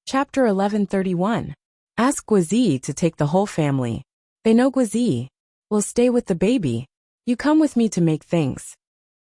Chapter 1131. Ask Guizi to take the whole family. They know Guizi will stay with the baby. You come with me to make things.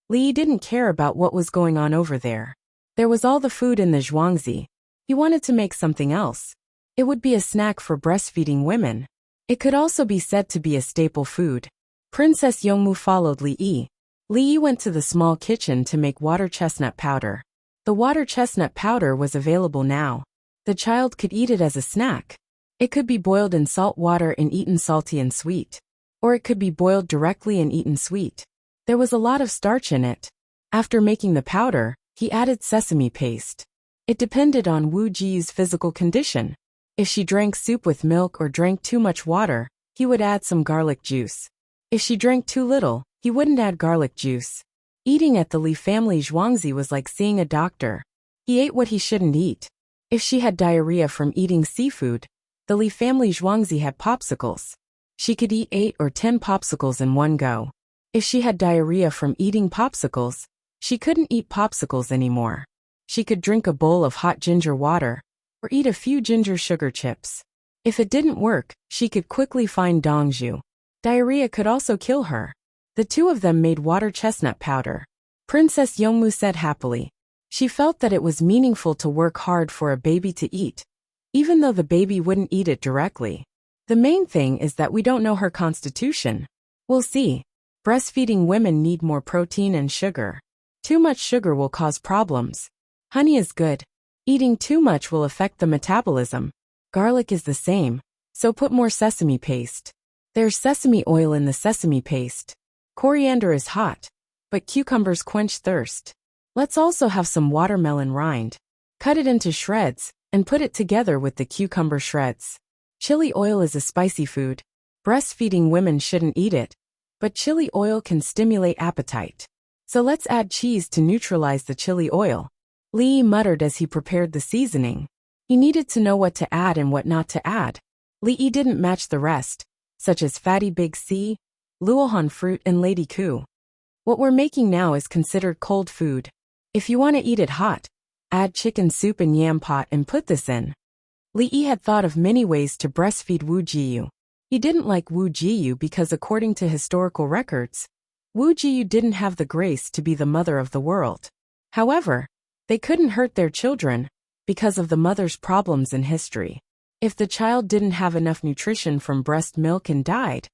Li didn't care about what was going on over there. There was all the food in the zhuangzi. He wanted to make something else. It would be a snack for breastfeeding women. It could also be said to be a staple food. Princess Yongmu followed Li Yi. Li Yi went to the small kitchen to make water chestnut powder. The water chestnut powder was available now. The child could eat it as a snack. It could be boiled in salt water and eaten salty and sweet. Or it could be boiled directly and eaten sweet. There was a lot of starch in it. After making the powder, he added sesame paste. It depended on Wu Jiyu's physical condition. If she drank soup with milk or drank too much water, he would add some garlic juice. If she drank too little, he wouldn't add garlic juice. Eating at the Li family zhuangzi was like seeing a doctor. He ate what he shouldn't eat. If she had diarrhea from eating seafood, the Li family zhuangzi had popsicles. She could eat 8 or 10 popsicles in one go. If she had diarrhea from eating popsicles, she couldn't eat popsicles anymore. She could drink a bowl of hot ginger water, or eat a few ginger sugar chips. If it didn't work, she could quickly find dongju. Diarrhea could also kill her. The two of them made water chestnut powder. Princess Yongmu said happily. She felt that it was meaningful to work hard for a baby to eat, even though the baby wouldn't eat it directly. The main thing is that we don't know her constitution. We'll see. Breastfeeding women need more protein and sugar. Too much sugar will cause problems. Honey is good. Eating too much will affect the metabolism. Garlic is the same, so put more sesame paste. There's sesame oil in the sesame paste. Coriander is hot, but cucumbers quench thirst. Let's also have some watermelon rind. Cut it into shreds, and put it together with the cucumber shreds. Chili oil is a spicy food. Breastfeeding women shouldn't eat it, but chili oil can stimulate appetite. So let's add cheese to neutralize the chili oil. Li muttered as he prepared the seasoning. He needed to know what to add and what not to add. Li didn't match the rest, such as fatty big C, luohan fruit and lady ku. What we're making now is considered cold food. If you want to eat it hot, add chicken soup and yam pot and put this in. Li Yi had thought of many ways to breastfeed Wu Jiyu. He didn't like Wu Jiyu because according to historical records, Wu Jiyu didn't have the grace to be the mother of the world. However, they couldn't hurt their children because of the mother's problems in history. If the child didn't have enough nutrition from breast milk and died,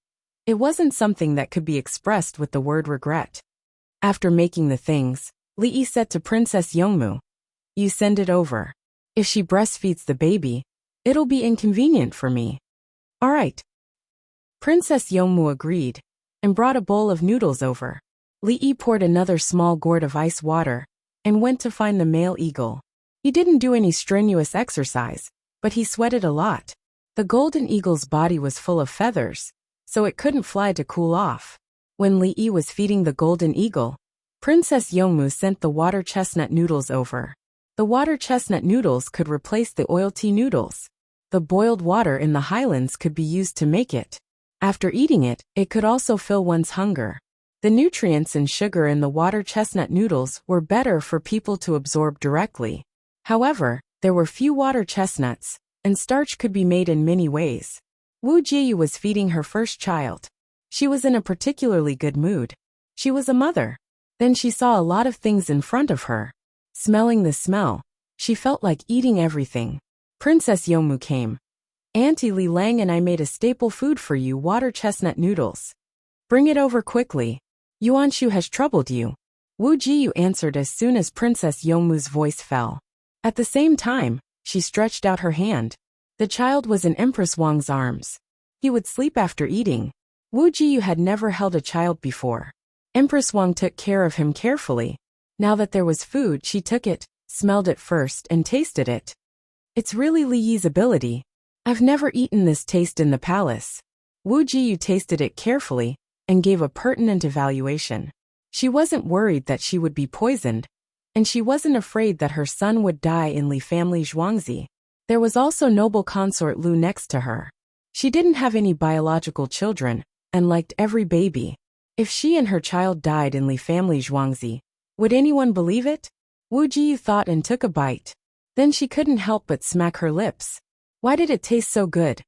it wasn't something that could be expressed with the word regret. After making the things, Li Yi said to Princess Yongmu, "You send it over. If she breastfeeds the baby, it'll be inconvenient for me." "All right." Princess Yongmu agreed, and brought a bowl of noodles over. Li Yi poured another small gourd of ice water, and went to find the male eagle. He didn't do any strenuous exercise, but he sweated a lot. The golden eagle's body was full of feathers, so it couldn't fly to cool off. When Li Yi was feeding the golden eagle, Princess Yongmu sent the water chestnut noodles over. The water chestnut noodles could replace the oil tea noodles. The boiled water in the highlands could be used to make it. After eating it, it could also fill one's hunger. The nutrients and sugar in the water chestnut noodles were better for people to absorb directly. However, there were few water chestnuts, and starch could be made in many ways. Wu Jiyu was feeding her first child. She was in a particularly good mood. She was a mother. Then she saw a lot of things in front of her. Smelling the smell, she felt like eating everything. Princess Yongmu came. "Auntie Li Lang and I made a staple food for you, water chestnut noodles. Bring it over quickly. Yuanshu has troubled you." Wu Jiyu answered as soon as Princess Yongmu's voice fell. At the same time, she stretched out her hand. The child was in Empress Wang's arms. He would sleep after eating. Wu Jiyu had never held a child before. Empress Wang took care of him carefully. Now that there was food, she took it, smelled it first, and tasted it. It's really Li Yi's ability. I've never eaten this taste in the palace. Wu Jiyu tasted it carefully, and gave a pertinent evaluation. She wasn't worried that she would be poisoned, and she wasn't afraid that her son would die in Li family zhuangzi. There was also noble consort Lu next to her. She didn't have any biological children, and liked every baby. If she and her child died in Li family zhuangzi, would anyone believe it? Wu Jiyu thought and took a bite. Then she couldn't help but smack her lips. Why did it taste so good?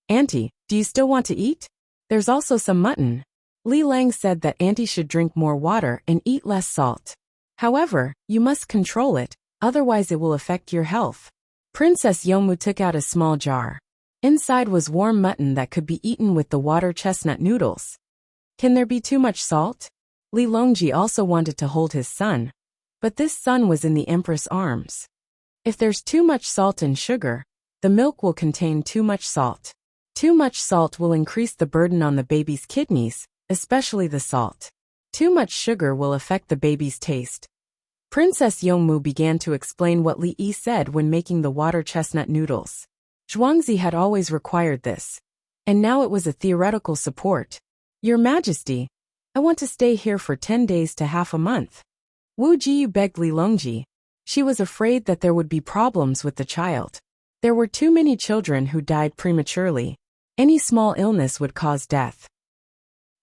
Auntie, do you still want to eat? There's also some mutton. Li Lang said that Auntie should drink more water and eat less salt. However, you must control it, otherwise it will affect your health. Princess Yongmu took out a small jar. Inside was warm mutton that could be eaten with the water chestnut noodles. Can there be too much salt? Li Longji also wanted to hold his son, but this son was in the empress' arms. If there's too much salt and sugar, the milk will contain too much salt. Too much salt will increase the burden on the baby's kidneys, especially the salt. Too much sugar will affect the baby's taste. Princess Yongmu began to explain what Li Yi said when making the water chestnut noodles. Zhuangzi had always required this, and now it was a theoretical support. Your Majesty, I want to stay here for 10 days to half a month. Wu Jiyu begged Li Longji. She was afraid that there would be problems with the child. There were too many children who died prematurely. Any small illness would cause death.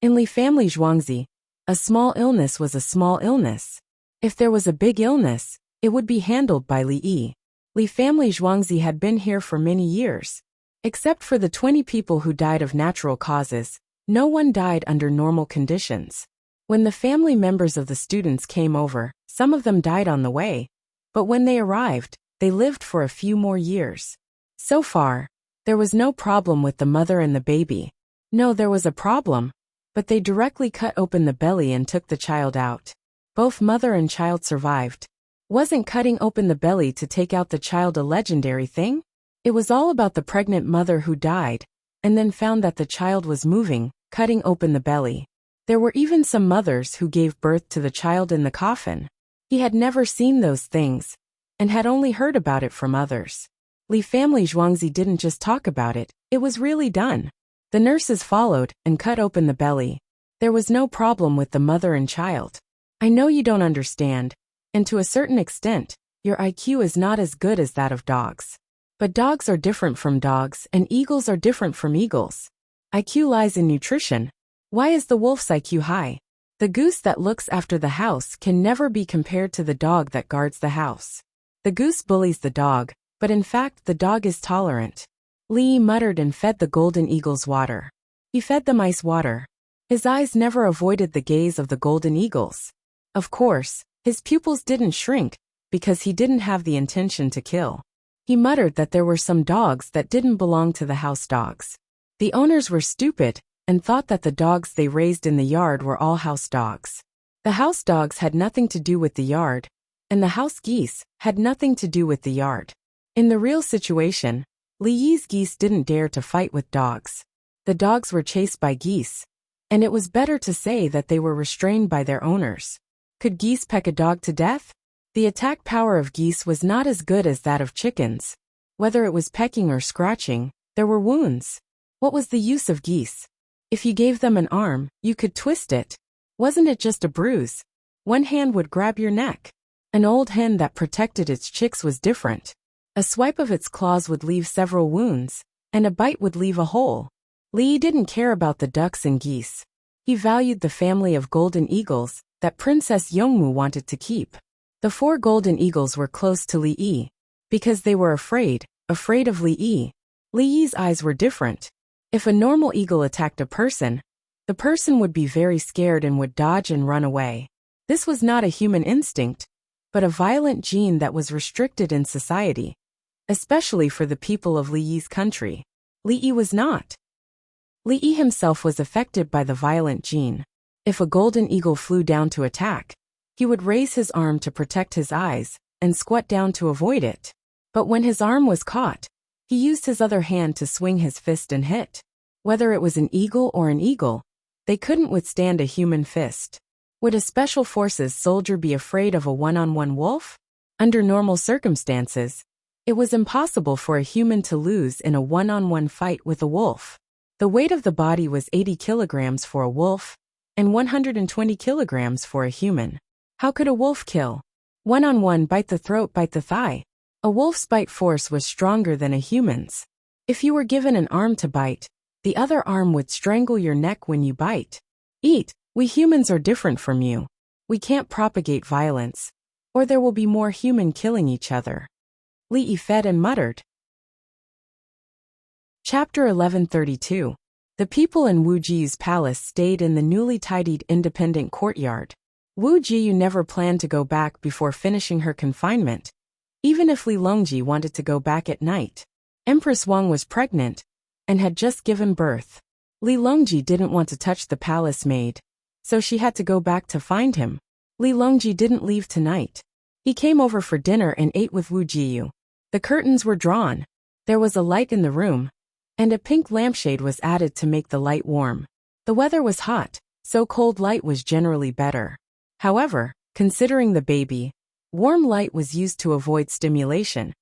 In Li family Zhuangzi, a small illness was a small illness. If there was a big illness, it would be handled by Li Yi. Li family Zhuangzi had been here for many years. Except for the 20 people who died of natural causes, no one died under normal conditions. When the family members of the students came over, some of them died on the way. But when they arrived, they lived for a few more years. So far, there was no problem with the mother and the baby. No, there was a problem, but they directly cut open the belly and took the child out. Both mother and child survived. Wasn't cutting open the belly to take out the child a legendary thing? It was all about the pregnant mother who died, and then found that the child was moving, cutting open the belly. There were even some mothers who gave birth to the child in the coffin. He had never seen those things, and had only heard about it from others. Li family Zhuangzi didn't just talk about it, it was really done. The nurses followed and cut open the belly. There was no problem with the mother and child. I know you don't understand, and to a certain extent, your IQ is not as good as that of dogs. But dogs are different from dogs and eagles are different from eagles. IQ lies in nutrition. Why is the wolf's IQ high? The goose that looks after the house can never be compared to the dog that guards the house. The goose bullies the dog, but in fact the dog is tolerant. Li muttered and fed the golden eagles water. He fed them ice water. His eyes never avoided the gaze of the golden eagles. Of course, his pupils didn't shrink, because he didn't have the intention to kill. He muttered that there were some dogs that didn't belong to the house dogs. The owners were stupid, and thought that the dogs they raised in the yard were all house dogs. The house dogs had nothing to do with the yard, and the house geese had nothing to do with the yard. In the real situation, Li Yi's geese didn't dare to fight with dogs. The dogs were chased by geese, and it was better to say that they were restrained by their owners. Could geese peck a dog to death? The attack power of geese was not as good as that of chickens. Whether it was pecking or scratching, there were wounds. What was the use of geese? If you gave them an arm, you could twist it. Wasn't it just a bruise? One hand would grab your neck. An old hen that protected its chicks was different. A swipe of its claws would leave several wounds, and a bite would leave a hole. Li didn't care about the ducks and geese. He valued the family of golden eagles that Princess Yongmu wanted to keep. The 4 golden eagles were close to Li Yi, because they were afraid of Li Yi. Li Yi's eyes were different. If a normal eagle attacked a person, the person would be very scared and would dodge and run away. This was not a human instinct, but a violent gene that was restricted in society, especially for the people of Li Yi's country. Li Yi was not. Li Yi himself was affected by the violent gene. If a golden eagle flew down to attack, he would raise his arm to protect his eyes and squat down to avoid it. But when his arm was caught, he used his other hand to swing his fist and hit. Whether it was an eagle or an eagle, they couldn't withstand a human fist. Would a special forces soldier be afraid of a one-on-one wolf? Under normal circumstances, it was impossible for a human to lose in a one-on-one fight with a wolf. The weight of the body was 80 kilograms for a wolf, and 120 kilograms for a human. How could a wolf kill? One-on-one, bite the throat, bite the thigh. A wolf's bite force was stronger than a human's. If you were given an arm to bite, the other arm would strangle your neck when you bite. Eat. We humans are different from you. We can't propagate violence, or there will be more human killing each other. Li Yi fed and muttered. Chapter 1132. The people in Wu Jiu's palace stayed in the newly tidied independent courtyard. Wu Jiu never planned to go back before finishing her confinement, even if Li Longji wanted to go back at night. Empress Wang was pregnant and had just given birth. Li Longji didn't want to touch the palace maid, so she had to go back to find him. Li Longji didn't leave tonight. He came over for dinner and ate with Wu Jiu. The curtains were drawn. There was a light in the room, and a pink lampshade was added to make the light warm. The weather was hot, so cold light was generally better. However, considering the baby, warm light was used to avoid stimulation,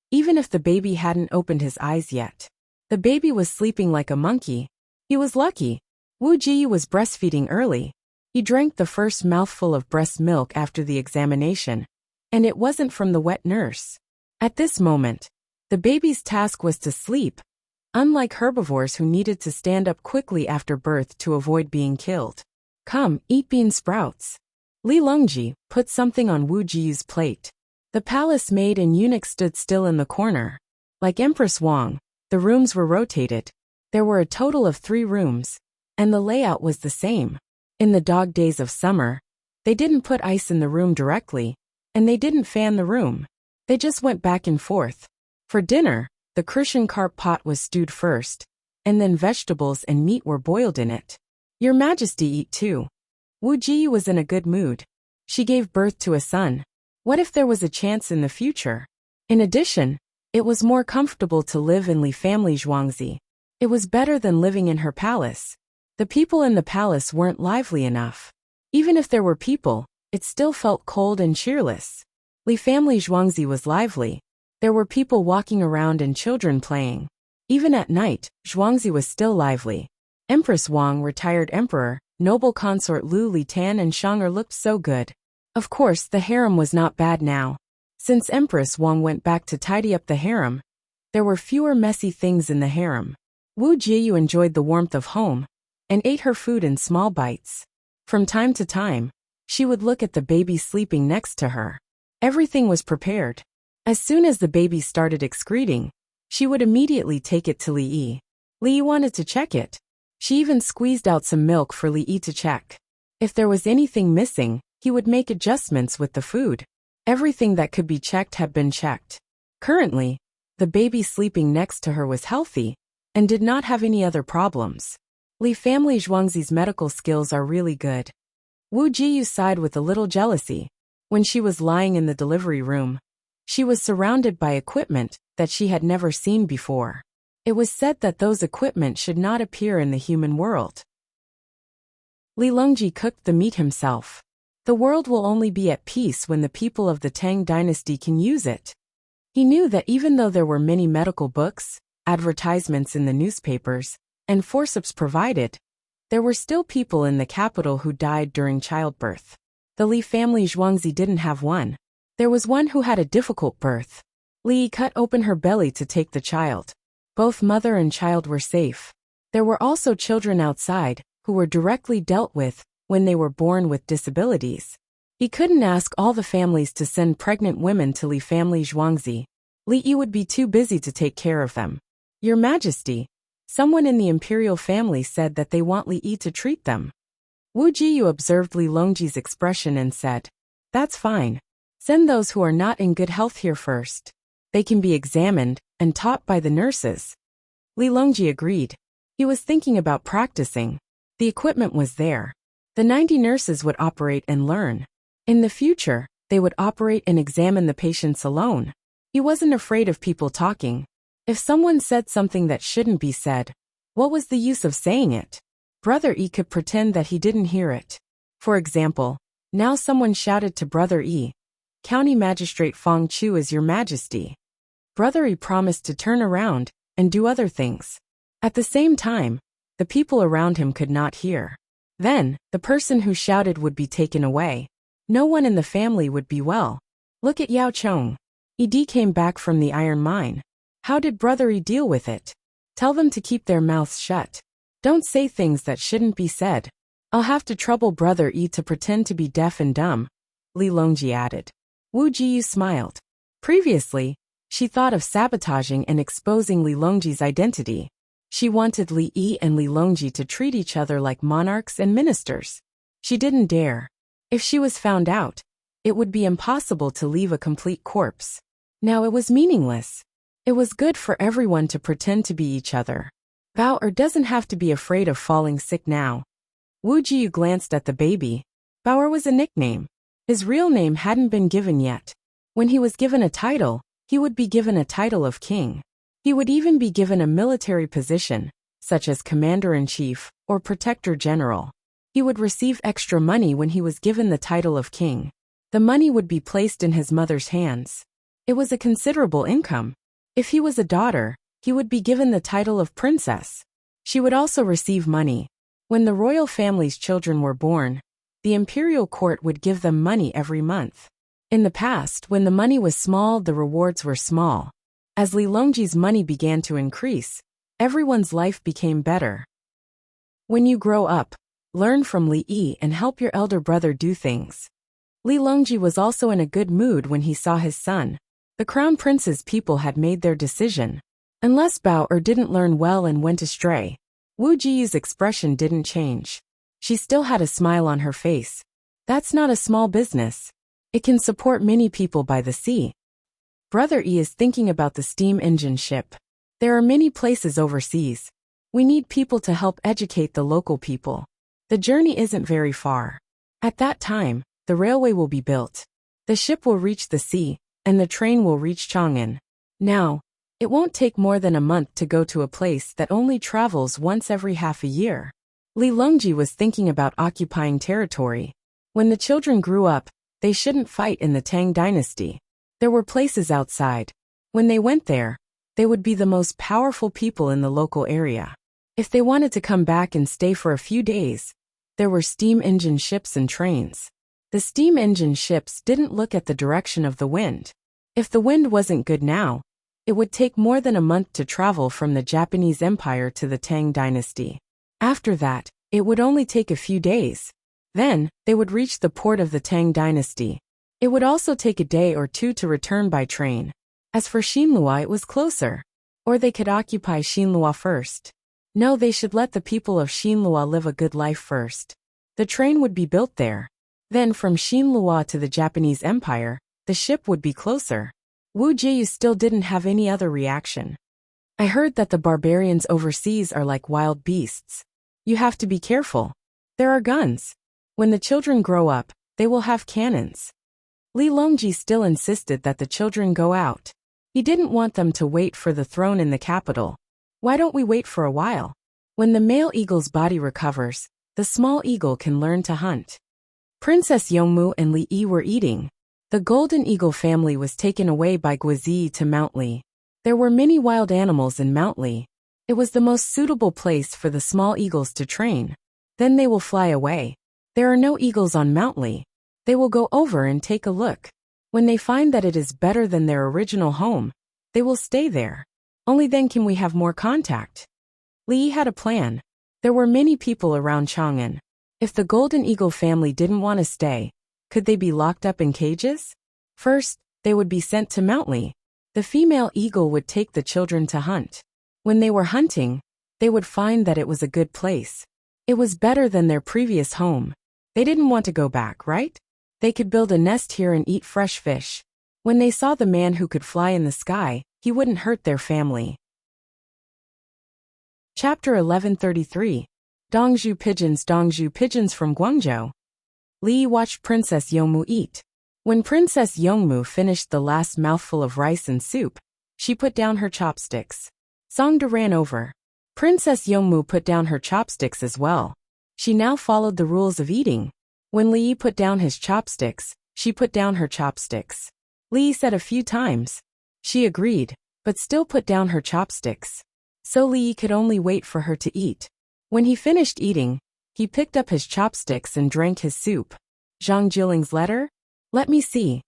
even if the baby hadn't opened his eyes yet. The baby was sleeping like a monkey. He was lucky. Wu Jiu was breastfeeding early. He drank the first mouthful of breast milk after the examination, and it wasn't from the wet nurse. At this moment, the baby's task was to sleep, unlike herbivores who needed to stand up quickly after birth to avoid being killed. Come, eat bean sprouts. Li Longji put something on Wu Jiu's plate. The palace maid and eunuch stood still in the corner. Like Empress Wang, the rooms were rotated. There were a total of 3 rooms, and the layout was the same. In the dog days of summer, they didn't put ice in the room directly, and they didn't fan the room. They just went back and forth. For dinner, the Crucian carp pot was stewed first, and then vegetables and meat were boiled in it. Your Majesty, eat too. Wu Jiu was in a good mood. She gave birth to a son. What if there was a chance in the future? In addition, it was more comfortable to live in Li family Zhuangzi. It was better than living in her palace. The people in the palace weren't lively enough. Even if there were people, it still felt cold and cheerless. Li family Zhuangzi was lively. There were people walking around and children playing. Even at night, Zhuangzi was still lively. Empress Wang, retired emperor, noble consort Lu Litan and Shang'er looked so good. Of course, the harem was not bad now. Since Empress Wang went back to tidy up the harem, there were fewer messy things in the harem. Wu Jiu enjoyed the warmth of home and ate her food in small bites. From time to time, she would look at the baby sleeping next to her. Everything was prepared. As soon as the baby started excreting, she would immediately take it to Li Yi. Li Yi wanted to check it. She even squeezed out some milk for Li Yi to check. If there was anything missing, he would make adjustments with the food. Everything that could be checked had been checked. Currently, the baby sleeping next to her was healthy and did not have any other problems. Li family Zhuangzi's medical skills are really good. Wu Jiu sighed with a little jealousy. When she was lying in the delivery room, she was surrounded by equipment that she had never seen before. It was said that those equipment should not appear in the human world. Li Longji cooked the meat himself. The world will only be at peace when the people of the Tang dynasty can use it. He knew that even though there were many medical books, advertisements in the newspapers, and forceps provided, there were still people in the capital who died during childbirth. The Li family Zhuangzi didn't have one. There was one who had a difficult birth. Li cut open her belly to take the child. Both mother and child were safe. There were also children outside, who were directly dealt with when they were born with disabilities. He couldn't ask all the families to send pregnant women to Li family Zhuangzi. Li Yi would be too busy to take care of them. Your Majesty, someone in the imperial family said that they want Li Yi to treat them. Wu Jiu observed Li Longji's expression and said, "That's fine. Send those who are not in good health here first. They can be examined and taught by the nurses." Li Longji agreed. He was thinking about practicing. The equipment was there. The 90 nurses would operate and learn. In the future, they would operate and examine the patients alone. He wasn't afraid of people talking. If someone said something that shouldn't be said, what was the use of saying it? Brother Yi could pretend that he didn't hear it. For example, now someone shouted to Brother Yi, "County Magistrate Feng Chu is Your Majesty." Brother Yi promised to turn around and do other things. At the same time, the people around him could not hear. Then, the person who shouted would be taken away. No one in the family would be well. Look at Yao Chong. Ed came back from the iron mine. How did Brother Yi deal with it? Tell them to keep their mouths shut. Don't say things that shouldn't be said. I'll have to trouble Brother Yi to pretend to be deaf and dumb, Li Longji added. Wu Jiu smiled. Previously, She thought of sabotaging and exposing Li Longji's identity. She wanted Li Yi and Li Longji to treat each other like monarchs and ministers. She didn't dare. If she was found out, it would be impossible to leave a complete corpse. Now it was meaningless. It was good for everyone to pretend to be each other. Bao doesn't have to be afraid of falling sick now. Wu Jiu glanced at the baby. Bao was a nickname. His real name hadn't been given yet. When he was given a title, he would be given a title of king. He would even be given a military position, such as commander-in-chief or protector-general. He would receive extra money when he was given the title of king. The money would be placed in his mother's hands. It was a considerable income. If he was a daughter, he would be given the title of princess. She would also receive money. When the royal family's children were born, the imperial court would give them money every month. In the past, when the money was small, the rewards were small. As Li Longji's money began to increase, everyone's life became better. When you grow up, learn from Li Yi and help your elder brother do things. Li Longji was also in a good mood when he saw his son. The crown prince's people had made their decision. Unless Bao didn't learn well and went astray, Wu Jiu's expression didn't change. She still had a smile on her face. That's not a small business. It can support many people by the sea. Brother E is thinking about the steam engine ship. There are many places overseas. We need people to help educate the local people. The journey isn't very far. At that time, the railway will be built. The ship will reach the sea, and the train will reach Chang'an. Now, it won't take more than a month to go to a place that only travels once every half a year. Li Longji was thinking about occupying territory. When the children grew up, they shouldn't fight in the Tang dynasty. There were places outside. When they went there, they would be the most powerful people in the local area. If they wanted to come back and stay for a few days, there were steam engine ships and trains. The steam engine ships didn't look at the direction of the wind. If the wind wasn't good now, it would take more than a month to travel from the Japanese Empire to the Tang dynasty. After that, it would only take a few days. Then, they would reach the port of the Tang dynasty. It would also take a day or two to return by train. As for Xinlua, it was closer. Or they could occupy Xinlua first. No, they should let the people of Xinlua live a good life first. The train would be built there. Then from Xinlua to the Japanese Empire, the ship would be closer. Wu Jiu still didn't have any other reaction. I heard that the barbarians overseas are like wild beasts. You have to be careful. There are guns. When the children grow up, they will have cannons. Li Longji still insisted that the children go out. He didn't want them to wait for the throne in the capital. Why don't we wait for a while? When the male eagle's body recovers, the small eagle can learn to hunt. Princess Yongmu and Li Yi were eating. The golden eagle family was taken away by Guizi to Mount Li. There were many wild animals in Mount Li. It was the most suitable place for the small eagles to train. Then they will fly away. There are no eagles on Mount Li. They will go over and take a look. When they find that it is better than their original home, they will stay there. Only then can we have more contact. Li Yi had a plan. There were many people around Chang'an. If the golden eagle family didn't want to stay, could they be locked up in cages? First, they would be sent to Mount Li. The female eagle would take the children to hunt. When they were hunting, they would find that it was a good place. It was better than their previous home. They didn't want to go back, right? They could build a nest here and eat fresh fish. When they saw the man who could fly in the sky, he wouldn't hurt their family. Chapter 1133. Dongzhu pigeons from Guangzhou. Li watched Princess Yongmu eat. When Princess Yongmu finished the last mouthful of rice and soup, she put down her chopsticks. Songda ran over. Princess Yongmu put down her chopsticks as well. She now followed the rules of eating. When Li put down his chopsticks, she put down her chopsticks. Li said a few times. She agreed, but still put down her chopsticks. So Li could only wait for her to eat. When he finished eating, he picked up his chopsticks and drank his soup. Zhang Jiling's letter? Let me see.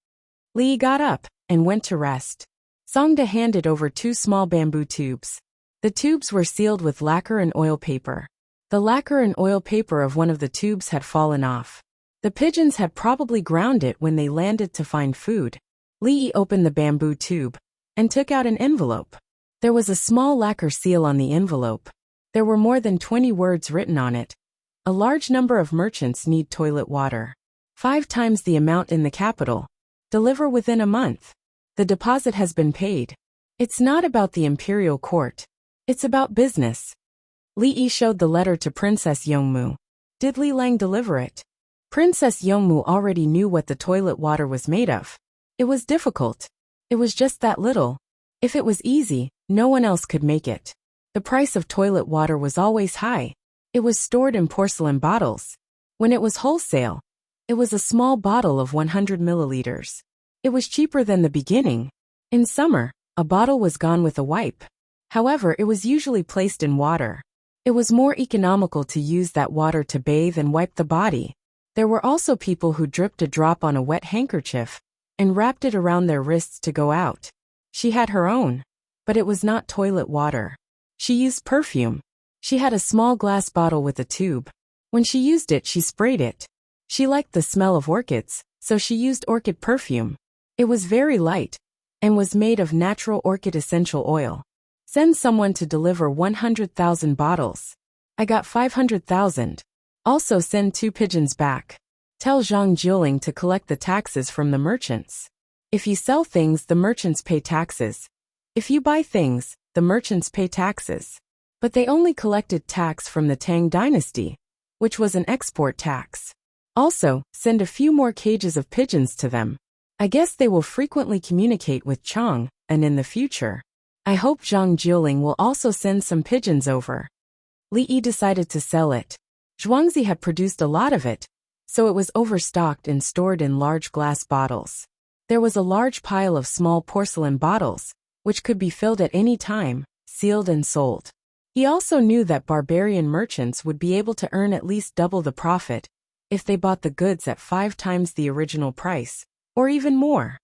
Li got up and went to rest. Songda handed over 2 small bamboo tubes. The tubes were sealed with lacquer and oil paper. The lacquer and oil paper of one of the tubes had fallen off. The pigeons had probably ground it when they landed to find food. Li opened the bamboo tube, and took out an envelope. There was a small lacquer seal on the envelope. There were more than 20 words written on it. A large number of merchants need toilet water. 5 times the amount in the capital. Deliver within a month. The deposit has been paid. It's not about the imperial court. It's about business. Li Yi showed the letter to Princess Yongmu. Did Li Lang deliver it? Princess Yongmu already knew what the toilet water was made of. It was difficult. It was just that little. If it was easy, no one else could make it. The price of toilet water was always high. It was stored in porcelain bottles. When it was wholesale, it was a small bottle of 100 milliliters. It was cheaper than the beginning. In summer, a bottle was gone with a wipe. However, it was usually placed in water. It was more economical to use that water to bathe and wipe the body. There were also people who dripped a drop on a wet handkerchief and wrapped it around their wrists to go out. She had her own, but it was not toilet water. She used perfume. She had a small glass bottle with a tube. When she used it, she sprayed it. She liked the smell of orchids, so she used orchid perfume. It was very light and was made of natural orchid essential oil. Send someone to deliver 100,000 bottles. I got 500,000. Also send 2 pigeons back. Tell Zhang Jiuling to collect the taxes from the merchants. If you sell things, the merchants pay taxes. If you buy things, the merchants pay taxes. But they only collected tax from the Tang dynasty, which was an export tax. Also, send a few more cages of pigeons to them. I guess they will frequently communicate with Chang, and in the future. I hope Zhang Jiuling will also send some pigeons over. Li Yi decided to sell it. Zhuangzi had produced a lot of it, so it was overstocked and stored in large glass bottles. There was a large pile of small porcelain bottles, which could be filled at any time, sealed and sold. He also knew that barbarian merchants would be able to earn at least double the profit if they bought the goods at 5 times the original price, or even more.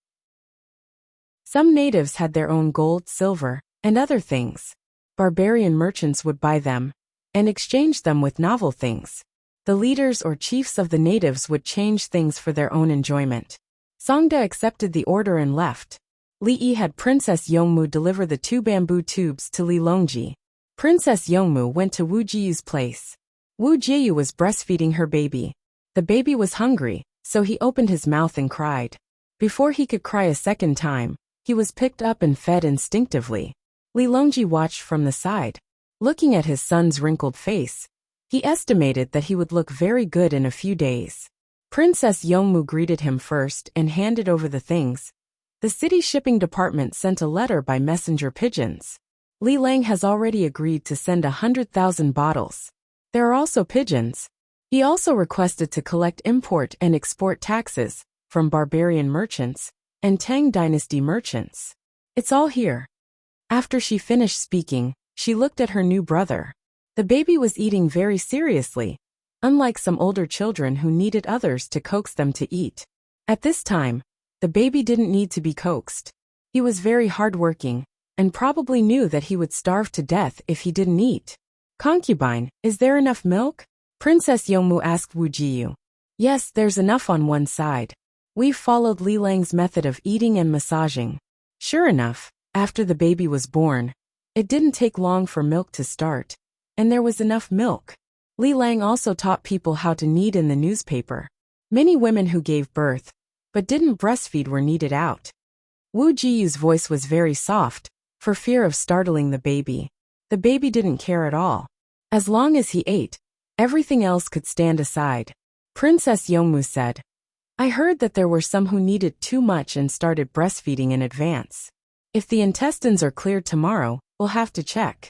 Some natives had their own gold, silver, and other things. Barbarian merchants would buy them and exchange them with novel things. The leaders or chiefs of the natives would change things for their own enjoyment. Songda accepted the order and left. Li Yi had Princess Yongmu deliver the 2 bamboo tubes to Li Longji. Princess Yongmu went to Wu Jiyu's place. Wu Jiyu was breastfeeding her baby. The baby was hungry, so he opened his mouth and cried. Before he could cry a second time, he was picked up and fed instinctively. Li Longji watched from the side. Looking at his son's wrinkled face, he estimated that he would look very good in a few days. Princess Yongmu greeted him first and handed over the things. The city shipping department sent a letter by messenger pigeons. Li Lang has already agreed to send 100,000 bottles. There are also pigeons. He also requested to collect import and export taxes from barbarian merchants and Tang dynasty merchants. It's all here. After she finished speaking, she looked at her new brother. The baby was eating very seriously, unlike some older children who needed others to coax them to eat. At this time, the baby didn't need to be coaxed. He was very hardworking and probably knew that he would starve to death if he didn't eat. Concubine, is there enough milk? Princess Yongmu asked Wu Jiyu. Yes, there's enough on one side. We've followed Li Lang's method of eating and massaging. Sure enough, after the baby was born, it didn't take long for milk to start, and there was enough milk. Li Lang also taught people how to knead in the newspaper. Many women who gave birth, but didn't breastfeed were kneaded out. Wu Jiyu's voice was very soft, for fear of startling the baby. The baby didn't care at all. As long as he ate, everything else could stand aside. Princess Yongmu said, I heard that there were some who needed too much and started breastfeeding in advance. If the intestines are cleared tomorrow, we'll have to check.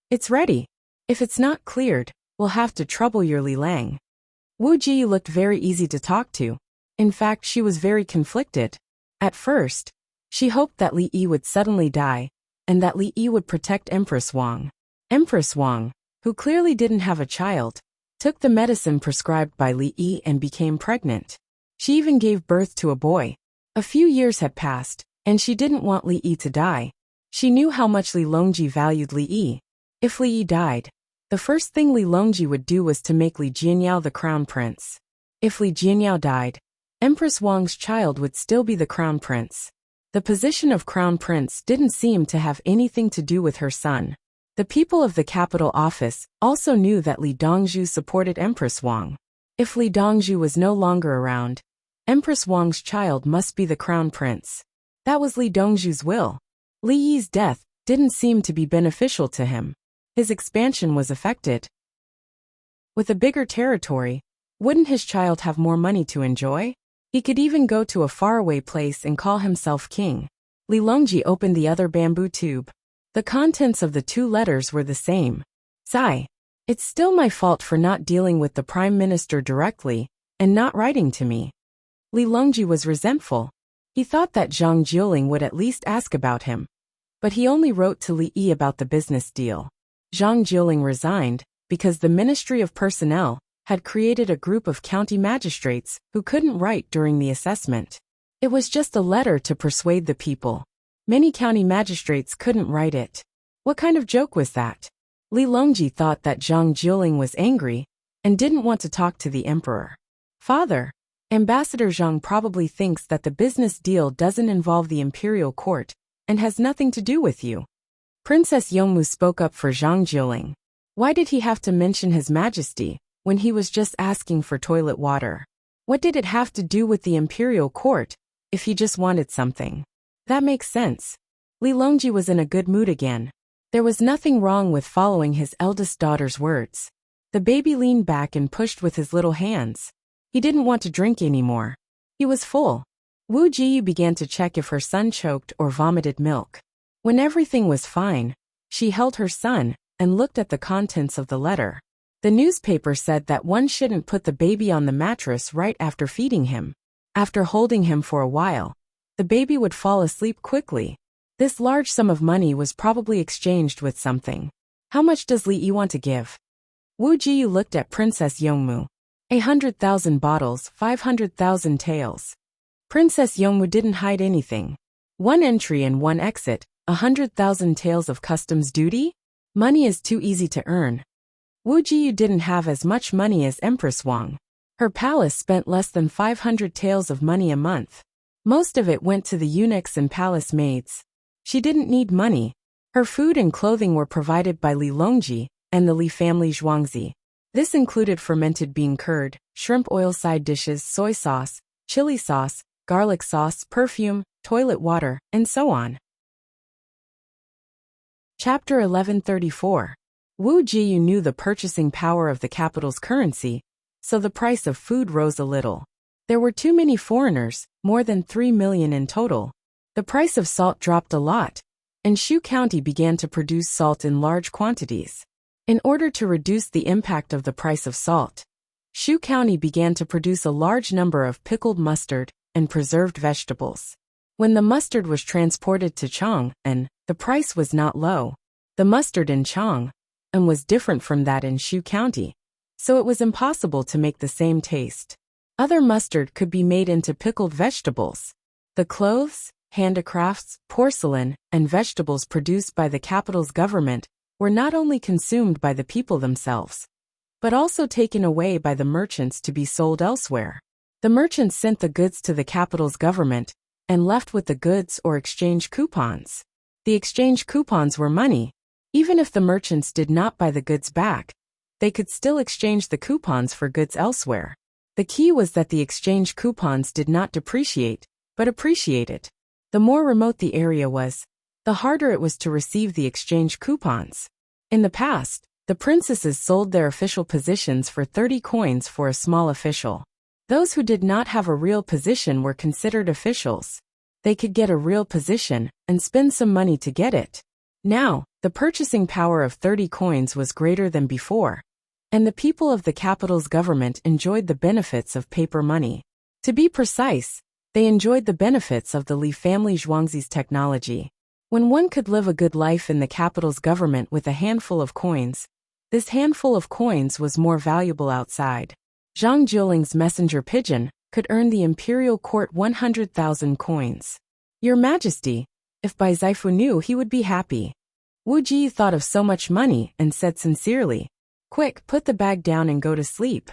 It's ready. If it's not cleared, we'll have to trouble your Li Lang. Wu Ji looked very easy to talk to. In fact, she was very conflicted. At first, she hoped that Li Yi would suddenly die, and that Li Yi would protect Empress Wang. Empress Wang, who clearly didn't have a child, took the medicine prescribed by Li Yi and became pregnant. She even gave birth to a boy. A few years had passed, and she didn't want Li Yi to die. She knew how much Li Longji valued Li Yi. If Li Yi died, the first thing Li Longji would do was to make Li Jianyao the crown prince. If Li Jianyao died, Empress Wang's child would still be the crown prince. The position of crown prince didn't seem to have anything to do with her son. The people of the capital office also knew that Li Dongzhu supported Empress Wang. If Li Dongzhu was no longer around, Empress Wang's child must be the crown prince. That was Li Dongzhu's will. Li Yi's death didn't seem to be beneficial to him. His expansion was affected. With a bigger territory, wouldn't his child have more money to enjoy? He could even go to a faraway place and call himself king. Li Longji opened the other bamboo tube. The contents of the 2 letters were the same. Sigh. It's still my fault for not dealing with the prime minister directly, and not writing to me. Li Longji was resentful. He thought that Zhang Jiuling would at least ask about him. But he only wrote to Li Yi about the business deal. Zhang Jiuling resigned, because the Ministry of Personnel had created a group of county magistrates who couldn't write during the assessment. It was just a letter to persuade the people. Many county magistrates couldn't write it. What kind of joke was that? Li Longji thought that Zhang Jiuling was angry and didn't want to talk to the emperor. Father, Ambassador Zhang probably thinks that the business deal doesn't involve the imperial court and has nothing to do with you. Princess Yongmu spoke up for Zhang Jiuling. Why did he have to mention His Majesty when he was just asking for toilet water? What did it have to do with the imperial court if he just wanted something? That makes sense. Li Longji was in a good mood again. There was nothing wrong with following his eldest daughter's words. The baby leaned back and pushed with his little hands. He didn't want to drink anymore. He was full. Wu Jiyu began to check if her son choked or vomited milk. When everything was fine, she held her son and looked at the contents of the letter. The newspaper said that one shouldn't put the baby on the mattress right after feeding him. After holding him for a while, the baby would fall asleep quickly. This large sum of money was probably exchanged with something. How much does Li Yi want to give? Wu Jiyu looked at Princess Yongmu. 100,000 bottles, 500,000 taels. Princess Yongmu didn't hide anything. 1 entry and 1 exit, 100,000 taels of customs duty? Money is too easy to earn. Wu Jiyu didn't have as much money as Empress Wang. Her palace spent less than 500 taels of money a month. Most of it went to the eunuchs and palace maids. She didn't need money. Her food and clothing were provided by Li Longji and the Li family Zhuangzi. This included fermented bean curd, shrimp oil side dishes, soy sauce, chili sauce, garlic sauce, perfume, toilet water, and so on. Chapter 1134. Wu Jiyu knew the purchasing power of the capital's currency, so the price of food rose a little. There were too many foreigners, more than 3 million in total. The price of salt dropped a lot, and Shu County began to produce salt in large quantities. In order to reduce the impact of the price of salt, Shu County began to produce a large number of pickled mustard and preserved vegetables. When the mustard was transported to Chang'an, the price was not low. The mustard in Chang'an was different from that in Shu County, so it was impossible to make the same taste. Other mustard could be made into pickled vegetables. The clothes, handicrafts, porcelain, and vegetables produced by the capital's government were not only consumed by the people themselves, but also taken away by the merchants to be sold elsewhere. The merchants sent the goods to the capital's government and left with the goods or exchange coupons. The exchange coupons were money. Even if the merchants did not buy the goods back, they could still exchange the coupons for goods elsewhere. The key was that the exchange coupons did not depreciate, but appreciated. The more remote the area was, the harder it was to receive the exchange coupons. In the past, the princesses sold their official positions for 30 coins for a small official. Those who did not have a real position were considered officials. They could get a real position and spend some money to get it. Now, the purchasing power of 30 coins was greater than before, and the people of the capital's government enjoyed the benefits of paper money. To be precise, they enjoyed the benefits of the Li family Zhuangzi's technology. When one could live a good life in the capital's government with a handful of coins, this handful of coins was more valuable outside. Zhang Jiuling's messenger pigeon could earn the imperial court 100,000 coins. Your Majesty, if Bai Zaifu knew, he would be happy. Wu Ji thought of so much money and said sincerely, "Quick, put the bag down and go to sleep."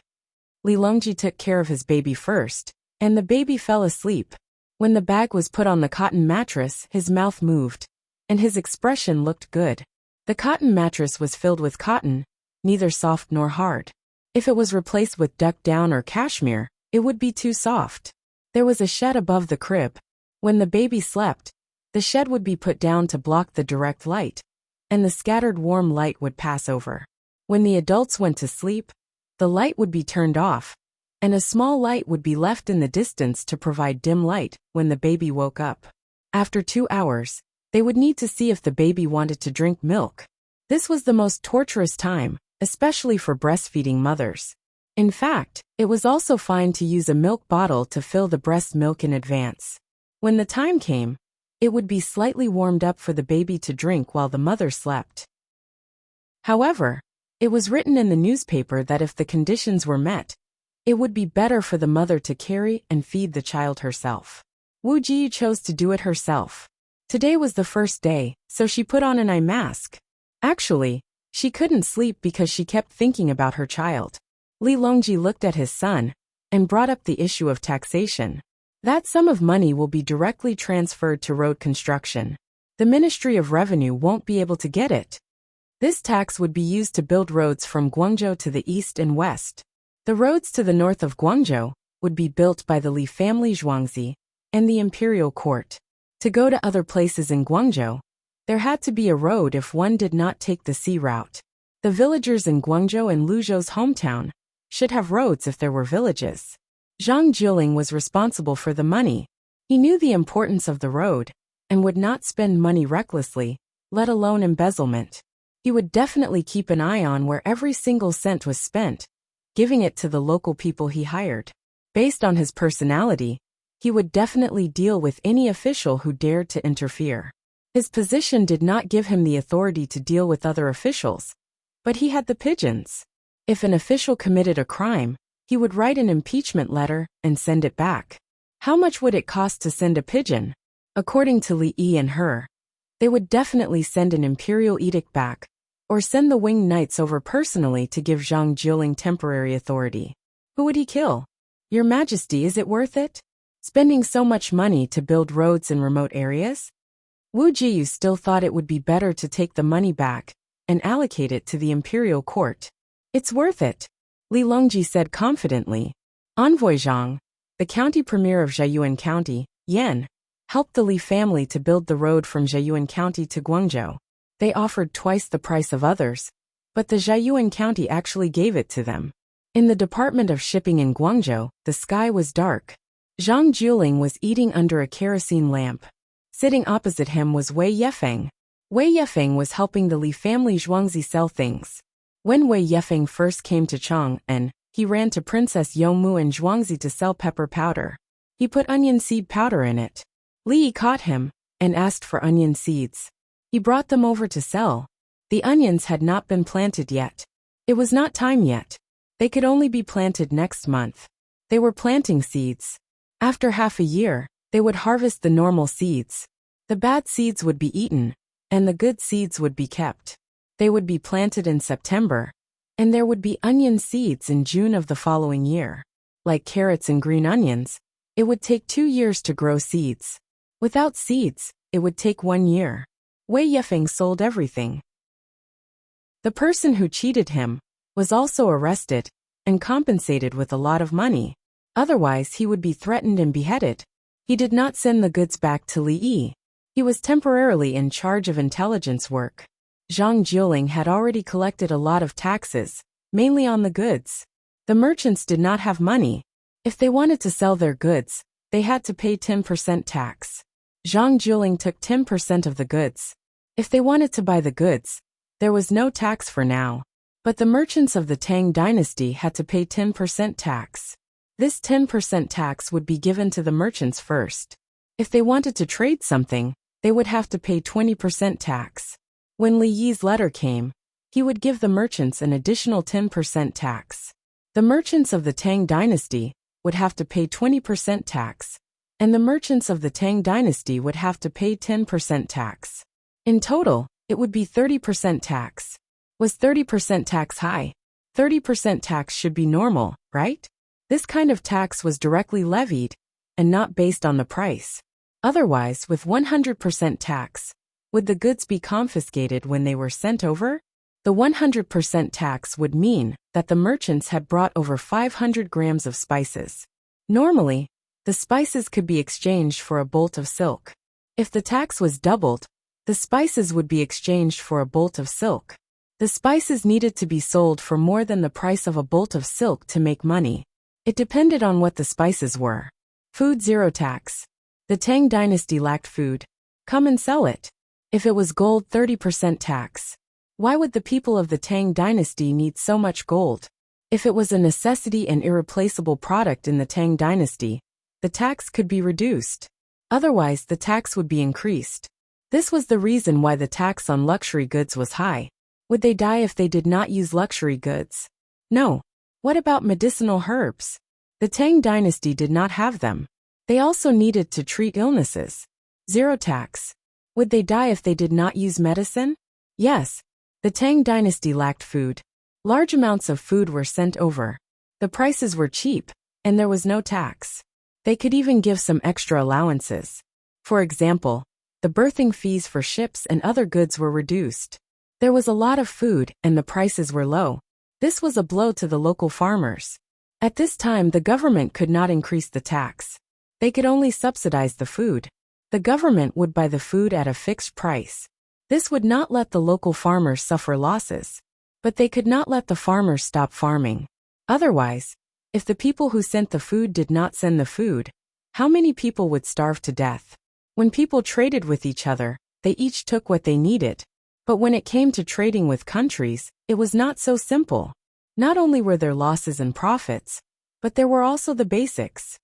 Li Longji took care of his baby first, and the baby fell asleep. When the bag was put on the cotton mattress, his mouth moved, and his expression looked good. The cotton mattress was filled with cotton, neither soft nor hard. If it was replaced with duck down or cashmere, it would be too soft. There was a shed above the crib. When the baby slept, the shed would be put down to block the direct light, and the scattered warm light would pass over. When the adults went to sleep, the light would be turned off, and a small light would be left in the distance to provide dim light when the baby woke up. After 2 hours, they would need to see if the baby wanted to drink milk. This was the most torturous time, especially for breastfeeding mothers. In fact, it was also fine to use a milk bottle to fill the breast milk in advance. When the time came, it would be slightly warmed up for the baby to drink while the mother slept. However, it was written in the newspaper that if the conditions were met, it would be better for the mother to carry and feed the child herself. Wuxia chose to do it herself. Today was the first day, so she put on an eye mask. Actually, she couldn't sleep because she kept thinking about her child. Li Longji looked at his son and brought up the issue of taxation. That sum of money will be directly transferred to road construction. The Ministry of Revenue won't be able to get it. This tax would be used to build roads from Guangzhou to the east and west. The roads to the north of Guangzhou would be built by the Li family Zhuangzi and the imperial court. To go to other places in Guangzhou, there had to be a road if one did not take the sea route. The villagers in Guangzhou and Luzhou's hometown should have roads if there were villages. Zhang Jiuling was responsible for the money. He knew the importance of the road and would not spend money recklessly, let alone embezzlement. He would definitely keep an eye on where every single cent was spent, giving it to the local people he hired. Based on his personality, he would definitely deal with any official who dared to interfere. His position did not give him the authority to deal with other officials, but he had the pigeons. If an official committed a crime, he would write an impeachment letter and send it back. How much would it cost to send a pigeon? According to Li Yi and her, they would definitely send an imperial edict back, or send the winged knights over personally to give Zhang Jiuling temporary authority. Who would he kill? Your Majesty, is it worth it? Spending so much money to build roads in remote areas? Wu Jiyu still thought it would be better to take the money back and allocate it to the imperial court. It's worth it, Li Longji said confidently. Envoy Zhang, the county premier of Zhaiyuan County, Yan, helped the Li family to build the road from Zhaiyuan County to Guangzhou. They offered twice the price of others, but the Zhaiyuan County actually gave it to them. In the Department of Shipping in Guangzhou, the sky was dark. Zhang Jiuling was eating under a kerosene lamp. Sitting opposite him was Wei Yefeng. Wei Yefeng was helping the Li family Zhuangzi sell things. When Wei Yefeng first came to Chang'an, he ran to Princess Yongmu and Zhuangzi to sell pepper powder. He put onion seed powder in it. Li caught him and asked for onion seeds. He brought them over to sell. The onions had not been planted yet. It was not time yet. They could only be planted next month. They were planting seeds. After half a year, they would harvest the normal seeds. The bad seeds would be eaten, and the good seeds would be kept. They would be planted in September, and there would be onion seeds in June of the following year. Like carrots and green onions, it would take 2 years to grow seeds. Without seeds, it would take 1 year. Wei Yefeng sold everything. The person who cheated him was also arrested and compensated with a lot of money. Otherwise, he would be threatened and beheaded. He did not send the goods back to Li Yi. He was temporarily in charge of intelligence work. Zhang Jiuling had already collected a lot of taxes, mainly on the goods. The merchants did not have money. If they wanted to sell their goods, they had to pay 10% tax. Zhang Jiuling took 10% of the goods. If they wanted to buy the goods, there was no tax for now. But the merchants of the Tang dynasty had to pay 10% tax. This 10% tax would be given to the merchants first. If they wanted to trade something, they would have to pay 20% tax. When Li Yi's letter came, he would give the merchants an additional 10% tax. The merchants of the Tang dynasty would have to pay 20% tax, and the merchants of the Tang dynasty would have to pay 10% tax. In total, it would be 30% tax. Was 30% tax high? 30% tax should be normal, right? This kind of tax was directly levied, and not based on the price. Otherwise, with 100% tax, would the goods be confiscated when they were sent over? The 100% tax would mean that the merchants had brought over 500 grams of spices. Normally, the spices could be exchanged for a bolt of silk. If the tax was doubled, the spices would be exchanged for a bolt of silk. The spices needed to be sold for more than the price of a bolt of silk to make money. It depended on what the spices were. Food zero tax. The Tang dynasty lacked food. Come and sell it. If it was gold, 30% tax. Why would the people of the Tang dynasty need so much gold? If it was a necessity and irreplaceable product in the Tang dynasty, the tax could be reduced. Otherwise, the tax would be increased. This was the reason why the tax on luxury goods was high. Would they die if they did not use luxury goods? No. What about medicinal herbs? The Tang dynasty did not have them. They also needed to treat illnesses. Zero tax. Would they die if they did not use medicine? Yes. The Tang dynasty lacked food. Large amounts of food were sent over. The prices were cheap, and there was no tax. They could even give some extra allowances. For example, the berthing fees for ships and other goods were reduced. There was a lot of food, and the prices were low. This was a blow to the local farmers. At this time, the government could not increase the tax. They could only subsidize the food. The government would buy the food at a fixed price. This would not let the local farmers suffer losses. But they could not let the farmers stop farming. Otherwise, if the people who sent the food did not send the food, how many people would starve to death? When people traded with each other, they each took what they needed. But when it came to trading with countries, it was not so simple. Not only were there losses and profits, but there were also the basics.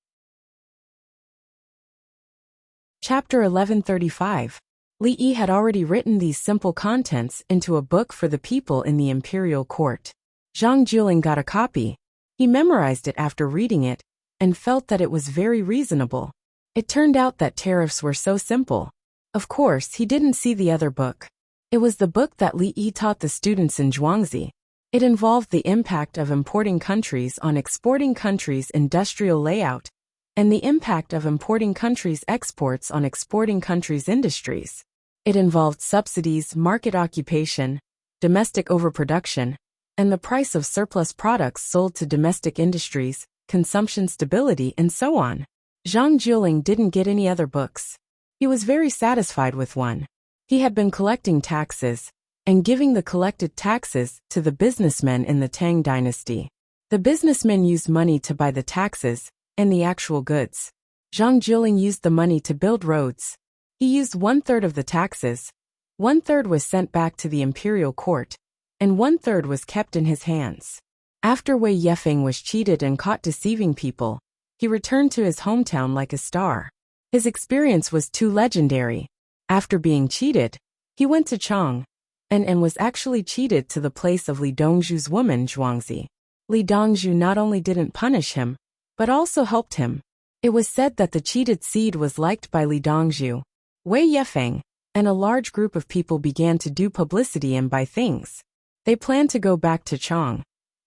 Chapter 1135. Li Yi had already written these simple contents into a book for the people in the imperial court. Zhang Juling got a copy. He memorized it after reading it, and felt that it was very reasonable. It turned out that tariffs were so simple. Of course, he didn't see the other book. It was the book that Li Yi taught the students in Zhuangzi. It involved the impact of importing countries on exporting countries' industrial layout, and the impact of importing countries' exports on exporting countries' industries. It involved subsidies, market occupation, domestic overproduction, and the price of surplus products sold to domestic industries, consumption stability, and so on. Zhang Juling didn't get any other books. He was very satisfied with one. He had been collecting taxes, and giving the collected taxes to the businessmen in the Tang dynasty. The businessmen used money to buy the taxes and the actual goods. Zhang Juling used the money to build roads. He used 1/3 of the taxes, 1/3 was sent back to the imperial court, and 1/3 was kept in his hands. After Wei Yefeng was cheated and caught deceiving people, he returned to his hometown like a star. His experience was too legendary. After being cheated, he went to Chang, and was actually cheated to the place of Li Dongzhu's woman Zhuangzi. Li Dongzhu not only didn't punish him, but also helped him. It was said that the cheated seed was liked by Li Dongzhu, Wei Yefeng, and a large group of people began to do publicity and buy things. They planned to go back to Chang,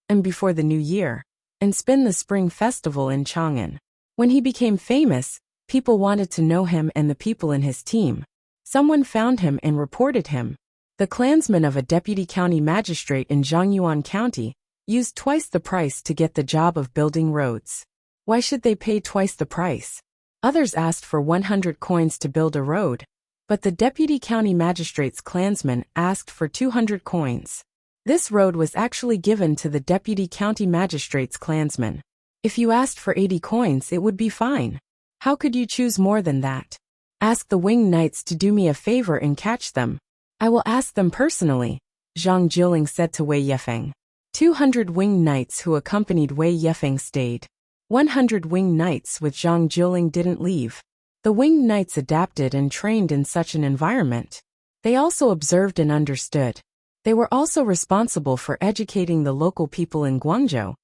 and before the new year, and spend the spring festival in Chang'an. When he became famous, people wanted to know him and the people in his team. Someone found him and reported him. The clansman of a deputy county magistrate in Zhangyuan County used twice the price to get the job of building roads. Why should they pay twice the price? Others asked for 100 coins to build a road, but the deputy county magistrate's clansman asked for 200 coins. This road was actually given to the deputy county magistrate's clansman. If you asked for 80 coins, it would be fine. How could you choose more than that? Ask the winged knights to do me a favor and catch them. I will ask them personally, Zhang Juling said to Wei Yefeng. 200 winged knights who accompanied Wei Yefeng stayed. 100 winged knights with Zhang Juling didn't leave. The winged knights adapted and trained in such an environment. They also observed and understood. They were also responsible for educating the local people in Guangzhou,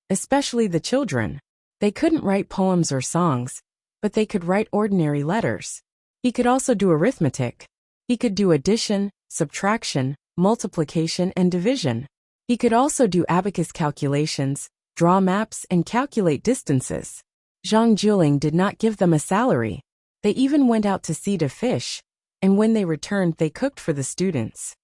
especially the children. They couldn't write poems or songs, but they could write ordinary letters. He could also do arithmetic. He could do addition, subtraction, multiplication, and division. He could also do abacus calculations, draw maps, and calculate distances. Zhang Juling did not give them a salary. They even went out to sea to fish, and when they returned they cooked for the students.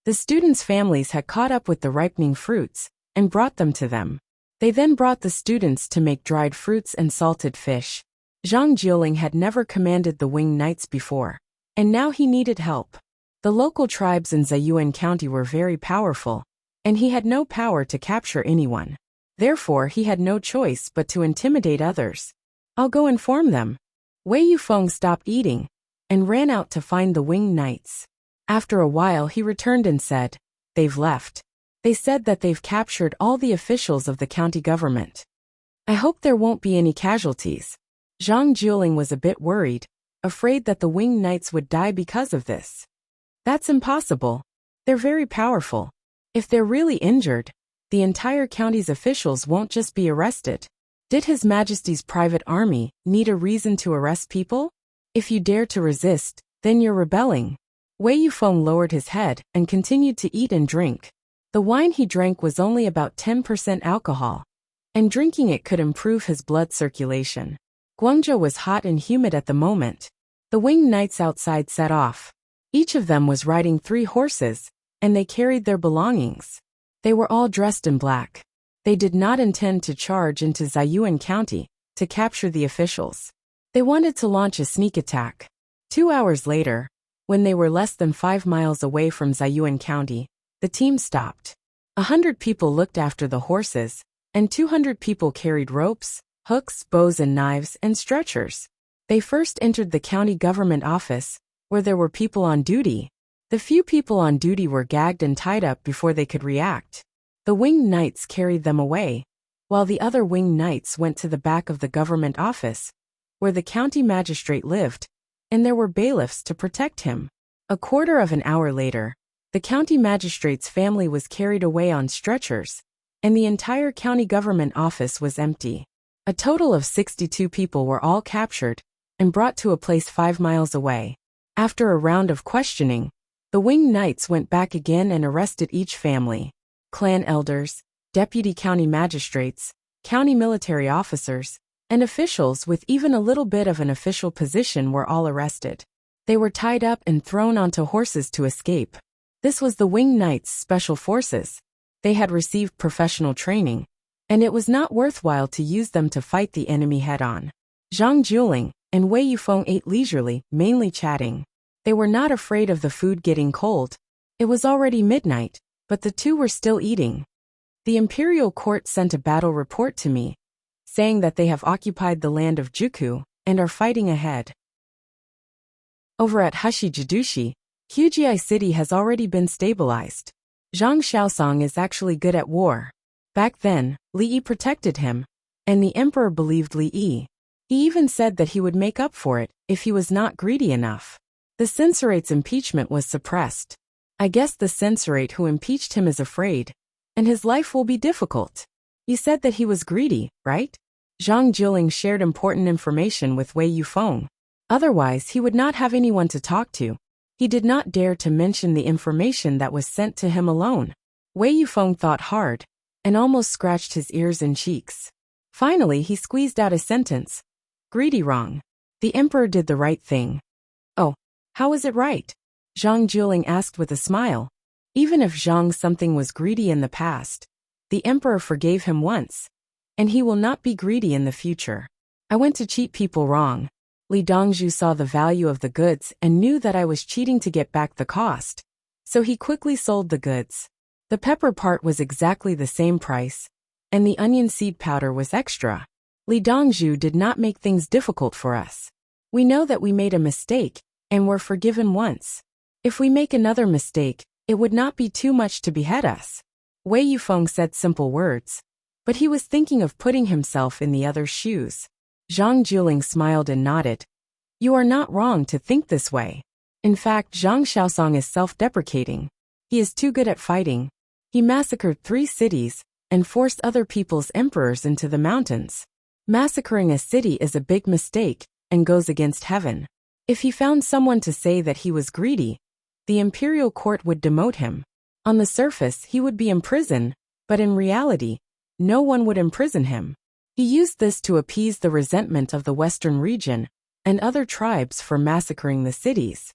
The students' families had caught up with the ripening fruits and brought them to them. They then brought the students to make dried fruits and salted fish. Zhang Juling had never commanded the Winged Knights before, and now he needed help. The local tribes in Ziyuan County were very powerful, and he had no power to capture anyone. Therefore he had no choice but to intimidate others. "I'll go inform them." Wei Yufeng stopped eating and ran out to find the Winged Knights. After a while he returned and said, "They've left. They said that they've captured all the officials of the county government. I hope there won't be any casualties." Zhang Juling was a bit worried, afraid that the Winged Knights would die because of this. "That's impossible. They're very powerful. If they're really injured, the entire county's officials won't just be arrested. Did His Majesty's private army need a reason to arrest people? If you dare to resist, then you're rebelling." Wei Yufeng lowered his head and continued to eat and drink. The wine he drank was only about 10% alcohol, and drinking it could improve his blood circulation. Guangzhou was hot and humid at the moment. The Winged Knights outside set off. Each of them was riding 3 horses, and they carried their belongings. They were all dressed in black. They did not intend to charge into Ziyuan County to capture the officials. They wanted to launch a sneak attack. 2 hours later, when they were less than 5 miles away from Ziyuan County, the team stopped. 100 people looked after the horses, and 200 people carried ropes, hooks, bows and knives, and stretchers. They first entered the county government office, where there were people on duty. The few people on duty were gagged and tied up before they could react. The Winged Knights carried them away, while the other Winged Knights went to the back of the government office, where the county magistrate lived, and there were bailiffs to protect him. A quarter of an hour later, the county magistrate's family was carried away on stretchers, and the entire county government office was empty. A total of 62 people were all captured and brought to a place 5 miles away. After a round of questioning, the Winged Knights went back again and arrested each family. Clan elders, deputy county magistrates, county military officers, and officials with even a little bit of an official position were all arrested. They were tied up and thrown onto horses to escape. This was the Winged Knights' special forces. They had received professional training, and it was not worthwhile to use them to fight the enemy head-on. Zhang Juling and Wei Yufeng ate leisurely, mainly chatting. They were not afraid of the food getting cold. It was already midnight, but the two were still eating. The imperial court sent a battle report to me, saying that they have occupied the land of Juku and are fighting ahead. Over at Hushijidushi, Hujie City has already been stabilized. Zhang Xiaosong is actually good at war. Back then, Li Yi protected him, and the emperor believed Li Yi. He even said that he would make up for it if he was not greedy enough. The censorate's impeachment was suppressed. I guess the censorate who impeached him is afraid, and his life will be difficult. You said that he was greedy, right? Zhang Juling shared important information with Wei Yufeng. Otherwise, he would not have anyone to talk to. He did not dare to mention the information that was sent to him alone. Wei Yufeng thought hard, and almost scratched his ears and cheeks. Finally, he squeezed out a sentence. Greedy wrong. The emperor did the right thing. Oh, how is it right? Zhang Juling asked with a smile. Even if Zhang something was greedy in the past, the emperor forgave him once, and he will not be greedy in the future. I went to cheat people wrong. Li Dongzhu saw the value of the goods and knew that I was cheating to get back the cost, so he quickly sold the goods. The pepper part was exactly the same price, and the onion seed powder was extra. Li Dongzhu did not make things difficult for us. We know that we made a mistake, and were forgiven once. If we make another mistake, it would not be too much to behead us. Wei Yufeng said simple words, but he was thinking of putting himself in the other's shoes. Zhang Juling smiled and nodded. You are not wrong to think this way. In fact, Zhang Xiaosong is self-deprecating. He is too good at fighting. He massacred 3 cities and forced other people's emperors into the mountains. Massacring a city is a big mistake and goes against heaven. If he found someone to say that he was greedy, the imperial court would demote him. On the surface, he would be in prison, but in reality, no one would imprison him. He used this to appease the resentment of the western region and other tribes for massacring the cities.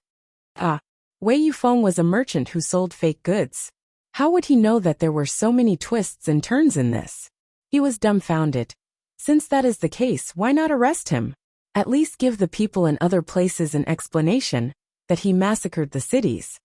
Wei Yufeng was a merchant who sold fake goods. How would he know that there were so many twists and turns in this? He was dumbfounded. Since that is the case, why not arrest him? At least give the people in other places an explanation that he massacred the cities.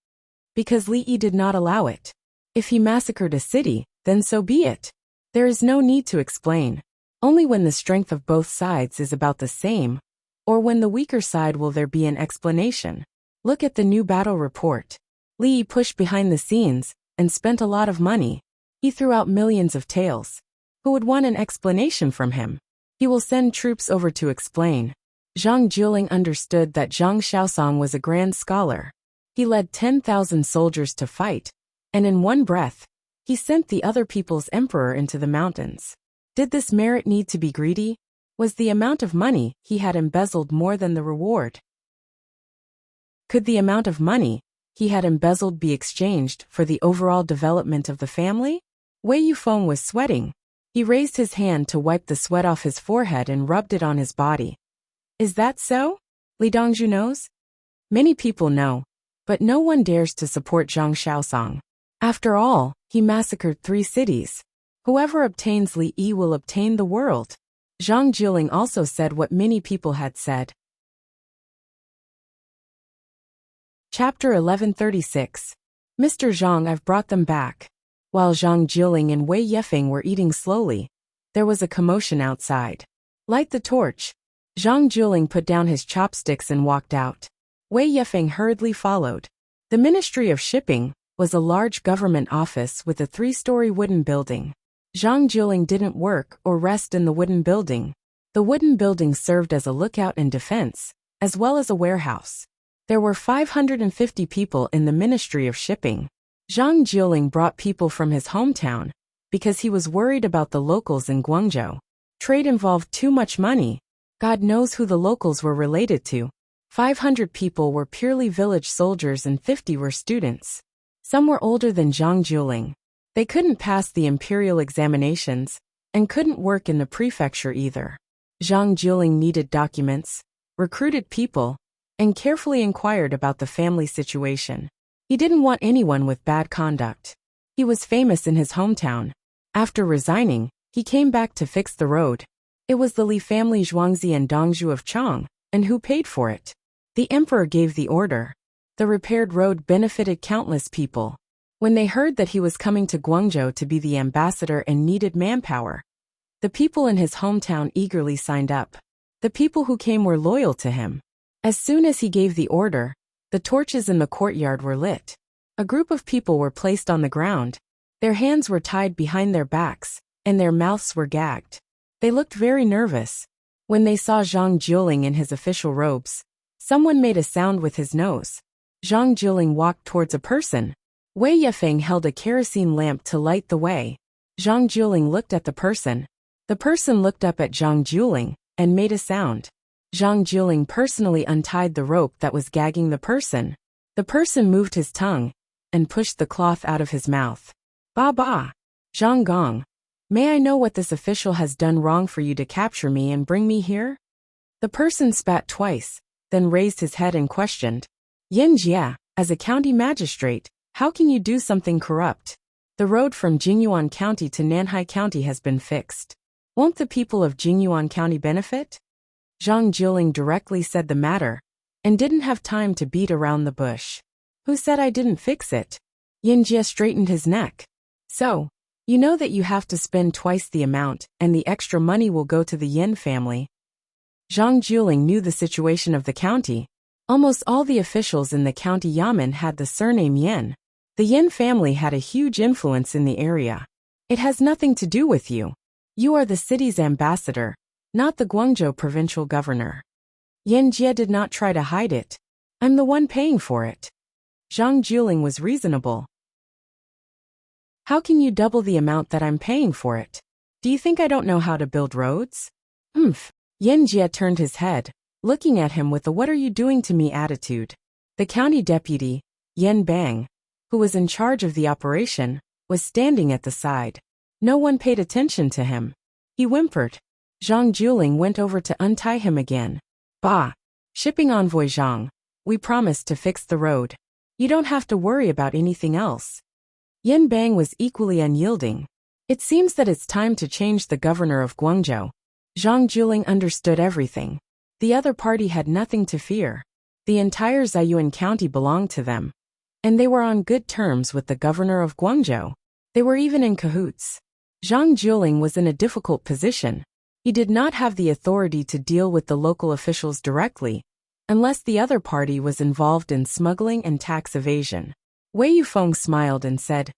Because Li Yi did not allow it. If he massacred a city, then so be it. There is no need to explain. Only when the strength of both sides is about the same, or when the weaker side will there be an explanation. Look at the new battle report. Li Yi pushed behind the scenes and spent a lot of money. He threw out millions of taels. Who would want an explanation from him? He will send troops over to explain. Zhang Jueling understood that Zhang Xiaosong was a grand scholar. He led 10,000 soldiers to fight, and in one breath, he sent the other people's emperor into the mountains. Did this merit need to be greedy? Was the amount of money he had embezzled more than the reward? Could the amount of money he had embezzled be exchanged for the overall development of the family? Wei Yufeng was sweating. He raised his hand to wipe the sweat off his forehead and rubbed it on his body. Is that so? Li Dongzhu knows? Many people know, but no one dares to support Zhang Xiaosong. After all, he massacred 3 cities. Whoever obtains Li Yi will obtain the world. Zhang Jueling also said what many people had said. Chapter 1136. Mr. Zhang, I've brought them back. While Zhang Jueling and Wei Yefeng were eating slowly, there was a commotion outside. Light the torch. Zhang Jueling put down his chopsticks and walked out. Wei Yefeng hurriedly followed. The Ministry of Shipping was a large government office with a 3-story wooden building. Zhang Jueling didn't work or rest in the wooden building. The wooden building served as a lookout and defense, as well as a warehouse. There were 550 people in the Ministry of Shipping. Zhang Jueling brought people from his hometown because he was worried about the locals in Guangzhou. Trade involved too much money. God knows who the locals were related to. 500 people were purely village soldiers and 50 were students. Some were older than Zhang Jueling. They couldn't pass the imperial examinations and couldn't work in the prefecture either. Zhang Jueling needed documents, recruited people, and carefully inquired about the family situation. He didn't want anyone with bad conduct. He was famous in his hometown. After resigning, he came back to fix the road. It was the Li family Zhuangzi and Dongzhu of Chang, and who paid for it? The emperor gave the order. The repaired road benefited countless people. When they heard that he was coming to Guangzhou to be the ambassador and needed manpower, the people in his hometown eagerly signed up. The people who came were loyal to him. As soon as he gave the order, the torches in the courtyard were lit. A group of people were placed on the ground. Their hands were tied behind their backs, and their mouths were gagged. They looked very nervous. When they saw Zhang Jueling in his official robes, someone made a sound with his nose. Zhang Jueling walked towards a person. Wei Yefeng held a kerosene lamp to light the way. Zhang Jueling looked at the person. The person looked up at Zhang Jueling and made a sound. Zhang Jueling personally untied the rope that was gagging the person. The person moved his tongue and pushed the cloth out of his mouth. Ba ba. Zhang Gong, may I know what this official has done wrong for you to capture me and bring me here? The person spat twice, then raised his head and questioned. Yan Jia, as a county magistrate, how can you do something corrupt? The road from Jingyuan County to Nanhai County has been fixed. Won't the people of Jingyuan County benefit? Zhang Jueling directly said the matter, and didn't have time to beat around the bush. Who said I didn't fix it? Yan Jia straightened his neck. So, you know that you have to spend twice the amount, and the extra money will go to the Yin family. Zhang Jueling knew the situation of the county. Almost all the officials in the county Yamen had the surname Yin. The Yin family had a huge influence in the area. It has nothing to do with you. You are the city's ambassador, not the Guangzhou provincial governor. Yan Jia did not try to hide it. I'm the one paying for it. Zhang Jueling was reasonable. How can you double the amount that I'm paying for it? Do you think I don't know how to build roads? Yan Jia turned his head, looking at him with a "what are you doing to me" attitude. The county deputy, Yan Bang, who was in charge of the operation, was standing at the side. No one paid attention to him. He whimpered. Zhang Juling went over to untie him again. Bah! Shipping envoy Zhang, we promised to fix the road. You don't have to worry about anything else. Yin Bang was equally unyielding. It seems that it's time to change the governor of Guangzhou. Zhang Juling understood everything. The other party had nothing to fear. The entire Ziyuan county belonged to them. And they were on good terms with the governor of Guangzhou. They were even in cahoots. Zhang Juling was in a difficult position. He did not have the authority to deal with the local officials directly, unless the other party was involved in smuggling and tax evasion. Wei Yufeng smiled and said,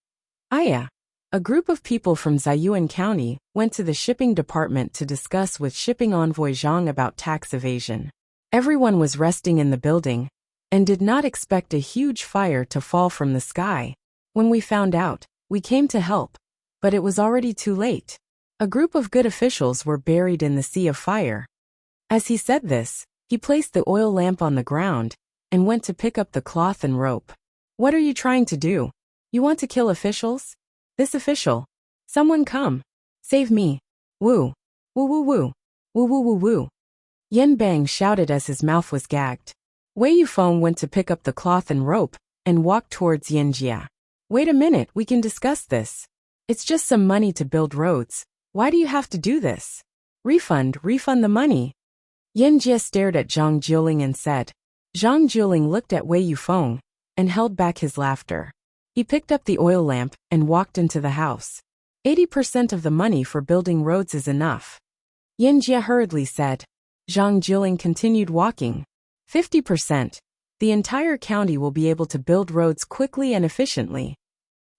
"Aya." A group of people from Ziyuan County went to the shipping department to discuss with shipping envoy Zhang about tax evasion. Everyone was resting in the building and did not expect a huge fire to fall from the sky. When we found out, we came to help, but it was already too late. A group of good officials were buried in the sea of fire. As he said this, he placed the oil lamp on the ground and went to pick up the cloth and rope. What are you trying to do? You want to kill officials? This official. Someone come. Save me. Woo. Woo woo woo. Woo woo woo woo. Yin Bang shouted as his mouth was gagged. Wei Yufeng went to pick up the cloth and rope and walked towards Yin Jia. Wait a minute, we can discuss this. It's just some money to build roads. Why do you have to do this? Refund the money. Yin Jia stared at Zhang Juling and said. Zhang Juling looked at Wei Yufeng and held back his laughter. He picked up the oil lamp and walked into the house. 80% of the money for building roads is enough. Yin Jia hurriedly said. Zhang Juling continued walking. 50%. The entire county will be able to build roads quickly and efficiently.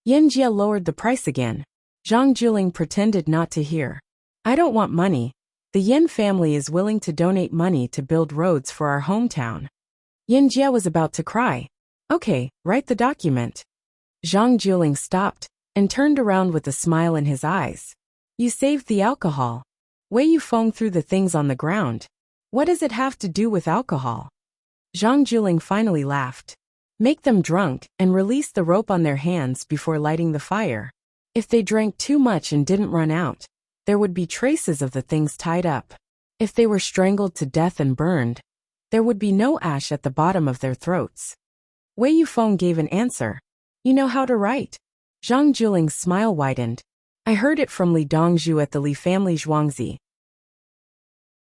Yin Jia lowered the price again. Zhang Juling pretended not to hear. I don't want money. The Yin family is willing to donate money to build roads for our hometown. Yin Jia was about to cry. Okay, write the document. Zhang Juling stopped and turned around with a smile in his eyes. You saved the alcohol. Wei Yufeng threw the things on the ground. What does it have to do with alcohol? Zhang Juling finally laughed. Make them drunk and release the rope on their hands before lighting the fire. If they drank too much and didn't run out, there would be traces of the things tied up. If they were strangled to death and burned, there would be no ash at the bottom of their throats. Wei Yufeng gave an answer. You know how to write. Zhang Juling's smile widened. I heard it from Li Dongzhu at the Li family Zhuangzi.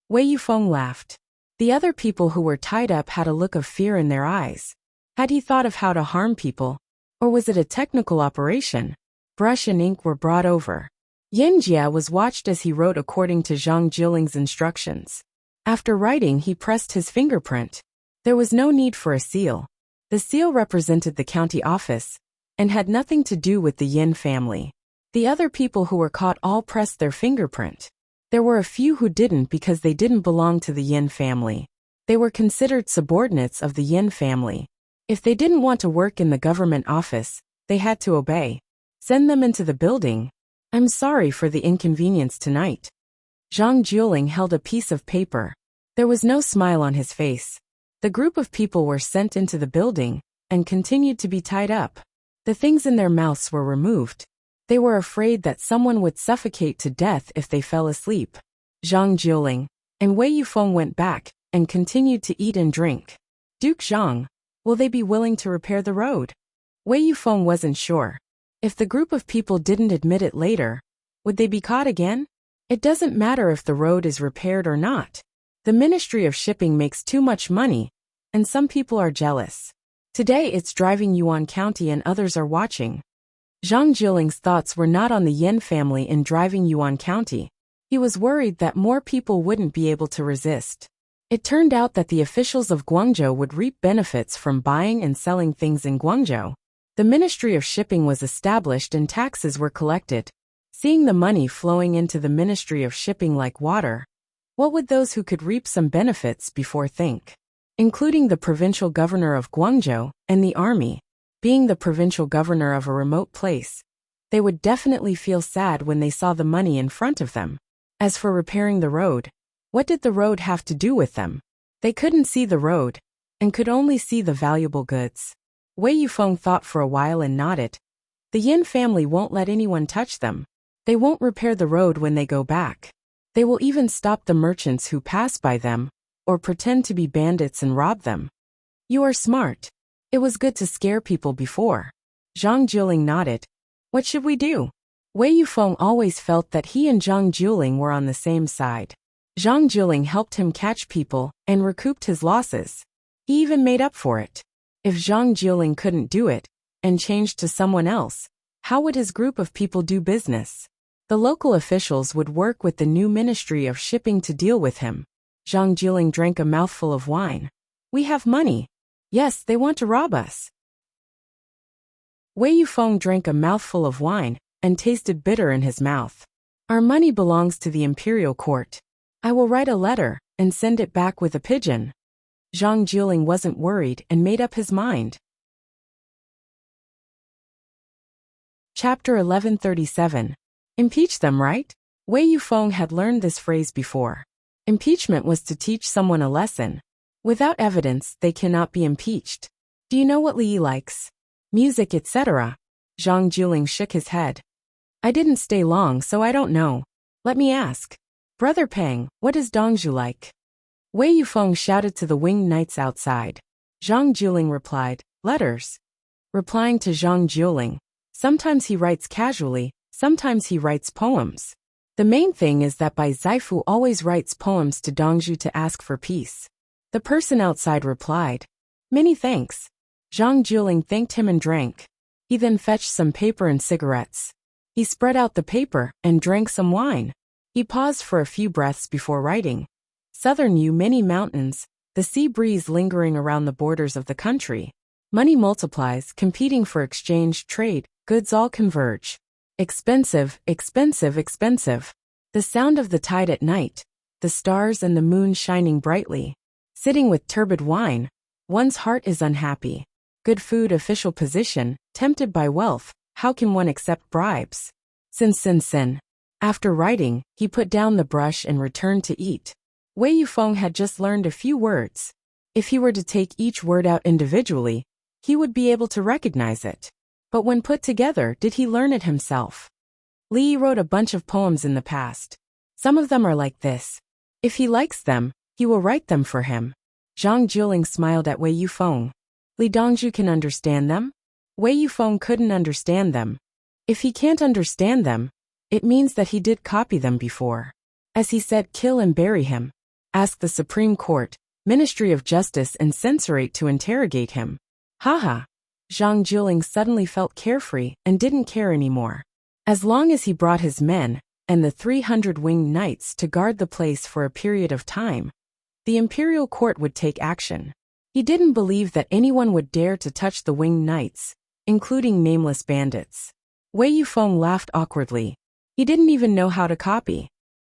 Wei Yufeng laughed. The other people who were tied up had a look of fear in their eyes. Had he thought of how to harm people? Or was it a technical operation? Brush and ink were brought over. Yin Jia was watched as he wrote according to Zhang Juling's instructions. After writing, he pressed his fingerprint. There was no need for a seal. The seal represented the county office and had nothing to do with the Yin family. The other people who were caught all pressed their fingerprint. There were a few who didn't because they didn't belong to the Yin family. They were considered subordinates of the Yin family. If they didn't want to work in the government office, they had to obey. Send them into the building. I'm sorry for the inconvenience tonight. Zhang Juling held a piece of paper. There was no smile on his face. The group of people were sent into the building and continued to be tied up. The things in their mouths were removed. They were afraid that someone would suffocate to death if they fell asleep. Zhang Juling and Wei Yufeng went back and continued to eat and drink. Duke Zhang, will they be willing to repair the road? Wei Yufeng wasn't sure. If the group of people didn't admit it later, would they be caught again? It doesn't matter if the road is repaired or not. The Ministry of Shipping makes too much money, and some people are jealous. Today it's driving Yuan County and others are watching. Zhang Jiling's thoughts were not on the Yin family in driving Yuan County. He was worried that more people wouldn't be able to resist. It turned out that the officials of Guangzhou would reap benefits from buying and selling things in Guangzhou. The Ministry of Shipping was established and taxes were collected. Seeing the money flowing into the Ministry of Shipping like water, what would those who could reap some benefits before think? Including the provincial governor of Guangzhou and the army. Being the provincial governor of a remote place, they would definitely feel sad when they saw the money in front of them. As for repairing the road, what did the road have to do with them? They couldn't see the road and could only see the valuable goods. Wei Yufeng thought for a while and nodded. The Yin family won't let anyone touch them. They won't repair the road when they go back. They will even stop the merchants who pass by them, or pretend to be bandits and rob them. You are smart. It was good to scare people before. Zhang Juling nodded. What should we do? Wei Yufeng always felt that he and Zhang Juling were on the same side. Zhang Juling helped him catch people and recouped his losses. He even made up for it. If Zhang Juling couldn't do it, and changed to someone else, how would his group of people do business? The local officials would work with the new Ministry of Shipping to deal with him. Zhang Juling drank a mouthful of wine. We have money. Yes, they want to rob us. Wei Yufeng drank a mouthful of wine and tasted bitter in his mouth. Our money belongs to the imperial court. I will write a letter and send it back with a pigeon. Zhang Juling wasn't worried and made up his mind. Chapter 1137. Impeach them, right? Wei Yufeng had learned this phrase before. Impeachment was to teach someone a lesson. Without evidence, they cannot be impeached. Do you know what Li Yi likes? Music, etc. Zhang Juling shook his head. I didn't stay long, so I don't know. Let me ask. Brother Peng, what is Dongzhu like? Wei Yufeng shouted to the winged knights outside. Zhang Juling replied, letters. Replying to Zhang Juling, sometimes he writes casually, sometimes he writes poems. The main thing is that Bai Zaifu always writes poems to Dongzhu to ask for peace. The person outside replied, many thanks. Zhang Juling thanked him and drank. He then fetched some paper and cigarettes. He spread out the paper and drank some wine. He paused for a few breaths before writing. Southern Yu many mountains, the sea breeze lingering around the borders of the country. Money multiplies, competing for exchange, trade, goods all converge. Expensive, expensive, expensive. The sound of the tide at night, the stars and the moon shining brightly. Sitting with turbid wine, one's heart is unhappy. Good food, official position, tempted by wealth, how can one accept bribes? Sin. After writing, he put down the brush and returned to eat. Wei Yufeng had just learned a few words. If he were to take each word out individually, he would be able to recognize it. But when put together, did he learn it himself? Li Yi wrote a bunch of poems in the past. Some of them are like this. If he likes them, he will write them for him. Zhang Juling smiled at Wei Yufeng. Li Dongzhu can understand them? Wei Yufeng couldn't understand them. If he can't understand them, it means that he did copy them before. As he said, kill and bury him. Ask the Supreme Court, Ministry of Justice and Censorate to interrogate him. Haha. Zhang Juling suddenly felt carefree and didn't care anymore. As long as he brought his men and the 300 winged knights to guard the place for a period of time, the imperial court would take action. He didn't believe that anyone would dare to touch the winged knights, including nameless bandits. Wei Yufeng laughed awkwardly. He didn't even know how to copy.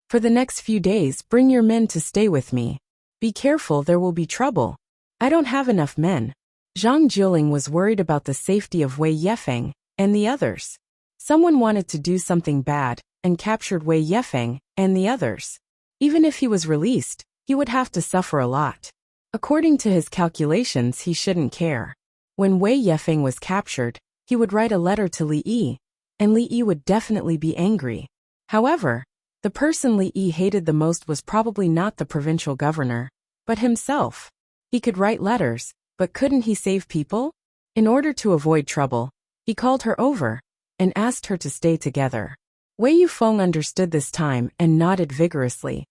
For the next few days, bring your men to stay with me. Be careful, there will be trouble. I don't have enough men. Zhang Juling was worried about the safety of Wei Yefeng and the others. Someone wanted to do something bad and captured Wei Yefeng and the others. Even if he was released, he would have to suffer a lot. According to his calculations, he shouldn't care. When Wei Yefeng was captured, he would write a letter to Li Yi, and Li Yi would definitely be angry. However, the person Li Yi hated the most was probably not the provincial governor, but himself. He could write letters, but couldn't he save people? In order to avoid trouble, he called her over and asked her to stay together. Wei Yufeng understood this time and nodded vigorously.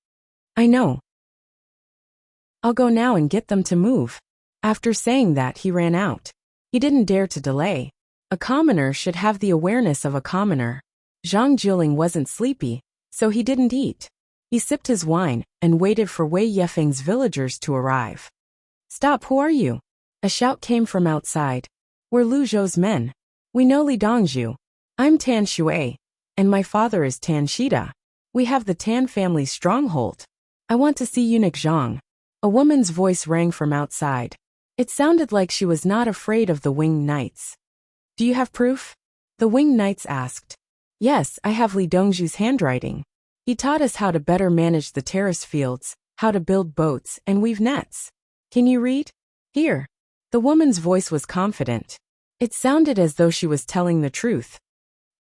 I know. I'll go now and get them to move. After saying that, he ran out. He didn't dare to delay. A commoner should have the awareness of a commoner. Zhang Juling wasn't sleepy, so he didn't eat. He sipped his wine and waited for Wei Yefeng's villagers to arrive. Stop, who are you? A shout came from outside. We're Lu Zhou's men. We know Li Dongzhu. I'm Tan Shui, and my father is Tan Shida. We have the Tan family's stronghold. I want to see eunuch Zhang. A woman's voice rang from outside. It sounded like she was not afraid of the winged knights. Do you have proof? The winged knights asked. Yes, I have Li Dongzhu's handwriting. He taught us how to better manage the terrace fields, how to build boats and weave nets. Can you read? Here. The woman's voice was confident. It sounded as though she was telling the truth.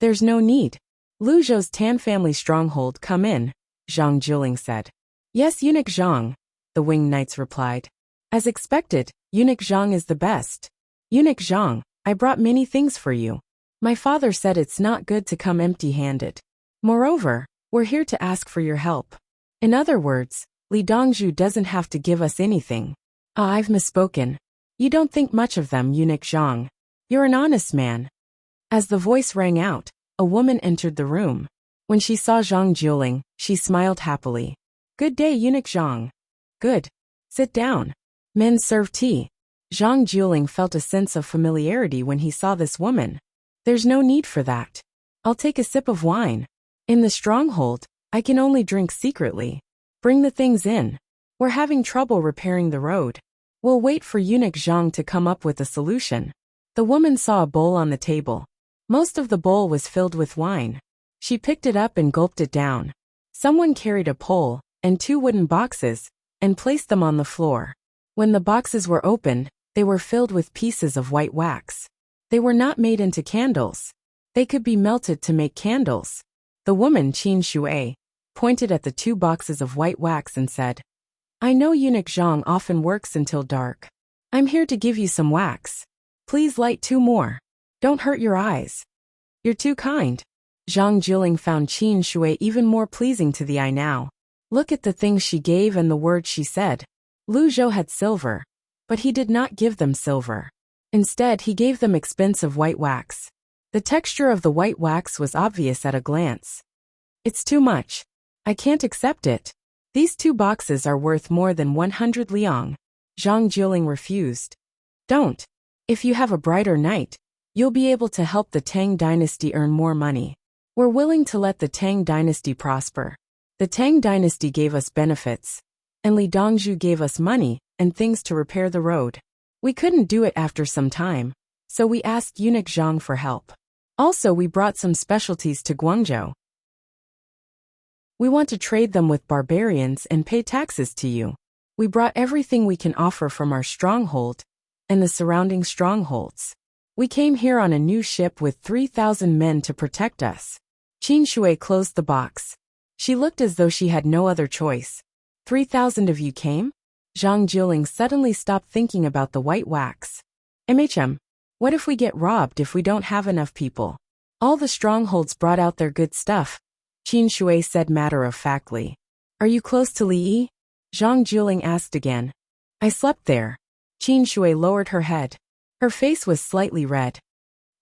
There's no need. Lu Zhou's Tan family stronghold, come in. Zhang Jiling said. Yes, Eunuch Zhang, the winged knights replied. As expected, Eunuch Zhang is the best. Eunuch Zhang, I brought many things for you. My father said it's not good to come empty-handed. Moreover, we're here to ask for your help. In other words, Li Dongzhu doesn't have to give us anything. Ah, I've misspoken. You don't think much of them, Eunuch Zhang. You're an honest man. As the voice rang out, a woman entered the room. When she saw Zhang Jiling, she smiled happily. Good day, Eunuch Zhang. Good. Sit down. Men serve tea. Zhang Jiling felt a sense of familiarity when he saw this woman. There's no need for that. I'll take a sip of wine. In the stronghold, I can only drink secretly. Bring the things in. We're having trouble repairing the road. We'll wait for Eunuch Zhang to come up with a solution. The woman saw a bowl on the table. Most of the bowl was filled with wine. She picked it up and gulped it down. Someone carried a pole and 2 wooden boxes and placed them on the floor. When the boxes were opened, they were filled with pieces of white wax. They were not made into candles. They could be melted to make candles. The woman, Qin Shui, pointed at the 2 boxes of white wax and said, I know Eunuch Zhang often works until dark. I'm here to give you some wax. Please light 2 more. Don't hurt your eyes. You're too kind. Zhang Jiling found Qin Shui even more pleasing to the eye now. Look at the things she gave and the words she said. Lu Zhou had silver, but he did not give them silver. Instead, he gave them expensive white wax. The texture of the white wax was obvious at a glance. It's too much. I can't accept it. These 2 boxes are worth more than 100 liang. Zhang Jiling refused. Don't. If you have a brighter night, you'll be able to help the Tang dynasty earn more money. We're willing to let the Tang dynasty prosper. The Tang dynasty gave us benefits, and Li Dongzhu gave us money and things to repair the road. We couldn't do it after some time, so we asked Eunuch Zhang for help. Also, we brought some specialties to Guangzhou. We want to trade them with barbarians and pay taxes to you. We brought everything we can offer from our stronghold and the surrounding strongholds. We came here on a new ship with 3,000 men to protect us. Qin Shui closed the box. She looked as though she had no other choice. 3,000 of you came? Zhang Jiling suddenly stopped thinking about the white wax. What if we get robbed if we don't have enough people? All the strongholds brought out their good stuff, Qin Shui said matter-of-factly. Are you close to Liyi? Zhang Jiling asked again. I slept there. Qin Shui lowered her head. Her face was slightly red.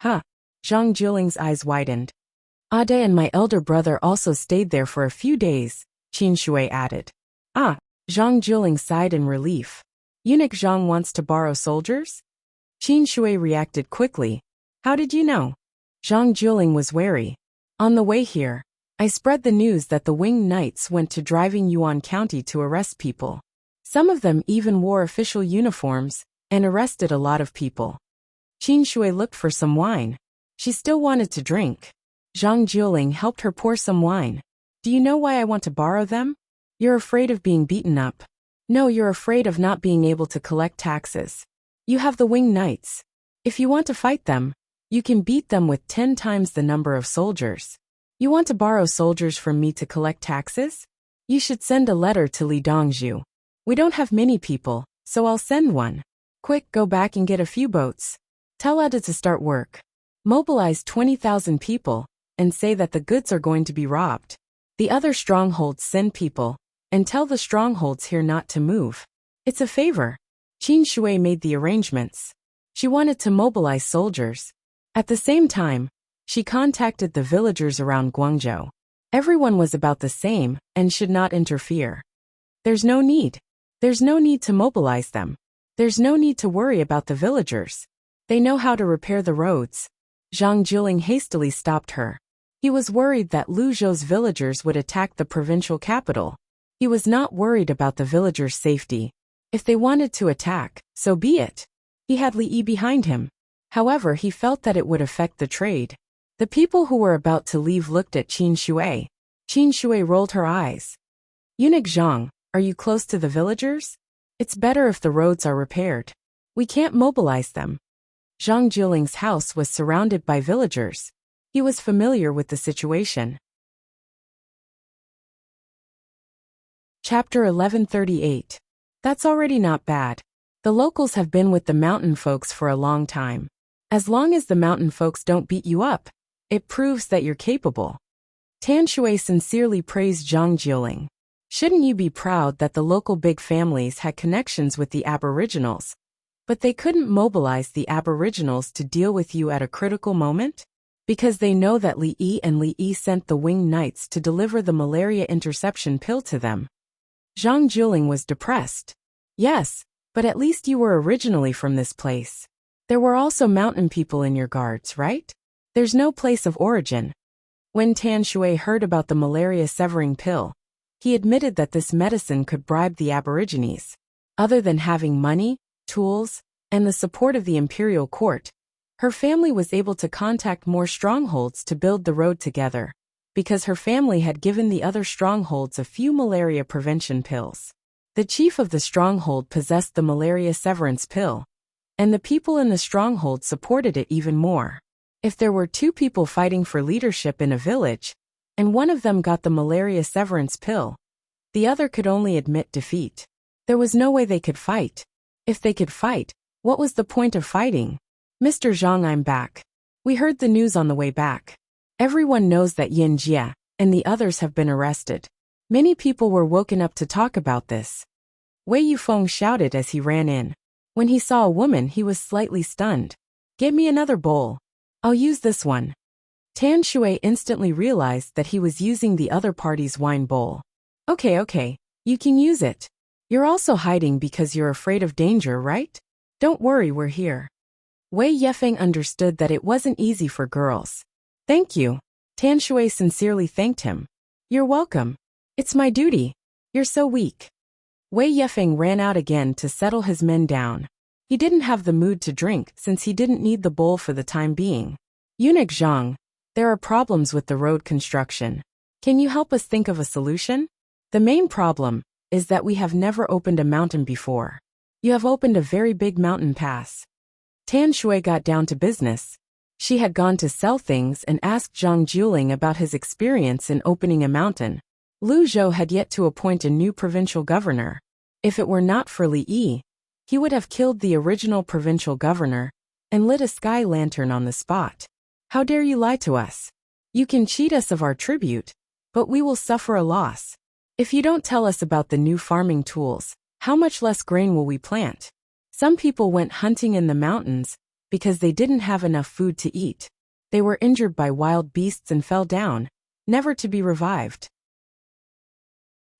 Huh. Zhang Jiling's eyes widened. Ade and my elder brother also stayed there for a few days, Qin Shui added. Ah, Zhang Jiling sighed in relief. Eunuch Zhang wants to borrow soldiers? Qin Shui reacted quickly. How did you know? Zhang Jiling was wary. On the way here, I spread the news that the winged knights went to driving Yuan County to arrest people. Some of them even wore official uniforms and arrested a lot of people. Qin Shui looked for some wine. She still wanted to drink. Zhang Jiling helped her pour some wine. Do you know why I want to borrow them? You're afraid of being beaten up. No, you're afraid of not being able to collect taxes. You have the winged knights. If you want to fight them, you can beat them with 10 times the number of soldiers. You want to borrow soldiers from me to collect taxes? You should send a letter to Li Dongzhu. We don't have many people, so I'll send one. Quick, go back and get a few boats. Tell Ada to start work. Mobilize 20,000 people, and say that the goods are going to be robbed. The other strongholds send people, and tell the strongholds here not to move. It's a favor. Qin Shui made the arrangements. She wanted to mobilize soldiers. At the same time, she contacted the villagers around Guangzhou. Everyone was about the same and should not interfere. There's no need. There's no need to mobilize them. There's no need to worry about the villagers. They know how to repair the roads. Zhang Jiling hastily stopped her. He was worried that Lu Zhou's villagers would attack the provincial capital. He was not worried about the villagers' safety. If they wanted to attack, so be it. He had Li Yi behind him. However, he felt that it would affect the trade. The people who were about to leave looked at Qin Shui. Qin Shui rolled her eyes. Eunuch Zhang, are you close to the villagers? It's better if the roads are repaired. We can't mobilize them. Zhang Jiling's house was surrounded by villagers. He was familiar with the situation. Chapter 1138. That's already not bad. The locals have been with the mountain folks for a long time. As long as the mountain folks don't beat you up, it proves that you're capable. Tan Shui sincerely praised Zhang Jiuling. Shouldn't you be proud that the local big families had connections with the Aboriginals, but they couldn't mobilize the Aboriginals to deal with you at a critical moment? Because they know that Li Yi and Li Yi sent the winged knights to deliver the malaria interception pill to them. Zhang Jiuling was depressed. Yes, but at least you were originally from this place. There were also mountain people in your guards, right? There's no place of origin. When Tan Shui heard about the malaria-severing pill, he admitted that this medicine could bribe the Aborigines. Other than having money, tools, and the support of the imperial court, her family was able to contact more strongholds to build the road together, because her family had given the other strongholds a few malaria prevention pills. The chief of the stronghold possessed the malaria severance pill, and the people in the stronghold supported it even more. If there were two people fighting for leadership in a village, and one of them got the malaria severance pill, the other could only admit defeat. There was no way they could fight. If they could fight, what was the point of fighting? Mr. Zhang, I'm back. We heard the news on the way back. Everyone knows that Yin Jie and the others have been arrested. Many people were woken up to talk about this. Wei Yufeng shouted as he ran in. When he saw a woman, he was slightly stunned. Get me another bowl. I'll use this one. Tan Shui instantly realized that he was using the other party's wine bowl. Okay, you can use it. You're also hiding because you're afraid of danger, right? Don't worry, we're here. Wei Yefeng understood that it wasn't easy for girls. Thank you. Tan Shui sincerely thanked him. You're welcome. It's my duty. You're so weak. Wei Yefeng ran out again to settle his men down. He didn't have the mood to drink since he didn't need the bowl for the time being. Eunuch Zhang, there are problems with the road construction. Can you help us think of a solution? The main problem is that we have never opened a mountain before. You have opened a very big mountain pass. Tan Shui got down to business. She had gone to sell things and asked Zhang Jiuling about his experience in opening a mountain. Lu Zhou had yet to appoint a new provincial governor. If it were not for Li Yi, he would have killed the original provincial governor and lit a sky lantern on the spot. How dare you lie to us? You can cheat us of our tribute, but we will suffer a loss. If you don't tell us about the new farming tools, how much less grain will we plant? Some people went hunting in the mountains because they didn't have enough food to eat. They were injured by wild beasts and fell down, never to be revived.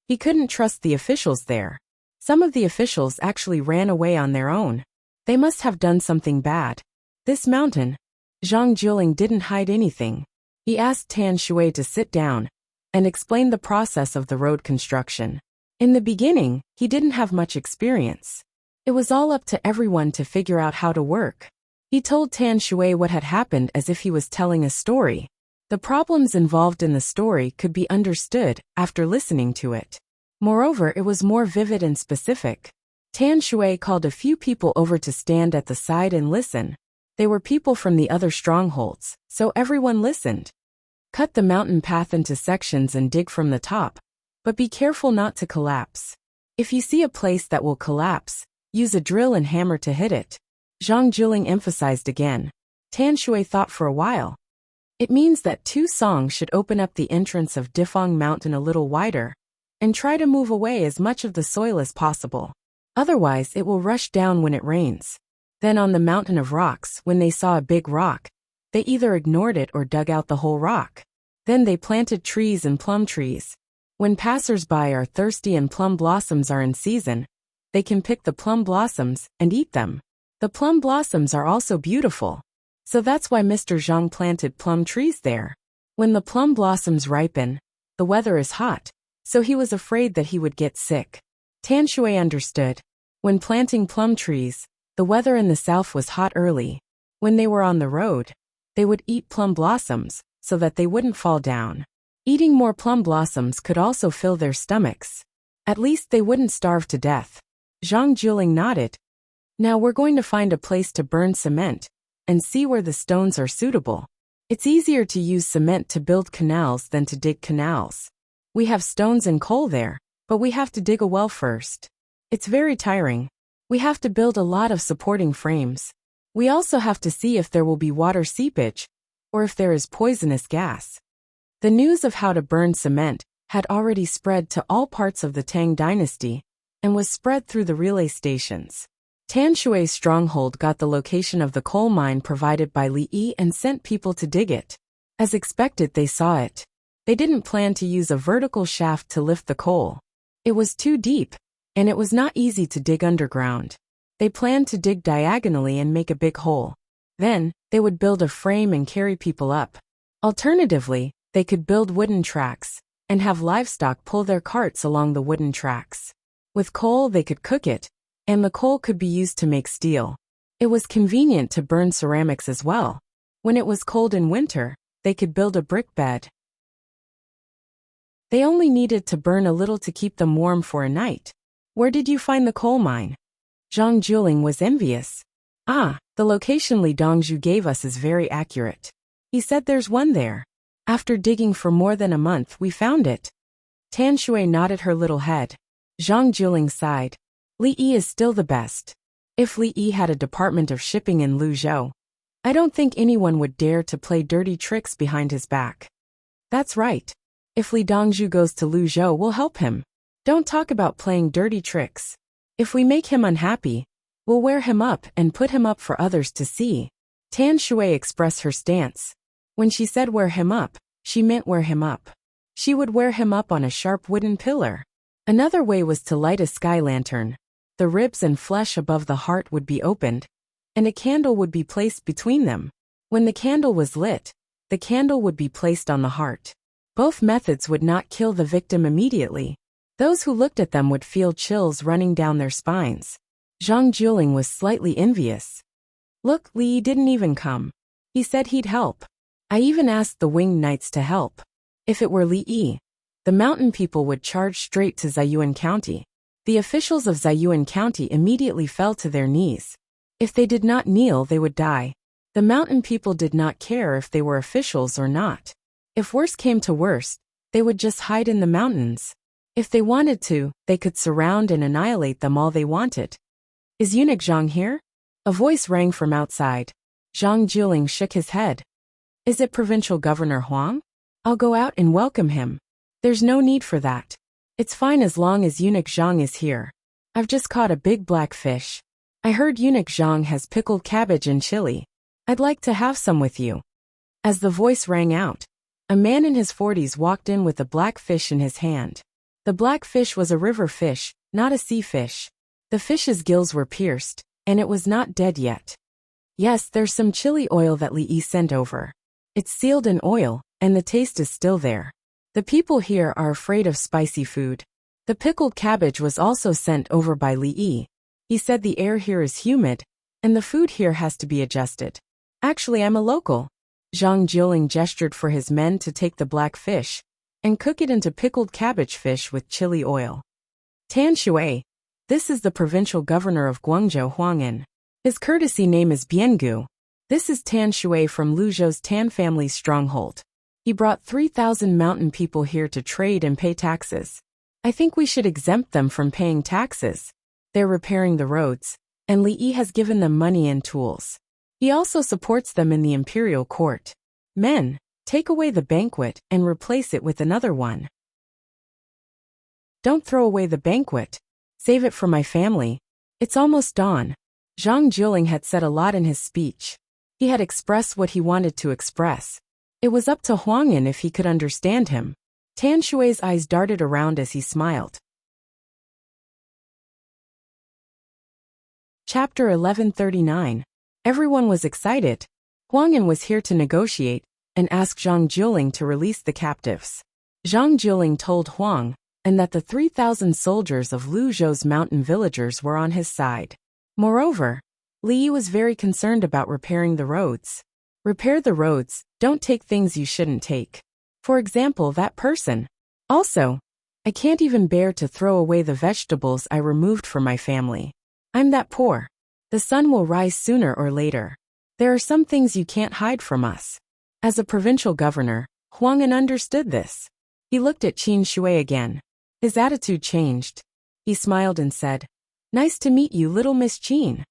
He couldn't trust the officials there. Some of the officials actually ran away on their own. They must have done something bad. This mountain, Zhang Jiuling didn't hide anything. He asked Tan Shui to sit down and explain the process of the road construction. In the beginning, he didn't have much experience. It was all up to everyone to figure out how to work. He told Tan Shui what had happened as if he was telling a story. The problems involved in the story could be understood after listening to it. Moreover, it was more vivid and specific. Tan Shui called a few people over to stand at the side and listen. They were people from the other strongholds, so everyone listened. Cut the mountain path into sections and dig from the top, but be careful not to collapse. If you see a place that will collapse, use a drill and hammer to hit it. Zhang Jiuling emphasized again. Tan Shui thought for a while. It means that Tu Song should open up the entrance of Difeng Mountain a little wider, and try to move away as much of the soil as possible. Otherwise, it will rush down when it rains. Then on the mountain of rocks, when they saw a big rock, they either ignored it or dug out the whole rock. Then they planted trees and plum trees. When passers-by are thirsty and plum blossoms are in season, they can pick the plum blossoms and eat them. The plum blossoms are also beautiful. So that's why Mr. Zhang planted plum trees there. When the plum blossoms ripen, the weather is hot, so he was afraid that he would get sick. Tan Shui understood. When planting plum trees, the weather in the south was hot early. When they were on the road, they would eat plum blossoms so that they wouldn't fall down. Eating more plum blossoms could also fill their stomachs. At least they wouldn't starve to death. Zhang Jiuling nodded. Now we're going to find a place to burn cement and see where the stones are suitable. It's easier to use cement to build canals than to dig canals. We have stones and coal there, But we have to dig a well first. It's very tiring. We have to build a lot of supporting frames. We also have to see if there will be water seepage, or if there is poisonous gas. The news of how to burn cement had already spread to all parts of the Tang dynasty, and was spread through the relay stations. Tan Shui's stronghold got the location of the coal mine provided by Li Yi and sent people to dig it. As expected, they saw it. They didn't plan to use a vertical shaft to lift the coal. It was too deep, and it was not easy to dig underground. They planned to dig diagonally and make a big hole. Then, they would build a frame and carry people up. Alternatively, they could build wooden tracks, and have livestock pull their carts along the wooden tracks. With coal they could cook it, and the coal could be used to make steel. It was convenient to burn ceramics as well. When it was cold in winter, they could build a brick bed. They only needed to burn a little to keep them warm for a night. Where did you find the coal mine? Zhang Juling was envious. Ah, the location Li Dongzhu gave us is very accurate. He said there's one there. After digging for more than a month, we found it. Tan Shui nodded her little head. Zhang Juling sighed. Li Yi is still the best. If Li Yi had a department of shipping in Luzhou, I don't think anyone would dare to play dirty tricks behind his back. That's right. If Li Dongzhu goes to Luzhou, we'll help him. Don't talk about playing dirty tricks. If we make him unhappy, we'll wear him up and put him up for others to see. Tan Shui expressed her stance. When she said wear him up, she meant wear him up. She would wear him up on a sharp wooden pillar. Another way was to light a sky lantern. The ribs and flesh above the heart would be opened, and a candle would be placed between them. When the candle was lit, the candle would be placed on the heart. Both methods would not kill the victim immediately. Those who looked at them would feel chills running down their spines. Zhang Juling was slightly envious. Look, Li didn't even come. He said he'd help. I even asked the winged knights to help. If it were Li Yi, the mountain people would charge straight to Ziyuan County. The officials of Ziyuan County immediately fell to their knees. If they did not kneel, they would die. The mountain people did not care if they were officials or not. If worse came to worst, they would just hide in the mountains. If they wanted to, they could surround and annihilate them all they wanted. Is Eunuch Zhang here? A voice rang from outside. Zhang Juling shook his head. Is it Provincial Governor Huang? I'll go out and welcome him. There's no need for that. It's fine as long as Eunuch Zhang is here. I've just caught a big black fish. I heard Eunuch Zhang has pickled cabbage and chili. I'd like to have some with you. As the voice rang out, a man in his 40s walked in with a black fish in his hand. The black fish was a river fish, not a sea fish. The fish's gills were pierced, and it was not dead yet. Yes, there's some chili oil that Li Yi sent over. It's sealed in oil, and the taste is still there. The people here are afraid of spicy food. The pickled cabbage was also sent over by Li Yi. He said the air here is humid, and the food here has to be adjusted. Actually, I'm a local. Zhang Juling gestured for his men to take the black fish and cook it into pickled cabbage fish with chili oil. Tan Shui, this is the provincial governor of Guangzhou, Huang'an. His courtesy name is Biangu. This is Tan Shui from Luzhou's Tan family's stronghold. He brought 3,000 mountain people here to trade and pay taxes. I think we should exempt them from paying taxes. They're repairing the roads, and Li Yi has given them money and tools. He also supports them in the imperial court. Men, take away the banquet and replace it with another one. Don't throw away the banquet. Save it for my family. It's almost dawn. Zhang Juling had said a lot in his speech. He had expressed what he wanted to express. It was up to Huang'an if he could understand him. Tan Shui's eyes darted around as he smiled. Chapter 1139. Everyone was excited. Huang'an was here to negotiate and ask Zhang Juling to release the captives. Zhang Juling told Huang and that the 3,000 soldiers of Luzhou's mountain villagers were on his side. Moreover, Li Yi was very concerned about repairing the roads. Repair the roads, don't take things you shouldn't take. For example, that person. Also, I can't even bear to throw away the vegetables I removed from my family. I'm that poor. The sun will rise sooner or later. There are some things you can't hide from us. As a provincial governor, Huang'an understood this. He looked at Qin Shui again. His attitude changed. He smiled and said, "Nice to meet you, little Miss Jean."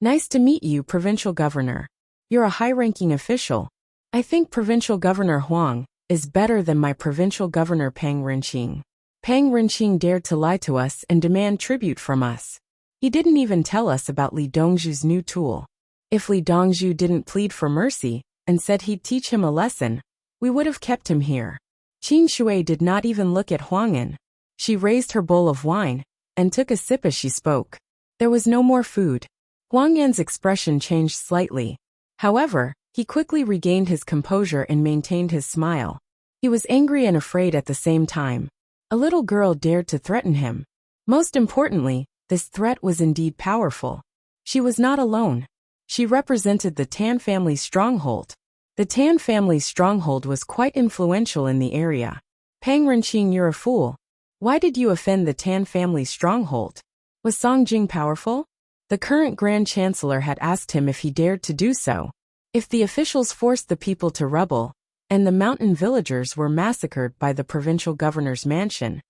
"Nice to meet you, Provincial Governor. You're a high-ranking official. I think Provincial Governor Huang is better than my Provincial Governor Pang Renqing." Pang Renqing dared to lie to us and demand tribute from us. He didn't even tell us about Li Dongzhu's new tool. If Li Dongzhu didn't plead for mercy and said he'd teach him a lesson, we would have kept him here. Qin Shui did not even look at Huang'an. She raised her bowl of wine and took a sip as she spoke. There was no more food. Huang'an's expression changed slightly. However, he quickly regained his composure and maintained his smile. He was angry and afraid at the same time. A little girl dared to threaten him. Most importantly, this threat was indeed powerful. She was not alone. She represented the Tan family's stronghold. The Tan family's stronghold was quite influential in the area. "Pang Renqing, you're a fool. Why did you offend the Tan family's stronghold? Was Song Jing powerful?" The current Grand Chancellor had asked him if he dared to do so. If the officials forced the people to rebel, and the mountain villagers were massacred by the provincial governor's mansion,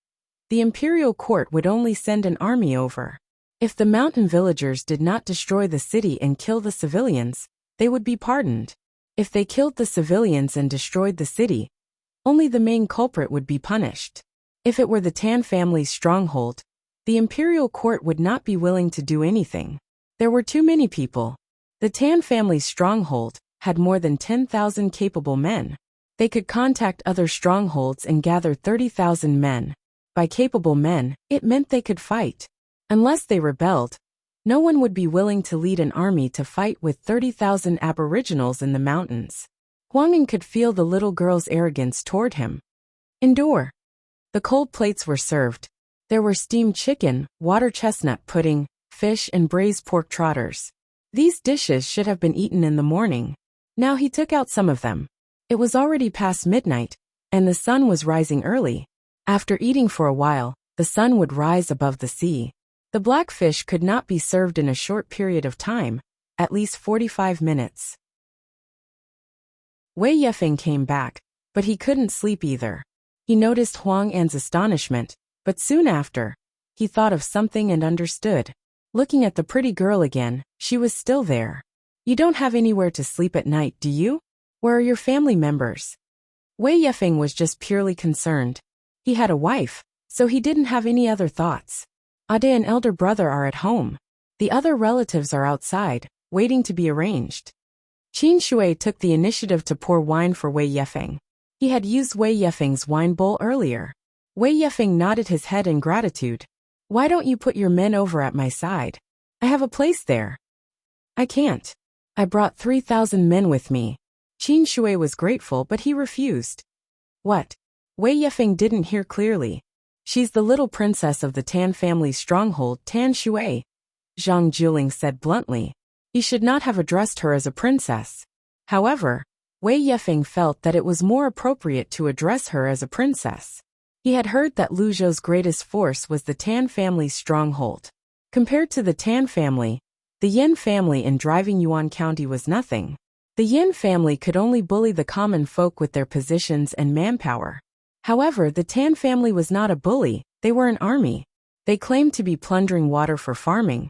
the imperial court would only send an army over. If the mountain villagers did not destroy the city and kill the civilians, they would be pardoned. If they killed the civilians and destroyed the city, only the main culprit would be punished. If it were the Tan family's stronghold, the imperial court would not be willing to do anything. There were too many people. The Tan family's stronghold had more than 10,000 capable men. They could contact other strongholds and gather 30,000 men. By capable men, it meant they could fight. Unless they rebelled, no one would be willing to lead an army to fight with 30,000 aboriginals in the mountains. Huang'an could feel the little girl's arrogance toward him. Endure. The cold plates were served. There were steamed chicken, water chestnut pudding, fish and braised pork trotters. These dishes should have been eaten in the morning. Now he took out some of them. It was already past midnight, and the sun was rising early. After eating for a while, the sun would rise above the sea. The black fish could not be served in a short period of time, at least 45 minutes. Wei Yefeng came back, but he couldn't sleep either. He noticed Huang'an's astonishment, but soon after, he thought of something and understood. Looking at the pretty girl again, she was still there. "You don't have anywhere to sleep at night, do you? Where are your family members?" Wei Yefeng was just purely concerned. He had a wife, so he didn't have any other thoughts. Ade and elder brother are at home. The other relatives are outside, waiting to be arranged. Qin Shui took the initiative to pour wine for Wei Yefeng. He had used Wei Yefeng's wine bowl earlier. Wei Yefeng nodded his head in gratitude. "Why don't you put your men over at my side? I have a place there." "I can't. I brought 3,000 men with me." Qin Shui was grateful, but he refused. "What?" Wei Yefeng didn't hear clearly. "She's the little princess of the Tan family's stronghold, Tan Shui," Zhang Juling said bluntly. He should not have addressed her as a princess. However, Wei Yefeng felt that it was more appropriate to address her as a princess. He had heard that Lu Zhou's greatest force was the Tan family's stronghold. Compared to the Tan family, the Yin family in driving Yuan County was nothing. The Yin family could only bully the common folk with their positions and manpower. However, the Tan family was not a bully, they were an army. They claimed to be plundering water for farming.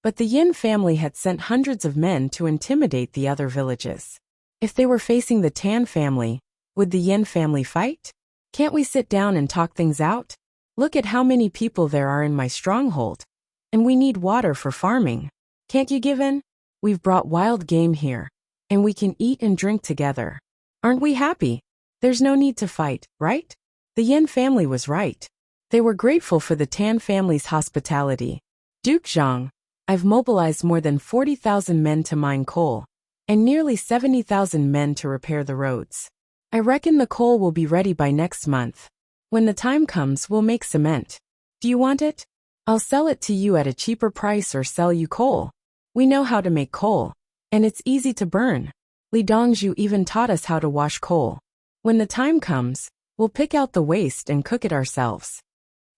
But the Yin family had sent hundreds of men to intimidate the other villages. If they were facing the Tan family, would the Yin family fight? "Can't we sit down and talk things out? Look at how many people there are in my stronghold. And we need water for farming. Can't you give in? We've brought wild game here, and we can eat and drink together. Aren't we happy? There's no need to fight, right?" The Yin family was right. They were grateful for the Tan family's hospitality. "Duke Zhang, I've mobilized more than 40,000 men to mine coal, and nearly 70,000 men to repair the roads. I reckon the coal will be ready by next month. When the time comes, we'll make cement. Do you want it? I'll sell it to you at a cheaper price or sell you coal. We know how to make coal, and it's easy to burn. Li Dongzhu even taught us how to wash coal. When the time comes, we'll pick out the waste and cook it ourselves."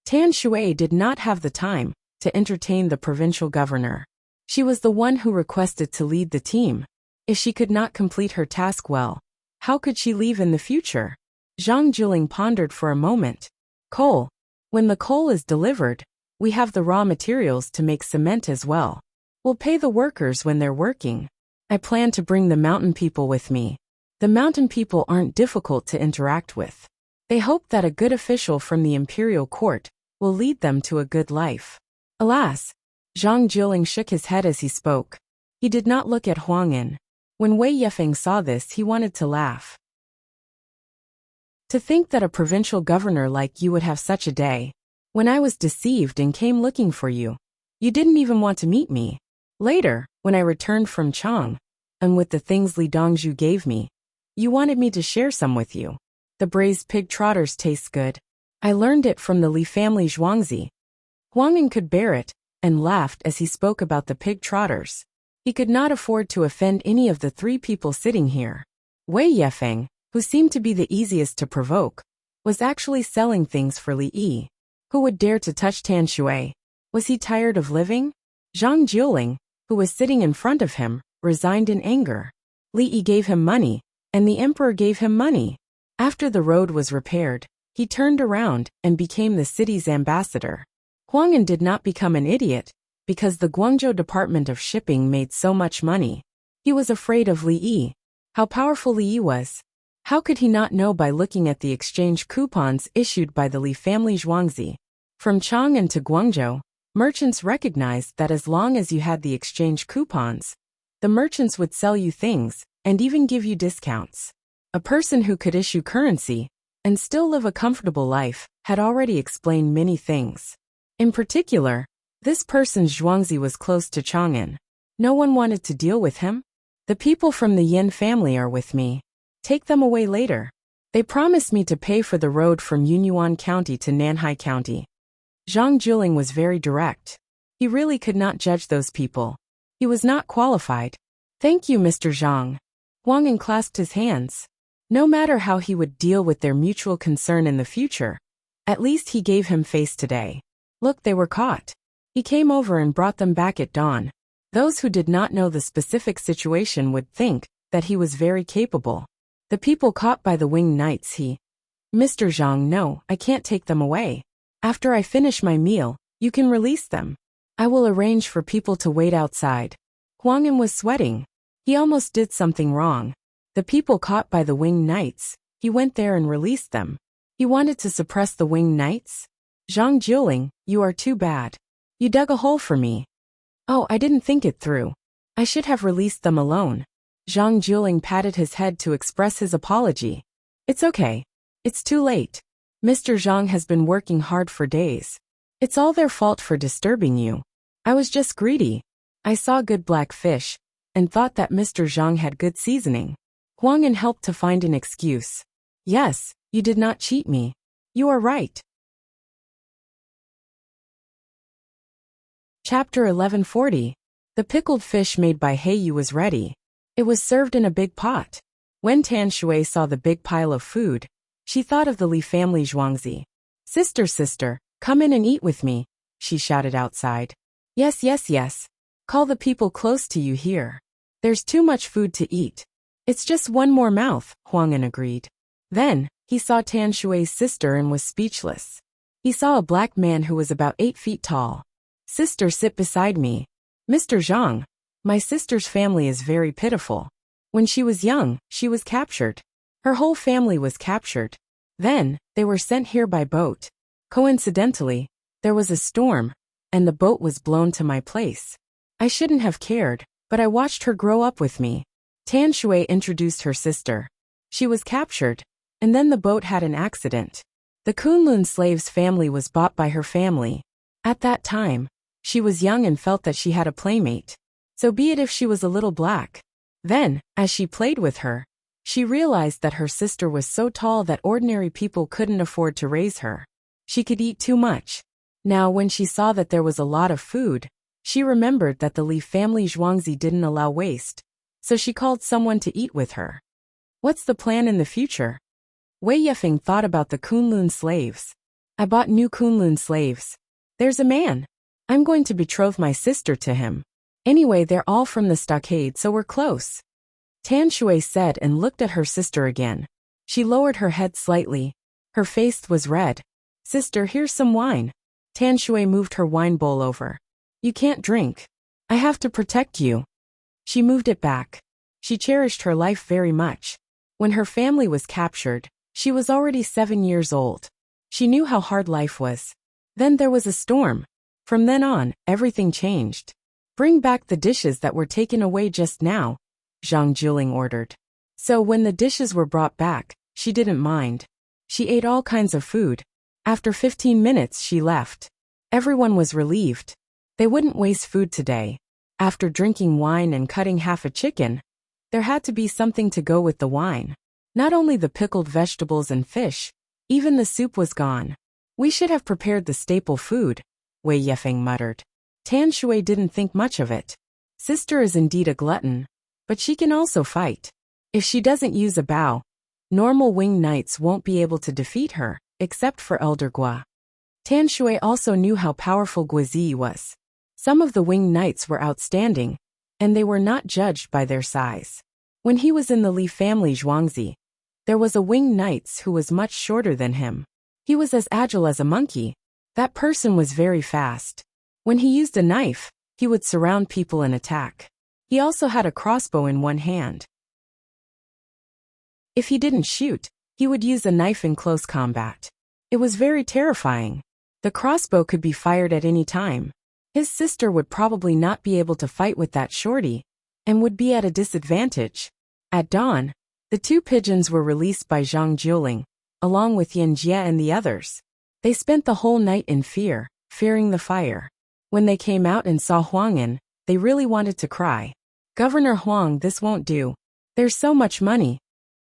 Tan Shui did not have the time to entertain the provincial governor. She was the one who requested to lead the team. If she could not complete her task well, how could she leave in the future? Zhang Juling pondered for a moment. "Coal. When the coal is delivered, we have the raw materials to make cement as well. We'll pay the workers when they're working. I plan to bring the mountain people with me. The mountain people aren't difficult to interact with. They hope that a good official from the imperial court will lead them to a good life. Alas, Zhang Jiling shook his head as he spoke. He did not look at Huang Yin. When Wei Yefeng saw this, he wanted to laugh. To think that a provincial governor like you would have such a day. When I was deceived and came looking for you, you didn't even want to meet me. Later, when I returned from Chang, and with the things Li Dongzhu gave me, you wanted me to share some with you. The braised pig trotters taste good. I learned it from the Li family Zhuangzi. Huang Yin could bear it, and laughed as he spoke about the pig trotters. He could not afford to offend any of the three people sitting here. Wei Yefeng, who seemed to be the easiest to provoke, was actually selling things for Li Yi. Who would dare to touch Tan Shui? Was he tired of living? Zhang Jiling, who was sitting in front of him, resigned in anger. Li Yi gave him money, and the emperor gave him money. After the road was repaired, he turned around and became the city's ambassador. Huang Yin did not become an idiot, because the Guangzhou Department of Shipping made so much money. He was afraid of Li Yi. How powerful Li Yi was. How could he not know by looking at the exchange coupons issued by the Li family Zhuangzi? From Chang'an to Guangzhou, merchants recognized that as long as you had the exchange coupons, the merchants would sell you things and even give you discounts. A person who could issue currency and still live a comfortable life had already explained many things. In particular, this person's Zhuangzi was close to Chang'an. No one wanted to deal with him. The people from the Yin family are with me. Take them away later. They promised me to pay for the road from Yunyuan County to Nanhai County. Zhang Jiling was very direct. He really could not judge those people. He was not qualified. Thank you, Mr. Zhang. Huang Yin clasped his hands. No matter how he would deal with their mutual concern in the future, at least he gave him face today. Look, they were caught. He came over and brought them back at dawn. Those who did not know the specific situation would think that he was very capable. The people caught by the winged knights, Mr. Zhang, no, I can't take them away. After I finish my meal, you can release them. I will arrange for people to wait outside. Huang Yin was sweating. He almost did something wrong. The people caught by the winged knights, he went there and released them. He wanted to suppress the winged knights? Zhang Jiling, you are too bad. You dug a hole for me. Oh, I didn't think it through. I should have released them alone. Zhang Jiling patted his head to express his apology. It's okay. It's too late. Mr. Zhang has been working hard for days. It's all their fault for disturbing you. I was just greedy. I saw good black fish, and thought that Mr. Zhang had good seasoning. Huang Yin helped to find an excuse. Yes, you did not cheat me. You are right. Chapter 1140. The pickled fish made by Heiyu was ready. It was served in a big pot. When Tan Shui saw the big pile of food, she thought of the Li family Zhuangzi. Sister, come in and eat with me, she shouted outside. Yes. Call the people close to you here. There's too much food to eat. It's just one more mouth, Huang Yin agreed. Then, he saw Tan Shui's sister and was speechless. He saw a black man who was about 8 feet tall. Sister, sit beside me. Mr. Zhang, my sister's family is very pitiful. When she was young, she was captured. Her whole family was captured. Then, they were sent here by boat. Coincidentally, there was a storm, and the boat was blown to my place. I shouldn't have cared, but I watched her grow up with me. Tan Shui introduced her sister. She was captured, and then the boat had an accident. The Kunlun slave's family was bought by her family. At that time, she was young and felt that she had a playmate. So be it if she was a little black. Then, as she played with her, she realized that her sister was so tall that ordinary people couldn't afford to raise her. She could eat too much. Now when she saw that there was a lot of food, she remembered that the Li family Zhuangzi didn't allow waste. So she called someone to eat with her. What's the plan in the future? Wei Yefeng thought about the Kunlun slaves. I bought new Kunlun slaves. There's a man. I'm going to betroth my sister to him. Anyway, they're all from the stockade, so we're close. Tan Shui said and looked at her sister again. She lowered her head slightly. Her face was red. Sister, here's some wine. Tan Shui moved her wine bowl over. You can't drink. I have to protect you. She moved it back. She cherished her life very much. When her family was captured, she was already 7 years old. She knew how hard life was. Then there was a storm. From then on, everything changed. Bring back the dishes that were taken away just now, Zhang Juling ordered. So when the dishes were brought back, she didn't mind. She ate all kinds of food. After 15 minutes she left. Everyone was relieved. They wouldn't waste food today. After drinking wine and cutting half a chicken, there had to be something to go with the wine. Not only the pickled vegetables and fish, even the soup was gone. We should have prepared the staple food, Wei Yefeng muttered. Tan Shui didn't think much of it. Sister is indeed a glutton, but she can also fight. If she doesn't use a bow, normal winged knights won't be able to defeat her, except for Elder Gua. Tan Shui also knew how powerful Guizi was. Some of the winged knights were outstanding, and they were not judged by their size. When he was in the Li family Zhuangzi, there was a winged knight who was much shorter than him. He was as agile as a monkey. That person was very fast. When he used a knife, he would surround people and attack. He also had a crossbow in one hand. If he didn't shoot, he would use a knife in close combat. It was very terrifying. The crossbow could be fired at any time. His sister would probably not be able to fight with that shorty, and would be at a disadvantage. At dawn, the 2 pigeons were released by Zhang Juling, along with Yan Jie and the others. They spent the whole night in fear, fearing the fire. When they came out and saw Huang'an, they really wanted to cry. Governor Huang, this won't do. There's so much money.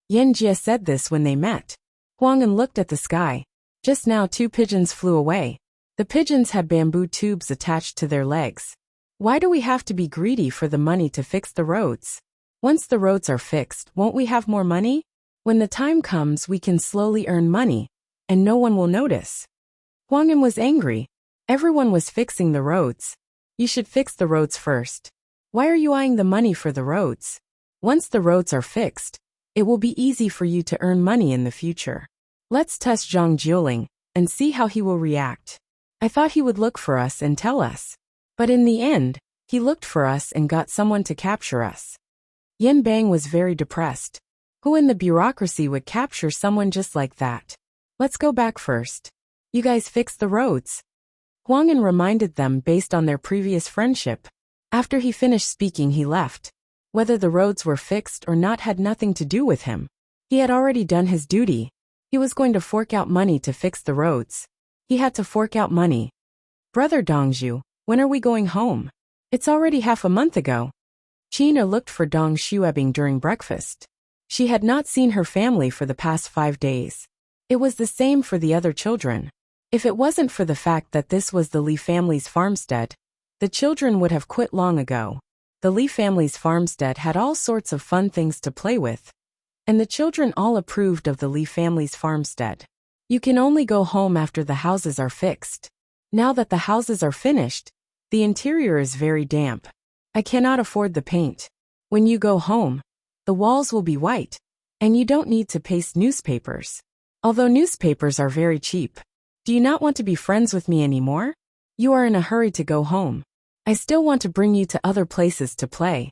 Yan Jie said this when they met. Huang'an looked at the sky. Just now 2 pigeons flew away. The pigeons had bamboo tubes attached to their legs. Why do we have to be greedy for the money to fix the roads? Once the roads are fixed, won't we have more money? When the time comes, we can slowly earn money, and no one will notice. Huang'an was angry. Everyone was fixing the roads. You should fix the roads first. Why are you eyeing the money for the roads? Once the roads are fixed, it will be easy for you to earn money in the future. Let's test Zhang Juling and see how he will react. I thought he would look for us and tell us. But in the end, he looked for us and got someone to capture us. Yin Bang was very depressed. Who in the bureaucracy would capture someone just like that? Let's go back first. You guys fix the roads. Huang'an reminded them based on their previous friendship. After he finished speaking, he left. Whether the roads were fixed or not had nothing to do with him. He had already done his duty. He was going to fork out money to fix the roads. He had to fork out money. Brother Dongzhu, when are we going home? It's already half a month ago. China looked for Dong Xuebing during breakfast. She had not seen her family for the past 5 days. It was the same for the other children. If it wasn't for the fact that this was the Li family's farmstead, the children would have quit long ago. The Li family's farmstead had all sorts of fun things to play with, and the children all approved of the Li family's farmstead. You can only go home after the houses are fixed. Now that the houses are finished, the interior is very damp. I cannot afford the paint. When you go home, the walls will be white, and you don't need to paste newspapers. Although newspapers are very cheap. Do you not want to be friends with me anymore? You are in a hurry to go home. I still want to bring you to other places to play.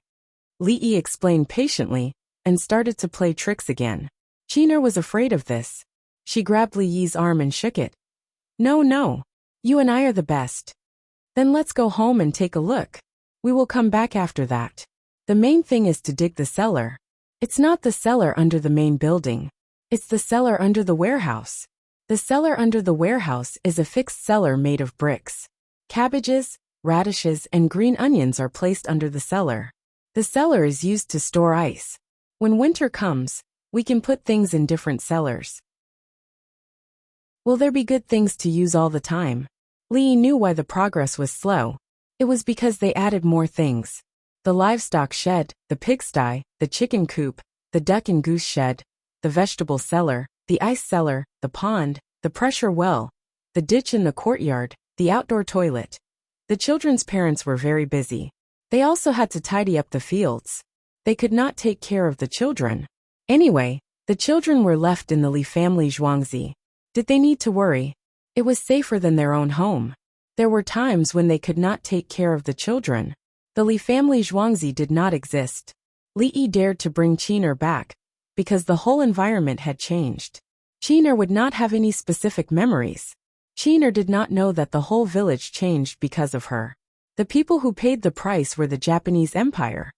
Li Yi explained patiently, and started to play tricks again. China was afraid of this. She grabbed Li Yi's arm and shook it. No. You and I are the best. Then let's go home and take a look. We will come back after that. The main thing is to dig the cellar. It's not the cellar under the main building. It's the cellar under the warehouse. The cellar under the warehouse is a fixed cellar made of bricks. Cabbages, radishes, and green onions are placed under the cellar. The cellar is used to store ice. When winter comes, we can put things in different cellars. Will there be good things to use all the time? Li knew why the progress was slow. It was because they added more things. The livestock shed, the pigsty, the chicken coop, the duck and goose shed, the vegetable cellar, the ice cellar, the pond, the pressure well, the ditch in the courtyard, the outdoor toilet. The children's parents were very busy. They also had to tidy up the fields. They could not take care of the children. Anyway, the children were left in the Li family Zhuangzi. Did they need to worry? It was safer than their own home. There were times when they could not take care of the children. The Li family Zhuangzi did not exist. Li Yi dared to bring Qiner back, because the whole environment had changed. Qiner would not have any specific memories. Qiner did not know that the whole village changed because of her. The people who paid the price were the Japanese Empire.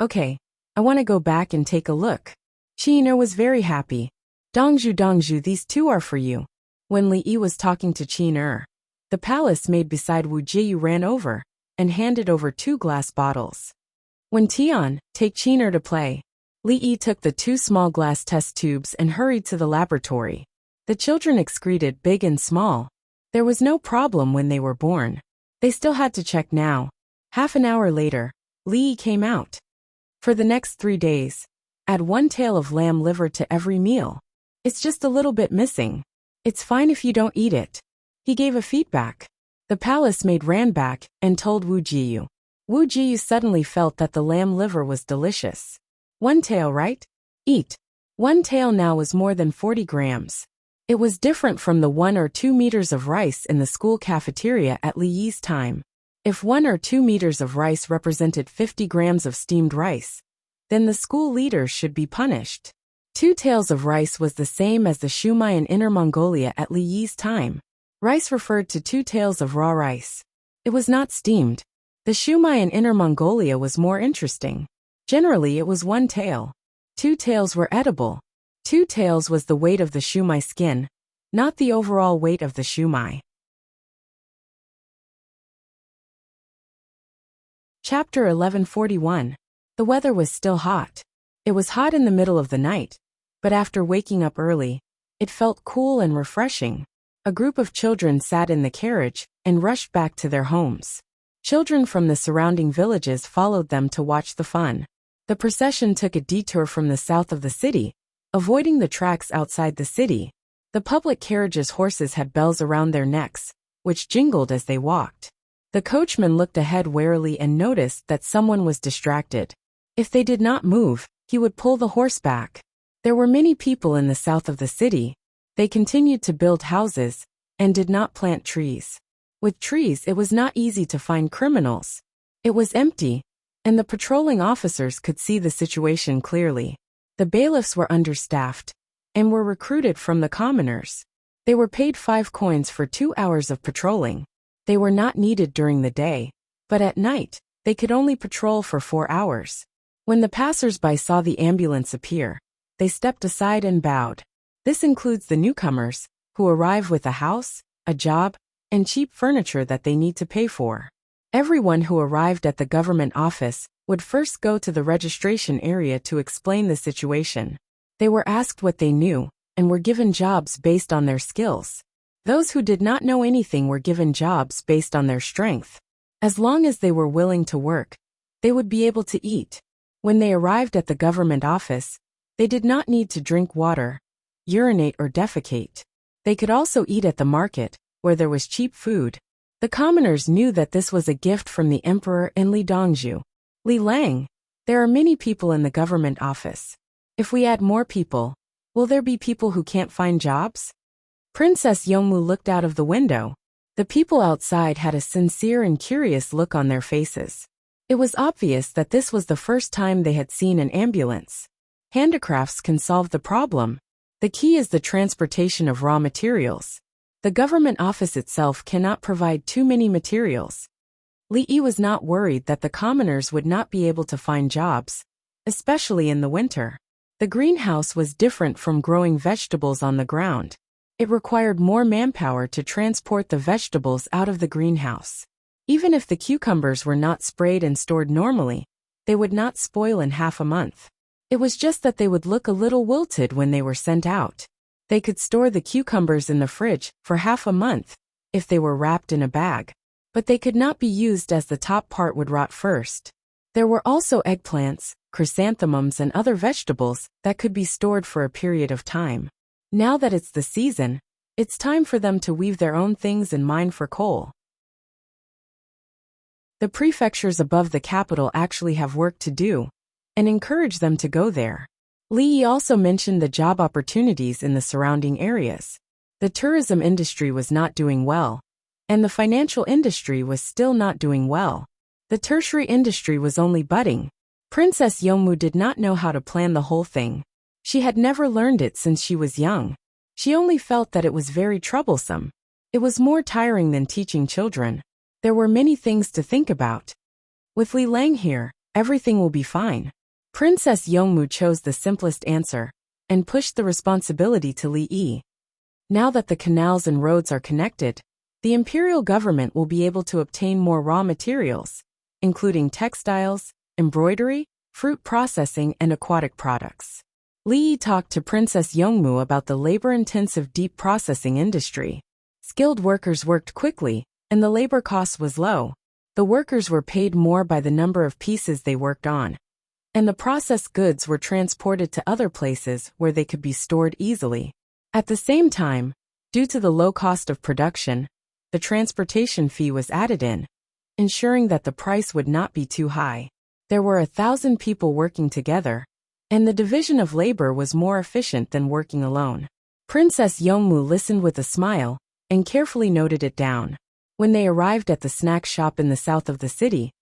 Okay, I want to go back and take a look. Qiner was very happy. Dongzhu, these two are for you. When Li Yi was talking to Qiner, the palace maid beside Wuxia ran over and handed over 2 glass bottles. When Tian, take Qiner to play, Li Yi took the 2 small glass test tubes and hurried to the laboratory. The children excreted big and small. There was no problem when they were born. They still had to check now. Half an hour later, Li Yi came out. For the next 3 days, add 1 tail of lamb liver to every meal. It's just a little bit missing. It's fine if you don't eat it. He gave a feedback. The palace maid ran back and told Wu Jiyu. Wu Jiyu suddenly felt that the lamb liver was delicious. 1 tail, right? Eat. 1 tail now was more than 40 grams. It was different from the 1 or 2 meters of rice in the school cafeteria at Li Yi's time. If 1 or 2 meters of rice represented 50 grams of steamed rice, then the school leaders should be punished. 2 taels of rice was the same as the shumai in Inner Mongolia at Li Yi's time. Rice referred to 2 taels of raw rice. It was not steamed. The shumai in Inner Mongolia was more interesting. Generally it was 1 tael. 2 taels were edible. 2 taels was the weight of the shumai skin, not the overall weight of the shumai. Chapter 1141. The weather was still hot. It was hot in the middle of the night, but after waking up early, it felt cool and refreshing. A group of children sat in the carriage and rushed back to their homes. Children from the surrounding villages followed them to watch the fun. The procession took a detour from the south of the city, avoiding the tracks outside the city. The public carriage's horses had bells around their necks, which jingled as they walked. The coachman looked ahead warily and noticed that someone was distracted. If they did not move, he would pull the horse back. There were many people in the south of the city. They continued to build houses and did not plant trees. With trees, it was not easy to find criminals. It was empty, and the patrolling officers could see the situation clearly. The bailiffs were understaffed and were recruited from the commoners. They were paid 5 coins for 2 hours of patrolling. They were not needed during the day, but at night, they could only patrol for 4 hours. When the passers-by saw the ambulance appear, they stepped aside and bowed. This includes the newcomers, who arrive with a house, a job, and cheap furniture that they need to pay for. Everyone who arrived at the government office would first go to the registration area to explain the situation. They were asked what they knew, and were given jobs based on their skills. Those who did not know anything were given jobs based on their strength. As long as they were willing to work, they would be able to eat. When they arrived at the government office, they did not need to drink water, urinate or defecate. They could also eat at the market, where there was cheap food. The commoners knew that this was a gift from the emperor and Li Dongzhu. Li Lang, there are many people in the government office. If we add more people, will there be people who can't find jobs? Princess Yongmu looked out of the window. The people outside had a sincere and curious look on their faces. It was obvious that this was the first time they had seen an ambulance. Handicrafts can solve the problem. The key is the transportation of raw materials. The government office itself cannot provide too many materials. Li Yi was not worried that the commoners would not be able to find jobs, especially in the winter. The greenhouse was different from growing vegetables on the ground. It required more manpower to transport the vegetables out of the greenhouse. Even if the cucumbers were not sprayed and stored normally, they would not spoil in half a month. It was just that they would look a little wilted when they were sent out. They could store the cucumbers in the fridge for half a month if they were wrapped in a bag, but they could not be used as the top part would rot first. There were also eggplants, chrysanthemums and other vegetables that could be stored for a period of time. Now that it's the season, it's time for them to weave their own things and mine for coal. The prefectures above the capital actually have work to do, and encourage them to go there. Li Yi also mentioned the job opportunities in the surrounding areas. The tourism industry was not doing well, and the financial industry was still not doing well. The tertiary industry was only budding. Princess Yongmu did not know how to plan the whole thing. She had never learned it since she was young. She only felt that it was very troublesome. It was more tiring than teaching children. There were many things to think about. With Li Lang here, everything will be fine. Princess Yongmu chose the simplest answer and pushed the responsibility to Li Yi. Now that the canals and roads are connected, the imperial government will be able to obtain more raw materials, including textiles, embroidery, fruit processing, and aquatic products. Li Yi talked to Princess Yongmu about the labor-intensive deep processing industry. Skilled workers worked quickly, and the labor cost was low. The workers were paid more by the number of pieces they worked on, and the processed goods were transported to other places where they could be stored easily. At the same time, due to the low cost of production, the transportation fee was added in, ensuring that the price would not be too high. There were 1,000 people working together, and the division of labor was more efficient than working alone. Princess Yongmu listened with a smile and carefully noted it down. When they arrived at the snack shop in the south of the city,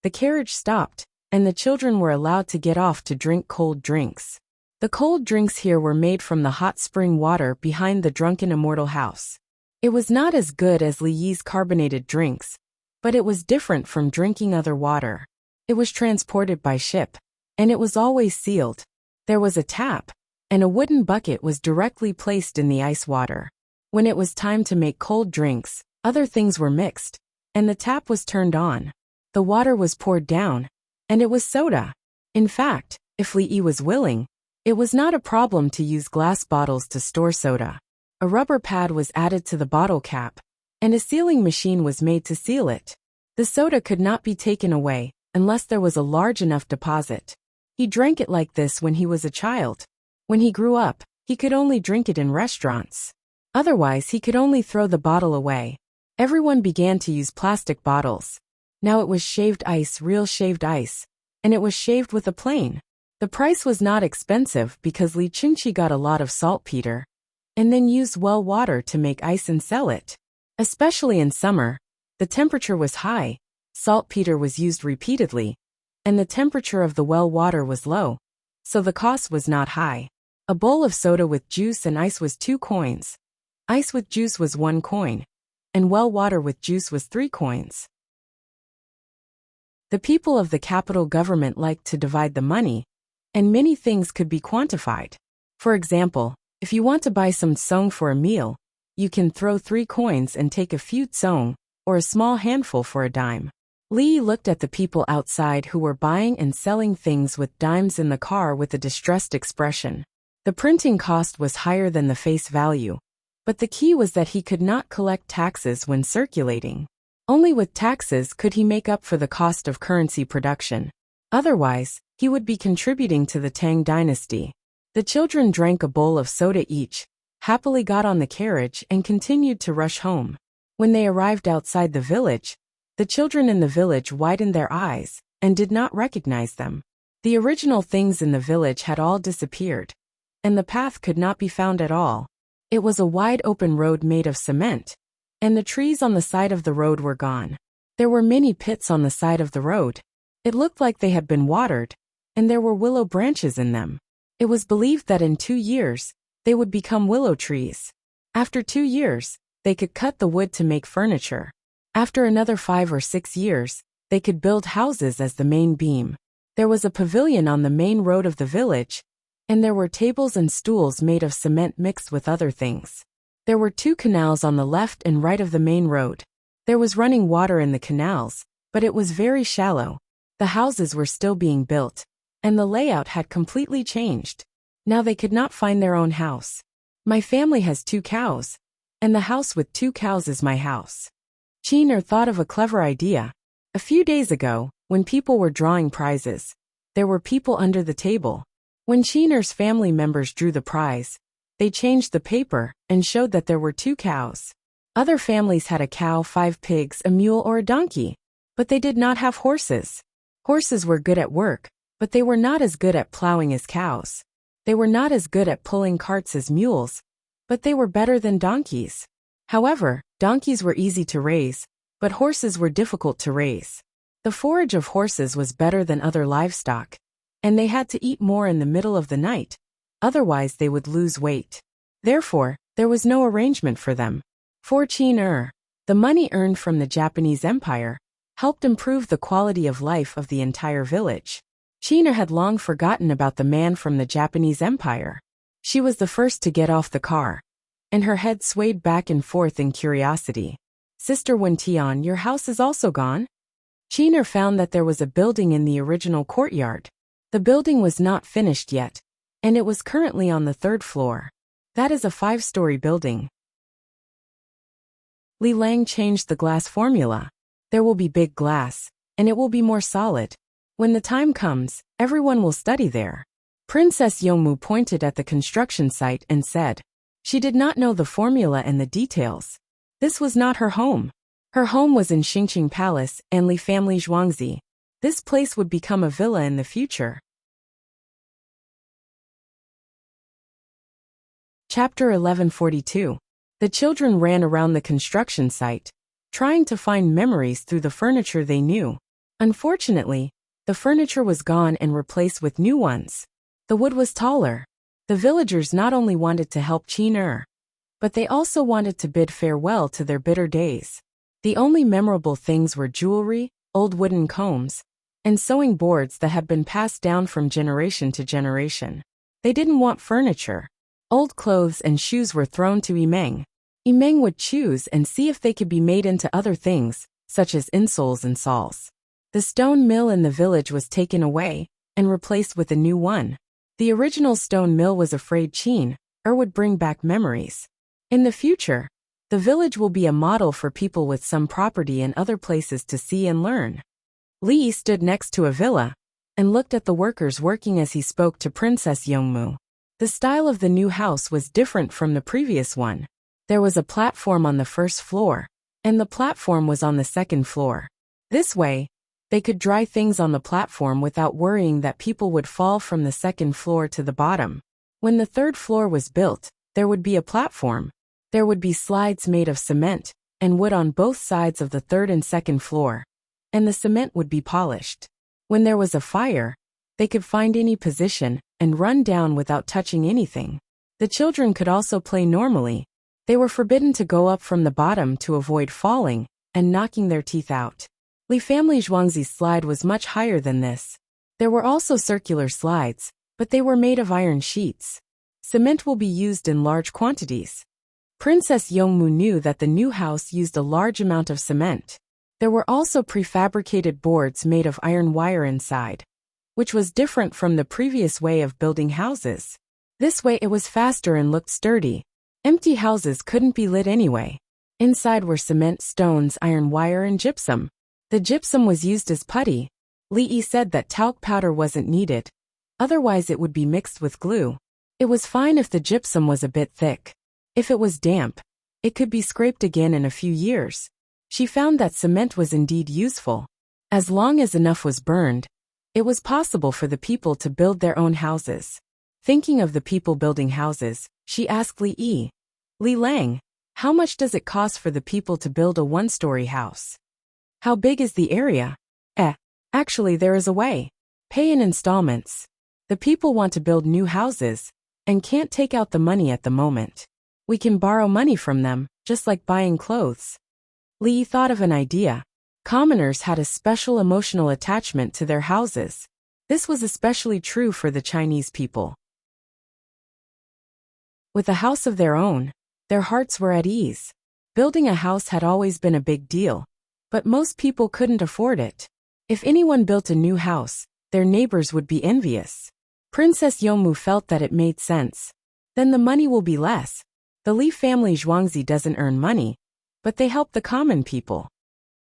the carriage stopped, and the children were allowed to get off to drink cold drinks. The cold drinks here were made from the hot spring water behind the drunken immortal house. It was not as good as Li Yi's carbonated drinks, but it was different from drinking other water. It was transported by ship, and it was always sealed. There was a tap, and a wooden bucket was directly placed in the ice water. When it was time to make cold drinks, other things were mixed, and the tap was turned on. The water was poured down, and it was soda. In fact, if Li Yi was willing, it was not a problem to use glass bottles to store soda. A rubber pad was added to the bottle cap, and a sealing machine was made to seal it. The soda could not be taken away unless there was a large enough deposit. He drank it like this when he was a child. When he grew up, he could only drink it in restaurants. Otherwise, he could only throw the bottle away. Everyone began to use plastic bottles. Now it was shaved ice, real shaved ice, and it was shaved with a plane. The price was not expensive because Li Qingqi got a lot of saltpeter, and then used well water to make ice and sell it. Especially in summer, the temperature was high, saltpeter was used repeatedly, and the temperature of the well water was low, so the cost was not high. A bowl of soda with juice and ice was 2 coins. Ice with juice was 1 coin, and well water with juice was 3 coins. The people of the capital government liked to divide the money, and many things could be quantified. For example, if you want to buy some tsong for a meal, you can throw 3 coins and take a few tsong, or a small handful for a dime. Li looked at the people outside who were buying and selling things with dimes in the car with a distressed expression. The printing cost was higher than the face value, but the key was that he could not collect taxes when circulating. Only with taxes could he make up for the cost of currency production. Otherwise, he would be contributing to the Tang dynasty. The children drank a bowl of soda each, happily got on the carriage and continued to rush home. When they arrived outside the village, the children in the village widened their eyes and did not recognize them. The original things in the village had all disappeared, and the path could not be found at all. It was a wide open road made of cement, and the trees on the side of the road were gone. There were many pits on the side of the road. It looked like they had been watered, and there were willow branches in them. It was believed that in 2 years, they would become willow trees. After 2 years, they could cut the wood to make furniture. After another 5 or 6 years, they could build houses as the main beam. There was a pavilion on the main road of the village, and there were tables and stools made of cement mixed with other things. There were 2 canals on the left and right of the main road. There was running water in the canals, but it was very shallow. The houses were still being built, and the layout had completely changed. Now they could not find their own house. My family has 2 cows, and the house with 2 cows is my house. Qiner thought of a clever idea. A few days ago, when people were drawing prizes, there were people under the table. When Qiner's family members drew the prize, they changed the paper and showed that there were 2 cows. Other families had a cow, 5 pigs, a mule, or a donkey, but they did not have horses. Horses were good at work, but they were not as good at plowing as cows. They were not as good at pulling carts as mules, but they were better than donkeys. However, donkeys were easy to raise, but horses were difficult to raise. The forage of horses was better than other livestock, and they had to eat more in the middle of the night, otherwise they would lose weight. Therefore, there was no arrangement for them. For Qin the money earned from the Japanese Empire helped improve the quality of life of the entire village. Qin had long forgotten about the man from the Japanese Empire. She was the first to get off the car, and her head swayed back and forth in curiosity. Sister Wentian, your house is also gone? Qin found that there was a building in the original courtyard. The building was not finished yet, and it was currently on the 3rd floor. That is a 5-story building. Li Lang changed the glass formula. There will be big glass, and it will be more solid. When the time comes, everyone will study there. Princess Yongmu pointed at the construction site and said, she did not know the formula and the details. This was not her home. Her home was in Xingqing Palace and Li family Zhuangzi. This place would become a villa in the future. Chapter 1142. The children ran around the construction site, trying to find memories through the furniture they knew. Unfortunately, the furniture was gone and replaced with new ones. The wood was taller. The villagers not only wanted to help Qin but they also wanted to bid farewell to their bitter days. The only memorable things were jewelry, old wooden combs, and sewing boards that had been passed down from generation to generation. They didn't want furniture. Old clothes and shoes were thrown to Yimeng. Yimeng would choose and see if they could be made into other things, such as insoles and sawls. The stone mill in the village was taken away and replaced with a new one. The original stone mill was afraid Qin would bring back memories. In the future, the village will be a model for people with some property and other places to see and learn. Li stood next to a villa and looked at the workers working as he spoke to Princess Yongmu. The style of the new house was different from the previous one. There was a platform on the 1st floor, and the platform was on the 2nd floor. This way, they could dry things on the platform without worrying that people would fall from the 2nd floor to the bottom. When the 3rd floor was built, there would be a platform. There would be slides made of cement and wood on both sides of the 3rd and 2nd floor, and the cement would be polished. When there was a fire, they could find any position and run down without touching anything. The children could also play normally. They were forbidden to go up from the bottom to avoid falling and knocking their teeth out. Li family Zhuangzi's slide was much higher than this. There were also circular slides, but they were made of iron sheets. Cement will be used in large quantities. Princess Yongmu knew that the new house used a large amount of cement. There were also prefabricated boards made of iron wire inside, which was different from the previous way of building houses. This way it was faster and looked sturdy. Empty houses couldn't be lit anyway. Inside were cement, stones, iron wire, and gypsum. The gypsum was used as putty. Li said that talc powder wasn't needed. Otherwise it would be mixed with glue. It was fine if the gypsum was a bit thick. If it was damp, it could be scraped again in a few years. She found that cement was indeed useful. As long as enough was burned, it was possible for the people to build their own houses. Thinking of the people building houses, she asked Li Lang, how much does it cost for the people to build a 1-story house? How big is the area? Actually there is a way. Pay in installments. The people want to build new houses and can't take out the money at the moment. We can borrow money from them, just like buying clothes. Li thought of an idea. Commoners had a special emotional attachment to their houses. This was especially true for the Chinese people. With a house of their own, their hearts were at ease. Building a house had always been a big deal, but most people couldn't afford it. If anyone built a new house, their neighbors would be envious. Princess Yongmu felt that it made sense. Then the money will be less. The Li family Zhuangzi doesn't earn money, but they help the common people.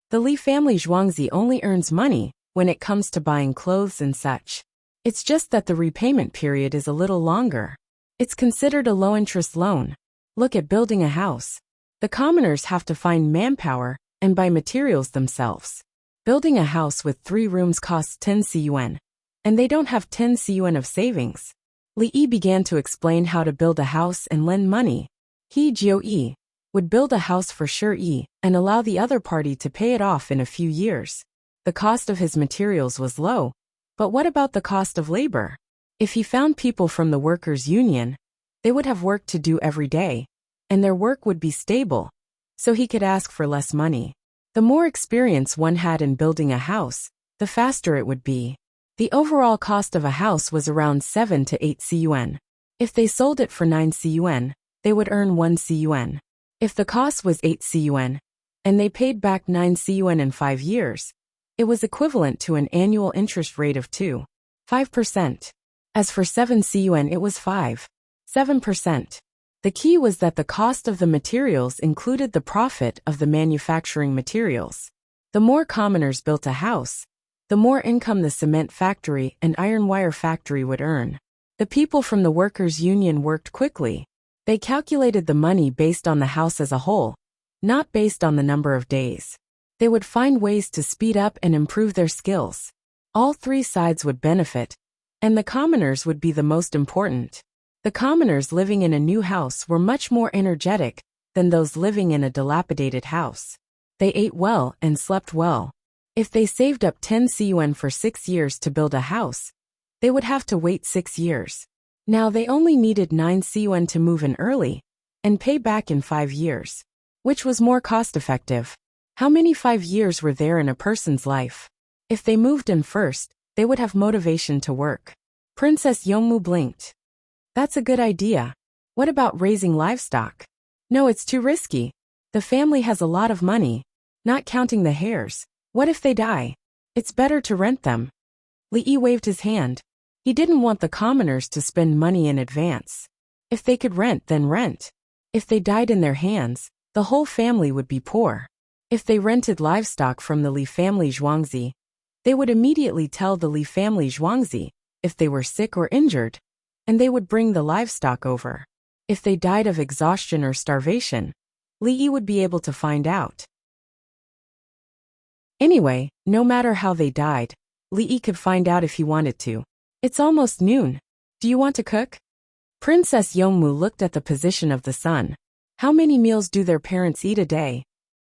The Li family Zhuangzi only earns money when it comes to buying clothes and such. It's just that the repayment period is a little longer. It's considered a low-interest loan. Look at building a house. The commoners have to find manpower and buy materials themselves. Building a house with 3 rooms costs 10 CUN, and they don't have 10 CUN of savings. Li began to explain how to build a house and lend money. He, Jiu-yi, would build a house for Shi and allow the other party to pay it off in a few years. The cost of his materials was low, but what about the cost of labor? If he found people from the workers' union, they would have work to do every day, and their work would be stable, so he could ask for less money. The more experience one had in building a house, the faster it would be. The overall cost of a house was around 7 to 8 CUN. If they sold it for 9 CUN, they would earn 1 CUN. If the cost was 8 CUN, and they paid back 9 CUN in 5 years, it was equivalent to an annual interest rate of 2.5%. As for 7 CUN, it was 5.7%. The key was that the cost of the materials included the profit of the manufacturing materials. The more commoners built a house, the more income the cement factory and iron wire factory would earn. The people from the workers' union worked quickly. They calculated the money based on the house as a whole, not based on the number of days. They would find ways to speed up and improve their skills. All three sides would benefit, and the commoners would be the most important. The commoners living in a new house were much more energetic than those living in a dilapidated house. They ate well and slept well. If they saved up 10 CUN for 6 years to build a house, they would have to wait 6 years. Now they only needed 9 CUN to move in early and pay back in 5 years. Which was more cost-effective? How many 5 years were there in a person's life? If they moved in first, they would have motivation to work. Princess Yongmu blinked. That's a good idea. What about raising livestock? No, it's too risky. The family has a lot of money, not counting the hares. What if they die? It's better to rent them. Li waved his hand. He didn't want the commoners to spend money in advance. If they could rent, then rent. If they died in their hands, the whole family would be poor. If they rented livestock from the Li family Zhuangzi, they would immediately tell the Li family Zhuangzi if they were sick or injured, and they would bring the livestock over. If they died of exhaustion or starvation, Li would be able to find out. Anyway, no matter how they died, Li could find out if he wanted to. It's almost noon. Do you want to cook? Princess Yongmu looked at the position of the sun. How many meals do their parents eat a day?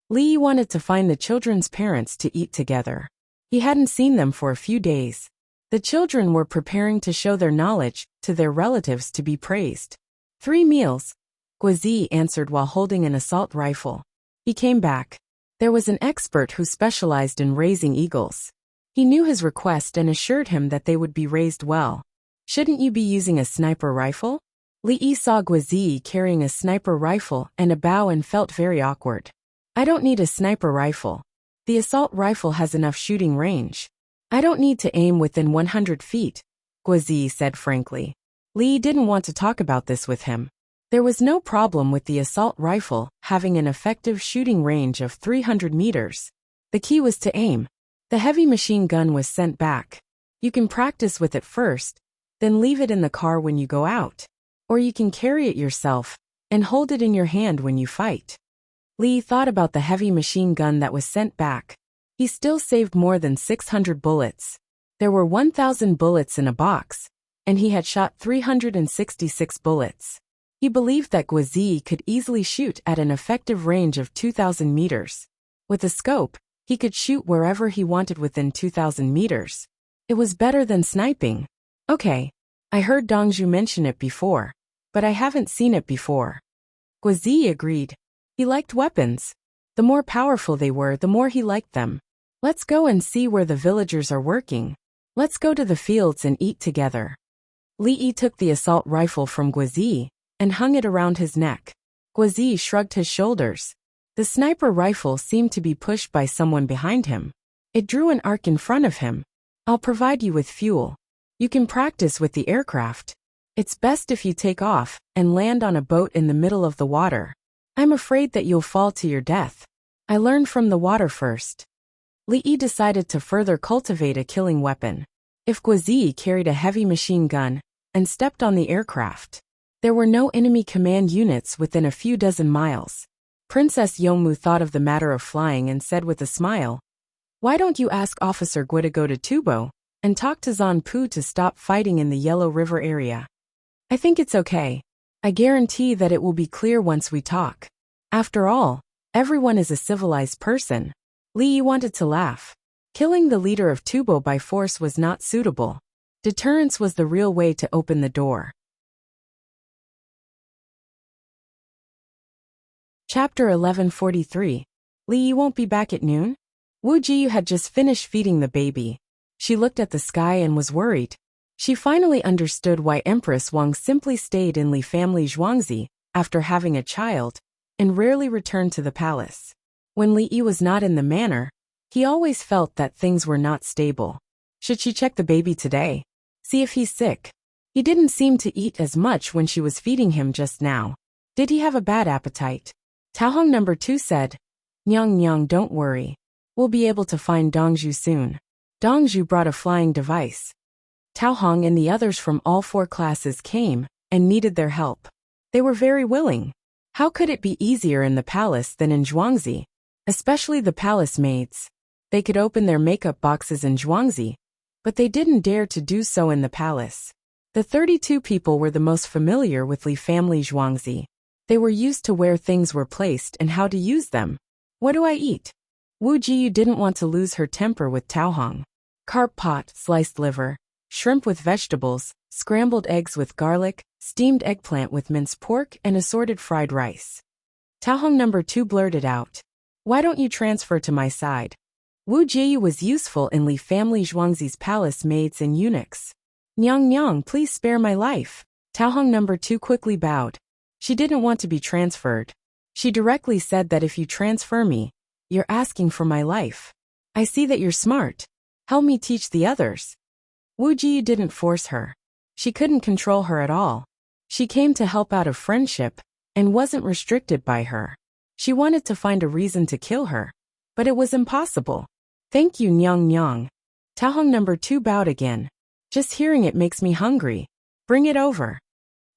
Li wanted to find the children's parents to eat together. He hadn't seen them for a few days. The children were preparing to show their knowledge to their relatives to be praised. 3 meals, Guazi answered while holding an assault rifle. He came back. There was an expert who specialized in raising eagles. He knew his request and assured him that they would be raised well. Shouldn't you be using a sniper rifle? Li saw Guazi carrying a sniper rifle and a bow and felt very awkward. I don't need a sniper rifle. The assault rifle has enough shooting range. I don't need to aim within 100 feet, Guazi said frankly. Li didn't want to talk about this with him. There was no problem with the assault rifle having an effective shooting range of 300 meters. The key was to aim. The heavy machine gun was sent back. You can practice with it first, then leave it in the car when you go out. Or you can carry it yourself and hold it in your hand when you fight. Li thought about the heavy machine gun that was sent back. He still saved more than 600 bullets. There were 1,000 bullets in a box, and he had shot 366 bullets. He believed that Guazi could easily shoot at an effective range of 2,000 meters. With a scope, he could shoot wherever he wanted within 2,000 meters. It was better than sniping. Okay, I heard Dongzhu mention it before, but I haven't seen it before. Guazi agreed. He liked weapons. The more powerful they were, the more he liked them. Let's go and see where the villagers are working. Let's go to the fields and eat together. Li took the assault rifle from Guazi and hung it around his neck. Guazi shrugged his shoulders. The sniper rifle seemed to be pushed by someone behind him. It drew an arc in front of him. I'll provide you with fuel. You can practice with the aircraft. It's best if you take off and land on a boat in the middle of the water. I'm afraid that you'll fall to your death. I learned from the water first. Li decided to further cultivate a killing weapon. If Guazi carried a heavy machine gun and stepped on the aircraft, there were no enemy command units within a few dozen miles. Princess Yongmu thought of the matter of flying and said with a smile, "Why don't you ask Officer Gui to go to Tubo and talk to Zan Pu to stop fighting in the Yellow River area? I think it's okay. I guarantee that it will be clear once we talk. After all, everyone is a civilized person. Li Yi wanted to laugh. Killing the leader of Tubo by force was not suitable. Deterrence was the real way to open the door. Chapter 1143. Li Yi won't be back at noon? Wu Jiyu had just finished feeding the baby. She looked at the sky and was worried. She finally understood why Empress Wang simply stayed in Li family Zhuangzi after having a child and rarely returned to the palace. When Li Yi was not in the manor, he always felt that things were not stable. Should she check the baby today? See if he's sick. He didn't seem to eat as much when she was feeding him just now. Did he have a bad appetite? Taohong number 2 said, "Nyang Nyang, don't worry. We'll be able to find Dongzhu soon." Dongzhu brought a flying device. Taohong and the others from all 4 classes came and needed their help. They were very willing. How could it be easier in the palace than in Zhuangzi? Especially the palace maids. They could open their makeup boxes in Zhuangzi, but they didn't dare to do so in the palace. The 32 people were the most familiar with Li family Zhuangzi. They were used to where things were placed and how to use them. What do I eat? Wu Jiyu didn't want to lose her temper with Taohong. Carp pot, sliced liver, shrimp with vegetables, scrambled eggs with garlic, steamed eggplant with minced pork, and assorted fried rice. Taohong number 2 blurted out, "Why don't you transfer to my side?" Wu Jiyu was useful in Li family Zhuangzi's palace maids and eunuchs. "Nyang Nyang, please spare my life." Taohong number 2 quickly bowed. She didn't want to be transferred. She directly said that if you transfer me, you're asking for my life. I see that you're smart. Help me teach the others. Wu Jiyu didn't force her. She couldn't control her at all. She came to help out of friendship and wasn't restricted by her. She wanted to find a reason to kill her, but it was impossible. "Thank you, Nyang Nyang." Taohong number 2 bowed again. "Just hearing it makes me hungry. Bring it over."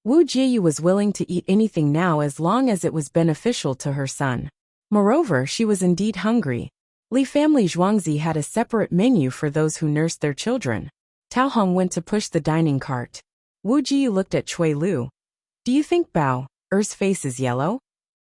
Wu Jiyu was willing to eat anything now as long as it was beneficial to her son. Moreover, she was indeed hungry. Li family Zhuangzi had a separate menu for those who nursed their children. Taohong went to push the dining cart. Wu Jiyu looked at Cui Lu. "Do you think Bao Er's face is yellow?"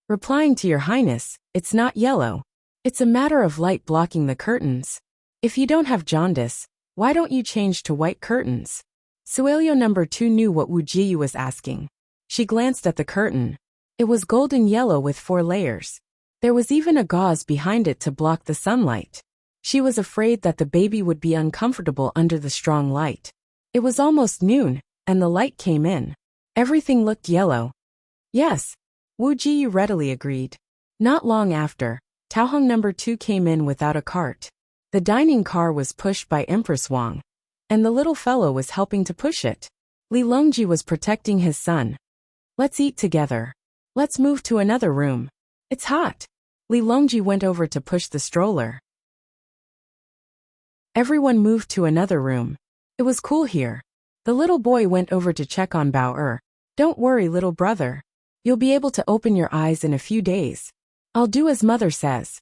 Replying to Your Highness, "It's not yellow. It's a matter of light blocking the curtains. If you don't have jaundice, why don't you change to white curtains?" Suelio number 2 knew what Wu Jiyu was asking. She glanced at the curtain. It was golden yellow with 4 layers. There was even a gauze behind it to block the sunlight. She was afraid that the baby would be uncomfortable under the strong light. It was almost noon, and the light came in. Everything looked yellow. Yes, Wu Jiyu readily agreed. Not long after, Taohong number 2 came in without a cart. The dining car was pushed by Empress Wang, and the little fellow was helping to push it. Li Longji was protecting his son. "Let's eat together. Let's move to another room. It's hot." Li Longji went over to push the stroller. Everyone moved to another room. It was cool here. The little boy went over to check on Bao Er. "Don't worry, little brother. You'll be able to open your eyes in a few days. I'll do as mother says."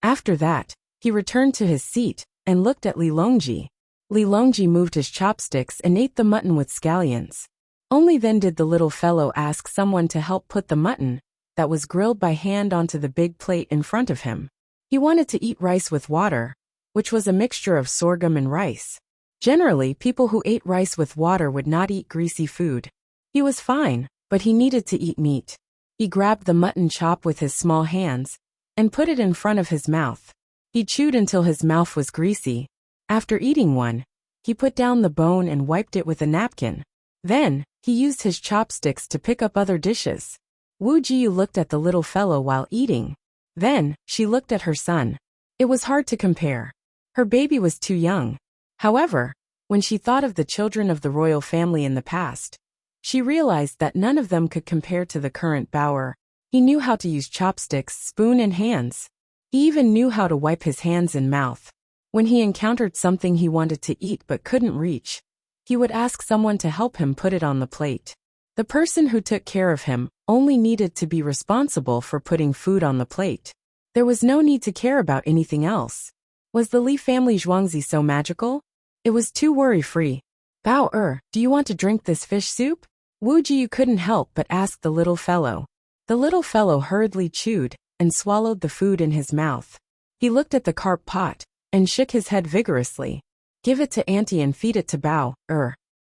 After that, he returned to his seat and looked at Li Longji. Li Longji moved his chopsticks and ate the mutton with scallions. Only then did the little fellow ask someone to help put the mutton that was grilled by hand onto the big plate in front of him. He wanted to eat rice with water, which was a mixture of sorghum and rice. Generally, people who ate rice with water would not eat greasy food. He was fine, but he needed to eat meat. He grabbed the mutton chop with his small hands and put it in front of his mouth. He chewed until his mouth was greasy. After eating one, he put down the bone and wiped it with a napkin. Then, he used his chopsticks to pick up other dishes. Wu Jiyu looked at the little fellow while eating. Then, she looked at her son. It was hard to compare. Her baby was too young. However, when she thought of the children of the royal family in the past, she realized that none of them could compare to the current Bao Er. He knew how to use chopsticks, spoon, and hands. He even knew how to wipe his hands and mouth. When he encountered something he wanted to eat but couldn't reach, he would ask someone to help him put it on the plate. The person who took care of him only needed to be responsible for putting food on the plate. There was no need to care about anything else. Was the Li family Zhuangzi so magical? It was too worry-free. "Bao Er, do you want to drink this fish soup?" Wu Ji couldn't help but ask the little fellow. The little fellow hurriedly chewed and swallowed the food in his mouth. He looked at the carp pot and shook his head vigorously. Give it to Auntie and feed it to Bao.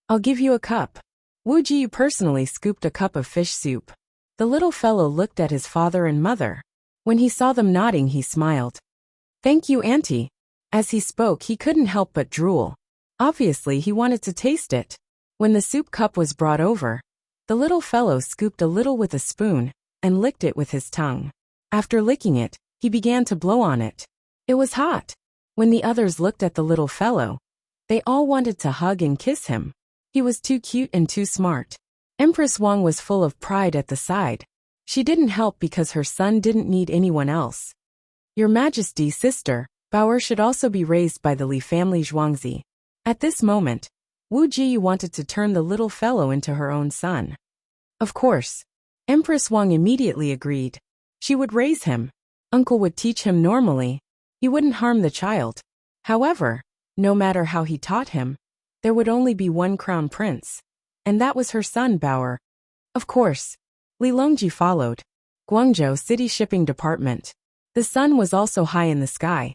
I'll give you a cup. Wu Ji personally scooped a cup of fish soup. The little fellow looked at his father and mother. When he saw them nodding, he smiled. Thank you, Auntie. As he spoke, he couldn't help but drool. Obviously, he wanted to taste it. When the soup cup was brought over, the little fellow scooped a little with a spoon and licked it with his tongue. After licking it, he began to blow on it. It was hot. When the others looked at the little fellow, they all wanted to hug and kiss him. He was too cute and too smart. Empress Wang was full of pride at the side. She didn't help because her son didn't need anyone else. Your Majesty, sister, Bauer should also be raised by the Li family Zhuangzi. At this moment, Wu Ji wanted to turn the little fellow into her own son. Of course, Empress Wang immediately agreed. She would raise him. Uncle would teach him normally. He wouldn't harm the child. However, no matter how he taught him, there would only be one crown prince. And that was her son, Bauer. Of course, Li Longji followed. Guangzhou City Shipping Department. The sun was also high in the sky.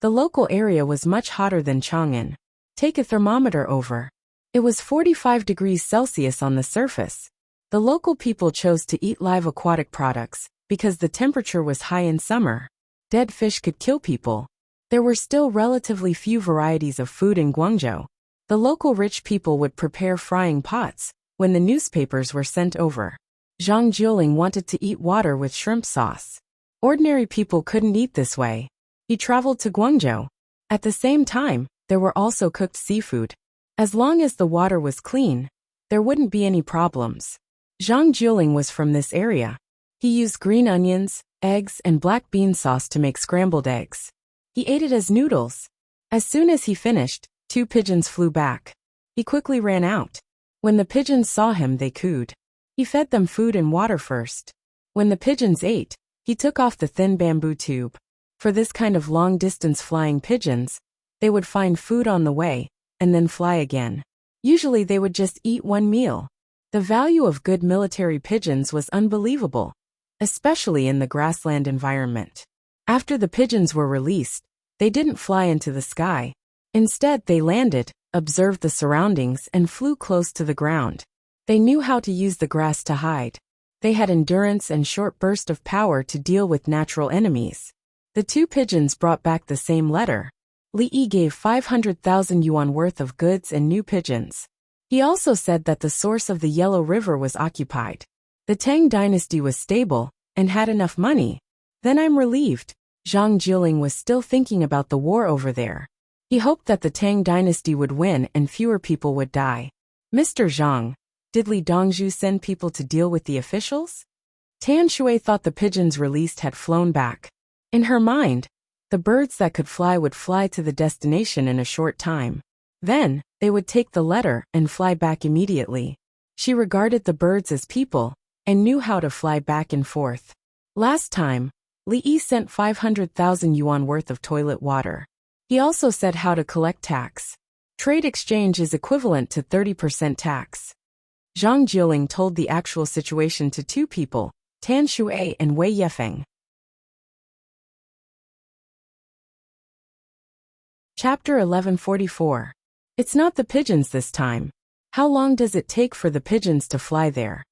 The local area was much hotter than Chang'an. Take a thermometer over. It was 45 degrees Celsius on the surface. The local people chose to eat live aquatic products because the temperature was high in summer. Dead fish could kill people. There were still relatively few varieties of food in Guangzhou. The local rich people would prepare frying pots when the newspapers were sent over. Zhang Jiuling wanted to eat water with shrimp sauce. Ordinary people couldn't eat this way. He traveled to Guangzhou. At the same time, there were also cooked seafood. As long as the water was clean, there wouldn't be any problems. Zhang Jiuling was from this area. He used green onions, eggs, and black bean sauce to make scrambled eggs. He ate it as noodles. As soon as he finished, 2 pigeons flew back. He quickly ran out. When the pigeons saw him, they cooed. He fed them food and water first. When the pigeons ate, he took off the thin bamboo tube. For this kind of long-distance flying pigeons, they would find food on the way and then fly again. Usually they would just eat one meal. The value of good military pigeons was unbelievable, especially in the grassland environment. After the pigeons were released, they didn't fly into the sky. Instead, they landed, observed the surroundings, and flew close to the ground. They knew how to use the grass to hide. They had endurance and short burst of power to deal with natural enemies. The 2 pigeons brought back the same letter. Li Yi gave 500,000 yuan worth of goods and new pigeons. He also said that the source of the Yellow River was occupied. The Tang dynasty was stable and had enough money. Then I'm relieved. Zhang Jiuling was still thinking about the war over there. He hoped that the Tang dynasty would win and fewer people would die. Mr. Zhang, did Li Dongzhu send people to deal with the officials? Tan Shui thought the pigeons released had flown back. In her mind, the birds that could fly would fly to the destination in a short time. Then, they would take the letter and fly back immediately. She regarded the birds as people and knew how to fly back and forth. Last time, Li Yi sent 500,000 yuan worth of toilet water. He also said how to collect tax. Trade exchange is equivalent to 30% tax. Zhang Jiuling told the actual situation to 2 people, Tan Shui and Wei Yefeng. Chapter 1144. It's not the pigeons this time. How long does it take for the pigeons to fly there?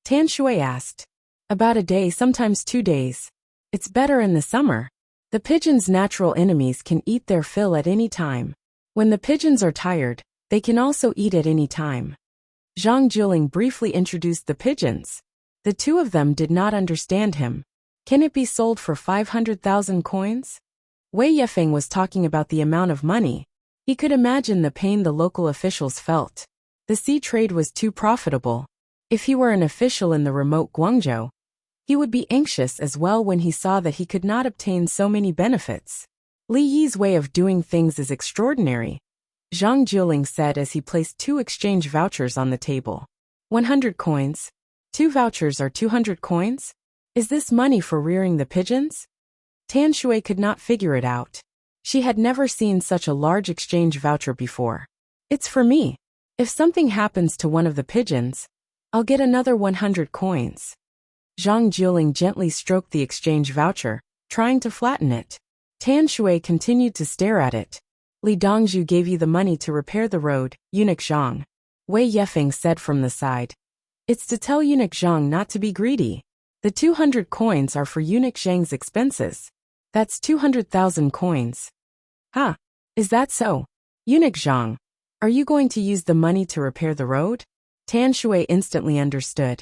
Tan Shui asked. About a day, sometimes 2 days. It's better in the summer. The pigeons' natural enemies can eat their fill at any time. When the pigeons are tired, they can also eat at any time. Zhang Jiuling briefly introduced the pigeons. The 2 of them did not understand him. Can it be sold for 500,000 coins? Wei Yefeng was talking about the amount of money. He could imagine the pain the local officials felt. The sea trade was too profitable. If he were an official in the remote Guangzhou, he would be anxious as well when he saw that he could not obtain so many benefits. Li Yi's way of doing things is extraordinary, Zhang Jiuling said as he placed 2 exchange vouchers on the table. 100 coins. 2 vouchers are 200 coins? Is this money for rearing the pigeons? Tan Shui could not figure it out. She had never seen such a large exchange voucher before. It's for me. If something happens to one of the pigeons, I'll get another 100 coins. Zhang Jiuling gently stroked the exchange voucher, trying to flatten it. Tan Shui continued to stare at it. Li Dongzhu gave you the money to repair the road, Eunuch Zhang. Wei Yefeng said from the side. It's to tell Eunuch Zhang not to be greedy. The 200 coins are for Eunuch Zhang's expenses. That's 200,000 coins. Huh? Is that so? Eunuch Zhang, are you going to use the money to repair the road? Tan Shui instantly understood.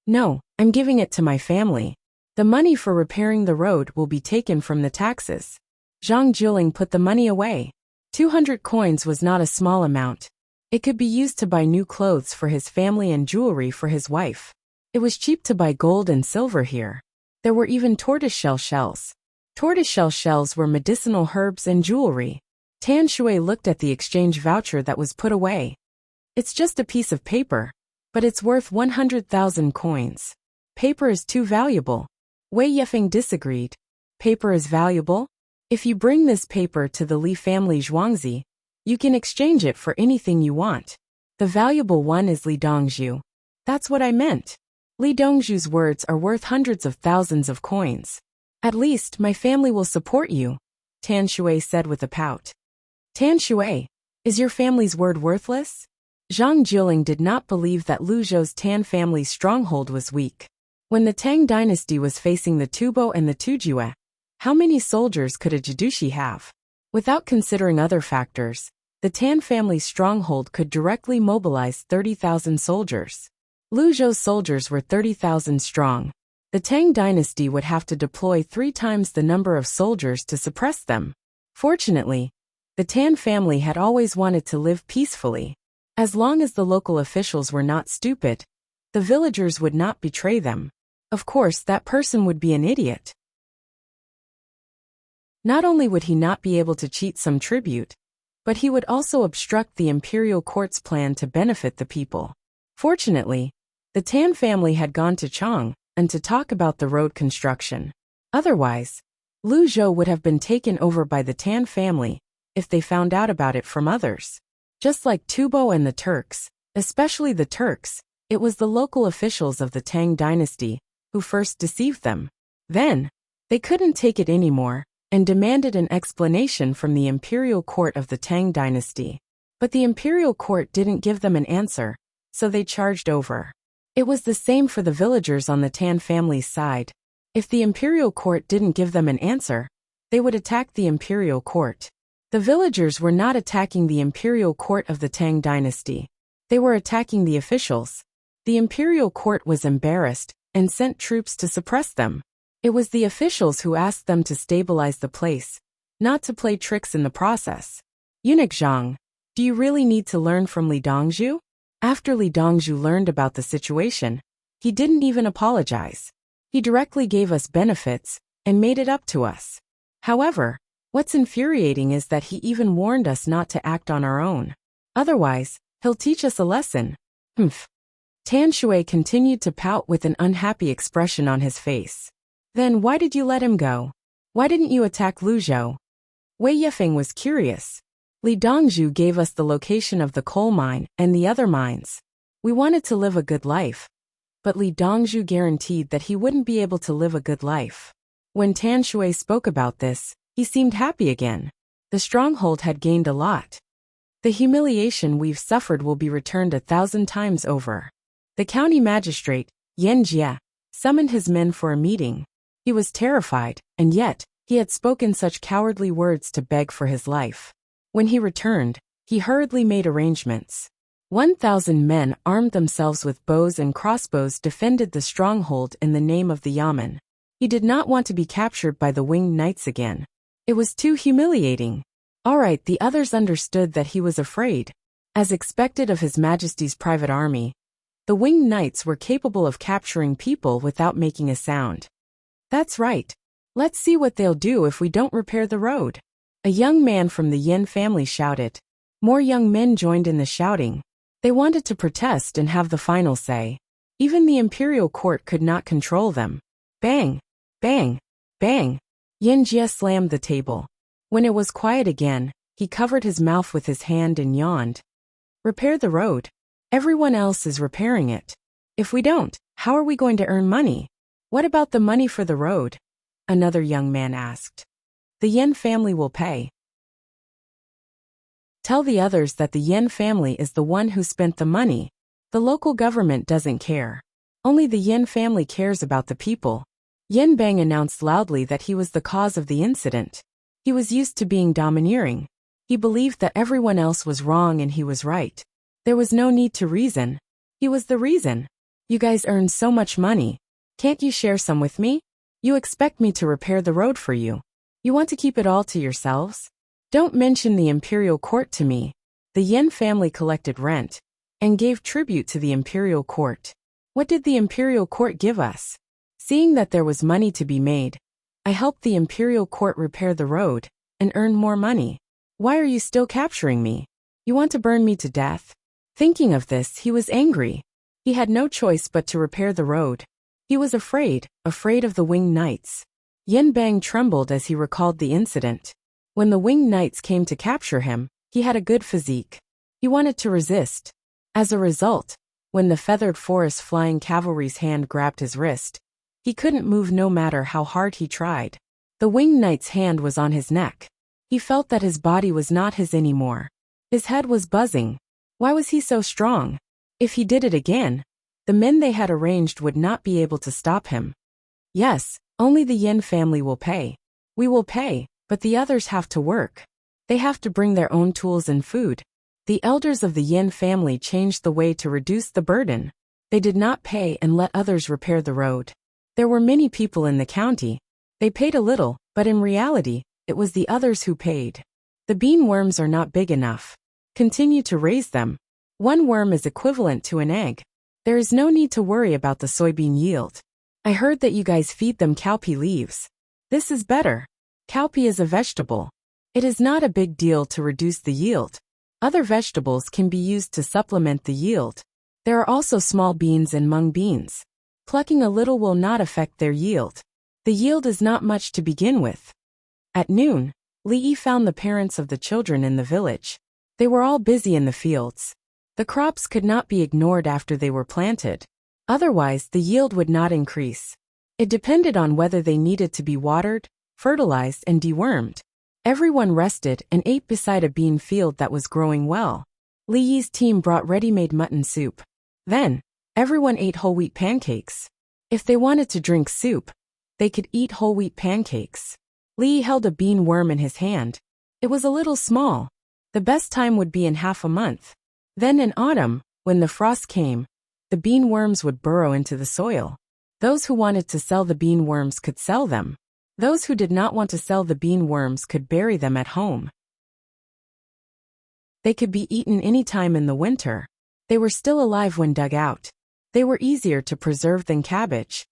No, I'm giving it to my family. The money for repairing the road will be taken from the taxes. Zhang Jiuling put the money away. 200 coins was not a small amount. It could be used to buy new clothes for his family and jewelry for his wife. It was cheap to buy gold and silver here. There were even tortoiseshell shells. Tortoiseshell shells were medicinal herbs and jewelry. Tan Shui looked at the exchange voucher that was put away. It's just a piece of paper, but it's worth 100,000 coins. Paper is too valuable. Wei Yefeng disagreed. Paper is valuable? If you bring this paper to the Li family Zhuangzi, you can exchange it for anything you want. The valuable one is Li Dongzhu. That's what I meant. Li Dongzhu's words are worth hundreds of thousands of coins. At least my family will support you, Tan Shui said with a pout. Tan Shui, is your family's word worthless? Zhang Jiuling did not believe that Lu Zhou's Tan family's stronghold was weak. When the Tang dynasty was facing the Tubo and the Tujue, how many soldiers could a Jidushi have? Without considering other factors, the Tan family's stronghold could directly mobilize 30,000 soldiers. Lu Zhou's soldiers were 30,000 strong. The Tang dynasty would have to deploy 3 times the number of soldiers to suppress them. Fortunately, the Tan family had always wanted to live peacefully. As long as the local officials were not stupid, the villagers would not betray them. Of course, that person would be an idiot. Not only would he not be able to cheat some tribute, but he would also obstruct the imperial court's plan to benefit the people. Fortunately, the Tan family had gone to Chang and to talk about the road construction. Otherwise, Lu Zhou would have been taken over by the Tan family if they found out about it from others. Just like Tubo and the Turks, especially the Turks, it was the local officials of the Tang dynasty who first deceived them. Then, they couldn't take it anymore and demanded an explanation from the imperial court of the Tang dynasty. But the imperial court didn't give them an answer, so they charged over. It was the same for the villagers on the Tan family's side. If the imperial court didn't give them an answer, they would attack the imperial court. The villagers were not attacking the imperial court of the Tang dynasty. They were attacking the officials. The imperial court was embarrassed and sent troops to suppress them. It was the officials who asked them to stabilize the place, not to play tricks in the process. Eunuch Zhang, do you really need to learn from Li Dongzhu? After Li Dongzhu learned about the situation, he didn't even apologize. He directly gave us benefits and made it up to us. However, what's infuriating is that he even warned us not to act on our own. Otherwise, he'll teach us a lesson. Humph. Tan Shui continued to pout with an unhappy expression on his face. Then why did you let him go? Why didn't you attack Lu Zhou? Wei Yefeng was curious. Li Dongzhu gave us the location of the coal mine and the other mines. We wanted to live a good life. But Li Dongzhu guaranteed that he wouldn't be able to live a good life. When Tan Shui spoke about this, he seemed happy again. The stronghold had gained a lot. The humiliation we've suffered will be returned 1,000 times over. The county magistrate, Yan Jie, summoned his men for a meeting. He was terrified, and yet, he had spoken such cowardly words to beg for his life. When he returned, he hurriedly made arrangements. 1,000 men armed themselves with bows and crossbows defended the stronghold in the name of the Yamen. He did not want to be captured by the winged knights again. It was too humiliating. Alright, the others understood that he was afraid. As expected of His Majesty's private army, the winged knights were capable of capturing people without making a sound. That's right. Let's see what they'll do if we don't repair the road. A young man from the Yin family shouted. More young men joined in the shouting. They wanted to protest and have the final say. Even the imperial court could not control them. Bang! Bang! Bang! Yin Jie slammed the table. When it was quiet again, he covered his mouth with his hand and yawned. Repair the road. Everyone else is repairing it. If we don't, how are we going to earn money? What about the money for the road? Another young man asked. The Yen family will pay. Tell the others that the Yen family is the one who spent the money. The local government doesn't care. Only the Yen family cares about the people. Yen Bang announced loudly that he was the cause of the incident. He was used to being domineering. He believed that everyone else was wrong and he was right. There was no need to reason. He was the reason. You guys earn so much money. Can't you share some with me? You expect me to repair the road for you. You want to keep it all to yourselves? Don't mention the imperial court to me. The Yen family collected rent and gave tribute to the imperial court. What did the imperial court give us? Seeing that there was money to be made, I helped the imperial court repair the road and earn more money. Why are you still capturing me? You want to burn me to death? Thinking of this, he was angry. He had no choice but to repair the road. He was afraid of the winged knights. Yen Bang trembled as he recalled the incident. When the winged knights came to capture him, he had a good physique. He wanted to resist. As a result, when the feathered forest flying cavalry's hand grabbed his wrist, he couldn't move no matter how hard he tried. The winged knight's hand was on his neck. He felt that his body was not his anymore. His head was buzzing. Why was he so strong? If he did it again, the men they had arranged would not be able to stop him. Yes, only the Yen family will pay. We will pay, but the others have to work. They have to bring their own tools and food. The elders of the Yen family changed the way to reduce the burden. They did not pay and let others repair the road. There were many people in the county. They paid a little, but in reality, it was the others who paid. The bean worms are not big enough. Continue to raise them. One worm is equivalent to an egg. There is no need to worry about the soybean yield. I heard that you guys feed them cowpea leaves. This is better. Cowpea is a vegetable. It is not a big deal to reduce the yield. Other vegetables can be used to supplement the yield. There are also small beans and mung beans. Plucking a little will not affect their yield. The yield is not much to begin with. At noon, Li Yi found the parents of the children in the village. They were all busy in the fields. The crops could not be ignored after they were planted. Otherwise, the yield would not increase. It depended on whether they needed to be watered, fertilized, and dewormed. Everyone rested and ate beside a bean field that was growing well. Li Yi's team brought ready-made mutton soup. Then, everyone ate whole wheat pancakes. If they wanted to drink soup, they could eat whole wheat pancakes. Li Yi held a bean worm in his hand. It was a little small. The best time would be in half a month. Then in autumn, when the frost came, the bean worms would burrow into the soil. Those who wanted to sell the bean worms could sell them. Those who did not want to sell the bean worms could bury them at home. They could be eaten any time in the winter. They were still alive when dug out. They were easier to preserve than cabbage.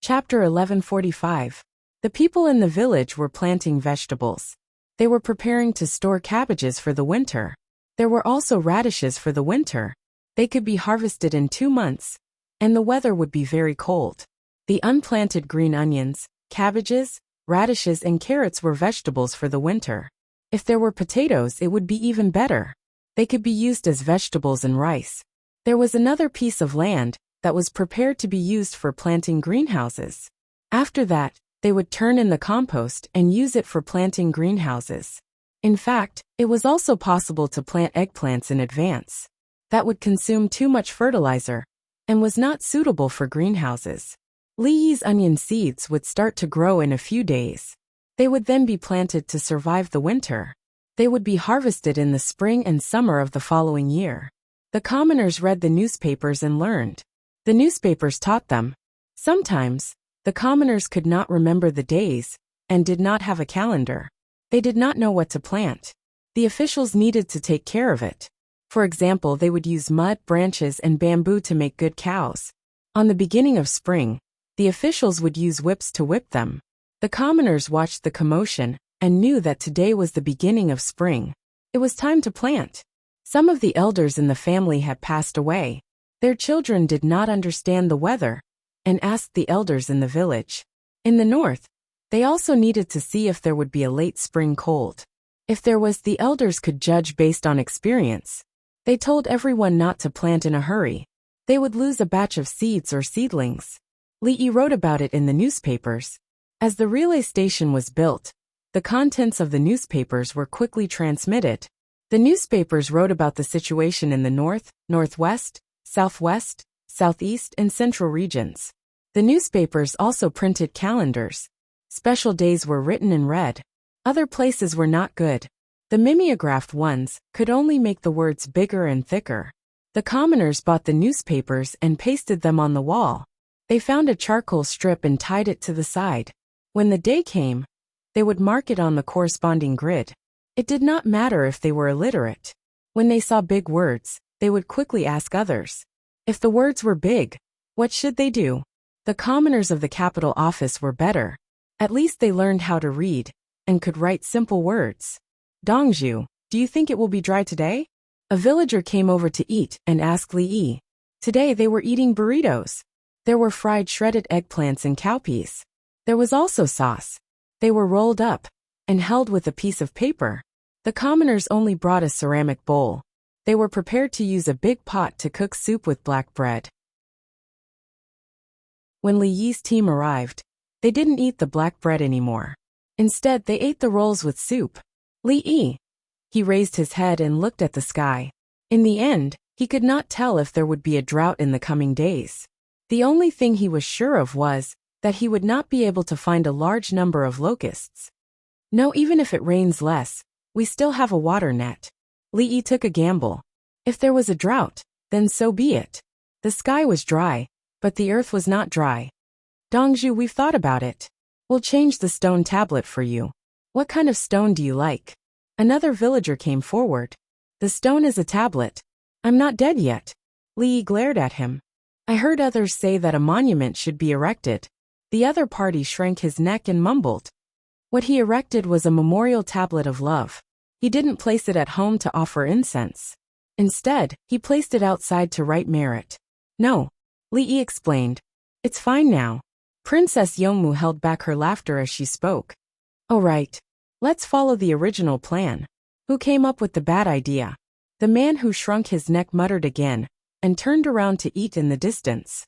Chapter 1145. The people in the village were planting vegetables. They were preparing to store cabbages for the winter. There were also radishes for the winter. They could be harvested in 2 months, and the weather would be very cold. The unplanted green onions, cabbages, radishes, and carrots were vegetables for the winter. If there were potatoes, it would be even better. They could be used as vegetables and rice. There was another piece of land that was prepared to be used for planting greenhouses. After that, they would turn in the compost and use it for planting greenhouses. In fact, it was also possible to plant eggplants in advance. That would consume too much fertilizer and was not suitable for greenhouses. Li Yi's onion seeds would start to grow in a few days. They would then be planted to survive the winter. They would be harvested in the spring and summer of the following year. The commoners read the newspapers and learned. The newspapers taught them. Sometimes, the commoners could not remember the days and did not have a calendar. They did not know what to plant. The officials needed to take care of it. For example, they would use mud, branches, and bamboo to make good cows. On the beginning of spring, the officials would use whips to whip them. The commoners watched the commotion and knew that today was the beginning of spring. It was time to plant. Some of the elders in the family had passed away. Their children did not understand the weather and asked the elders in the village. In the north, They also needed to see if there would be a late spring cold. If there was, the elders could judge based on experience. They told everyone not to plant in a hurry. They would lose a batch of seeds or seedlings. Li wrote about it in the newspapers. As the relay station was built, the contents of the newspapers were quickly transmitted. The newspapers wrote about the situation in the north, northwest, southwest, southeast, and central regions. The newspapers also printed calendars. Special days were written in red. Other places were not good. The mimeographed ones could only make the words bigger and thicker. The commoners bought the newspapers and pasted them on the wall. They found a charcoal strip and tied it to the side. When the day came, they would mark it on the corresponding grid. It did not matter if they were illiterate. When they saw big words, they would quickly ask others. If the words were big, what should they do? The commoners of the capital office were better. At least they learned how to read and could write simple words. Dongju, do you think it will be dry today? A villager came over to eat and asked Li. Today they were eating burritos. There were fried shredded eggplants and cowpeas. There was also sauce. They were rolled up and held with a piece of paper. The commoners only brought a ceramic bowl. They were prepared to use a big pot to cook soup with black bread. When Li Yi's team arrived, they didn't eat the black bread anymore. Instead, they ate the rolls with soup. Li Yi. He raised his head and looked at the sky. In the end, he could not tell if there would be a drought in the coming days. The only thing he was sure of was that he would not be able to find a large number of locusts. No, even if it rains less, we still have a water net. Li Yi took a gamble. If there was a drought, then so be it. The sky was dry, but the earth was not dry. Dongju, we've thought about it. We'll change the stone tablet for you. What kind of stone do you like? Another villager came forward. The stone is a tablet. I'm not dead yet. Li Yi glared at him. I heard others say that a monument should be erected. The other party shrank his neck and mumbled. What he erected was a memorial tablet of love. He didn't place it at home to offer incense. Instead, he placed it outside to write merit. No, Li Yi explained. It's fine now. Princess Yongmu held back her laughter as she spoke. Oh right. Let's follow the original plan. Who came up with the bad idea? The man who shrunk his neck muttered again, and turned around to eat in the distance.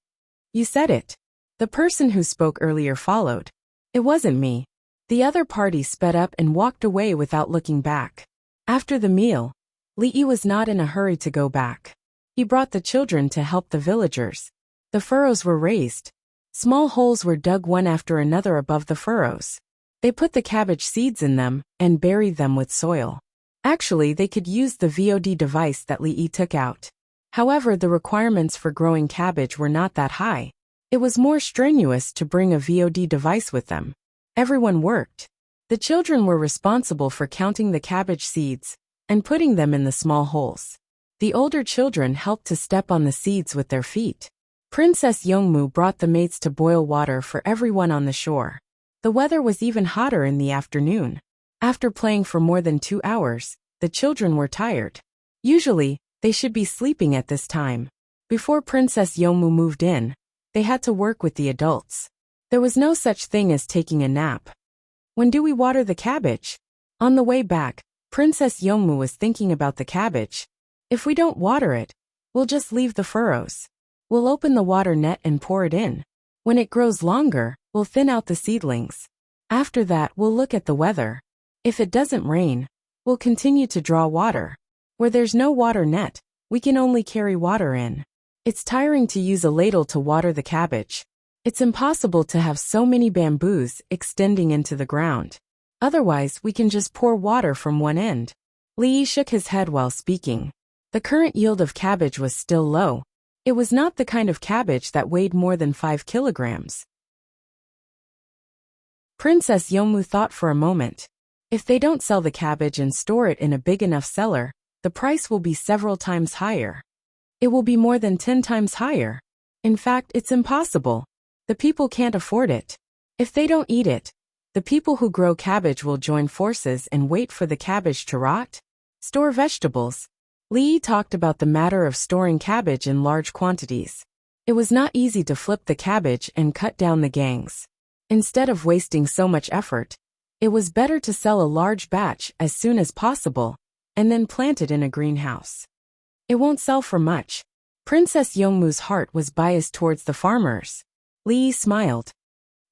You said it. The person who spoke earlier followed. It wasn't me. The other party sped up and walked away without looking back. After the meal, Li Yi was not in a hurry to go back. He brought the children to help the villagers. The furrows were raised. Small holes were dug one after another above the furrows. They put the cabbage seeds in them and buried them with soil. Actually, they could use the VOD device that Li Yi took out. However, the requirements for growing cabbage were not that high. It was more strenuous to bring a VOD device with them. Everyone worked. The children were responsible for counting the cabbage seeds and putting them in the small holes. The older children helped to step on the seeds with their feet. Princess Yongmu brought the mates to boil water for everyone on the shore. The weather was even hotter in the afternoon. After playing for more than 2 hours, the children were tired. Usually, they should be sleeping at this time. Before Princess Yongmu moved in, they had to work with the adults. There was no such thing as taking a nap. When do we water the cabbage? On the way back, Princess Yongmu was thinking about the cabbage. If we don't water it, we'll just leave the furrows. We'll open the water net and pour it in. When it grows longer, we'll thin out the seedlings. After that, we'll look at the weather. If it doesn't rain, we'll continue to draw water. Where there's no water net, we can only carry water in. It's tiring to use a ladle to water the cabbage. It's impossible to have so many bamboos extending into the ground. Otherwise, we can just pour water from one end. Li Yi shook his head while speaking. The current yield of cabbage was still low. It was not the kind of cabbage that weighed more than 5 kilograms. Princess Yongmu thought for a moment. If they don't sell the cabbage and store it in a big enough cellar, the price will be several times higher. It will be more than 10 times higher. In fact, it's impossible. The people can't afford it. If they don't eat it, the people who grow cabbage will join forces and wait for the cabbage to rot. Store vegetables. Li Yi talked about the matter of storing cabbage in large quantities. It was not easy to flip the cabbage and cut down the gangs. Instead of wasting so much effort, it was better to sell a large batch as soon as possible, and then plant it in a greenhouse. It won't sell for much. Princess Yongmu's heart was biased towards the farmers. Li Yi smiled.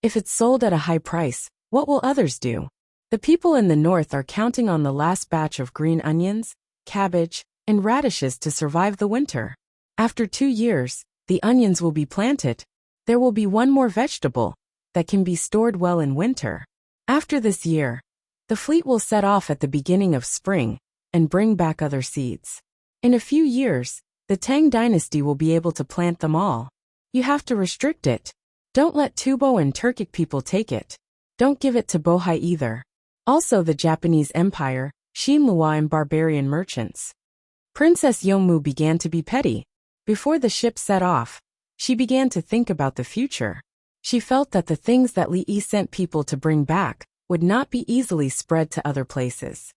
If it's sold at a high price, what will others do? The people in the north are counting on the last batch of green onions, cabbage, and radishes to survive the winter. After 2 years, the onions will be planted. There will be one more vegetable that can be stored well in winter. After this year, the fleet will set off at the beginning of spring and bring back other seeds. In a few years, the Tang dynasty will be able to plant them all. You have to restrict it. Don't let Tubo and Turkic people take it. Don't give it to Bohai either. Also the Japanese Empire, Shinlua and barbarian merchants. Princess Yongmu began to be petty. Before the ship set off, she began to think about the future. She felt that the things that Li Yi sent people to bring back would not be easily spread to other places.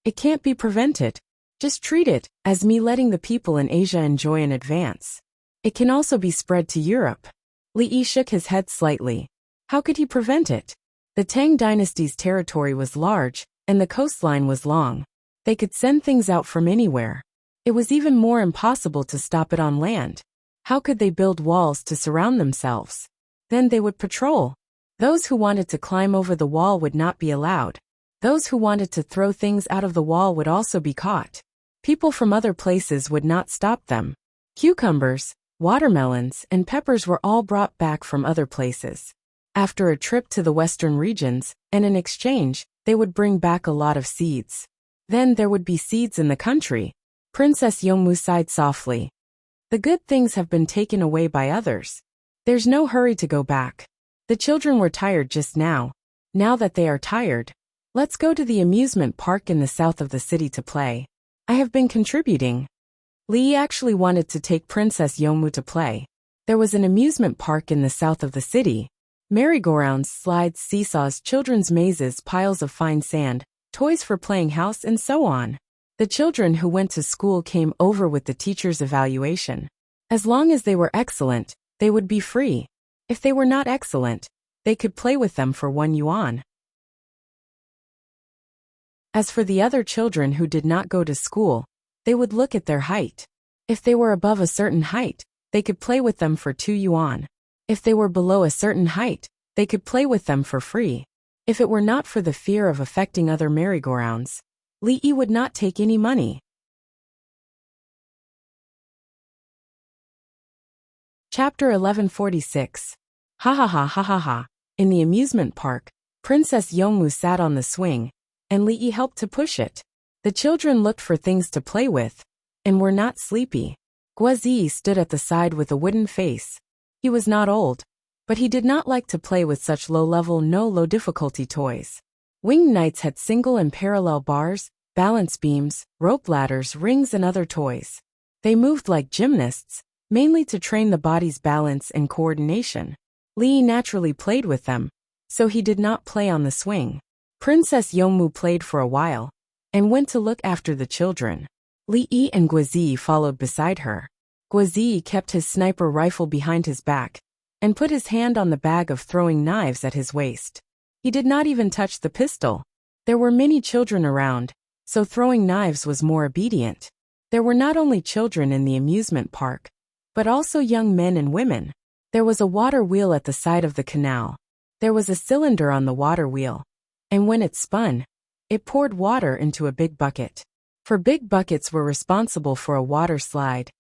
It can't be prevented. Just treat it as me letting the people in Asia enjoy in advance. It can also be spread to Europe. Li Yi shook his head slightly. How could he prevent it? The Tang dynasty's territory was large, and the coastline was long. They could send things out from anywhere. It was even more impossible to stop it on land. How could they build walls to surround themselves? Then they would patrol. Those who wanted to climb over the wall would not be allowed. Those who wanted to throw things out of the wall would also be caught. People from other places would not stop them. Cucumbers, watermelons, and peppers were all brought back from other places. After a trip to the western regions, and in exchange, they would bring back a lot of seeds. Then there would be seeds in the country. Princess Yongmu sighed softly. The good things have been taken away by others. There's no hurry to go back. The children were tired just now. Now that they are tired, let's go to the amusement park in the south of the city to play. I have been contributing. Li Yi actually wanted to take Princess Yongmu to play. There was an amusement park in the south of the city. Merry-go-rounds, slides, seesaws, children's mazes, piles of fine sand, toys for playing house, and so on. The children who went to school came over with the teacher's evaluation. As long as they were excellent, they would be free. If they were not excellent, they could play with them for 1 yuan. As for the other children who did not go to school, they would look at their height. If they were above a certain height, they could play with them for 2 yuan. If they were below a certain height, they could play with them for free. If it were not for the fear of affecting other merry-go-rounds, Li Yi would not take any money. Chapter 1146. Ha ha ha ha ha ha. In the amusement park, Princess Yongmu sat on the swing, and Li Yi helped to push it. The children looked for things to play with, and were not sleepy. Guazi stood at the side with a wooden face. He was not old, but he did not like to play with such low-level, low-difficulty toys. Winged knights had single and parallel bars, balance beams, rope ladders, rings, and other toys. They moved like gymnasts, mainly to train the body's balance and coordination. Li Yi naturally played with them, so he did not play on the swing. Princess Yongmu played for a while, and went to look after the children. Li Yi and Guazi followed beside her. Guazi kept his sniper rifle behind his back, and put his hand on the bag of throwing knives at his waist. He did not even touch the pistol. There were many children around, so throwing knives was more obedient. There were not only children in the amusement park, but also young men and women. There was a water wheel at the side of the canal. There was a cylinder on the water wheel, and when it spun, it poured water into a big bucket. For big buckets were responsible for a water slide,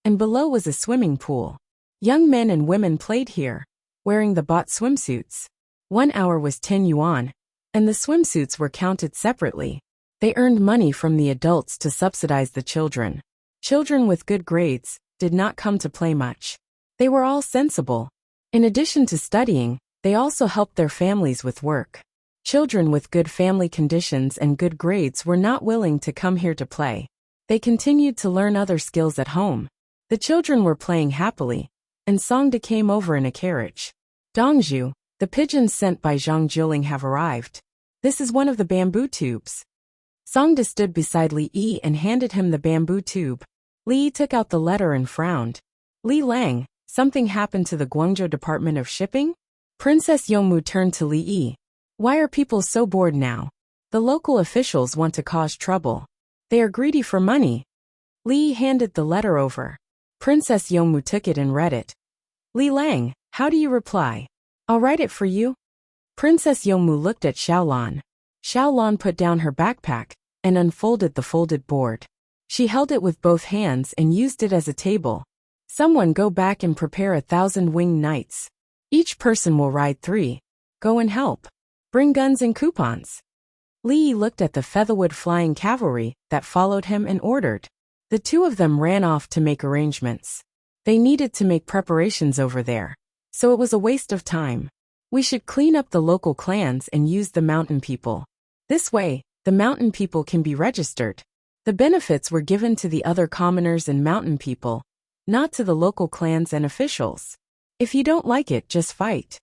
and below was a swimming pool. Young men and women played here, wearing the bought swimsuits. 1 hour was 10 yuan, and the swimsuits were counted separately. They earned money from the adults to subsidize the children. Children with good grades did not come to play much. They were all sensible. In addition to studying, they also helped their families with work. Children with good family conditions and good grades were not willing to come here to play. They continued to learn other skills at home. The children were playing happily, and Songda came over in a carriage. Dongzhu, the pigeons sent by Zhang Jiuling have arrived. This is one of the bamboo tubes. Songda stood beside Li Yi and handed him the bamboo tube. Li Yi took out the letter and frowned. Li Lang, something happened to the Guangzhou Department of Shipping? Princess Yongmu turned to Li Yi. Why are people so bored now? The local officials want to cause trouble. They are greedy for money. Li Yi handed the letter over. Princess Yongmu took it and read it. Li Lang, how do you reply? I'll write it for you. Princess Yongmu looked at Xiaolan. Xiaolan put down her backpack and unfolded the folded board. She held it with both hands and used it as a table. Someone go back and prepare 1,000 winged knights. Each person will ride 3. Go and help. Bring guns and coupons. Li Yi looked at the featherwood flying cavalry that followed him and ordered. The two of them ran off to make arrangements. They needed to make preparations over there, so it was a waste of time. We should clean up the local clans and use the mountain people. This way, the mountain people can be registered. The benefits were given to the other commoners and mountain people, not to the local clans and officials. If you don't like it, just fight.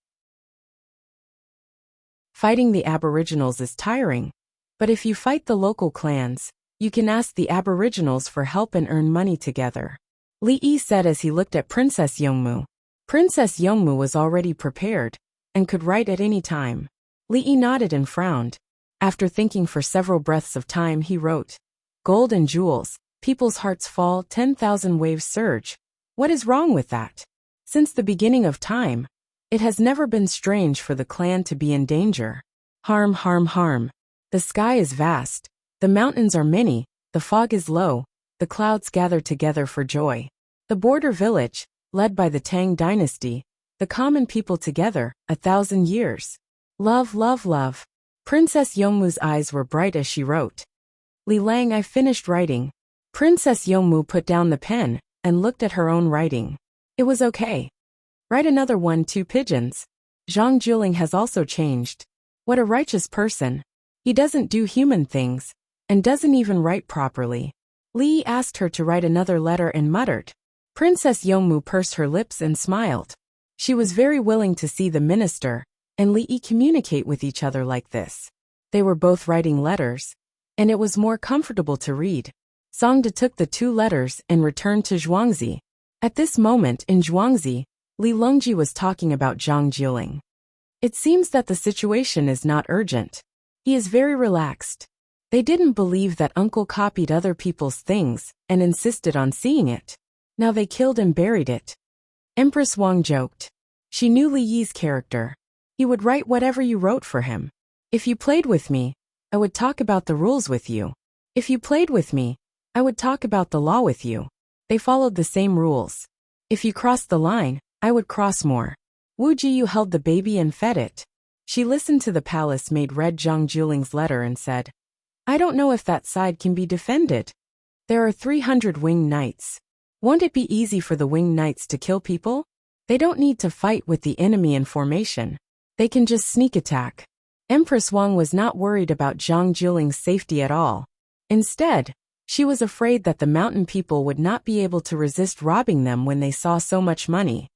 Fighting the aboriginals is tiring, but if you fight the local clans, you can ask the aboriginals for help and earn money together. Li Yi said as he looked at Princess Yongmu. Princess Yongmu was already prepared and could write at any time. Li Yi nodded and frowned. After thinking for several breaths of time, he wrote, Gold and jewels, people's hearts fall, 10,000 waves surge. What is wrong with that? Since the beginning of time, it has never been strange for the clan to be in danger. Harm, harm, harm. The sky is vast. The mountains are many. The fog is low. The clouds gather together for joy. The border village, led by the Tang dynasty, the common people together, 1,000 years. Love, love, love. Princess Yongmu's eyes were bright as she wrote. Li Lang, I finished writing. Princess Yongmu put down the pen and looked at her own writing. It was okay. Write another one, 2 pigeons. Zhang Juling has also changed. What a righteous person. He doesn't do human things, and doesn't even write properly. Li asked her to write another letter and muttered. Princess Yongmu pursed her lips and smiled. She was very willing to see the minister and Li communicate with each other like this. They were both writing letters, and it was more comfortable to read. Songde took the 2 letters and returned to Zhuangzi. At this moment in Zhuangzi, Li Longji was talking about Zhang Juling. It seems that the situation is not urgent. He is very relaxed. They didn't believe that uncle copied other people's things and insisted on seeing it. Now they killed and buried it. Empress Wang joked. She knew Li Yi's character. He would write whatever you wrote for him. If you played with me, I would talk about the rules with you. If you played with me, I would talk about the law with you. They followed the same rules. If you crossed the line, I would cross more. Wu Jiyu held the baby and fed it. She listened to the palace maid read Zhang Juling's letter and said, I don't know if that side can be defended. There are 300 winged knights. Won't it be easy for the winged knights to kill people? They don't need to fight with the enemy in formation. They can just sneak attack. Empress Wang was not worried about Zhang Juling's safety at all. Instead, she was afraid that the mountain people would not be able to resist robbing them when they saw so much money.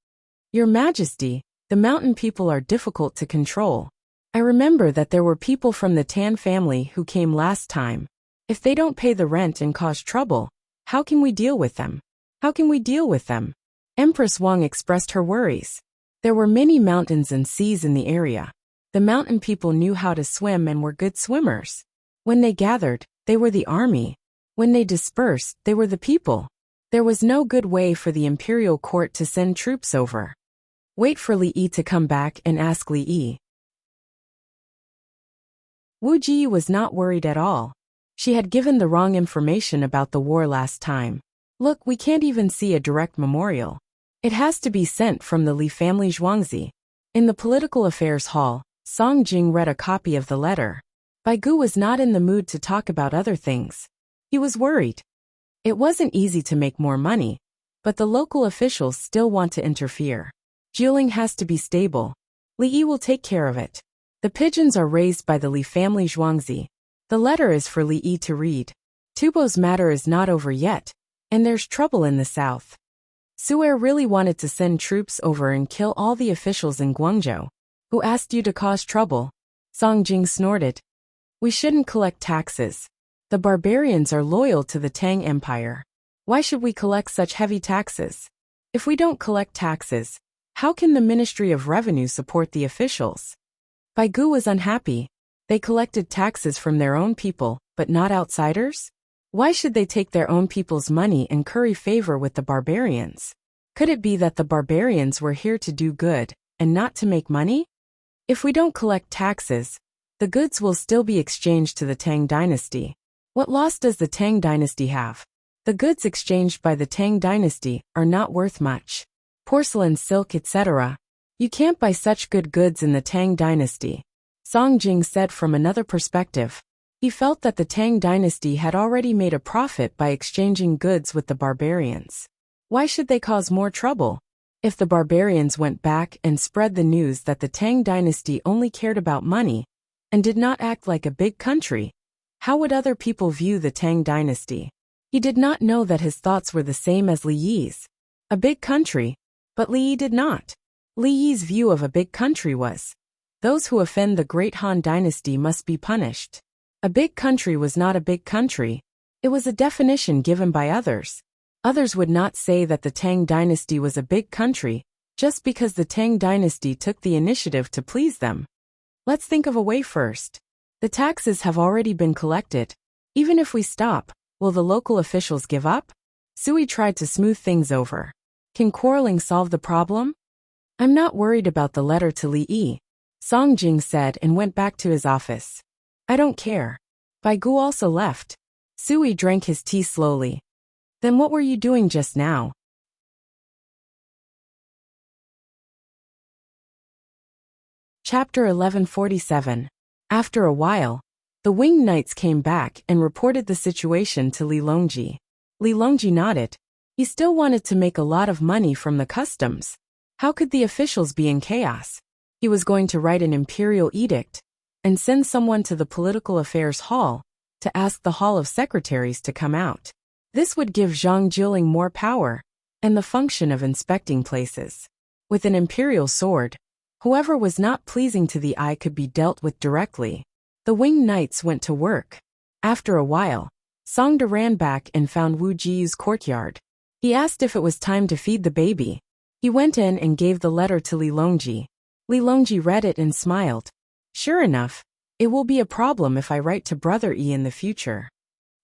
Your Majesty, the mountain people are difficult to control. I remember that there were people from the Tan family who came last time. If they don't pay the rent and cause trouble, how can we deal with them? How can we deal with them? Empress Wang expressed her worries. There were many mountains and seas in the area. The mountain people knew how to swim and were good swimmers. When they gathered, they were the army. When they dispersed, they were the people. There was no good way for the imperial court to send troops over. Wait for Li Yi to come back and ask Li Yi. Wu Ji was not worried at all. She had given the wrong information about the war last time. Look, we can't even see a direct memorial. It has to be sent from the Li family Zhuangzi. In the political affairs hall, Song Jing read a copy of the letter. Bai Gu was not in the mood to talk about other things. He was worried. It wasn't easy to make more money, but the local officials still want to interfere. Juling has to be stable. Li Yi will take care of it. The pigeons are raised by the Li family Zhuangzi. The letter is for Li Yi to read. Tubo's matter is not over yet, and there's trouble in the south. Su'er really wanted to send troops over and kill all the officials in Guangzhou. Who asked you to cause trouble? Song Jing snorted. We shouldn't collect taxes. The barbarians are loyal to the Tang Empire. Why should we collect such heavy taxes? If we don't collect taxes, How can the Ministry of Revenue support the officials? Bai Gu was unhappy. They collected taxes from their own people, but not outsiders? Why should they take their own people's money and curry favor with the barbarians? Could it be that the barbarians were here to do good, and not to make money? If we don't collect taxes, the goods will still be exchanged to the Tang dynasty. What loss does the Tang dynasty have? The goods exchanged by the Tang dynasty are not worth much. Porcelain, silk, etc. You can't buy such good goods in the Tang dynasty. Song Jing said from another perspective. He felt that the Tang dynasty had already made a profit by exchanging goods with the barbarians. Why should they cause more trouble? If the barbarians went back and spread the news that the Tang dynasty only cared about money and did not act like a big country, how would other people view the Tang dynasty? He did not know that his thoughts were the same as Li Yi's. A big country, but Li Yi did not. Li Yi's view of a big country was, those who offend the great Han dynasty must be punished. A big country was not a big country. It was a definition given by others. Others would not say that the Tang dynasty was a big country, just because the Tang dynasty took the initiative to please them. Let's think of a way first. The taxes have already been collected. Even if we stop, will the local officials give up? Sui tried to smooth things over. Can quarreling solve the problem? I'm not worried about the letter to Li Yi, Song Jing said and went back to his office. I don't care. Bai Gu also left. Sui drank his tea slowly. Then what were you doing just now? Chapter 1147. After a while, the winged knights came back and reported the situation to Li Longji. Li Longji nodded. He still wanted to make a lot of money from the customs. How could the officials be in chaos? He was going to write an imperial edict and send someone to the political affairs hall to ask the hall of secretaries to come out. This would give Zhang Jiling more power and the function of inspecting places. With an imperial sword, whoever was not pleasing to the eye could be dealt with directly. The winged knights went to work. After a while, Songda ran back and found Wu Jiyu's courtyard. He asked if it was time to feed the baby. He went in and gave the letter to Li Longji. Li Longji read it and smiled. Sure enough, it will be a problem if I write to Brother Yi in the future.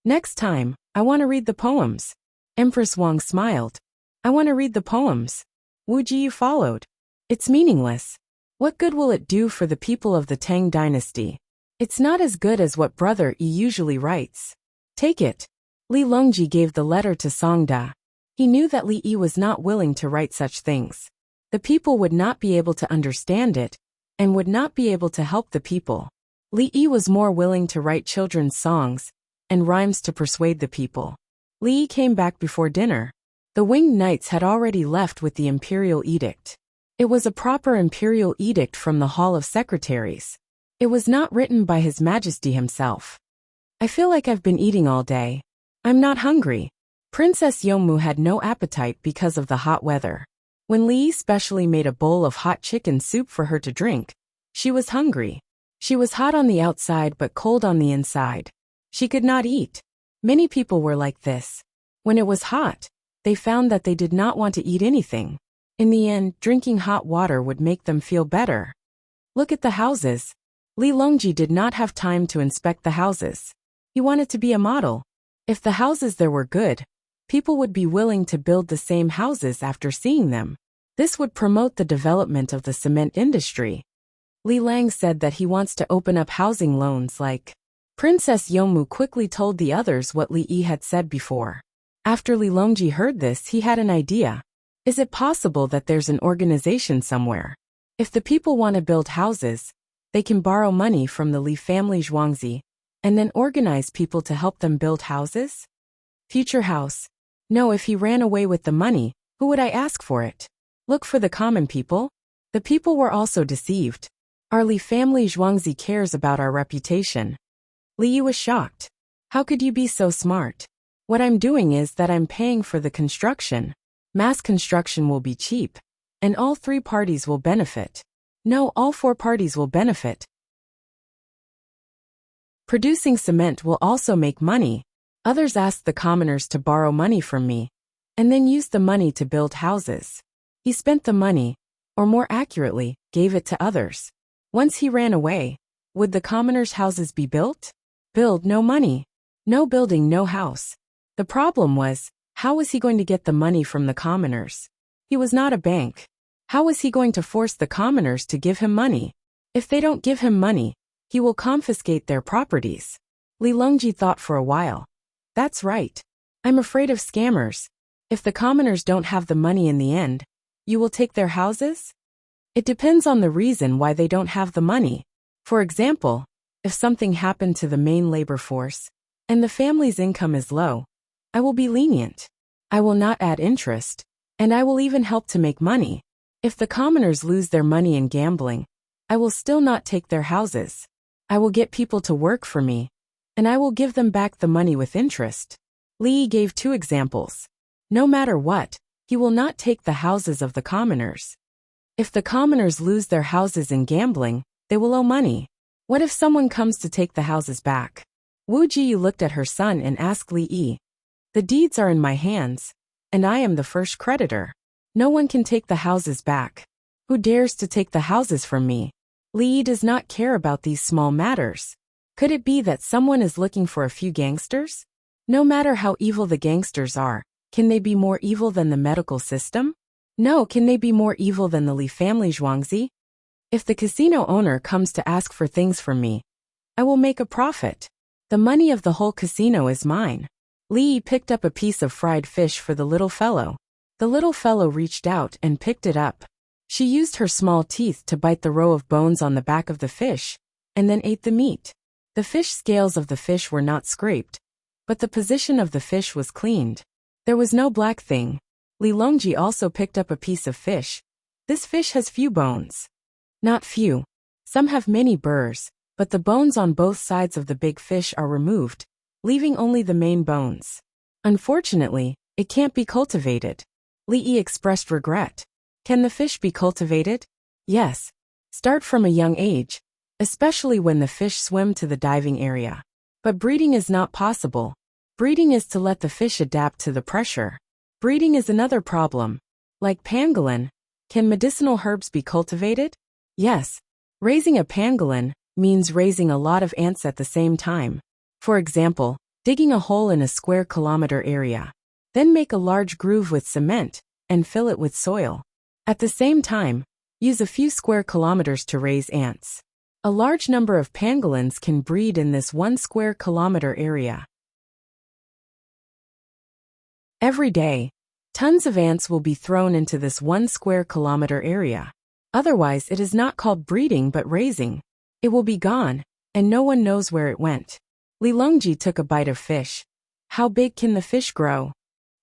Next time, I want to read the poems. Empress Wang smiled. I want to read the poems. Wu Jiyu followed. It's meaningless. What good will it do for the people of the Tang dynasty? It's not as good as what Brother Yi usually writes. Take it. Li Longji gave the letter to Songda. He knew that Li Yi was not willing to write such things. The people would not be able to understand it, and would not be able to help the people. Li Yi was more willing to write children's songs and rhymes to persuade the people. Li Yi came back before dinner. The winged knights had already left with the imperial edict. It was a proper imperial edict from the Hall of Secretaries. It was not written by His Majesty himself. I feel like I've been eating all day. I'm not hungry. Princess Yomu had no appetite because of the hot weather. When Li Yi specially made a bowl of hot chicken soup for her to drink, she was hungry. She was hot on the outside but cold on the inside. She could not eat. Many people were like this. When it was hot, they found that they did not want to eat anything. In the end, drinking hot water would make them feel better. Look at the houses. Li Longji did not have time to inspect the houses. He wanted to be a model. If the houses there were good, people would be willing to build the same houses after seeing them. This would promote the development of the cement industry. Li Lang said that he wants to open up housing loans like. Princess Yomu quickly told the others what Li Yi had said before. After Li Longji heard this, he had an idea. Is it possible that there's an organization somewhere? If the people want to build houses, they can borrow money from the Li family Zhuangzi, and then organize people to help them build houses? Future house. No, if he ran away with the money, who would I ask for it? Look for the common people? The people were also deceived. Our Li family Zhuangzi cares about our reputation. Li Yi was shocked. How could you be so smart? What I'm doing is that I'm paying for the construction. Mass construction will be cheap, and all 3 parties will benefit. No, all 4 parties will benefit. Producing cement will also make money. Others asked the commoners to borrow money from me, and then use the money to build houses. He spent the money, or more accurately, gave it to others. Once he ran away, would the commoners' houses be built? Build, no money. No building, no house. The problem was, how was he going to get the money from the commoners? He was not a bank. How was he going to force the commoners to give him money? If they don't give him money, he will confiscate their properties. Li Longji thought for a while. That's right. I'm afraid of scammers. If the commoners don't have the money in the end, you will take their houses? It depends on the reason why they don't have the money. For example, if something happened to the main labor force, and the family's income is low, I will be lenient. I will not add interest, and I will even help to make money. If the commoners lose their money in gambling, I will still not take their houses. I will get people to work for me, and I will give them back the money with interest. Li gave 2 examples. No matter what, he will not take the houses of the commoners. If the commoners lose their houses in gambling, they will owe money. What if someone comes to take the houses back? Wu Ji looked at her son and asked Li Yi. The deeds are in my hands, and I am the first creditor. No one can take the houses back. Who dares to take the houses from me? Li Yi does not care about these small matters. Could it be that someone is looking for a few gangsters? No matter how evil the gangsters are, can they be more evil than the medical system? No, can they be more evil than the Li family Zhuangzi? If the casino owner comes to ask for things from me, I will make a profit. The money of the whole casino is mine. Li Yi picked up a piece of fried fish for the little fellow. The little fellow reached out and picked it up. She used her small teeth to bite the row of bones on the back of the fish, and then ate the meat. The fish scales of the fish were not scraped, but the position of the fish was cleaned. There was no black thing. Li Longji also picked up a piece of fish. This fish has few bones. Not few. Some have many burrs, but the bones on both sides of the big fish are removed, leaving only the main bones. Unfortunately, it can't be cultivated. Li Yi expressed regret. Can the fish be cultivated? Yes. Start from a young age, especially when the fish swim to the diving area. But breeding is not possible. Breeding is to let the fish adapt to the pressure. Breeding is another problem. Like pangolin, can medicinal herbs be cultivated? Yes. Raising a pangolin means raising a lot of ants at the same time. For example, digging a hole in a square kilometer area. Then make a large groove with cement and fill it with soil. At the same time, use a few square kilometers to raise ants. A large number of pangolins can breed in this 1 square kilometer area. Every day, tons of ants will be thrown into this 1 square kilometer area. Otherwise, it is not called breeding but raising. It will be gone, and no one knows where it went. Li Longji took a bite of fish. How big can the fish grow?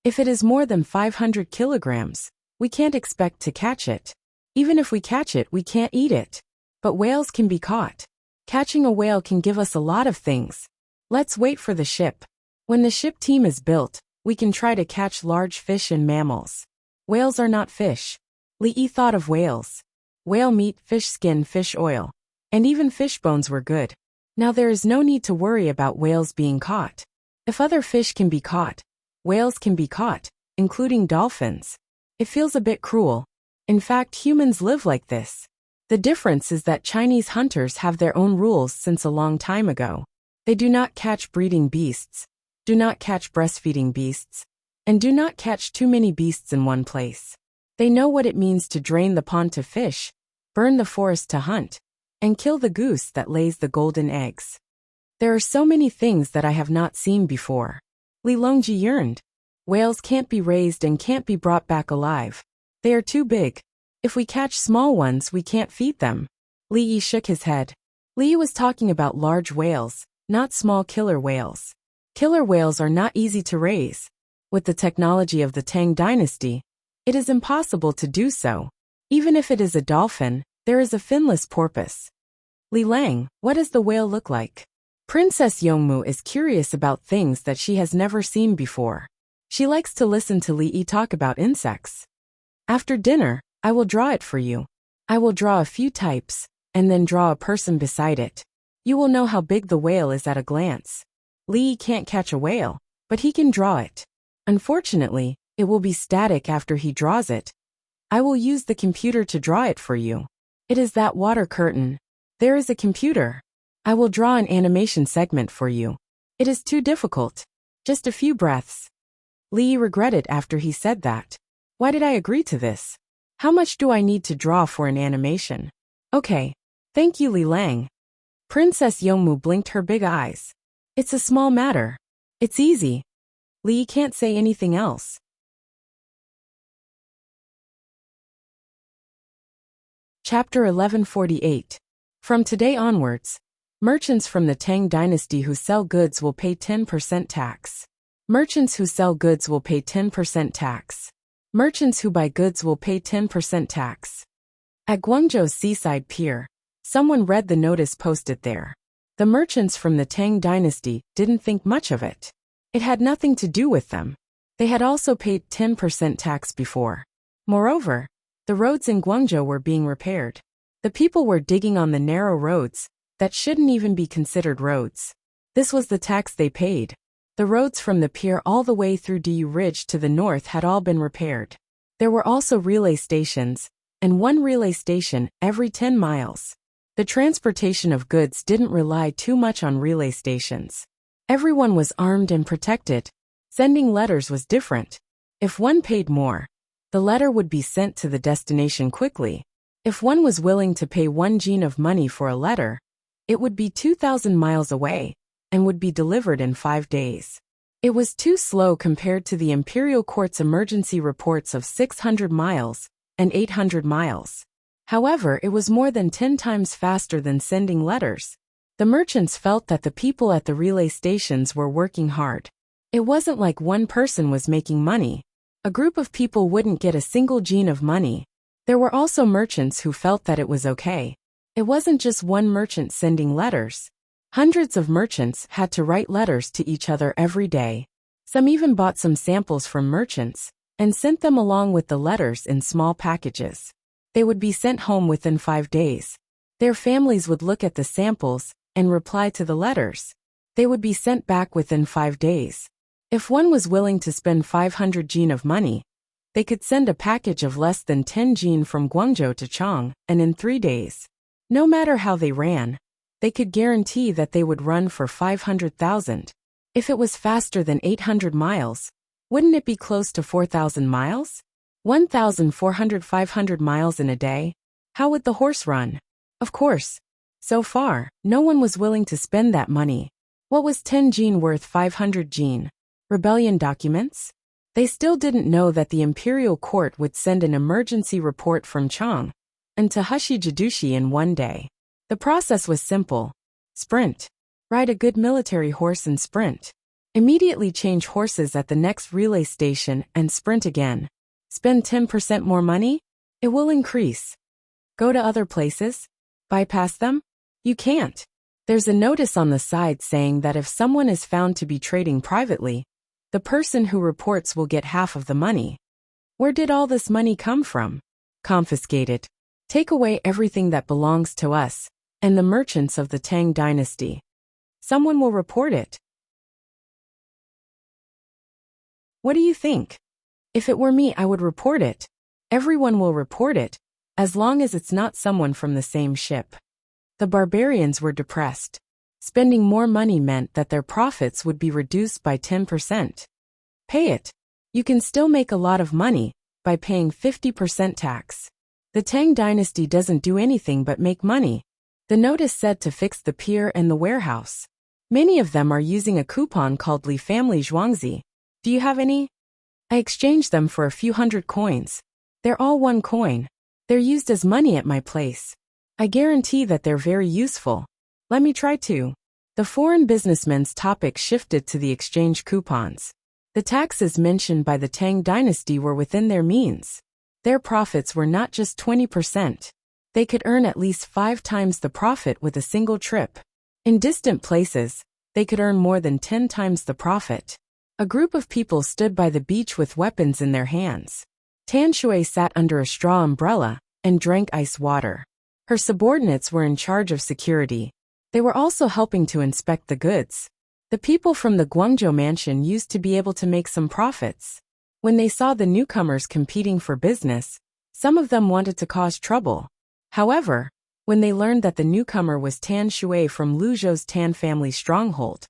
If it is more than 500 kilograms, we can't expect to catch it. Even if we catch it, we can't eat it. But whales can be caught. Catching a whale can give us a lot of things. Let's wait for the ship. When the ship team is built, we can try to catch large fish and mammals. Whales are not fish. Li Yi thought of whales. Whale meat, fish skin, fish oil. And even fish bones were good. Now there is no need to worry about whales being caught. If other fish can be caught, whales can be caught, including dolphins. It feels a bit cruel. In fact, humans live like this. The difference is that Chinese hunters have their own rules since a long time ago. They do not catch breeding beasts, do not catch breastfeeding beasts, and do not catch too many beasts in one place. They know what it means to drain the pond to fish, burn the forest to hunt, and kill the goose that lays the golden eggs. There are so many things that I have not seen before. Li Longji yearned. Whales can't be raised and can't be brought back alive. They are too big. If we catch small ones, we can't feed them. Li Yi shook his head. Li Yi was talking about large whales, not small killer whales. Killer whales are not easy to raise. With the technology of the Tang dynasty, it is impossible to do so. Even if it is a dolphin, there is a finless porpoise. Li Lang, what does the whale look like? Princess Yongmu is curious about things that she has never seen before. She likes to listen to Li Yi talk about insects. After dinner, I will draw it for you. I will draw a few types, and then draw a person beside it. You will know how big the whale is at a glance. Li Yi can't catch a whale, but he can draw it. Unfortunately, it will be static after he draws it. I will use the computer to draw it for you. It is that water curtain. There is a computer. I will draw an animation segment for you. It is too difficult. Just a few breaths. Li regretted after he said that. Why did I agree to this? How much do I need to draw for an animation? Okay. Thank you, Li Lang. Princess Yongmu blinked her big eyes. It's a small matter. It's easy. Li can't say anything else. Chapter 1148. From today onwards, merchants from the Tang dynasty who sell goods will pay 10% tax. Merchants who sell goods will pay 10% tax. Merchants who buy goods will pay 10% tax. At Guangzhou's seaside pier, someone read the notice posted there. The merchants from the Tang dynasty didn't think much of it. It had nothing to do with them. They had also paid 10% tax before. Moreover, the roads in Guangzhou were being repaired. The people were digging on the narrow roads that shouldn't even be considered roads. This was the tax they paid. The roads from the pier all the way through Du Ridge to the north had all been repaired. There were also relay stations, and one relay station every 10 miles. The transportation of goods didn't rely too much on relay stations. Everyone was armed and protected. Sending letters was different. If one paid more, the letter would be sent to the destination quickly. If one was willing to pay 1 jin of money for a letter, it would be 2,000 miles away and would be delivered in 5 days. It was too slow compared to the imperial court's emergency reports of 600 miles and 800 miles. However, it was more than 10 times faster than sending letters. The merchants felt that the people at the relay stations were working hard. It wasn't like one person was making money. A group of people wouldn't get a single jin of money. There were also merchants who felt that it was okay. It wasn't just one merchant sending letters. Hundreds of merchants had to write letters to each other every day. Some even bought some samples from merchants and sent them along with the letters in small packages. They would be sent home within 5 days. Their families would look at the samples and reply to the letters. They would be sent back within 5 days. If one was willing to spend 500 jin of money, they could send a package of less than 10 jin from Guangzhou to Chang, and in 3 days. No matter how they ran, they could guarantee that they would run for 500,000. If it was faster than 800 miles, wouldn't it be close to 4,000 miles? 1,400 500 miles in a day? How would the horse run? Of course. So far, no one was willing to spend that money. What was 10 jin worth 500 jin? Rebellion documents? They still didn't know that the imperial court would send an emergency report from Chang and to Hushi Jidushi in 1 day. The process was simple. Sprint. Ride a good military horse and sprint. Immediately change horses at the next relay station and sprint again. Spend 10% more money? It will increase. Go to other places? Bypass them? You can't. There's a notice on the side saying that if someone is found to be trading privately, the person who reports will get half of the money. Where did all this money come from? Confiscated. Take away everything that belongs to us and the merchants of the Tang dynasty. Someone will report it. What do you think? If it were me, I would report it. Everyone will report it, as long as it's not someone from the same ship. The barbarians were depressed. Spending more money meant that their profits would be reduced by 10%. Pay it. You can still make a lot of money by paying 50% tax. The Tang dynasty doesn't do anything but make money. The notice said to fix the pier and the warehouse. Many of them are using a coupon called Li Family Zhuangzi. Do you have any? I exchanged them for a few hundred coins. They're all 1 coin. They're used as money at my place. I guarantee that they're very useful. Let me try to. The foreign businessman's topic shifted to the exchange coupons. The taxes mentioned by the Tang dynasty were within their means. Their profits were not just 20%. They could earn at least 5 times the profit with a single trip. In distant places, they could earn more than 10 times the profit. A group of people stood by the beach with weapons in their hands. Tan Shui sat under a straw umbrella and drank ice water. Her subordinates were in charge of security. They were also helping to inspect the goods. The people from the Guangzhou mansion used to be able to make some profits. When they saw the newcomers competing for business, Some of them wanted to cause trouble. However, when they learned that the newcomer was Tan Shui from Luzhou's Tan family stronghold,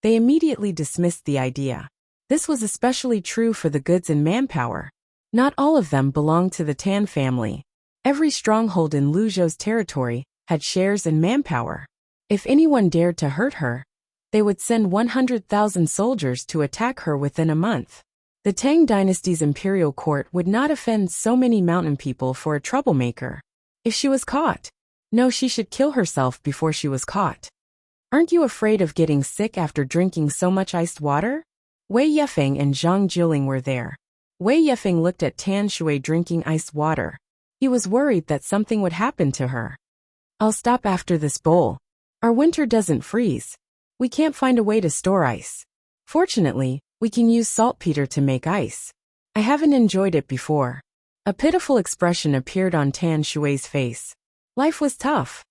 they immediately dismissed the idea. This was especially true for the goods and manpower. Not all of them belonged to the Tan family. Every stronghold in Luzhou's territory had shares and manpower. If anyone dared to hurt her, they would send 100,000 soldiers to attack her within a month. The Tang dynasty's imperial court would not offend so many mountain people for a troublemaker. If she was caught, no, she should kill herself before she was caught. Aren't you afraid of getting sick after drinking so much iced water? Wei Yefeng and Zhang Jiling were there. Wei Yefeng looked at Tan Shui drinking iced water. He was worried that something would happen to her. I'll stop after this bowl. Our winter doesn't freeze. We can't find a way to store ice. Fortunately, we can use saltpeter to make ice. I haven't enjoyed it before. A pitiful expression appeared on Tan Shui's face. Life was tough.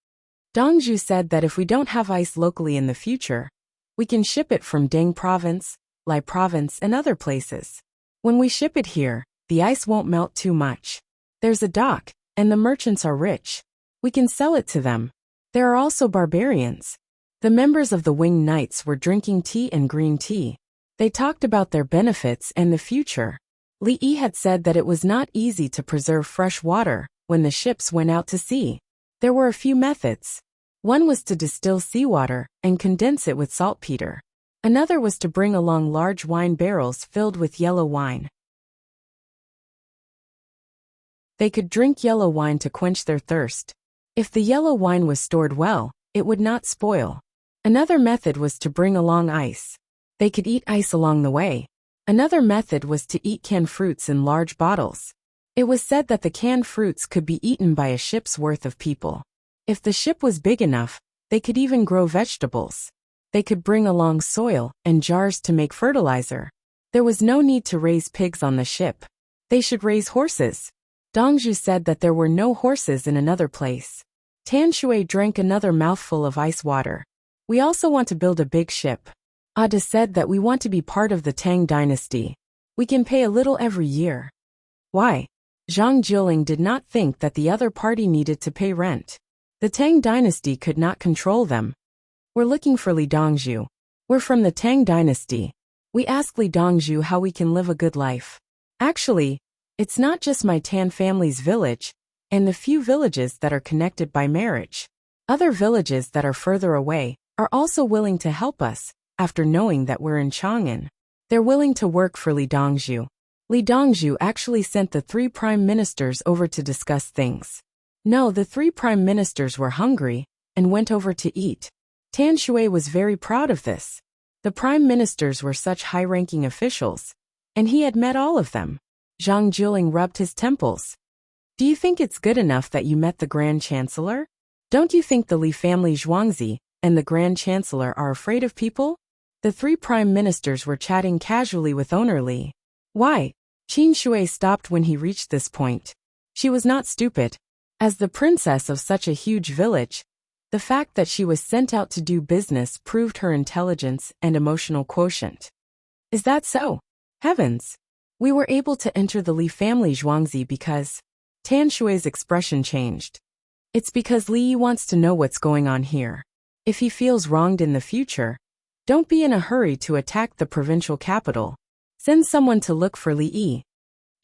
Dongzhu said that if we don't have ice locally in the future, we can ship it from Deng Province, Lai Province and other places. When we ship it here, the ice won't melt too much. There's a dock, and the merchants are rich. We can sell it to them. There are also barbarians. The members of the Winged Knights were drinking tea and green tea. They talked about their benefits and the future. Li Yi had said that it was not easy to preserve fresh water when the ships went out to sea. There were a few methods. One was to distill seawater and condense it with saltpeter. Another was to bring along large wine barrels filled with yellow wine. They could drink yellow wine to quench their thirst. If the yellow wine was stored well, it would not spoil. Another method was to bring along ice. They could eat ice along the way. Another method was to eat canned fruits in large bottles. It was said that the canned fruits could be eaten by a ship's worth of people. If the ship was big enough, they could even grow vegetables. They could bring along soil and jars to make fertilizer. There was no need to raise pigs on the ship. They should raise horses. Dongzhu said that there were no horses in another place. Tan Shui drank another mouthful of ice water. We also want to build a big ship. Ada said that we want to be part of the Tang dynasty. We can pay a little every year. Why? Zhang Jiling did not think that the other party needed to pay rent. The Tang dynasty could not control them. We're looking for Li Dongzhu. We're from the Tang dynasty. We ask Li Dongzhu how we can live a good life. Actually, it's not just my Tan family's village, and the few villages that are connected by marriage. Other villages that are further away are also willing to help us, after knowing that we're in Chang'an. They're willing to work for Li Dongzhu. Li Dongzhu actually sent the 3 prime ministers over to discuss things. No, the 3 prime ministers were hungry, and went over to eat. Tan Shui was very proud of this. The prime ministers were such high-ranking officials, and he had met all of them. Zhang Jiling rubbed his temples. Do you think it's good enough that you met the Grand Chancellor? Don't you think the Li family Zhuangzi and the Grand Chancellor are afraid of people? The 3 prime ministers were chatting casually with owner Li. Why? Qin Shui stopped when he reached this point. She was not stupid. As the princess of such a huge village, the fact that she was sent out to do business proved her intelligence and emotional quotient. Is that so? Heavens! We were able to enter the Li family Zhuangzi because... Tan Shui's expression changed. It's because Li Yi wants to know what's going on here. If he feels wronged in the future, don't be in a hurry to attack the provincial capital. Send someone to look for Li Yi.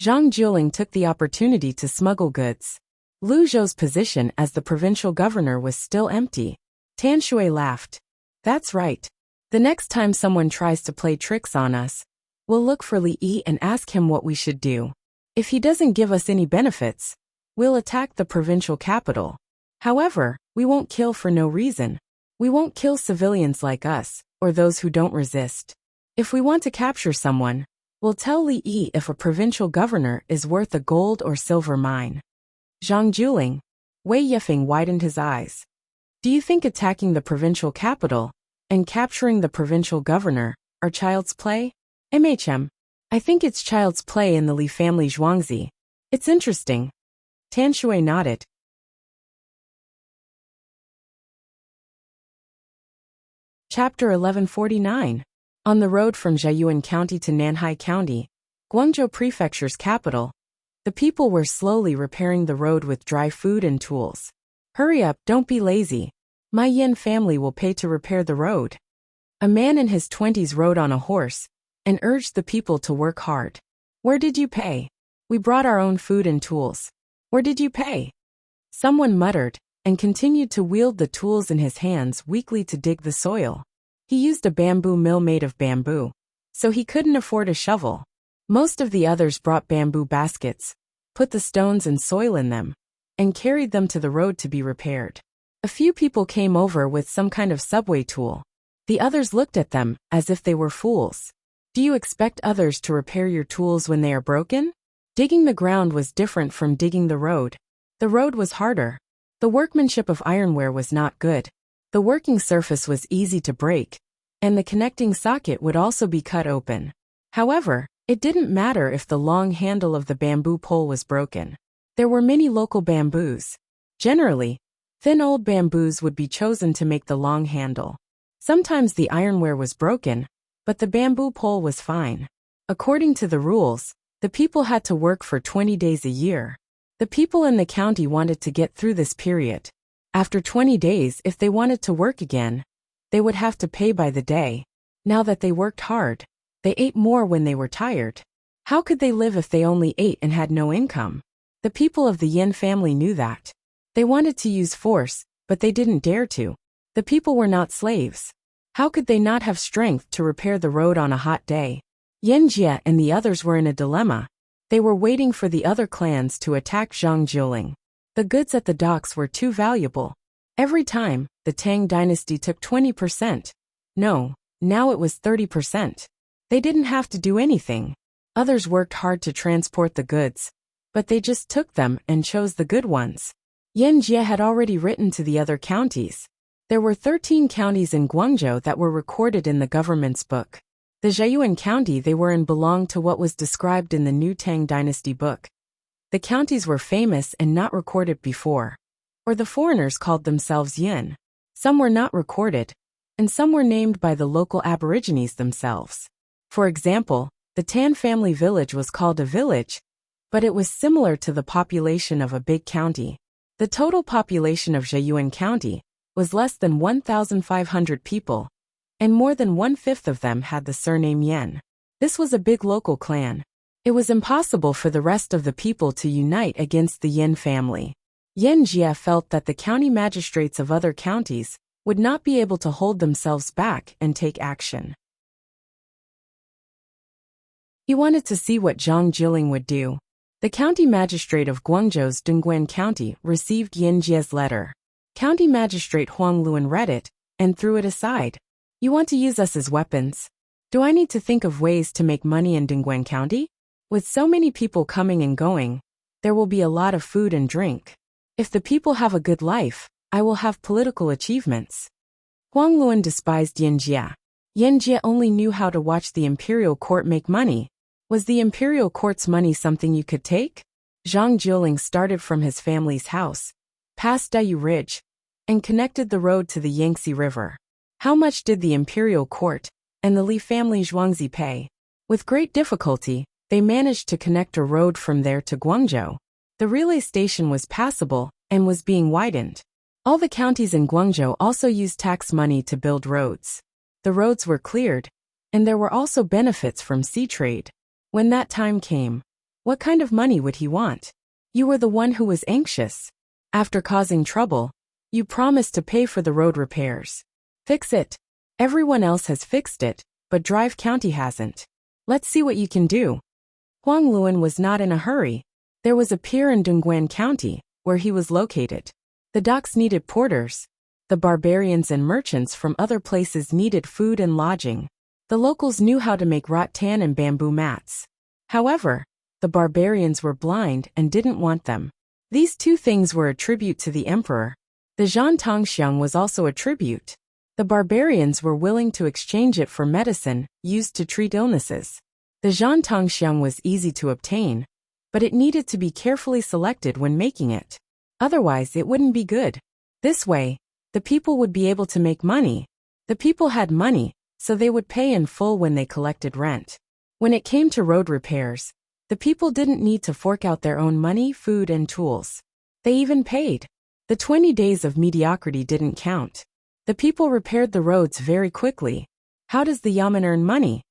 Zhang Jiling took the opportunity to smuggle goods. Lu Zhou's position as the provincial governor was still empty. Tan Shui laughed. That's right. The next time someone tries to play tricks on us, we'll look for Li Yi and ask him what we should do. If he doesn't give us any benefits, we'll attack the provincial capital. However, we won't kill for no reason. We won't kill civilians like us, or those who don't resist. If we want to capture someone, we'll tell Li Yi if a provincial governor is worth a gold or silver mine. Zhang Jiling, Wei Yefeng widened his eyes. Do you think attacking the provincial capital and capturing the provincial governor are child's play? I think it's child's play in the Li family Zhuangzi. It's interesting. Tan Shui nodded. Chapter 1149. On the road from Jiayuan County to Nanhai County, Guangzhou Prefecture's capital, The people were slowly repairing the road with dry food and tools. Hurry up, don't be lazy. My Yin family will pay to repair the road. A man in his 20s rode on a horse and urged the people to work hard. Where did you pay? We brought our own food and tools. Where did you pay? Someone muttered and continued to wield the tools in his hands weakly to dig the soil. He used a bamboo mill made of bamboo, so he couldn't afford a shovel. Most of the others brought bamboo baskets, put the stones and soil in them, and carried them to the road to be repaired. A few people came over with some kind of subway tool. The others looked at them as if they were fools. Do you expect others to repair your tools when they are broken? Digging the ground was different from digging the road. The road was harder. The workmanship of ironware was not good. The working surface was easy to break, and the connecting socket would also be cut open. However, it didn't matter if the long handle of the bamboo pole was broken. There were many local bamboos. Generally, thin old bamboos would be chosen to make the long handle. Sometimes the ironware was broken, but the bamboo pole was fine. According to the rules, the people had to work for 20 days a year. The people in the county wanted to get through this period. After 20 days, if they wanted to work again, they would have to pay by the day. Now that they worked hard, they ate more when they were tired. How could they live if they only ate and had no income? The people of the Yin family knew that. They wanted to use force, but they didn't dare to. The people were not slaves. How could they not have strength to repair the road on a hot day? Yin Jie and the others were in a dilemma. They were waiting for the other clans to attack Zhang Jiuling. The goods at the docks were too valuable. Every time, the Tang dynasty took 20%. No, now it was 30%. They didn't have to do anything. Others worked hard to transport the goods, but they just took them and chose the good ones. Yin Jie had already written to the other counties. There were 13 counties in Guangzhou that were recorded in the government's book. The Zheiyuan county they were in belonged to what was described in the new Tang dynasty book. The counties were famous and not recorded before, or the foreigners called themselves Yin. Some were not recorded, and some were named by the local aborigines themselves. For example, the Tan family village was called a village, but it was similar to the population of a big county. The total population of Zheiyuan County was less than 1,500 people, and more than 1/5 of them had the surname Yen. This was a big local clan. It was impossible for the rest of the people to unite against the Yin family. Yin Jie felt that the county magistrates of other counties would not be able to hold themselves back and take action. He wanted to see what Zhang Jiuling would do. The county magistrate of Guangzhou's Dongguan County received Yin Jie's letter. County magistrate Huang Luan read it and threw it aside. You want to use us as weapons? Do I need to think of ways to make money in Dongguan County? With so many people coming and going, there will be a lot of food and drink. If the people have a good life, I will have political achievements. Huang Luan despised Yin Jie. Yin Jie only knew how to watch the imperial court make money. Was the imperial court's money something you could take? Zhang Jiuling started from his family's house, past Dayu Ridge, and connected the road to the Yangtze River. How much did the imperial court and the Li family Zhuangzi pay? With great difficulty, they managed to connect a road from there to Guangzhou. The relay station was passable and was being widened. All the counties in Guangzhou also used tax money to build roads. The roads were cleared, and there were also benefits from sea trade. When that time came, what kind of money would he want? You were the one who was anxious. After causing trouble, you promised to pay for the road repairs. Fix it. Everyone else has fixed it, but Drive County hasn't. Let's see what you can do. Huang Luan was not in a hurry. There was a pier in Dongguan County, where he was located. The docks needed porters. The barbarians and merchants from other places needed food and lodging. The locals knew how to make rattan and bamboo mats. However, the barbarians were blind and didn't want them. These two things were a tribute to the emperor. The Zhan Tongxiang was also a tribute. The barbarians were willing to exchange it for medicine used to treat illnesses. The Zhan Tongxiang was easy to obtain, but it needed to be carefully selected when making it. Otherwise, it wouldn't be good. This way, the people would be able to make money. The people had money, so they would pay in full when they collected rent. When it came to road repairs, The people didn't need to fork out their own money, food, and tools. They even paid. The 20 days of mediocrity didn't count. The people repaired the roads very quickly. How does the yamen earn money?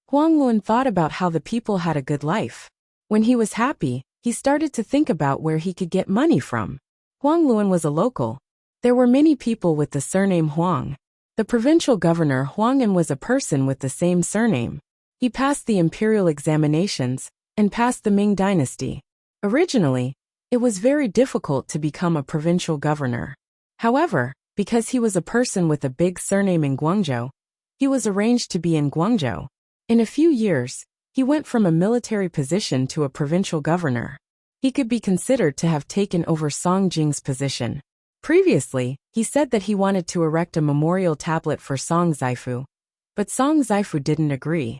Huang Luan thought about how the people had a good life. When he was happy, he started to think about where he could get money from. Huang Luan was a local. There were many people with the surname Huang. The provincial governor Huang'an was a person with the same surname. He passed the imperial examinations and passed the Ming dynasty. Originally, it was very difficult to become a provincial governor. However, because he was a person with a big surname in Guangzhou, he was arranged to be in Guangzhou. In a few years, he went from a military position to a provincial governor. He could be considered to have taken over Song Jing's position. Previously, he said that he wanted to erect a memorial tablet for Song Zaifu, but Song Zaifu didn't agree.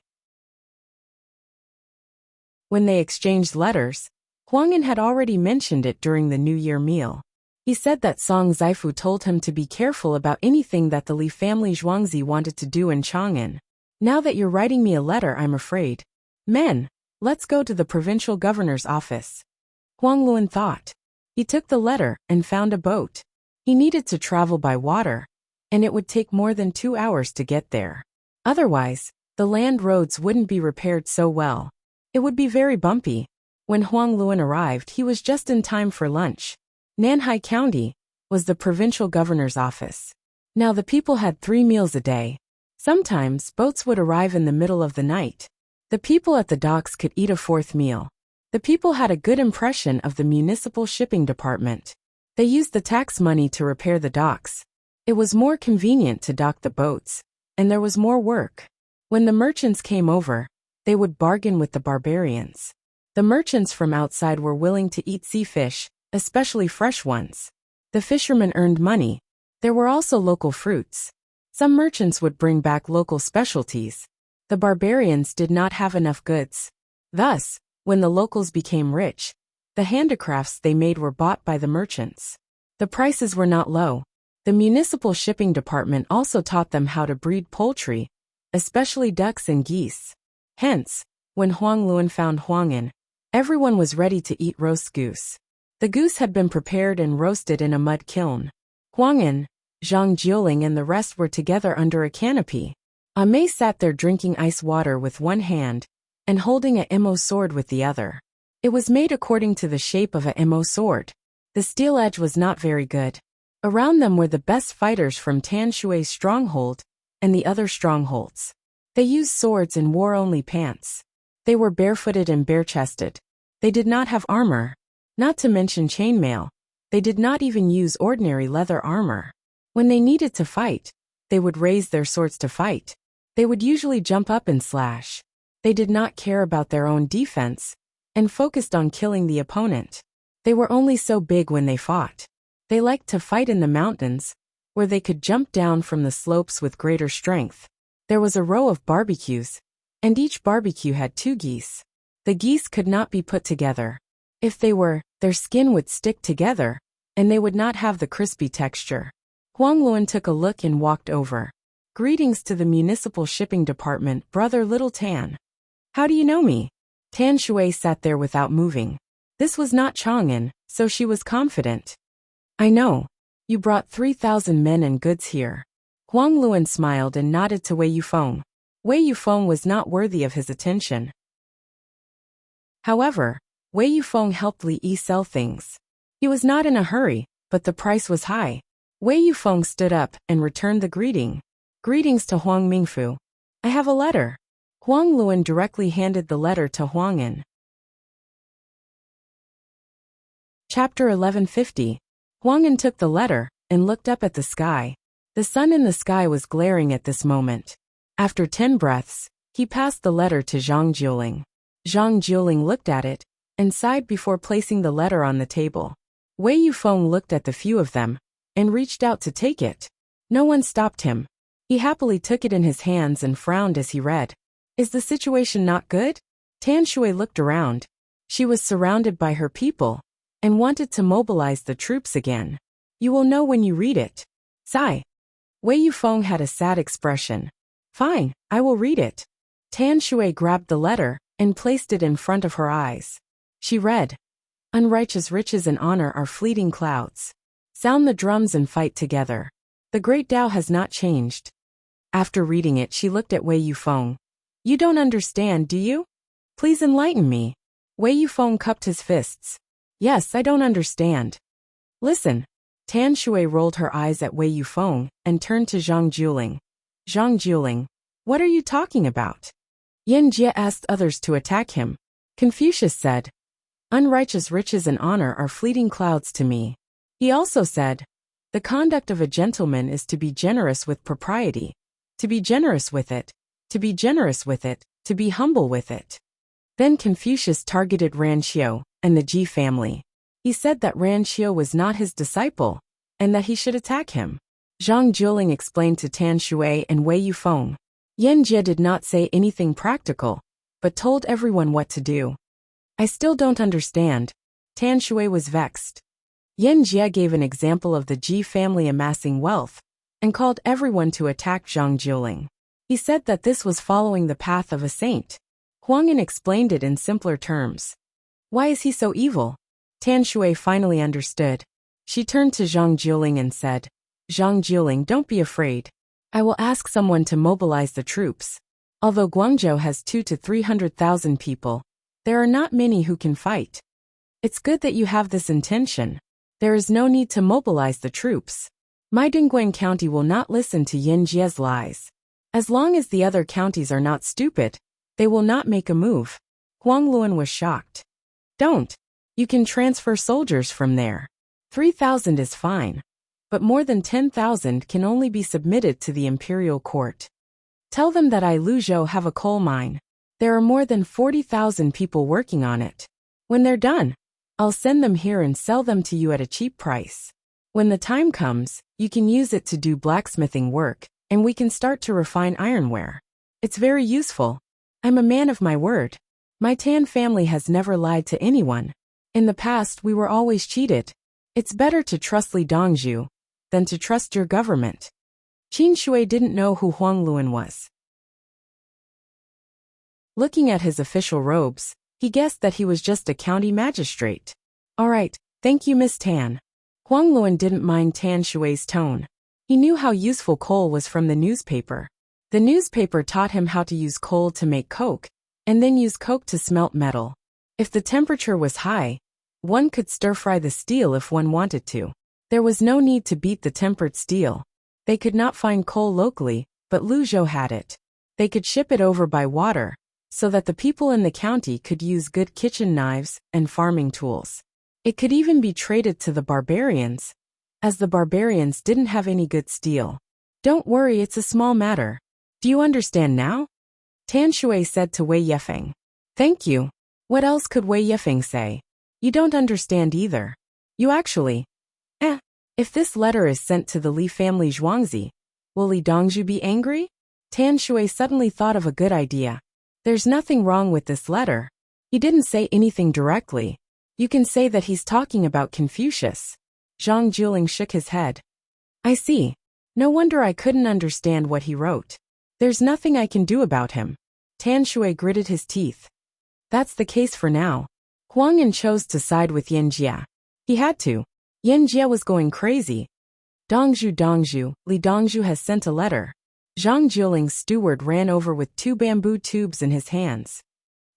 When they exchanged letters, Huang'an had already mentioned it during the New Year meal. He said that Song Zaifu told him to be careful about anything that the Li family Zhuangzi wanted to do in Chang'an. Now that you're writing me a letter, I'm afraid. Men, let's go to the provincial governor's office. Huang Luan thought. He took the letter and found a boat. He needed to travel by water, and it would take more than 2 hours to get there. Otherwise, the land roads wouldn't be repaired so well. It would be very bumpy. When Huang Luan arrived, he was just in time for lunch. Nanhai County was the provincial governor's office. Now the people had 3 meals a day. Sometimes boats would arrive in the middle of the night. The people at the docks could eat a 4th meal. The people had a good impression of the municipal shipping department. They used the tax money to repair the docks. It was more convenient to dock the boats, and there was more work. When the merchants came over, they would bargain with the barbarians. The merchants from outside were willing to eat sea fish, especially fresh ones. The fishermen earned money. There were also local fruits. Some merchants would bring back local specialties. The barbarians did not have enough goods. Thus, when the locals became rich, the handicrafts they made were bought by the merchants. The prices were not low. The municipal shipping department also taught them how to breed poultry, especially ducks and geese. Hence, when Huang Luan found Huang'an, everyone was ready to eat roast goose. The goose had been prepared and roasted in a mud kiln. Huang'an, Zhang Jiuling and the rest were together under a canopy. Mei sat there drinking ice water with one hand and holding a mo sword with the other. It was made according to the shape of a mo sword. The steel edge was not very good. Around them were the best fighters from Tan Shui's stronghold and the other strongholds. They used swords and wore only pants. They were barefooted and bare-chested. They did not have armor, not to mention chainmail. They did not even use ordinary leather armor. When they needed to fight, they would raise their swords to fight. They would usually jump up and slash. They did not care about their own defense and focused on killing the opponent. They were only so big when they fought. They liked to fight in the mountains, where they could jump down from the slopes with greater strength. There was a row of barbecues, and each barbecue had 2 geese. The geese could not be put together. If they were, their skin would stick together, and they would not have the crispy texture. Huang Luan took a look and walked over. Greetings to the municipal shipping department, brother Little Tan. How do you know me? Tan Shui sat there without moving. This was not Chang'an, so she was confident. I know. You brought 3,000 men and goods here. Huang Luan smiled and nodded to Wei Yufeng. Wei Yufeng was not worthy of his attention. However, Wei Yufeng helped Li Yi sell things. He was not in a hurry, but the price was high. Wei Yufeng stood up and returned the greeting. Greetings to Huang Mingfu. I have a letter. Huang Luan directly handed the letter to Huang'an. Chapter 1150. Huang'an took the letter and looked up at the sky. The sun in the sky was glaring at this moment. After 10 breaths, he passed the letter to Zhang Jiuling. Zhang Jiuling looked at it and sighed before placing the letter on the table. Wei Yufeng looked at the few of them and reached out to take it. No one stopped him. He happily took it in his hands and frowned as he read. Is the situation not good? Tan Shui looked around. She was surrounded by her people and wanted to mobilize the troops again. You will know when you read it. Sigh. Wei Yufeng had a sad expression. Fine, I will read it. Tan Shui grabbed the letter and placed it in front of her eyes. She read, "Unrighteous riches and honor are fleeting clouds. Sound the drums and fight together. The great Tao has not changed." After reading it, she looked at Wei Yufeng. "You don't understand, do you? Please enlighten me." Wei Yufeng cupped his fists. "Yes, I don't understand." "Listen." Tan Shui rolled her eyes at Wei Yufeng and turned to Zhang Juling. "Zhang Juling, what are you talking about?" Yan Jie asked others to attack him. Confucius said, "Unrighteous riches and honor are fleeting clouds to me." He also said, "The conduct of a gentleman is to be generous with propriety, to be generous with it, to be generous with it, to be humble with it." Then Confucius targeted Ran Xiu and the Ji family. He said that Ran Xiu was not his disciple, and that he should attack him. Zhang Juling explained to Tan Shui and Wei Yufeng. Yan Jie did not say anything practical, but told everyone what to do. "I still don't understand." Tan Shui was vexed. Yan Jie gave an example of the Ji family amassing wealth, and called everyone to attack Zhang Juling. He said that this was following the path of a saint. Huang Yin explained it in simpler terms. "Why is he so evil?" Tan Shui finally understood. She turned to Zhang Juling and said, "Zhang Juling, don't be afraid. I will ask someone to mobilize the troops. Although Guangzhou has 200,000 to 300,000 people, there are not many who can fight. It's good that you have this intention. There is no need to mobilize the troops. Maidongguan County will not listen to Yan Jie's lies. As long as the other counties are not stupid, they will not make a move." Huang Luan was shocked. "Don't. You can transfer soldiers from there. 3,000 is fine. But more than 10,000 can only be submitted to the imperial court. Tell them that I Luzhou have a coal mine. There are more than 40,000 people working on it. When they're done, I'll send them here and sell them to you at a cheap price. When the time comes, you can use it to do blacksmithing work, and we can start to refine ironware. It's very useful. I'm a man of my word. My Tan family has never lied to anyone. In the past, we were always cheated. It's better to trust Li Dongzhu than to trust your government." Qin Shui didn't know who Huang Luan was. Looking at his official robes, he guessed that he was just a county magistrate. "All right, thank you, Miss Tan." Huang Luan didn't mind Tan Shui's tone. He knew how useful coal was from the newspaper. The newspaper taught him how to use coal to make coke, and then use coke to smelt metal. If the temperature was high, one could stir-fry the steel if one wanted to. There was no need to beat the tempered steel. They could not find coal locally, but Luzhou had it. They could ship it over by water, so that the people in the county could use good kitchen knives and farming tools. It could even be traded to the barbarians, as the barbarians didn't have any good steel. "Don't worry, it's a small matter. Do you understand now?" Tan Shui said to Wei Yefeng. "Thank you." What else could Wei Yefeng say? "You don't understand either. You actually... If this letter is sent to the Li family Zhuangzi, will Li Dongzhu be angry?" Tan Shui suddenly thought of a good idea. "There's nothing wrong with this letter. He didn't say anything directly. You can say that he's talking about Confucius." Zhang Juling shook his head. "I see. No wonder I couldn't understand what he wrote. There's nothing I can do about him." Tan Shui gritted his teeth. "That's the case for now." Huang Yin chose to side with Yan Jie. He had to. Yan Jie was going crazy. Dongzhu, Li Dongzhu has sent a letter." Zhang Juling's steward ran over with 2 bamboo tubes in his hands.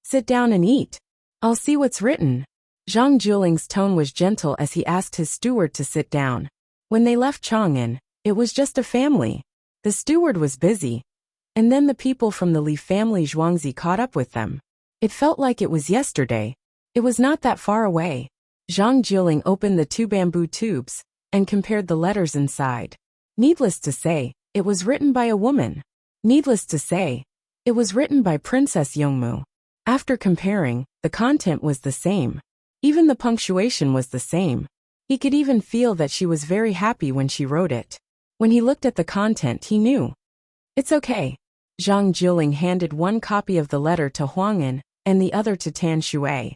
"Sit down and eat. I'll see what's written." Zhang Juling's tone was gentle as he asked his steward to sit down. When they left Chang'an, it was just a family. The steward was busy. And then the people from the Li family Zhuangzi caught up with them. It felt like it was yesterday. It was not that far away. Zhang Juling opened the 2 bamboo tubes and compared the letters inside. Needless to say, it was written by a woman. Needless to say, it was written by Princess Yongmu. After comparing, the content was the same. Even the punctuation was the same. He could even feel that she was very happy when she wrote it. When he looked at the content, he knew. "It's okay." Zhang Juling handed one copy of the letter to Huang Yin and the other to Tan Shui.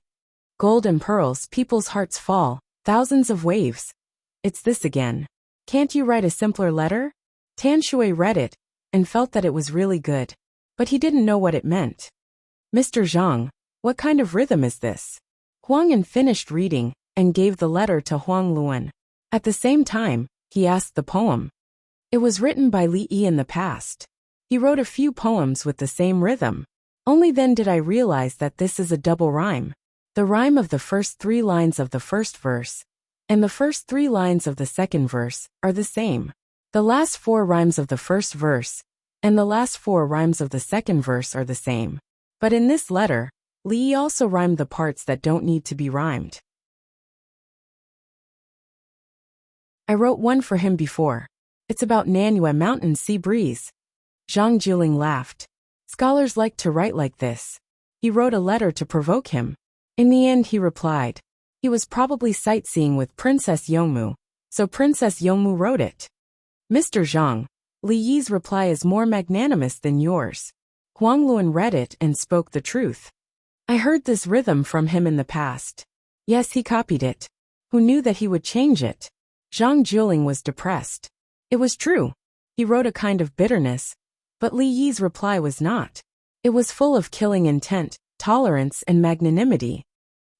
"Gold and pearls, people's hearts fall, thousands of waves. It's this again. Can't you write a simpler letter?" Tan Shui read it and felt that it was really good, but he didn't know what it meant. Mr. Zhang, what kind of rhythm is this? Huang An finished reading and gave the letter to Huang Luan. At the same time, he asked the poem. It was written by Li Yi in the past. He wrote a few poems with the same rhythm. Only then did I realize that this is a double rhyme. The rhyme of the first 3 lines of the first verse and the first 3 lines of the second verse are the same. The last 4 rhymes of the first verse and the last 4 rhymes of the second verse are the same. But in this letter, Li Yi also rhymed the parts that don't need to be rhymed. I wrote one for him before. It's about Nanyue Mountain sea breeze. Zhang Jiling laughed. Scholars like to write like this. He wrote a letter to provoke him. In the end he replied. He was probably sightseeing with Princess Yongmu, so Princess Yongmu wrote it. Mr. Zhang, Li Yi's reply is more magnanimous than yours. Huang Luan read it and spoke the truth. I heard this rhythm from him in the past. Yes, he copied it. Who knew that he would change it? Zhang Jiling was depressed. It was true. He wrote a kind of bitterness, but Li Yi's reply was not. It was full of killing intent, tolerance and magnanimity.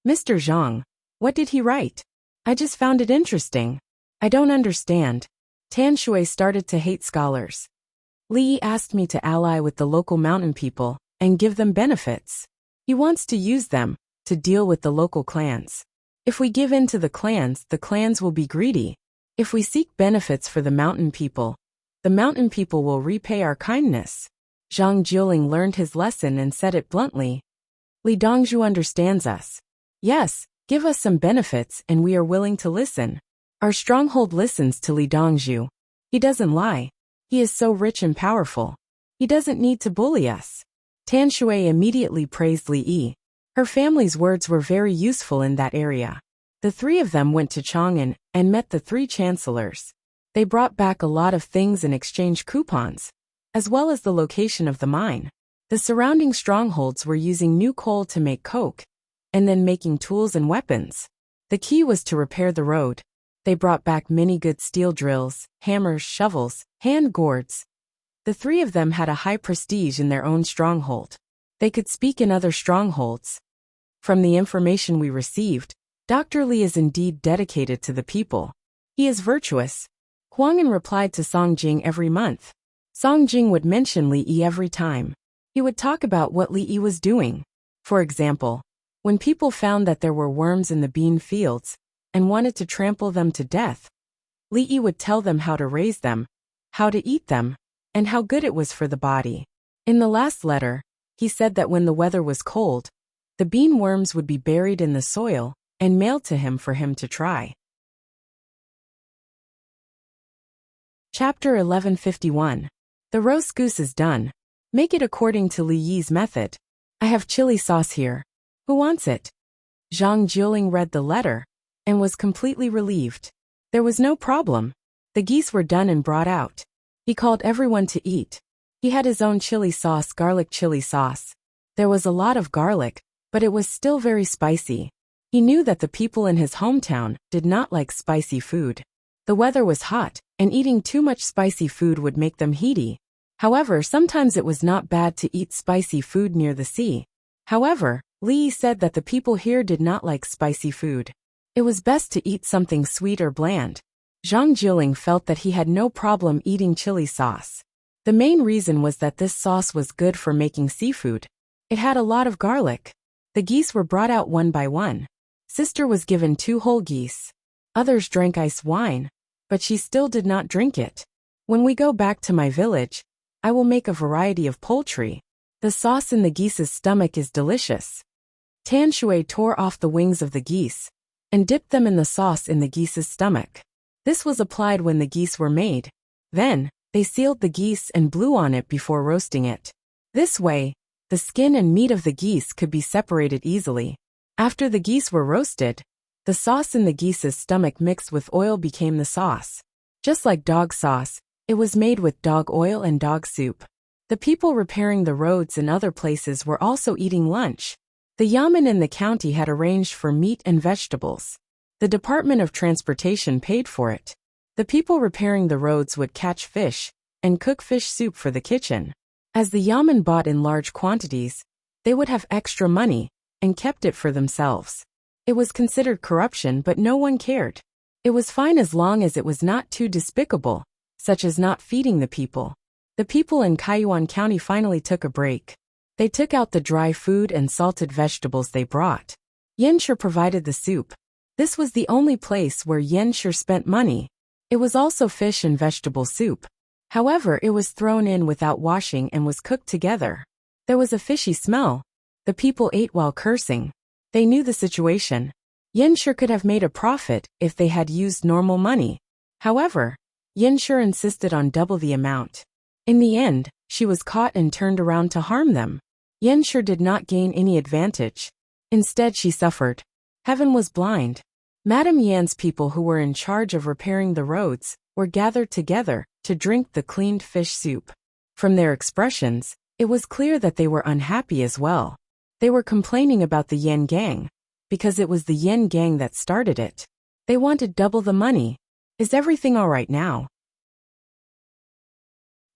Mr. Zhang, what did he write? I just found it interesting. I don't understand. Tan Shui started to hate scholars. Li Yi asked me to ally with the local mountain people and give them benefits. He wants to use them to deal with the local clans. If we give in to the clans will be greedy. If we seek benefits for the mountain people will repay our kindness. Zhang Jiling learned his lesson and said it bluntly. Li Dongzhu understands us. Yes, give us some benefits and we are willing to listen. Our stronghold listens to Li Dongzhu. He doesn't lie. He is so rich and powerful. He doesn't need to bully us. Tan Shui immediately praised Li Yi. Her family's words were very useful in that area. The 3 of them went to Chang'an and met the 3 chancellors. They brought back a lot of things in exchange coupons, as well as the location of the mine. The surrounding strongholds were using new coal to make coke, and then making tools and weapons. The key was to repair the road. They brought back many good steel drills, hammers, shovels, hand gourds. The 3 of them had a high prestige in their own stronghold. They could speak in other strongholds. From the information we received, Dr. Li is indeed dedicated to the people. He is virtuous. Huang An replied to Song Jing every month. Song Jing would mention Li Yi every time. He would talk about what Li Yi was doing. For example, when people found that there were worms in the bean fields and wanted to trample them to death, Li Yi would tell them how to raise them, how to eat them, and how good it was for the body. In the last letter, he said that when the weather was cold, the bean worms would be buried in the soil and mailed to him for him to try. Chapter 1151. The roast goose is done. Make it according to Li Yi's method. I have chili sauce here. Who wants it? Zhang Jiling read the letter and was completely relieved. There was no problem. The geese were done and brought out. He called everyone to eat. He had his own chili sauce, garlic chili sauce. There was a lot of garlic, but it was still very spicy. He knew that the people in his hometown did not like spicy food. The weather was hot, and eating too much spicy food would make them heaty. However, sometimes it was not bad to eat spicy food near the sea. However, Li Yi said that the people here did not like spicy food. It was best to eat something sweet or bland. Zhang Jiling felt that he had no problem eating chili sauce. The main reason was that this sauce was good for making seafood. It had a lot of garlic. The geese were brought out one by one. Sister was given 2 whole geese. Others drank ice wine, but she still did not drink it. When we go back to my village, I will make a variety of poultry. The sauce in the geese's stomach is delicious. Tan Shui tore off the wings of the geese and dipped them in the sauce in the geese's stomach. This was applied when the geese were made. Then, they sealed the geese and blew on it before roasting it. This way, the skin and meat of the geese could be separated easily. After the geese were roasted, the sauce in the geese's stomach mixed with oil became the sauce. Just like dog sauce, it was made with dog oil and dog soup. The people repairing the roads in other places were also eating lunch. The yamen in the county had arranged for meat and vegetables. The Department of Transportation paid for it. The people repairing the roads would catch fish and cook fish soup for the kitchen. As the yamen bought in large quantities, They would have extra money and kept it for themselves. It was considered corruption, but no one cared. It was fine as long as it was not too despicable, such as not feeding the people. The people in Kaiyuan County finally took a break. They took out the dry food and salted vegetables they brought. Yanshi provided the soup. This was the only place where Yanshi spent money. It was also fish and vegetable soup. However, it was thrown in without washing and was cooked together. There was a fishy smell. The people ate while cursing. They knew the situation. Yanshi could have made a profit if they had used normal money. However, Yanshi insisted on double the amount. In the end, she was caught and turned around to harm them. Yanshi did not gain any advantage. Instead, she suffered. Heaven was blind. Madame Yan's people, who were in charge of repairing the roads, were gathered together to drink the cleaned fish soup. From their expressions, it was clear that they were unhappy as well. They were complaining about the Yan gang, because it was the Yan gang that started it. They wanted double the money. Is everything all right now?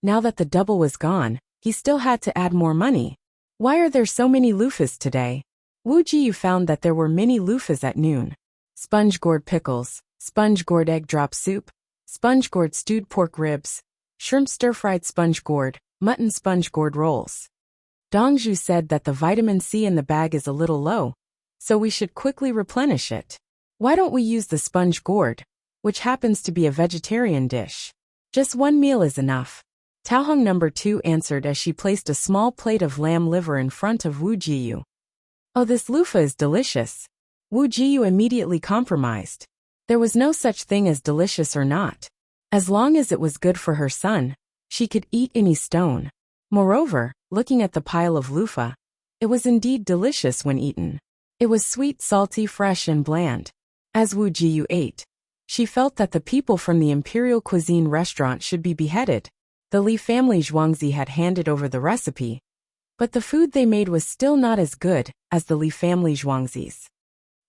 Now that the double was gone, he still had to add more money. Why are there so many loofahs today? Wuxia found that there were many loofahs at noon. Sponge gourd pickles, sponge gourd egg drop soup, sponge gourd stewed pork ribs, shrimp stir-fried sponge gourd, mutton sponge gourd rolls. Dongzhu said that the vitamin C in the bag is a little low, so we should quickly replenish it. Why don't we use the sponge gourd, which happens to be a vegetarian dish? Just one meal is enough. Taohong number 2 answered as she placed a small plate of lamb liver in front of Wu Jiyu. Oh, this loofah is delicious. Wu Jiyu immediately compromised. There was no such thing as delicious or not. As long as it was good for her son, she could eat any stone. Moreover, looking at the pile of loofah, it was indeed delicious when eaten. It was sweet, salty, fresh, and bland. As Wu Jiyu ate, she felt that the people from the Imperial Cuisine restaurant should be beheaded. The Li family Zhuangzi had handed over the recipe, but the food they made was still not as good as the Li family Zhuangzi's.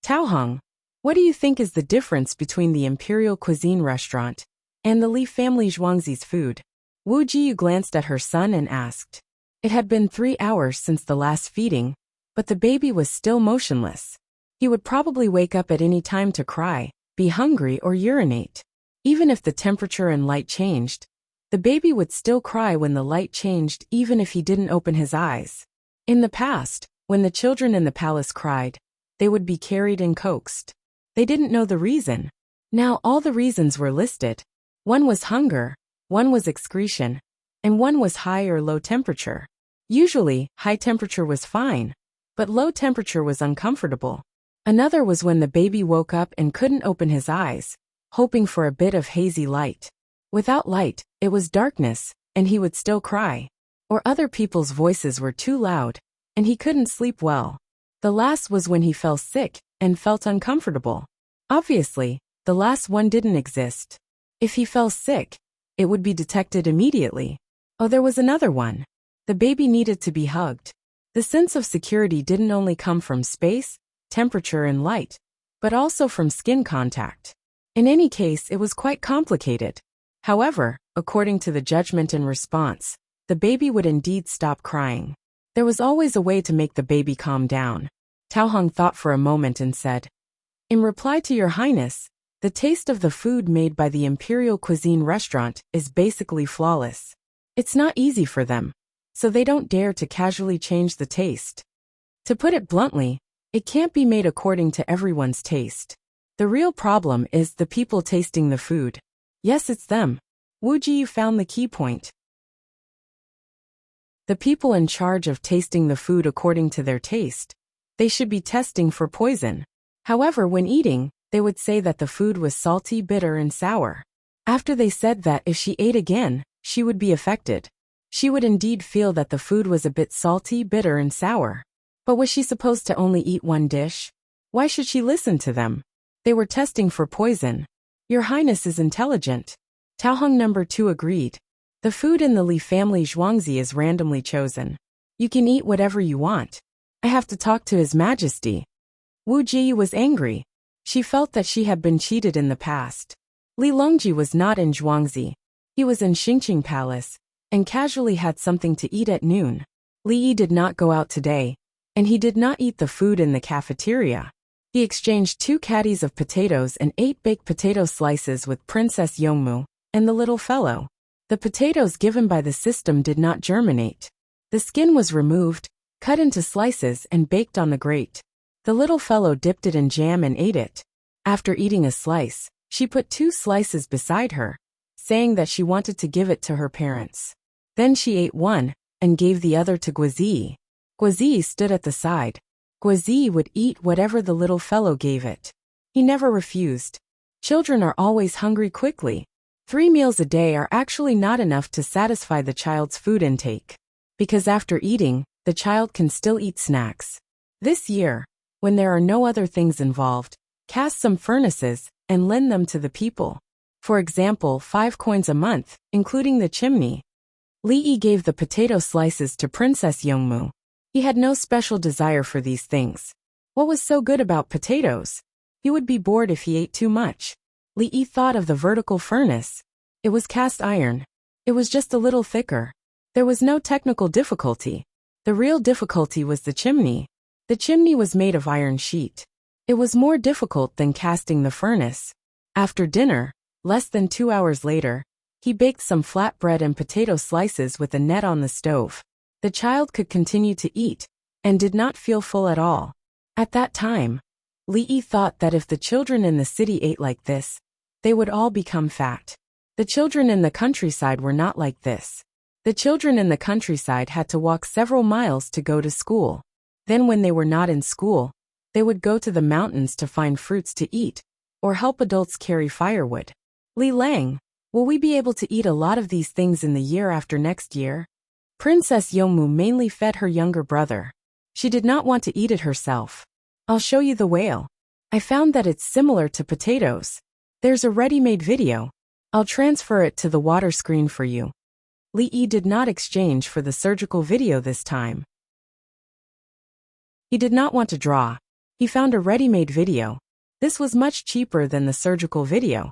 Taohong, what do you think is the difference between the Imperial Cuisine restaurant and the Li family Zhuangzi's food? Wu Jiyu glanced at her son and asked. It had been 3 hours since the last feeding, but the baby was still motionless. He would probably wake up at any time to cry, be hungry, or urinate. Even if the temperature and light changed, the baby would still cry when the light changed, even if he didn't open his eyes. In the past, when the children in the palace cried, they would be carried and coaxed. They didn't know the reason. Now all the reasons were listed. One was hunger, one was excretion, and one was high or low temperature. Usually, high temperature was fine, but low temperature was uncomfortable. Another was when the baby woke up and couldn't open his eyes, hoping for a bit of hazy light. Without light, it was darkness, and he would still cry. Or other people's voices were too loud, and he couldn't sleep well. The last was when he fell sick and felt uncomfortable. Obviously, the last one didn't exist. If he fell sick, it would be detected immediately. Oh, there was another one. The baby needed to be hugged. The sense of security didn't only come from space, temperature, and light, but also from skin contact. In any case, it was quite complicated. However, according to the judgment and response, the baby would indeed stop crying. There was always a way to make the baby calm down. Taohong thought for a moment and said, in reply to Your Highness, the taste of the food made by the Imperial Cuisine restaurant is basically flawless. It's not easy for them, so they don't dare to casually change the taste. To put it bluntly, it can't be made according to everyone's taste. The real problem is the people tasting the food. Yes, it's them. Wu Jiyu found the key point. The people in charge of tasting the food according to their taste. They should be testing for poison. However, when eating, they would say that the food was salty, bitter, and sour. After they said that if she ate again, she would be affected. She would indeed feel that the food was a bit salty, bitter, and sour. But was she supposed to only eat one dish? Why should she listen to them? They were testing for poison. Your Highness is intelligent. Taohong number 2 agreed. The food in the Li family Zhuangzi is randomly chosen. You can eat whatever you want. I have to talk to His Majesty. Wu Jiyu was angry. She felt that she had been cheated in the past. Li Longji was not in Zhuangzi. He was in Xingqing Palace, and casually had something to eat at noon. Li Yi did not go out today, And he did not eat the food in the cafeteria. He exchanged 2 caddies of potatoes and 8 baked potato slices with Princess Yongmu and the little fellow. The potatoes given by the system did not germinate. The skin was removed, cut into slices and baked on the grate. The little fellow dipped it in jam and ate it. After eating a slice, she put 2 slices beside her, saying that she wanted to give it to her parents. Then she ate one and gave the other to Guizi. Guizi stood at the side. Guizi would eat whatever the little fellow gave it. He never refused. Children are always hungry quickly. 3 meals a day are actually not enough to satisfy the child's food intake. Because after eating, the child can still eat snacks. This year, when there are no other things involved, cast some furnaces and lend them to the people. For example, 5 coins a month, including the chimney. Li Yi gave the potato slices to Princess Yongmu. He had no special desire for these things. What was so good about potatoes? He would be bored if he ate too much. Li Yi thought of the vertical furnace. It was cast iron. It was just a little thicker. There was no technical difficulty. The real difficulty was the chimney. The chimney was made of iron sheet. It was more difficult than casting the furnace. After dinner, less than 2 hours later, he baked some flatbread and potato slices with a net on the stove. The child could continue to eat, and did not feel full at all. At that time, Li Yi thought that if the children in the city ate like this, they would all become fat. The children in the countryside were not like this. The children in the countryside had to walk several miles to go to school. Then when they were not in school, they would go to the mountains to find fruits to eat, or help adults carry firewood. Li Lang, will we be able to eat a lot of these things in the year after next year? Princess Yongmu mainly fed her younger brother. She did not want to eat it herself. I'll show you the whale. I found that it's similar to potatoes. There's a ready-made video. I'll transfer it to the water screen for you. Li Yi did not exchange for the surgical video this time. He did not want to draw. He found a ready-made video. This was much cheaper than the surgical video.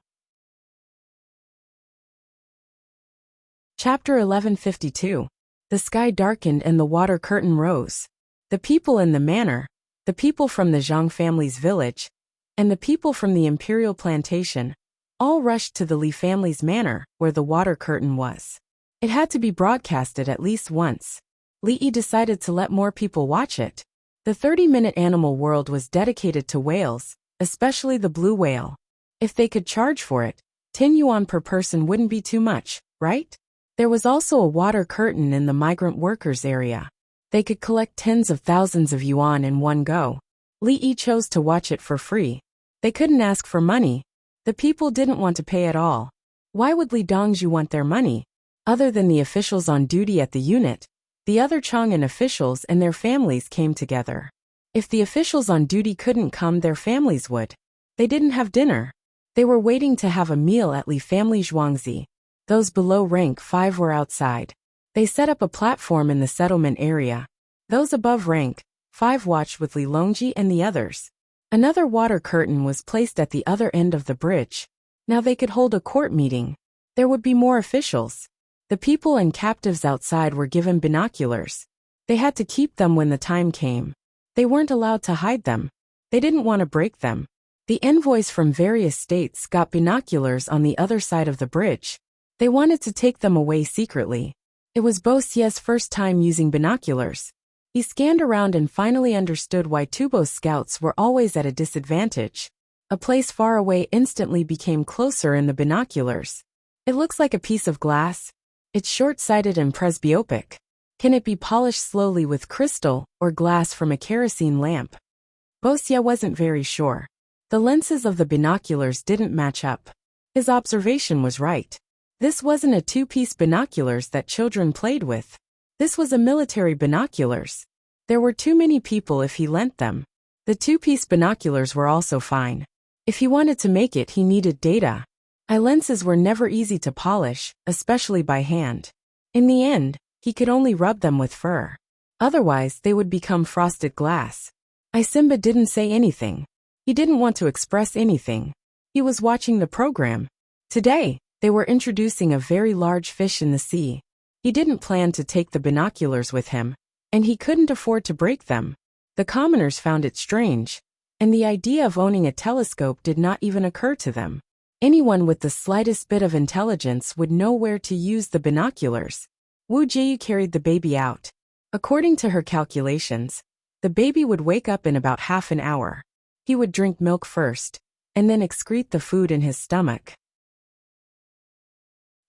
Chapter 1152. The sky darkened and the water curtain rose. The people in the manor, the people from the Zhang family's village, and the people from the imperial plantation, all rushed to the Li family's manor, where the water curtain was. It had to be broadcasted at least once. Li Yi decided to let more people watch it. The 30-minute animal world was dedicated to whales, especially the blue whale. If they could charge for it, 10 yuan per person wouldn't be too much, right? There was also a water curtain in the migrant workers area. They could collect tens of thousands of yuan in one go. Li Yi chose to watch it for free. They couldn't ask for money. The people didn't want to pay at all. Why would Li Dongzhu want their money? Other than the officials on duty at the unit, the other Chang'an officials and their families came together. If the officials on duty couldn't come, their families would. They didn't have dinner. They were waiting to have a meal at Li family Zhuangzi. Those below rank 5 were outside. They set up a platform in the settlement area. Those above rank 5 watched with Li Longji and the others. Another water curtain was placed at the other end of the bridge. Now they could hold a court meeting. There would be more officials. The people and captives outside were given binoculars. They had to keep them when the time came. They weren't allowed to hide them. They didn't want to break them. The envoys from various states got binoculars on the other side of the bridge. They wanted to take them away secretly. It was Bo Xie's first time using binoculars. He scanned around and finally understood why Tubo's scouts were always at a disadvantage. A place far away instantly became closer in the binoculars. It looks like a piece of glass. It's short-sighted and presbyopic. Can it be polished slowly with crystal or glass from a kerosene lamp? Bo Xie wasn't very sure. The lenses of the binoculars didn't match up. His observation was right. This wasn't a 2-piece binoculars that children played with. This was a military binoculars. There were too many people if he lent them. The 2-piece binoculars were also fine. If he wanted to make it, he needed data. Eye lenses were never easy to polish, especially by hand. In the end, he could only rub them with fur. Otherwise, they would become frosted glass. Simba didn't say anything. He didn't want to express anything. He was watching the program. Today, they were introducing a very large fish in the sea. He didn't plan to take the binoculars with him, and he couldn't afford to break them. The commoners found it strange, and the idea of owning a telescope did not even occur to them. Anyone with the slightest bit of intelligence would know where to use the binoculars. Wu Jiu carried the baby out. According to her calculations, the baby would wake up in about half an hour. He would drink milk first, and then excrete the food in his stomach.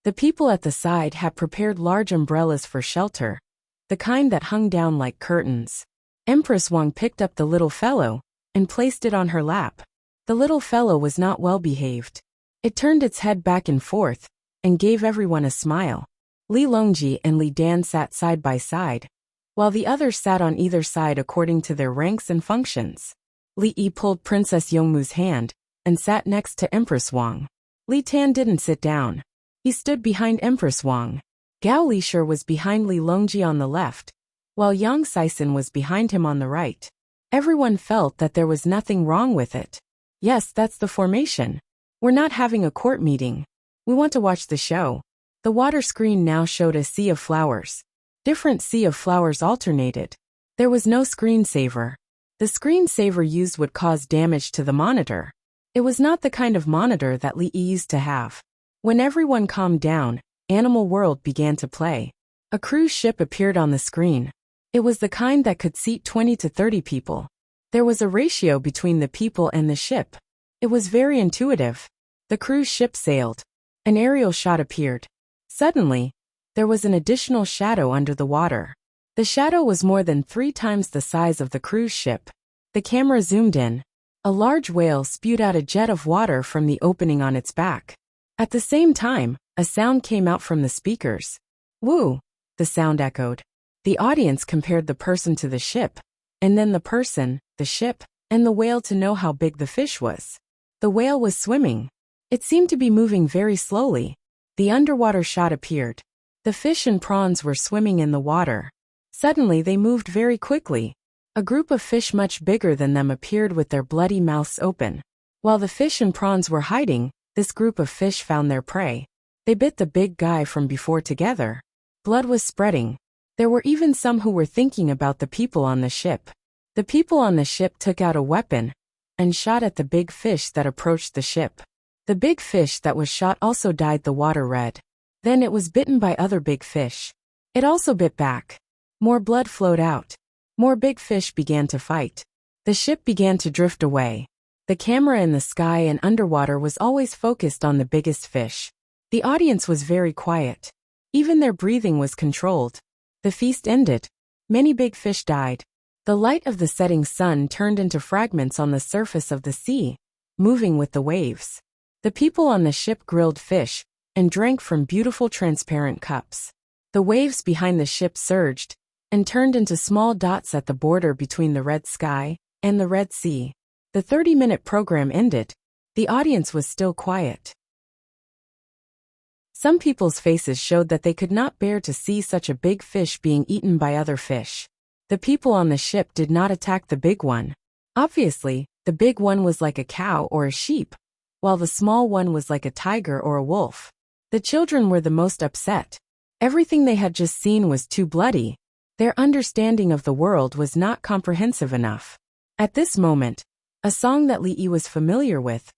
The people at the side had prepared large umbrellas for shelter, the kind that hung down like curtains. Empress Wang picked up the little fellow and placed it on her lap. The little fellow was not well behaved. It turned its head back and forth and gave everyone a smile. Li Longji and Li Dan sat side by side, while the others sat on either side according to their ranks and functions. Li Yi pulled Princess Yongmu's hand and sat next to Empress Wang. Li Tan didn't sit down. He stood behind Empress Wang. Gao Lishir was behind Li Longji on the left, while Yang Saisin was behind him on the right. Everyone felt that there was nothing wrong with it. Yes, that's the formation. We're not having a court meeting. We want to watch the show. The water screen now showed a sea of flowers. Different sea of flowers alternated. There was no screensaver. The screensaver used would cause damage to the monitor. It was not the kind of monitor that Li Yi used to have. When everyone calmed down, Animal World began to play. A cruise ship appeared on the screen. It was the kind that could seat 20 to 30 people. There was a ratio between the people and the ship. It was very intuitive. The cruise ship sailed. An aerial shot appeared. Suddenly, there was an additional shadow under the water. The shadow was more than 3 times the size of the cruise ship. The camera zoomed in. A large whale spewed out a jet of water from the opening on its back. At the same time, a sound came out from the speakers. Woo! The sound echoed. The audience compared the person to the ship, and then the person, the ship, and the whale to know how big the fish was. The whale was swimming. It seemed to be moving very slowly. The underwater shot appeared. The fish and prawns were swimming in the water. Suddenly they moved very quickly. A group of fish much bigger than them appeared with their bloody mouths open. While the fish and prawns were hiding, this group of fish found their prey. They bit the big guy from before together. Blood was spreading. There were even some who were thinking about the people on the ship. The people on the ship took out a weapon and shot at the big fish that approached the ship. The big fish that was shot also dyed the water red. Then it was bitten by other big fish. It also bit back. More blood flowed out. More big fish began to fight. The ship began to drift away. The camera in the sky and underwater was always focused on the biggest fish. The audience was very quiet. Even their breathing was controlled. The feast ended. Many big fish died. The light of the setting sun turned into fragments on the surface of the sea, moving with the waves. The people on the ship grilled fish and drank from beautiful transparent cups. The waves behind the ship surged and turned into small dots at the border between the red sky and the Red Sea. The 30-minute program ended. The audience was still quiet. Some people's faces showed that they could not bear to see such a big fish being eaten by other fish. The people on the ship did not attack the big one. Obviously, the big one was like a cow or a sheep, while the small one was like a tiger or a wolf. The children were the most upset. Everything they had just seen was too bloody. Their understanding of the world was not comprehensive enough. At this moment, a song that Li Yi was familiar with,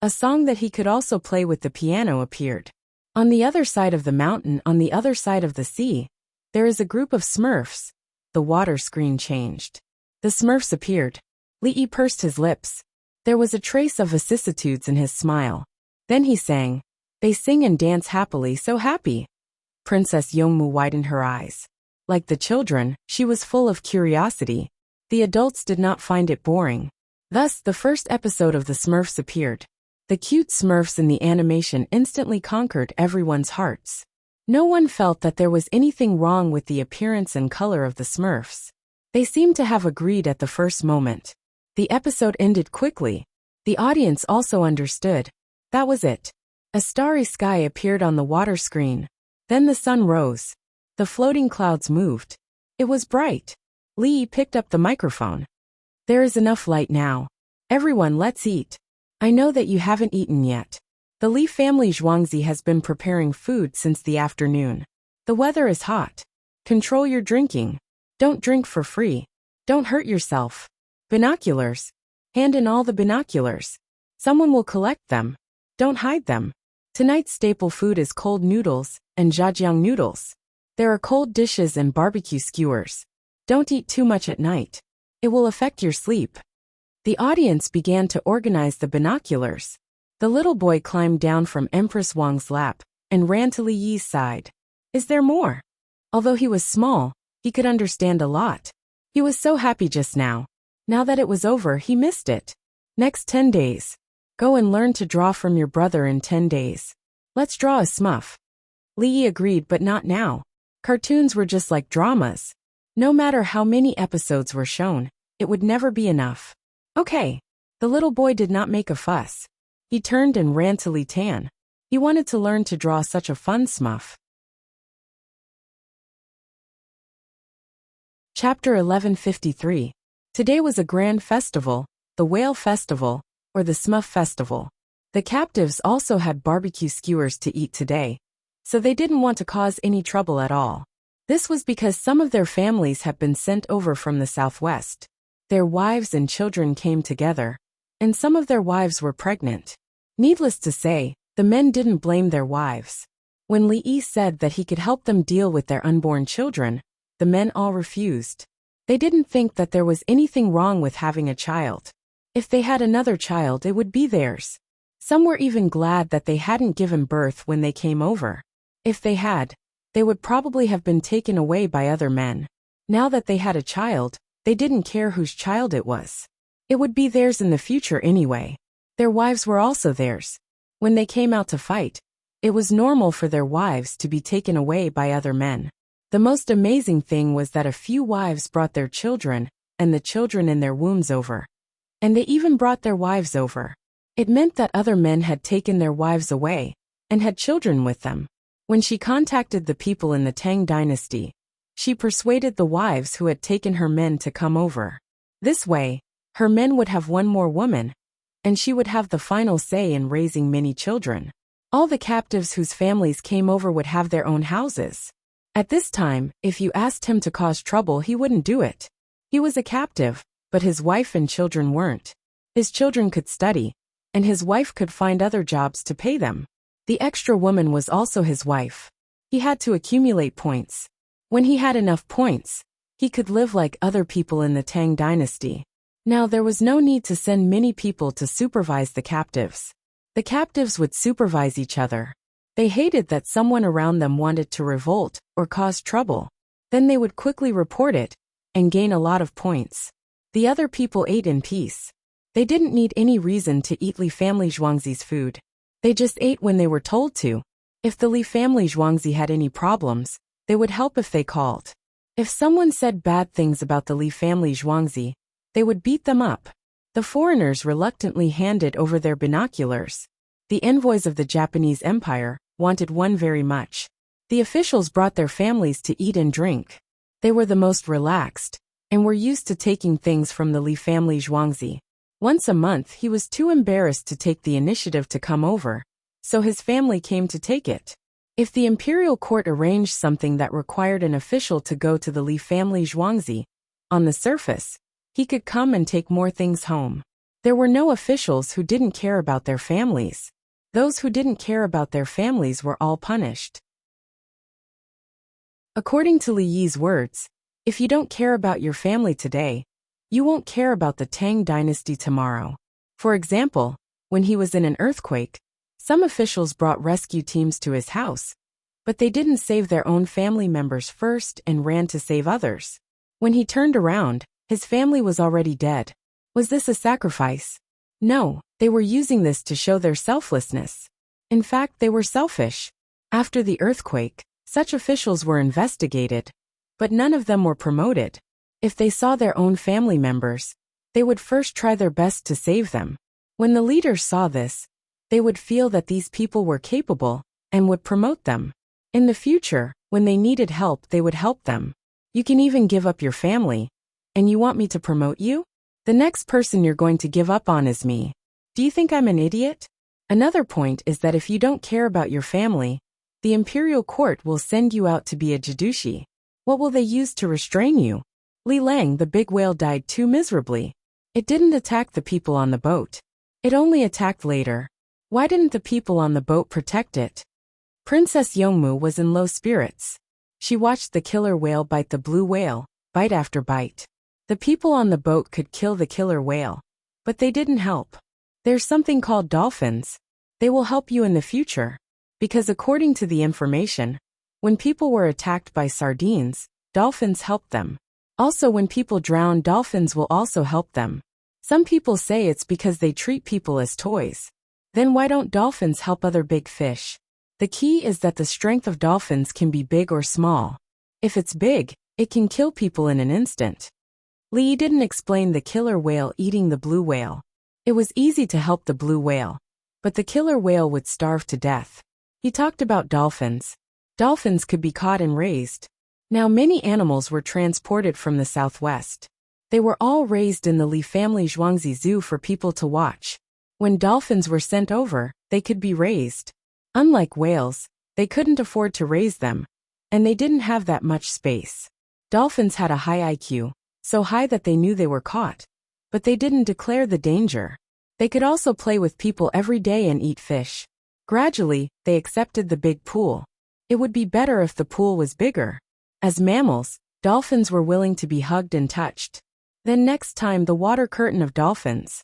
a song that he could also play with the piano, appeared. On the other side of the mountain, on the other side of the sea, there is a group of Smurfs. The water screen changed. The Smurfs appeared. Li Yi pursed his lips. There was a trace of vicissitudes in his smile. Then he sang. They sing and dance happily, so happy. Princess Yongmu widened her eyes. Like the children, she was full of curiosity. The adults did not find it boring. Thus, the first episode of the Smurfs appeared. The cute Smurfs in the animation instantly conquered everyone's hearts. No one felt that there was anything wrong with the appearance and color of the Smurfs. They seemed to have agreed at the first moment. The episode ended quickly. The audience also understood. That was it. A starry sky appeared on the water screen. Then the sun rose. The floating clouds moved. It was bright. Li Yi picked up the microphone. There is enough light now. Everyone, let's eat. I know that you haven't eaten yet. The Li family Zhuangzi has been preparing food since the afternoon. The weather is hot. Control your drinking. Don't drink for free. Don't hurt yourself. Binoculars. Hand in all the binoculars. Someone will collect them. Don't hide them. Tonight's staple food is cold noodles and jajang noodles. There are cold dishes and barbecue skewers. Don't eat too much at night. It will affect your sleep. The audience began to organize the binoculars. The little boy climbed down from Empress Wang's lap and ran to Li Yi's side. Is there more? Although he was small, he could understand a lot. He was so happy just now. Now that it was over, he missed it. Next 10 days. Go and learn to draw from your brother in 10 days. Let's draw a smurf. Li Yi agreed, but not now. Cartoons were just like dramas. No matter how many episodes were shown, it would never be enough. Okay. The little boy did not make a fuss. He turned and ran to Li Tan. He wanted to learn to draw such a fun smurf. Chapter 1153. Today was a grand festival, the Whale Festival, or the Smurf Festival. The captives also had barbecue skewers to eat today, so they didn't want to cause any trouble at all. This was because some of their families had been sent over from the southwest. Their wives and children came together, and some of their wives were pregnant. Needless to say, the men didn't blame their wives. When Li Yi said that he could help them deal with their unborn children, the men all refused. They didn't think that there was anything wrong with having a child. If they had another child, it would be theirs. Some were even glad that they hadn't given birth when they came over. If they had, they would probably have been taken away by other men. Now that they had a child, they didn't care whose child it was. It would be theirs in the future anyway. Their wives were also theirs. When they came out to fight, it was normal for their wives to be taken away by other men. The most amazing thing was that a few wives brought their children, and the children in their wombs over. And they even brought their wives over. It meant that other men had taken their wives away, and had children with them. When she contacted the people in the Tang dynasty, she persuaded the wives who had taken her men to come over. This way, her men would have one more woman, and she would have the final say in raising many children. All the captives whose families came over would have their own houses. At this time, if you asked him to cause trouble, he wouldn't do it. He was a captive, but his wife and children weren't. His children could study, and his wife could find other jobs to pay them. The extra woman was also his wife. He had to accumulate points. When he had enough points, he could live like other people in the Tang dynasty. Now there was no need to send many people to supervise the captives. The captives would supervise each other. They hated that someone around them wanted to revolt or cause trouble. Then they would quickly report it and gain a lot of points. The other people ate in peace. They didn't need any reason to eat Li family Zhuangzi's food. They just ate when they were told to. If the Li family Zhuangzi had any problems, they would help if they called. If someone said bad things about the Li family Zhuangzi, they would beat them up. The foreigners reluctantly handed over their binoculars. The envoys of the Japanese Empire wanted one very much. The officials brought their families to eat and drink. They were the most relaxed, and were used to taking things from the Li family Zhuangzi. Once a month he was too embarrassed to take the initiative to come over, so his family came to take it. If the imperial court arranged something that required an official to go to the Li family Zhuangzi, on the surface, he could come and take more things home. There were no officials who didn't care about their families. Those who didn't care about their families were all punished. According to Li Yi's words, if you don't care about your family today, you won't care about the Tang dynasty tomorrow. For example, when he was in an earthquake, some officials brought rescue teams to his house, but they didn't save their own family members first and ran to save others. When he turned around, his family was already dead. Was this a sacrifice? No, they were using this to show their selflessness. In fact, they were selfish. After the earthquake, such officials were investigated, but none of them were promoted. If they saw their own family members, they would first try their best to save them. When the leaders saw this, they would feel that these people were capable and would promote them. In the future, when they needed help, they would help them. You can even give up your family, and you want me to promote you? The next person you're going to give up on is me. Do you think I'm an idiot? Another point is that if you don't care about your family, the imperial court will send you out to be a jidushi. What will they use to restrain you? Li Lang, the big whale, died too miserably. It didn't attack the people on the boat. It only attacked later. Why didn't the people on the boat protect it? Princess Yongmu was in low spirits. She watched the killer whale bite the blue whale, bite after bite. The people on the boat could kill the killer whale, but they didn't help. There's something called dolphins. They will help you in the future. Because according to the information, when people were attacked by sardines, dolphins helped them. Also, when people drown, dolphins will also help them. Some people say it's because they treat people as toys. Then why don't dolphins help other big fish? The key is that the strength of dolphins can be big or small. If it's big, it can kill people in an instant. Li didn't explain the killer whale eating the blue whale. It was easy to help the blue whale, but the killer whale would starve to death. He talked about dolphins. Dolphins could be caught and raised. Now many animals were transported from the southwest. They were all raised in the Li family Zhuangzi Zoo for people to watch. When dolphins were sent over, they could be raised. Unlike whales, they couldn't afford to raise them, and they didn't have that much space. Dolphins had a high IQ, so high that they knew they were caught. But they didn't declare the danger. They could also play with people every day and eat fish. Gradually, they accepted the big pool. It would be better if the pool was bigger. As mammals, dolphins were willing to be hugged and touched. Then next time, the water curtain of dolphins.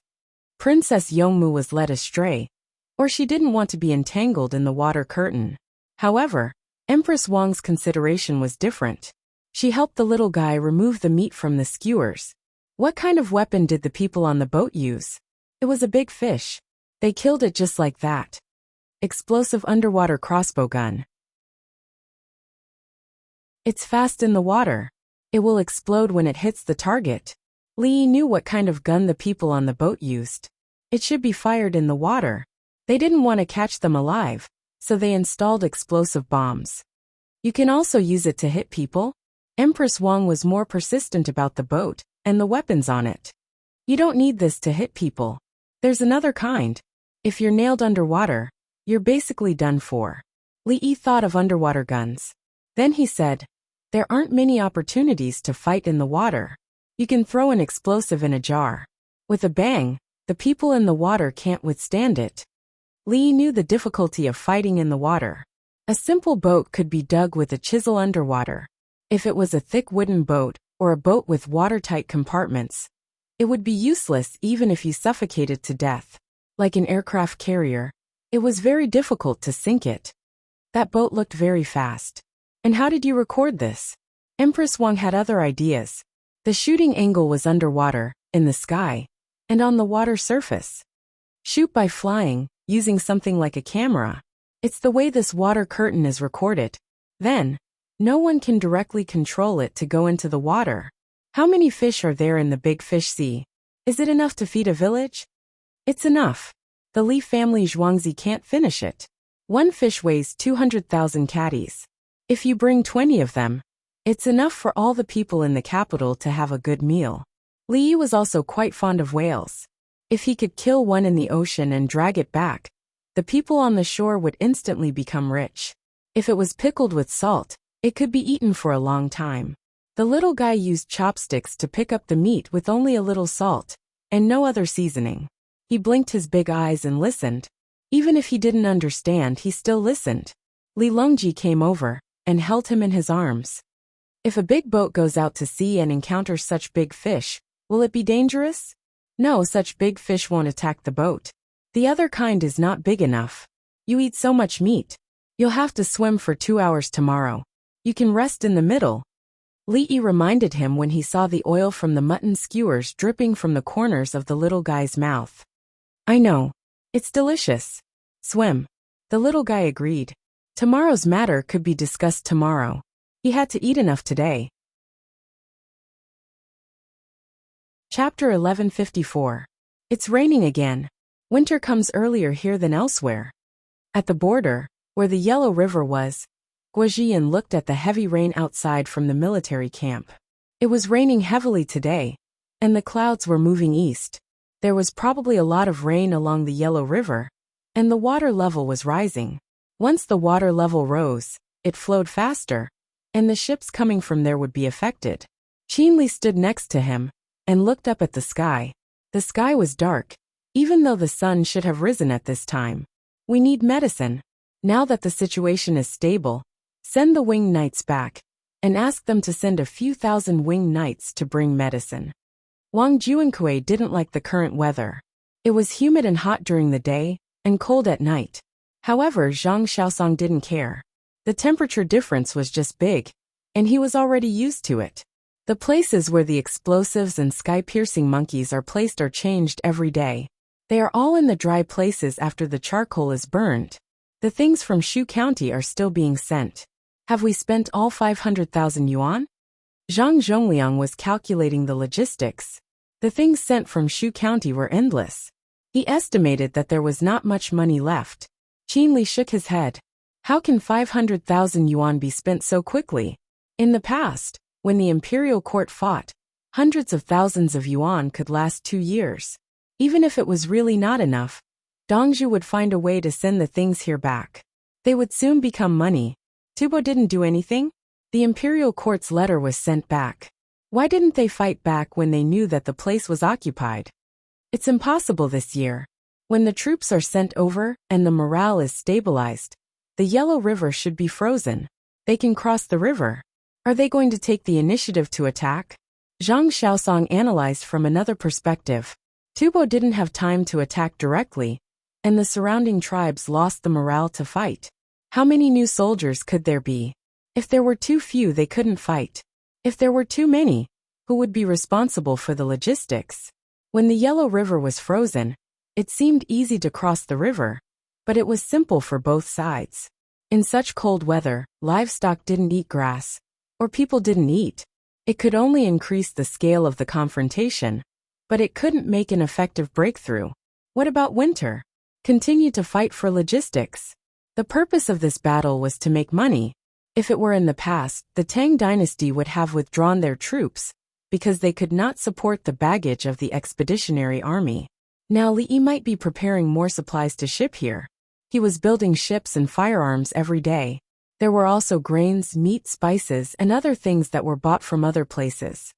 Princess Yongmu was led astray, or she didn't want to be entangled in the water curtain. However, Empress Wang's consideration was different. She helped the little guy remove the meat from the skewers. What kind of weapon did the people on the boat use? It was a big fish. They killed it just like that. Explosive underwater crossbow gun. It's fast in the water. It will explode when it hits the target. Li knew what kind of gun the people on the boat used. It should be fired in the water. They didn't want to catch them alive, so they installed explosive bombs. You can also use it to hit people. Empress Wang was more persistent about the boat and the weapons on it. You don't need this to hit people. There's another kind. If you're nailed underwater, you're basically done for. Li thought of underwater guns. Then he said, there aren't many opportunities to fight in the water. You can throw an explosive in a jar. With a bang, the people in the water can't withstand it. Li knew the difficulty of fighting in the water. A simple boat could be dug with a chisel underwater. If it was a thick wooden boat, or a boat with watertight compartments, it would be useless even if you suffocated to death. Like an aircraft carrier, it was very difficult to sink it. That boat looked very fast. And how did you record this? Empress Wang had other ideas. The shooting angle was underwater, in the sky, and on the water surface. Shoot by flying, using something like a camera. It's the way this water curtain is recorded. Then, no one can directly control it to go into the water. How many fish are there in the big fish sea? Is it enough to feed a village? It's enough. The Li family Zhuangzi can't finish it. One fish weighs 200,000 catties. If you bring 20 of them, it's enough for all the people in the capital to have a good meal. Li was also quite fond of whales. If he could kill one in the ocean and drag it back, the people on the shore would instantly become rich. If it was pickled with salt, it could be eaten for a long time. The little guy used chopsticks to pick up the meat with only a little salt, and no other seasoning. He blinked his big eyes and listened. Even if he didn't understand, he still listened. Li Longji came over, and held him in his arms. If a big boat goes out to sea and encounters such big fish, will it be dangerous? No, such big fish won't attack the boat. The other kind is not big enough. You eat so much meat. You'll have to swim for 2 hours tomorrow. You can rest in the middle. Li reminded him when he saw the oil from the mutton skewers dripping from the corners of the little guy's mouth. I know. It's delicious. Swim. The little guy agreed. Tomorrow's matter could be discussed tomorrow. He had to eat enough today. Chapter 1154. It's raining again. Winter comes earlier here than elsewhere. At the border, where the Yellow River was, Guojian looked at the heavy rain outside from the military camp. It was raining heavily today, and the clouds were moving east. There was probably a lot of rain along the Yellow River, and the water level was rising. Once the water level rose, it flowed faster, and the ships coming from there would be affected. Li stood next to him and looked up at the sky. The sky was dark, even though the sun should have risen at this time. We need medicine. Now that the situation is stable, send the winged knights back and ask them to send a few thousand winged knights to bring medicine. Wang Juankui didn't like the current weather. It was humid and hot during the day and cold at night. However, Zhang Xiaosong didn't care. The temperature difference was just big, and he was already used to it. The places where the explosives and sky-piercing monkeys are placed are changed every day. They are all in the dry places after the charcoal is burned. The things from Shu County are still being sent. Have we spent all 500,000 yuan? Zhang Zhongliang was calculating the logistics. The things sent from Shu County were endless. He estimated that there was not much money left. Li shook his head. How can 500,000 yuan be spent so quickly? In the past, when the imperial court fought, hundreds of thousands of yuan could last 2 years. Even if it was really not enough, Dongzhu would find a way to send the things here back. They would soon become money. Tubo didn't do anything. The imperial court's letter was sent back. Why didn't they fight back when they knew that the place was occupied? It's impossible this year. When the troops are sent over and the morale is stabilized, the Yellow River should be frozen. They can cross the river. Are they going to take the initiative to attack? Zhang Xiaosong analyzed from another perspective. Tubo didn't have time to attack directly, and the surrounding tribes lost the morale to fight. How many new soldiers could there be? If there were too few, they couldn't fight. If there were too many, who would be responsible for the logistics? When the Yellow River was frozen, it seemed easy to cross the river, but it was simple for both sides. In such cold weather, livestock didn't eat grass, or people didn't eat. It could only increase the scale of the confrontation, but it couldn't make an effective breakthrough. What about winter? Continue to fight for logistics. The purpose of this battle was to make money. If it were in the past, the Tang dynasty would have withdrawn their troops, because they could not support the baggage of the expeditionary army. Now Li might be preparing more supplies to ship here. He was building ships and firearms every day. There were also grains, meat, spices, and other things that were bought from other places.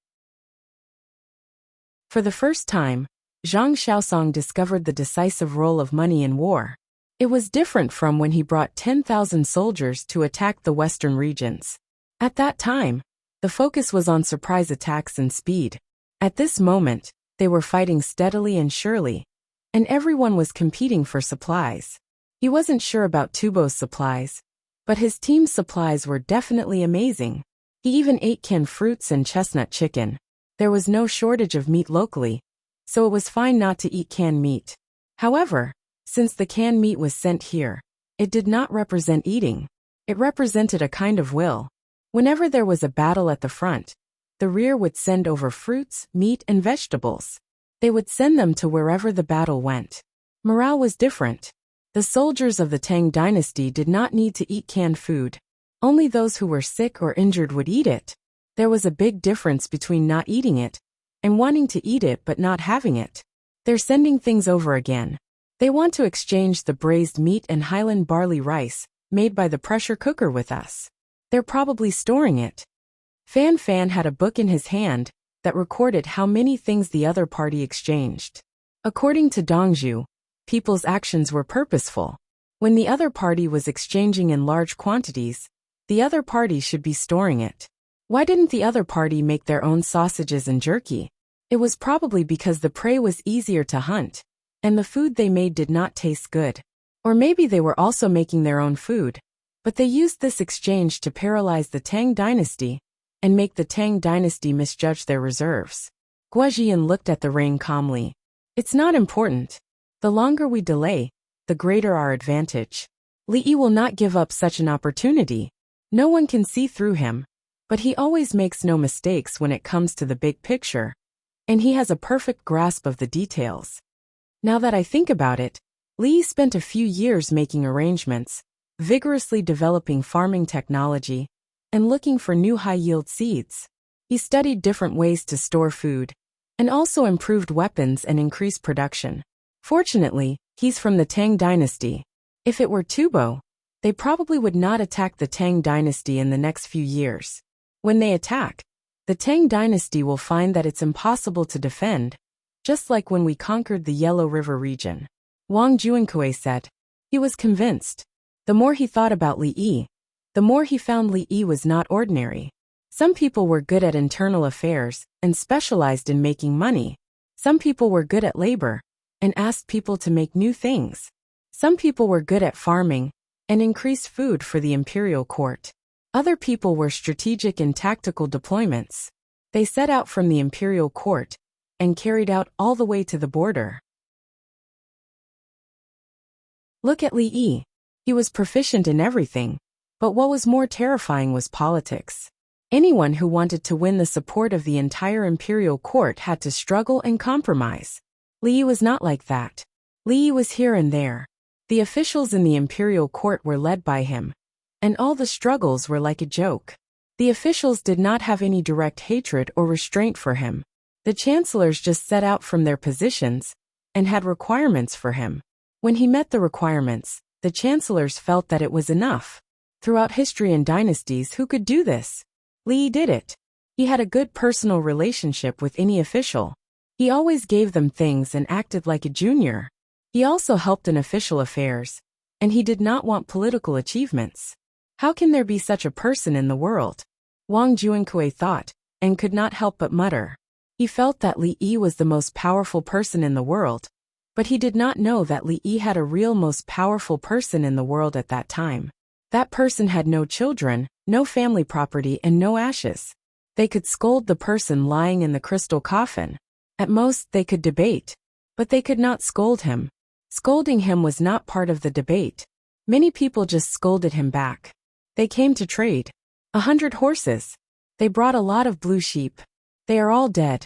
For the first time, Zhang Xiaosong discovered the decisive role of money in war. It was different from when he brought 10,000 soldiers to attack the western regions. At that time, the focus was on surprise attacks and speed. At this moment, they were fighting steadily and surely, and everyone was competing for supplies. He wasn't sure about Tubo's supplies, but his team's supplies were definitely amazing. He even ate canned fruits and chestnut chicken. There was no shortage of meat locally, so it was fine not to eat canned meat. However, since the canned meat was sent here, it did not represent eating. It represented a kind of will. Whenever there was a battle at the front, the rear would send over fruits, meat, and vegetables. They would send them to wherever the battle went. Morale was different. The soldiers of the Tang dynasty did not need to eat canned food. Only those who were sick or injured would eat it. There was a big difference between not eating it and wanting to eat it but not having it. They're sending things over again. They want to exchange the braised meat and Highland barley rice made by the pressure cooker with us. They're probably storing it. Fan Fan had a book in his hand that recorded how many things the other party exchanged. According to Dongzhu, people's actions were purposeful. When the other party was exchanging in large quantities, the other party should be storing it. Why didn't the other party make their own sausages and jerky? It was probably because the prey was easier to hunt, and the food they made did not taste good. Or maybe they were also making their own food, but they used this exchange to paralyze the Tang dynasty and make the Tang dynasty misjudge their reserves. Guojian looked at the rain calmly. It's not important. The longer we delay, the greater our advantage. Li will not give up such an opportunity. No one can see through him, but he always makes no mistakes when it comes to the big picture, and he has a perfect grasp of the details. Now that I think about it, Li spent a few years making arrangements, vigorously developing farming technology, and looking for new high-yield seeds. He studied different ways to store food, and also improved weapons and increased production. Fortunately, he's from the Tang dynasty. If it were Tubo, they probably would not attack the Tang dynasty in the next few years. When they attack, The Tang dynasty will find that it's impossible to defend, just like when we conquered the Yellow River region. Wang Juankui said. He was convinced. The more he thought about Li Yi, the more he found Li Yi was not ordinary. Some people were good at internal affairs and specialized in making money. Some people were good at labor and asked people to make new things. Some people were good at farming and increased food for the imperial court. Other people were strategic in tactical deployments. They set out from the imperial court and carried out all the way to the border. Look at Li Yi. He was proficient in everything, but what was more terrifying was politics. Anyone who wanted to win the support of the entire imperial court had to struggle and compromise. Li Yi was not like that. Li Yi was here and there. The officials in the imperial court were led by him, and all the struggles were like a joke. The officials did not have any direct hatred or restraint for him. The chancellors just set out from their positions and had requirements for him. When he met the requirements, the chancellors felt that it was enough. Throughout history and dynasties, who could do this? Li Yi did it. He had a good personal relationship with any official. He always gave them things and acted like a junior. He also helped in official affairs, and he did not want political achievements. How can there be such a person in the world? Wang Juankui thought, and could not help but mutter. He felt that Li Yi was the most powerful person in the world, but he did not know that Li Yi had a real most powerful person in the world at that time. That person had no children, no family property, and no ashes. They could scold the person lying in the crystal coffin. At most, they could debate, but they could not scold him. Scolding him was not part of the debate. Many people just scolded him back. They came to trade. 100 horses. They brought a lot of blue sheep. They are all dead.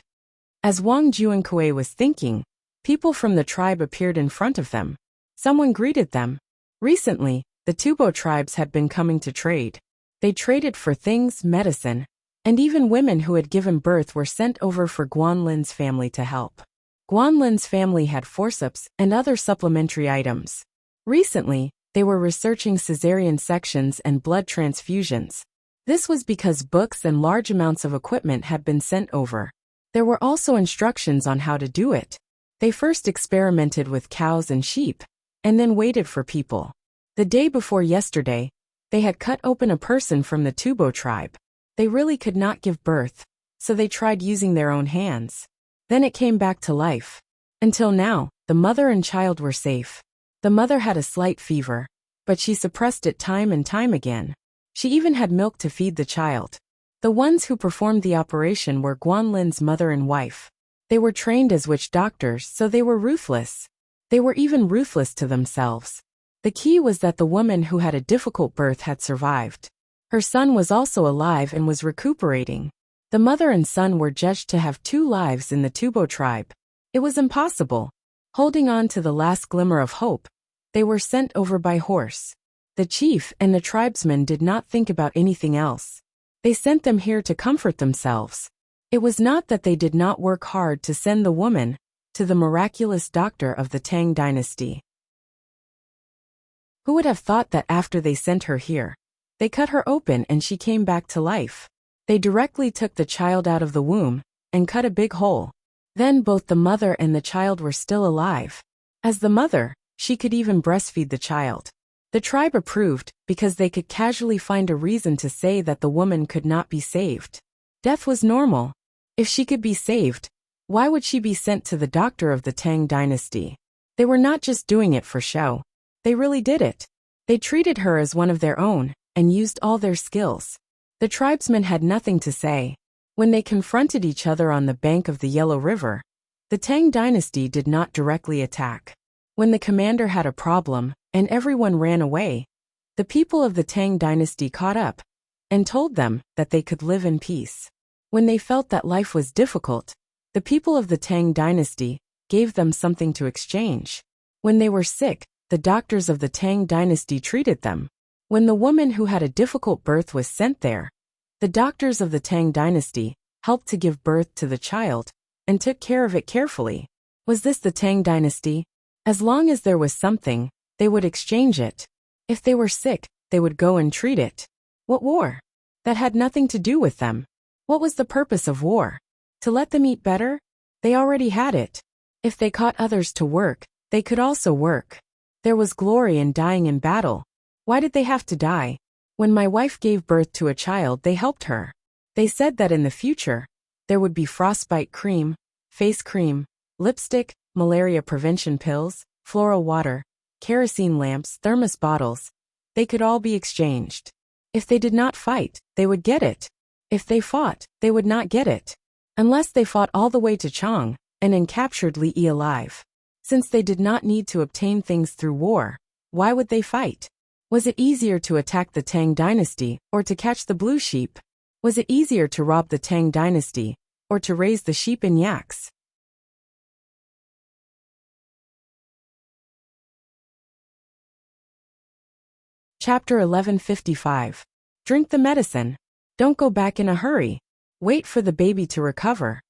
As Wang Juankui was thinking, people from the tribe appeared in front of them. Someone greeted them. Recently, the Tubo tribes had been coming to trade. They traded for things, medicine, and even women who had given birth were sent over for Guanlin's family to help. Guanlin's family had forceps and other supplementary items. Recently, they were researching cesarean sections and blood transfusions. This was because books and large amounts of equipment had been sent over. There were also instructions on how to do it. They first experimented with cows and sheep, and then waited for people. The day before yesterday, they had cut open a person from the Tubo tribe. They really could not give birth, so they tried using their own hands. Then it came back to life. Until now, the mother and child were safe. The mother had a slight fever, but she suppressed it time and time again. She even had milk to feed the child. The ones who performed the operation were Guanlin's mother and wife. They were trained as witch doctors, so they were ruthless. They were even ruthless to themselves. The key was that the woman who had a difficult birth had survived. Her son was also alive and was recuperating. The mother and son were judged to have 2 lives in the Tubo tribe. It was impossible. Holding on to the last glimmer of hope, they were sent over by horse. The chief and the tribesmen did not think about anything else. They sent them here to comfort themselves. It was not that they did not work hard to send the woman to the miraculous doctor of the Tang dynasty. Who would have thought that after they sent her here, they cut her open and she came back to life? They directly took the child out of the womb and cut a big hole. Then both the mother and the child were still alive. As the mother, she could even breastfeed the child. The tribe approved because they could casually find a reason to say that the woman could not be saved. Death was normal. If she could be saved, why would she be sent to the doctor of the Tang dynasty? They were not just doing it for show. They really did it. They treated her as one of their own and used all their skills. The tribesmen had nothing to say. When they confronted each other on the bank of the Yellow River, the Tang dynasty did not directly attack. When the commander had a problem and everyone ran away, the people of the Tang dynasty caught up and told them that they could live in peace. When they felt that life was difficult, the people of the Tang dynasty gave them something to exchange. When they were sick, the doctors of the Tang dynasty treated them. When the woman who had a difficult birth was sent there, the doctors of the Tang dynasty helped to give birth to the child and took care of it carefully. Was this the Tang dynasty? As long as there was something, they would exchange it. If they were sick, they would go and treat it. What war? That had nothing to do with them. What was the purpose of war? To let them eat better? They already had it. If they caught others to work, they could also work. There was glory in dying in battle. Why did they have to die? When my wife gave birth to a child, they helped her. They said that in the future, there would be frostbite cream, face cream, lipstick, malaria prevention pills, floral water, kerosene lamps, thermos bottles. They could all be exchanged. If they did not fight, they would get it. If they fought, they would not get it. Unless they fought all the way to Chang and then captured Li Yi alive. Since they did not need to obtain things through war, why would they fight? Was it easier to attack the Tang dynasty or to catch the blue sheep? Was it easier to rob the Tang dynasty or to raise the sheep and yaks? Chapter 1155. Drink the medicine. Don't go back in a hurry. Wait for the baby to recover.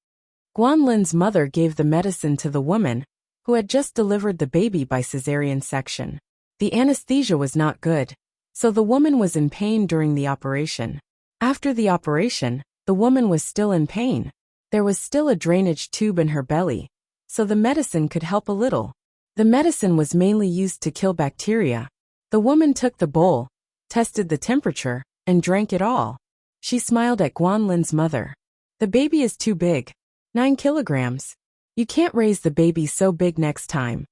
Guanlin's mother gave the medicine to the woman who had just delivered the baby by cesarean section. The anesthesia was not good, so the woman was in pain during the operation. After the operation, the woman was still in pain. There was still a drainage tube in her belly, so the medicine could help a little. The medicine was mainly used to kill bacteria. The woman took the bowl, tested the temperature, and drank it all. She smiled at Guanlin's mother. The baby is too big. 9 kilograms. You can't raise the baby so big next time.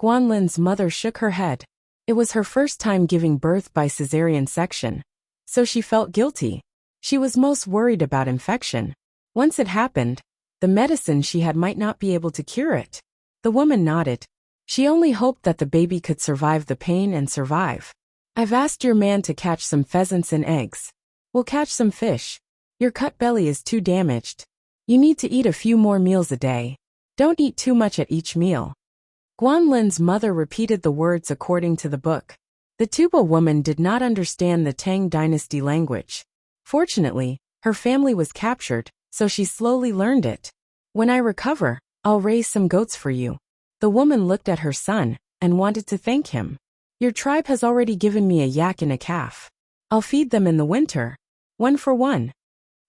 Guanlin's mother shook her head. It was her first time giving birth by cesarean section, so she felt guilty. She was most worried about infection. Once it happened, the medicine she had might not be able to cure it. The woman nodded. She only hoped that the baby could survive the pain and survive. I've asked your man to catch some pheasants and eggs. We'll catch some fish. Your cut belly is too damaged. You need to eat a few more meals a day. Don't eat too much at each meal. Guanlin's mother repeated the words according to the book. The Tuba woman did not understand the Tang dynasty language. Fortunately, her family was captured, so she slowly learned it. When I recover, I'll raise some goats for you. The woman looked at her son and wanted to thank him. Your tribe has already given me a yak and a calf. I'll feed them in the winter. 1 for 1.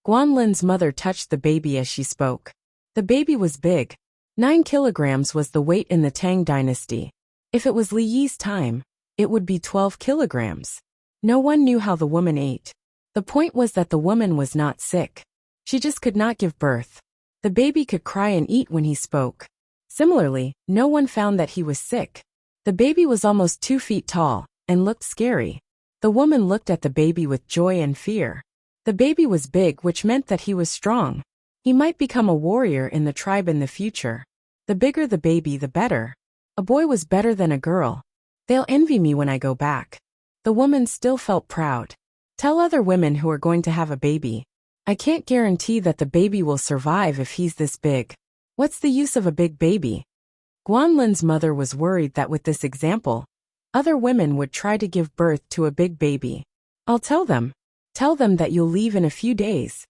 Guanlin's mother touched the baby as she spoke. The baby was big. 9 kilograms was the weight in the Tang dynasty. If it was Li Yi's time, it would be 12 kilograms. No one knew how the woman ate. The point was that the woman was not sick. She just could not give birth. The baby could cry and eat when he spoke. Similarly, no one found that he was sick. The baby was almost 2 feet tall and looked scary. The woman looked at the baby with joy and fear. The baby was big, which meant that he was strong. He might become a warrior in the tribe in the future. The bigger the baby, the better. A boy was better than a girl. They'll envy me when I go back. The woman still felt proud. Tell other women who are going to have a baby. I can't guarantee that the baby will survive if he's this big. What's the use of a big baby? Guanlin's mother was worried that with this example, other women would try to give birth to a big baby. I'll tell them. Tell them that you'll leave in a few days.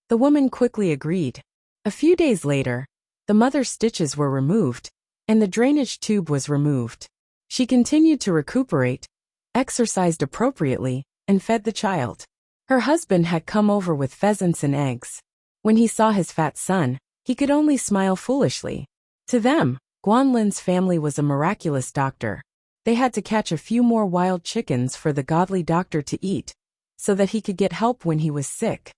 The woman quickly agreed. A few days later, the mother's stitches were removed, and the drainage tube was removed. She continued to recuperate, exercised appropriately, and fed the child. Her husband had come over with pheasants and eggs. When he saw his fat son, he could only smile foolishly. To them, Guanlin's family was a miraculous doctor. They had to catch a few more wild chickens for the godly doctor to eat, so that he could get help when he was sick.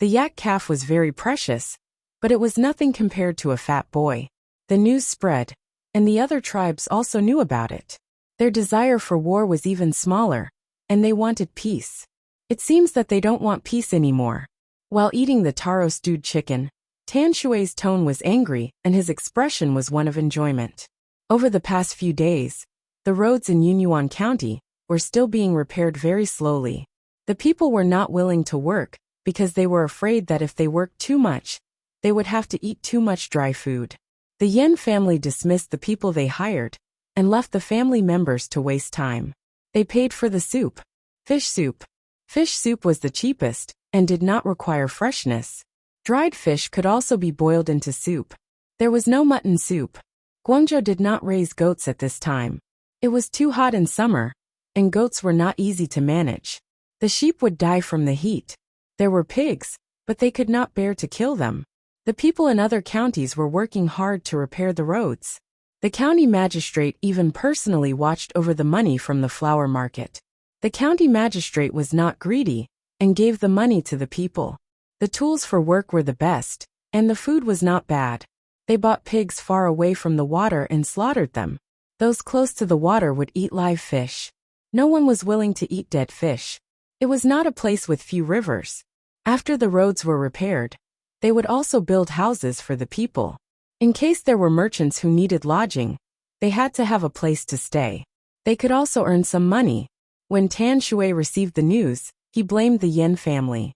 The yak calf was very precious, but it was nothing compared to a fat boy. The news spread, and the other tribes also knew about it. Their desire for war was even smaller, and they wanted peace. It seems that they don't want peace anymore. While eating the taro stewed chicken, Tan Shui's tone was angry and his expression was one of enjoyment. Over the past few days, the roads in Yunyuan County were still being repaired very slowly. The people were not willing to work because they were afraid that if they worked too much, they would have to eat too much dry food. The Yen family dismissed the people they hired and left the family members to waste time. They paid for the soup. Fish soup. Fish soup was the cheapest and did not require freshness. Dried fish could also be boiled into soup. There was no mutton soup. Guangzhou did not raise goats at this time. It was too hot in summer, and goats were not easy to manage. The sheep would die from the heat. There were pigs, but they could not bear to kill them. The people in other counties were working hard to repair the roads. The county magistrate even personally watched over the money from the flower market. The county magistrate was not greedy and gave the money to the people. The tools for work were the best, and the food was not bad. They bought pigs far away from the water and slaughtered them. Those close to the water would eat live fish. No one was willing to eat dead fish. It was not a place with few rivers. After the roads were repaired, they would also build houses for the people. In case there were merchants who needed lodging, they had to have a place to stay. They could also earn some money. When Tan Shui received the news, he blamed the Yin family.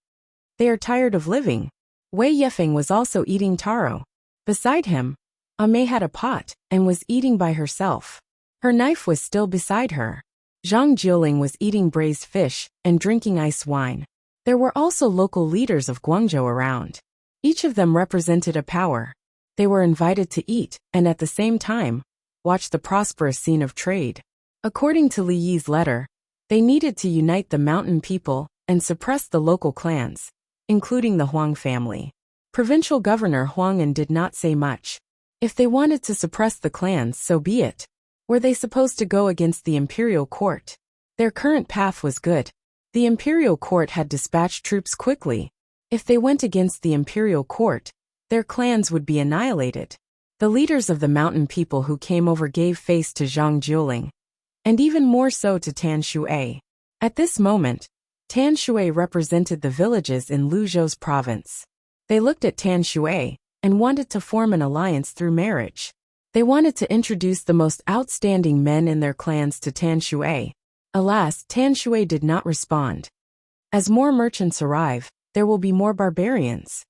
They are tired of living. Wei Yefeng was also eating taro. Beside him, Ame had a pot and was eating by herself. Her knife was still beside her. Zhang Jiuling was eating braised fish and drinking ice wine. There were also local leaders of Guangzhou around. Each of them represented a power. They were invited to eat and at the same time, watch the prosperous scene of trade. According to Li Yi's letter, they needed to unite the mountain people and suppress the local clans, including the Huang family. Provincial Governor Huang'an did not say much. If they wanted to suppress the clans, so be it. Were they supposed to go against the imperial court? Their current path was good. The imperial court had dispatched troops quickly. If they went against the imperial court, their clans would be annihilated. The leaders of the mountain people who came over gave face to Zhang Jiuling, and even more so to Tan Shui. At this moment, Tan Shui represented the villages in Luzhou's province. They looked at Tan Shui and wanted to form an alliance through marriage. They wanted to introduce the most outstanding men in their clans to Tan Shui. Alas, Tan Shui did not respond. As more merchants arrive, there will be more barbarians.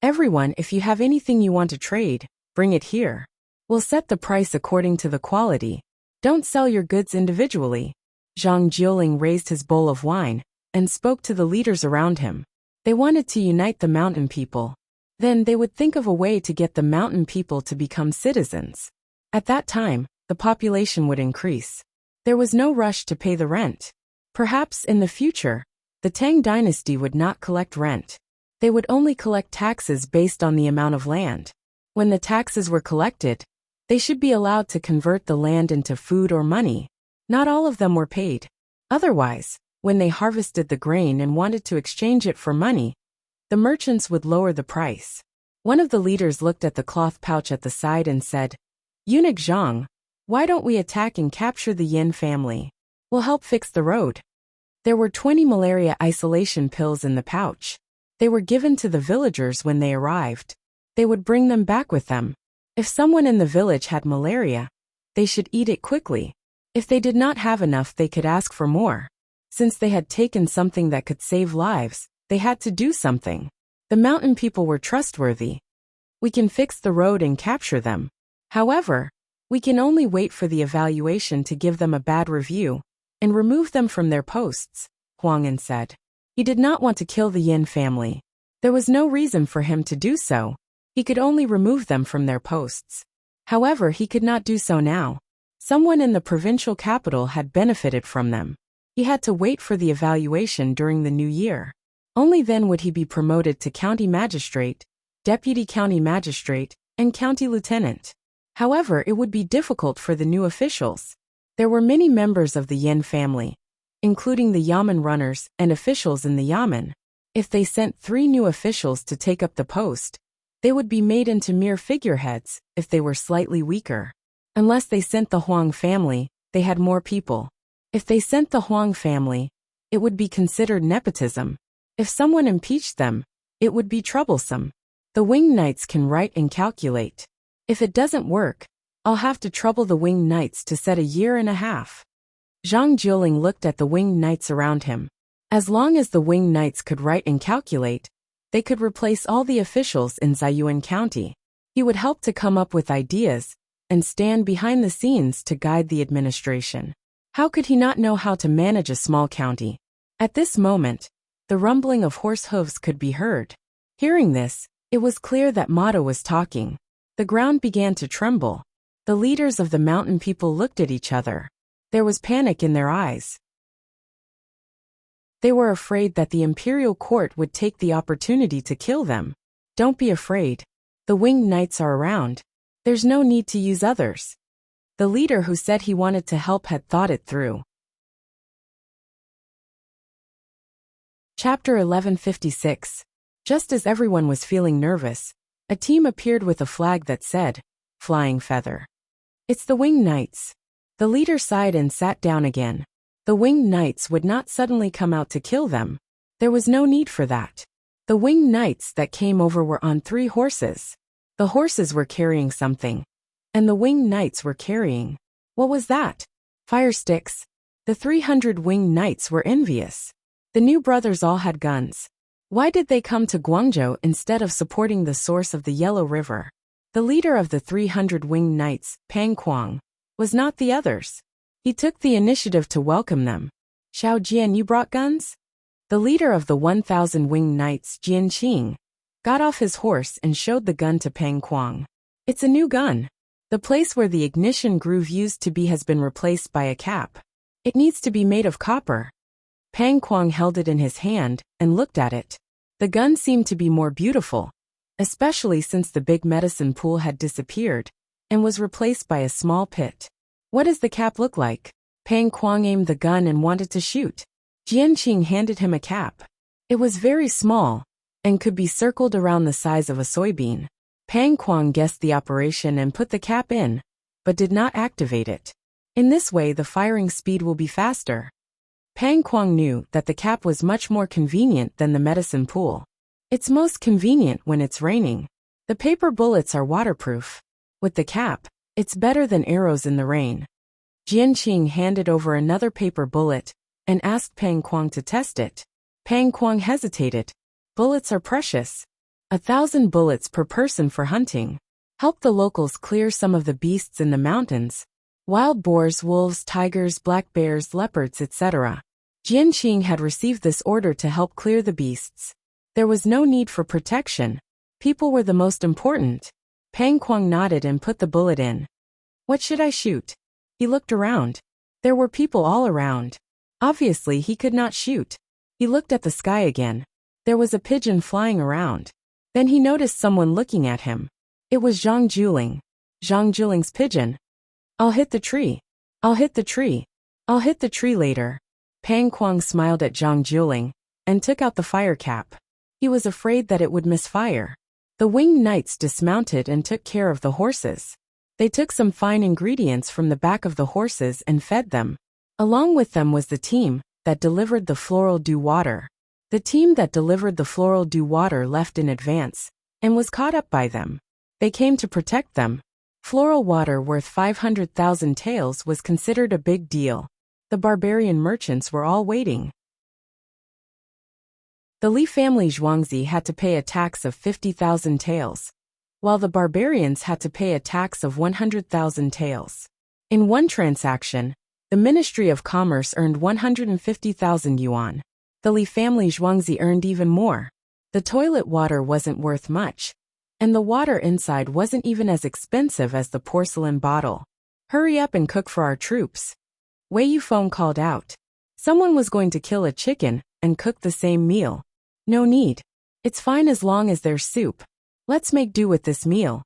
Everyone, if you have anything you want to trade, bring it here. We'll set the price according to the quality. Don't sell your goods individually. Zhang Jiuling raised his bowl of wine and spoke to the leaders around him. They wanted to unite the mountain people. Then they would think of a way to get the mountain people to become citizens. At that time, the population would increase. There was no rush to pay the rent. Perhaps in the future, the Tang dynasty would not collect rent. They would only collect taxes based on the amount of land. When the taxes were collected, they should be allowed to convert the land into food or money. Not all of them were paid. Otherwise, when they harvested the grain and wanted to exchange it for money, the merchants would lower the price. One of the leaders looked at the cloth pouch at the side and said, "Eunuch Zhang, why don't we attack and capture the Yin family? We'll help fix the road." There were 20 malaria isolation pills in the pouch. They were given to the villagers when they arrived. They would bring them back with them. If someone in the village had malaria, they should eat it quickly. If they did not have enough, they could ask for more. Since they had taken something that could save lives, they had to do something. The mountain people were trustworthy. We can fix the road and capture them. However, we can only wait for the evaluation to give them a bad review and remove them from their posts, Huang'an said. He did not want to kill the Yin family. There was no reason for him to do so. He could only remove them from their posts. However, he could not do so now. Someone in the provincial capital had benefited from them. He had to wait for the evaluation during the new year. Only then would he be promoted to county magistrate, deputy county magistrate, and county lieutenant. However, it would be difficult for the new officials. There were many members of the Yin family, including the yamen runners and officials in the yamen. If they sent 3 new officials to take up the post, they would be made into mere figureheads if they were slightly weaker. Unless they sent the Huang family, they had more people. If they sent the Huang family, it would be considered nepotism. If someone impeached them, it would be troublesome. The winged knights can write and calculate. If it doesn't work, I'll have to trouble the winged knights to set a year and a half. Zhang Jiuling looked at the winged knights around him. As long as the winged knights could write and calculate, they could replace all the officials in Ziyuan County. He would help to come up with ideas and stand behind the scenes to guide the administration. How could he not know how to manage a small county? At this moment, the rumbling of horse hooves could be heard. Hearing this, it was clear that Mata was talking. The ground began to tremble. The leaders of the mountain people looked at each other. There was panic in their eyes. They were afraid that the imperial court would take the opportunity to kill them. Don't be afraid. The winged knights are around. There's no need to use others. The leader who said he wanted to help had thought it through. Chapter 1156. Just as everyone was feeling nervous, a team appeared with a flag that said, "Flying Feather." It's the Winged Knights. The leader sighed and sat down again. The Winged Knights would not suddenly come out to kill them. There was no need for that. The Winged Knights that came over were on 3 horses. The horses were carrying something. And the Winged Knights were carrying. What was that? Fire sticks. The 300 Winged Knights were envious. The new brothers all had guns. Why did they come to Guangzhou instead of supporting the source of the Yellow River? The leader of the 300 Winged Knights, Pang Kuang, was not the others. He took the initiative to welcome them. Xiao Jian, you brought guns? The leader of the 1,000 Winged Knights, Jian Qing, got off his horse and showed the gun to Pang Kuang. It's a new gun. The place where the ignition groove used to be has been replaced by a cap. It needs to be made of copper. Pang Kuang held it in his hand and looked at it. The gun seemed to be more beautiful, especially since the big medicine pool had disappeared and was replaced by a small pit. What does the cap look like? Pang Kuang aimed the gun and wanted to shoot. Jian Qing handed him a cap. It was very small and could be circled around the size of a soybean. Pang Kuang guessed the operation and put the cap in, but did not activate it. In this way, the firing speed will be faster. Pang Kuang knew that the cap was much more convenient than the medicine pool. It's most convenient when it's raining. The paper bullets are waterproof. With the cap, it's better than arrows in the rain. Jian Qing handed over another paper bullet and asked Pang Kuang to test it. Pang Kuang hesitated. Bullets are precious. 1,000 bullets per person for hunting. Help the locals clear some of the beasts in the mountains. Wild boars, wolves, tigers, black bears, leopards, etc. Jian Qing had received this order to help clear the beasts. There was no need for protection. People were the most important. Pang Kuang nodded and put the bullet in. What should I shoot? He looked around. There were people all around. Obviously, he could not shoot. He looked at the sky again. There was a pigeon flying around. Then he noticed someone looking at him. It was Zhang Juling. Zhang Juling's pigeon. I'll hit the tree. I'll hit the tree. I'll hit the tree later. Pang Kuang smiled at Zhang Juling and took out the fire cap. He was afraid that it would misfire. The Winged Knights dismounted and took care of the horses. They took some fine ingredients from the back of the horses and fed them. Along with them was the team that delivered the floral dew water. The team that delivered the floral dew water left in advance and was caught up by them. They came to protect them. Floral water worth 500,000 taels was considered a big deal. The barbarian merchants were all waiting. The Li family Zhuangzi had to pay a tax of 50,000 taels, while the barbarians had to pay a tax of 100,000 taels. In one transaction, the Ministry of Commerce earned 150,000 yuan. The Li family Zhuangzi earned even more. The toilet water wasn't worth much, and the water inside wasn't even as expensive as the porcelain bottle. Hurry up and cook for our troops. Wei Yufeng called out. Someone was going to kill a chicken and cook the same meal. No need. It's fine as long as there's soup. Let's make do with this meal.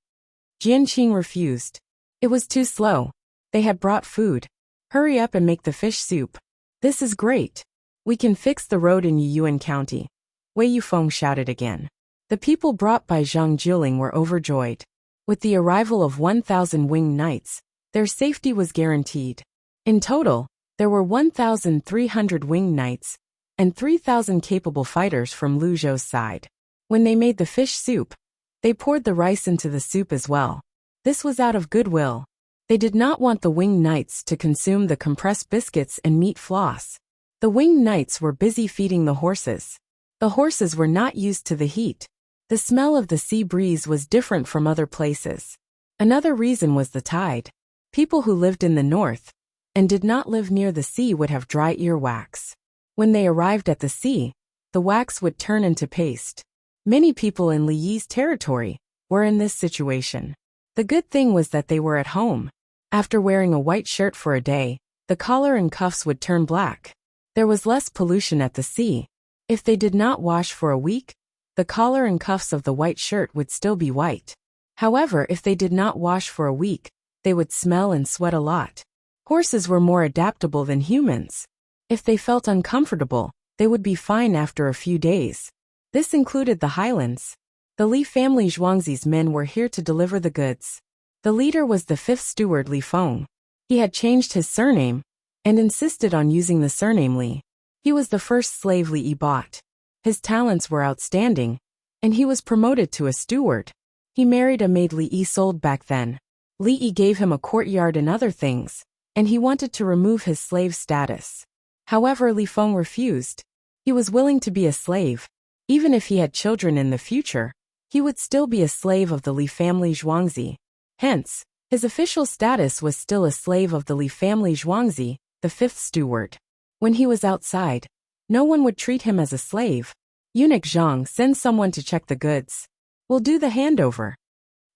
Jian Qing refused. It was too slow. They had brought food. Hurry up and make the fish soup. This is great. We can fix the road in Yuyuan County. Wei Yufeng shouted again. The people brought by Zhang Juling were overjoyed. With the arrival of 1,000 Winged Knights, their safety was guaranteed. In total, there were 1,300 Winged Knights and 3,000 capable fighters from Lu Zhou's side. When they made the fish soup, they poured the rice into the soup as well. This was out of goodwill. They did not want the Winged Knights to consume the compressed biscuits and meat floss. The Winged Knights were busy feeding the horses. The horses were not used to the heat. The smell of the sea breeze was different from other places. Another reason was the tide. People who lived in the north and did not live near the sea would have dry earwax. When they arrived at the sea, the wax would turn into paste. Many people in Li Yi's territory were in this situation. The good thing was that they were at home. After wearing a white shirt for a day, the collar and cuffs would turn black. There was less pollution at the sea. If they did not wash for a week, the collar and cuffs of the white shirt would still be white. However, if they did not wash for a week, they would smell and sweat a lot. Horses were more adaptable than humans. If they felt uncomfortable, they would be fine after a few days. This included the Highlands. The Li family Zhuangzi's men were here to deliver the goods. The leader was the fifth steward Li Feng. He had changed his surname and insisted on using the surname Li. He was the first slave Li Yi bought. His talents were outstanding, and he was promoted to a steward. He married a maid Li Yi sold back then. Li Yi gave him a courtyard and other things, and he wanted to remove his slave status. However, Li Feng refused. He was willing to be a slave. Even if he had children in the future, he would still be a slave of the Li family Zhuangzi. Hence, his official status was still a slave of the Li family Zhuangzi, the fifth steward. When he was outside, no one would treat him as a slave. Eunuch Zhang, send someone to check the goods. We'll do the handover.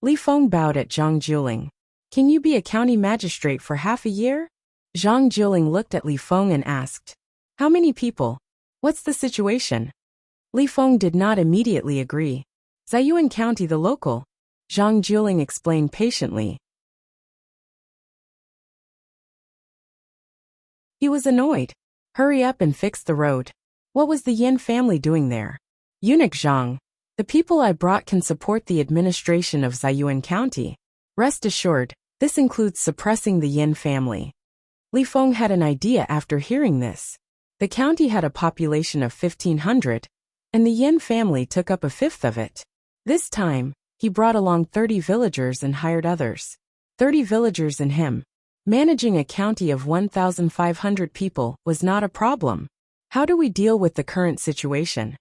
Li Feng bowed at Zhang Juling. Can you be a county magistrate for half a year? Zhang Juling looked at Li Feng and asked. How many people? What's the situation? Li Feng did not immediately agree. Zayuan County the local. Zhang Juling explained patiently. He was annoyed. Hurry up and fix the road. What was the Yin family doing there? Eunuch Zhang. The people I brought can support the administration of Zayuan County. Rest assured, this includes suppressing the Yin family. Li Feng had an idea after hearing this. The county had a population of 1,500, and the Yin family took up a fifth of it. This time, he brought along 30 villagers and hired others. 30 villagers and him. Managing a county of 1,500 people was not a problem. How do we deal with the current situation?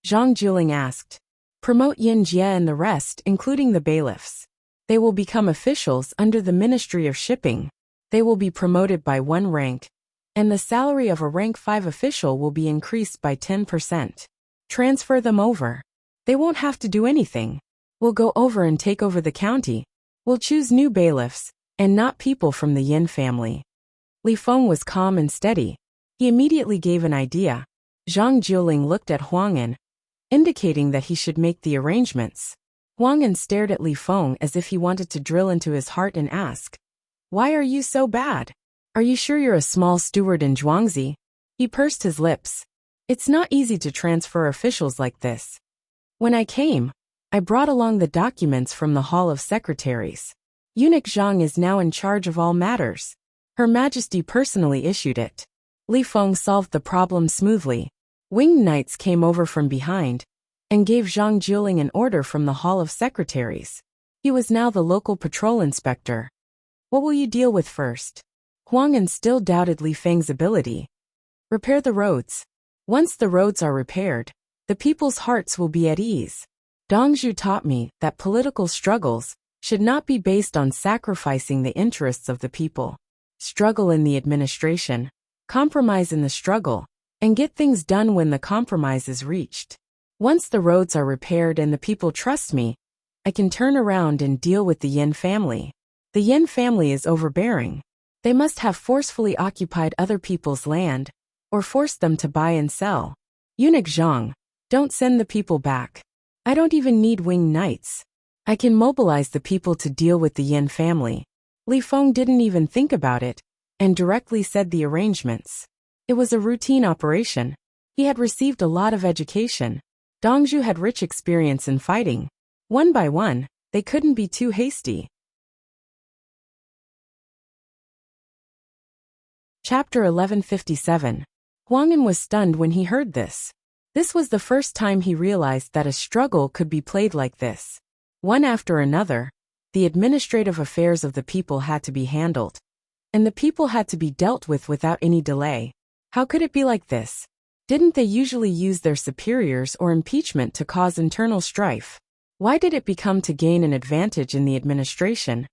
Zhang Juling asked. Promote Yin Jie and the rest, including the bailiffs. They will become officials under the Ministry of Shipping. They will be promoted by 1 rank, and the salary of a rank 5 official will be increased by 10%. Transfer them over. They won't have to do anything. We'll go over and take over the county. We'll choose new bailiffs, and not people from the Yin family. Li Feng was calm and steady. He immediately gave an idea. Zhang Juling looked at Huang An, indicating that he should make the arrangements. Huang An stared at Li Feng as if he wanted to drill into his heart and ask, Why are you so bad? Are you sure you're a small steward in Zhuangzi? He pursed his lips. It's not easy to transfer officials like this. When I came, I brought along the documents from the Hall of Secretaries. Eunuch Zhang is now in charge of all matters. Her Majesty personally issued it. Li Feng solved the problem smoothly. Winged knights came over from behind and gave Zhang Juling an order from the Hall of Secretaries. He was now the local patrol inspector. What will you deal with first? Huang An still doubted Li Feng's ability. Repair the roads. Once the roads are repaired, the people's hearts will be at ease. Dongzhu taught me that political struggles should not be based on sacrificing the interests of the people. Struggle in the administration, compromise in the struggle, and get things done when the compromise is reached. Once the roads are repaired and the people trust me, I can turn around and deal with the Yin family. The Yin family is overbearing. They must have forcefully occupied other people's land, or forced them to buy and sell. Eunuch Zhang, don't send the people back. I don't even need winged knights. I can mobilize the people to deal with the Yin family. Li Feng didn't even think about it, and directly said the arrangements. It was a routine operation. He had received a lot of education. Dongzhu had rich experience in fighting. One by one, they couldn't be too hasty. Chapter 1157. Huang An was stunned when he heard this. This was the first time he realized that a struggle could be played like this. One after another, the administrative affairs of the people had to be handled, and the people had to be dealt with without any delay. How could it be like this? Didn't they usually use their superiors or impeachment to cause internal strife? Why did it become to gain an advantage in the administration,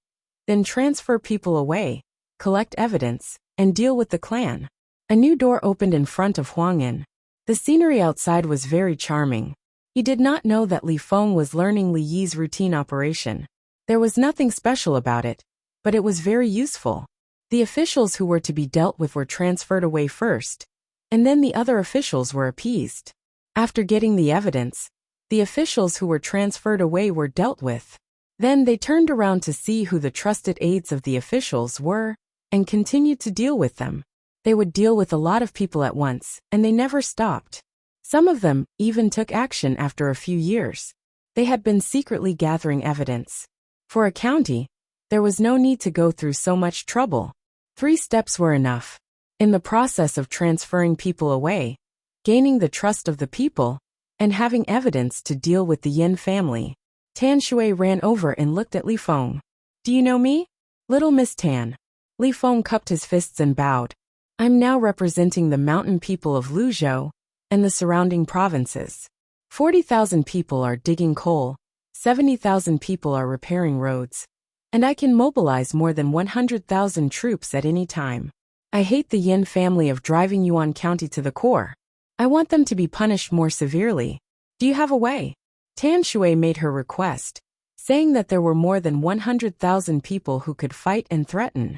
then transfer people away, collect evidence, and deal with the clan? A new door opened in front of Huang An. The scenery outside was very charming. He did not know that Li Feng was learning Li Yi's routine operation. There was nothing special about it, but it was very useful. The officials who were to be dealt with were transferred away first, And then the other officials were appeased. After getting the evidence, the officials who were transferred away were dealt with. Then they turned around to see who the trusted aides of the officials were, and continued to deal with them. They would deal with a lot of people at once, and they never stopped. Some of them even took action after a few years. They had been secretly gathering evidence. For a county, there was no need to go through so much trouble. 3 steps were enough. In the process of transferring people away, gaining the trust of the people, and having evidence to deal with the Yin family, Tan Shui ran over and looked at Li Feng. "Do you know me?" "Little Miss Tan." Li Feng cupped his fists and bowed. "I'm now representing the mountain people of Luzhou and the surrounding provinces. 40,000 people are digging coal, 70,000 people are repairing roads, and I can mobilize more than 100,000 troops at any time. I hate the Yin family of driving Yuan County to the core. I want them to be punished more severely. Do you have a way?" Tan Shui made her request, saying that there were more than 100,000 people who could fight and threaten.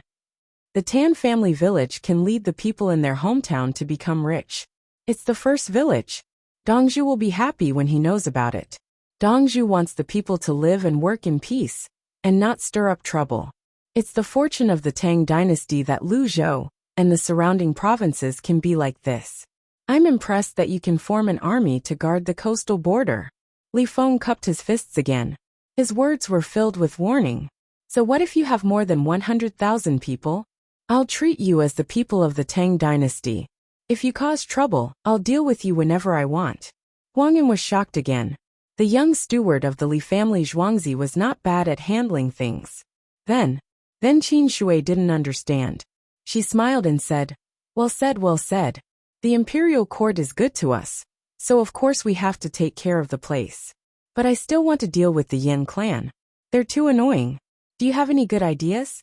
The Tan family village can lead the people in their hometown to become rich. It's the first village. Dongzhu will be happy when he knows about it. Dongzhu wants the people to live and work in peace, and not stir up trouble. It's the fortune of the Tang dynasty that Luzhou and the surrounding provinces can be like this. I'm impressed that you can form an army to guard the coastal border. Li Feng cupped his fists again. His words were filled with warning. So what if you have more than 100,000 people? I'll treat you as the people of the Tang dynasty. If you cause trouble, I'll deal with you whenever I want. Huangyan was shocked again. The young steward of the Li family Zhuangzi was not bad at handling things. Then Qin Shui didn't understand. She smiled and said, well said, well said. The imperial court is good to us, so of course we have to take care of the place. But I still want to deal with the Yin clan. They're too annoying. Do you have any good ideas?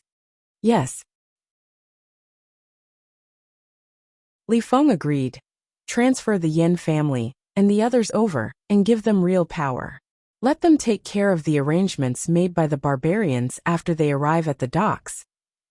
Yes. Li Feng agreed. Transfer the Yin family and the others over and give them real power. Let them take care of the arrangements made by the barbarians after they arrive at the docks,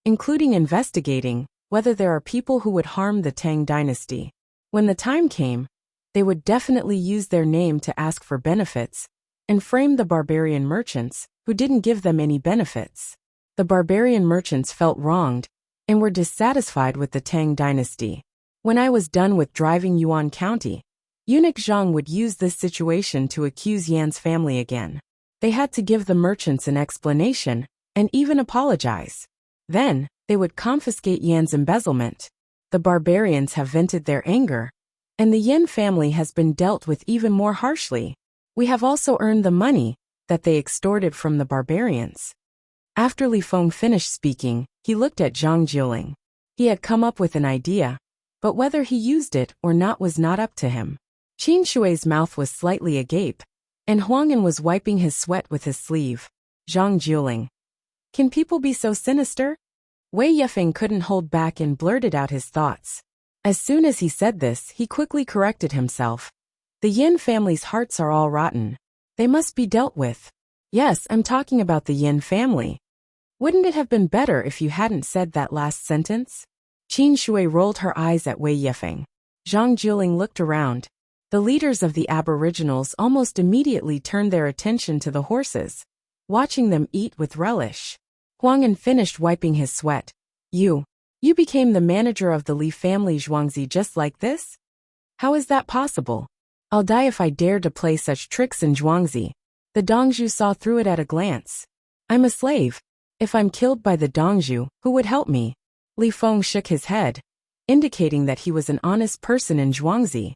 including investigating whether there are people who would harm the Tang dynasty. When the time came, they would definitely use their name to ask for benefits and frame the barbarian merchants who didn't give them any benefits. The barbarian merchants felt wronged and were dissatisfied with the Tang dynasty. When I was done with driving Yuan County, Eunuch Zhang would use this situation to accuse Yan's family again. They had to give the merchants an explanation and even apologize. Then, they would confiscate Yan's embezzlement. The barbarians have vented their anger, and the Yin family has been dealt with even more harshly. We have also earned the money that they extorted from the barbarians. After Li Feng finished speaking, he looked at Zhang Jiuling. He had come up with an idea, but whether he used it or not was not up to him. Qin Shui's mouth was slightly agape, and Huangyan was wiping his sweat with his sleeve. Zhang Jiuling. Can people be so sinister? Wei Yefeng couldn't hold back and blurted out his thoughts. As soon as he said this, he quickly corrected himself. The Yin family's hearts are all rotten. They must be dealt with. Yes, I'm talking about the Yin family. Wouldn't it have been better if you hadn't said that last sentence? Qin Shui rolled her eyes at Wei Yefeng. Zhang Jiuling looked around. The leaders of the aboriginals almost immediately turned their attention to the horses, watching them eat with relish. Huangyan finished wiping his sweat. You became the manager of the Li family Zhuangzi just like this? How is that possible? I'll die if I dare to play such tricks in Zhuangzi. The Dongzhu saw through it at a glance. I'm a slave. If I'm killed by the Dongzhu, who would help me? Li Feng shook his head, indicating that he was an honest person in Zhuangzi.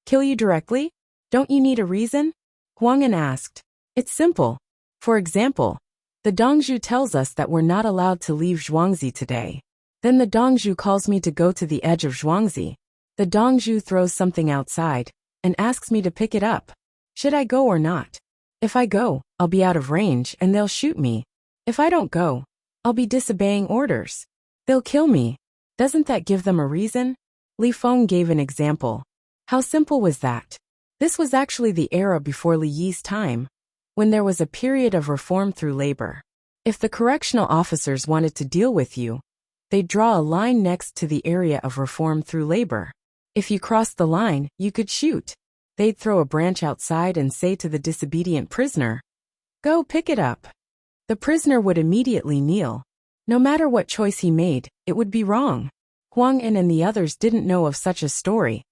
Kill you directly? Don't you need a reason? Huangyan asked. It's simple. For example, the Dongzhu tells us that we're not allowed to leave Zhuangzi today. Then the Dongzhu calls me to go to the edge of Zhuangzi. The Dongzhu throws something outside and asks me to pick it up. Should I go or not? If I go, I'll be out of range and they'll shoot me. If I don't go, I'll be disobeying orders. They'll kill me. Doesn't that give them a reason? Li Feng gave an example. How simple was that? This was actually the era before Li Yi's time, when there was a period of reform through labor. If the correctional officers wanted to deal with you, they'd draw a line next to the area of reform through labor. If you crossed the line, you could shoot. They'd throw a branch outside and say to the disobedient prisoner, "Go pick it up." The prisoner would immediately kneel. No matter what choice he made, it would be wrong. Huang En and the others didn't know of such a story.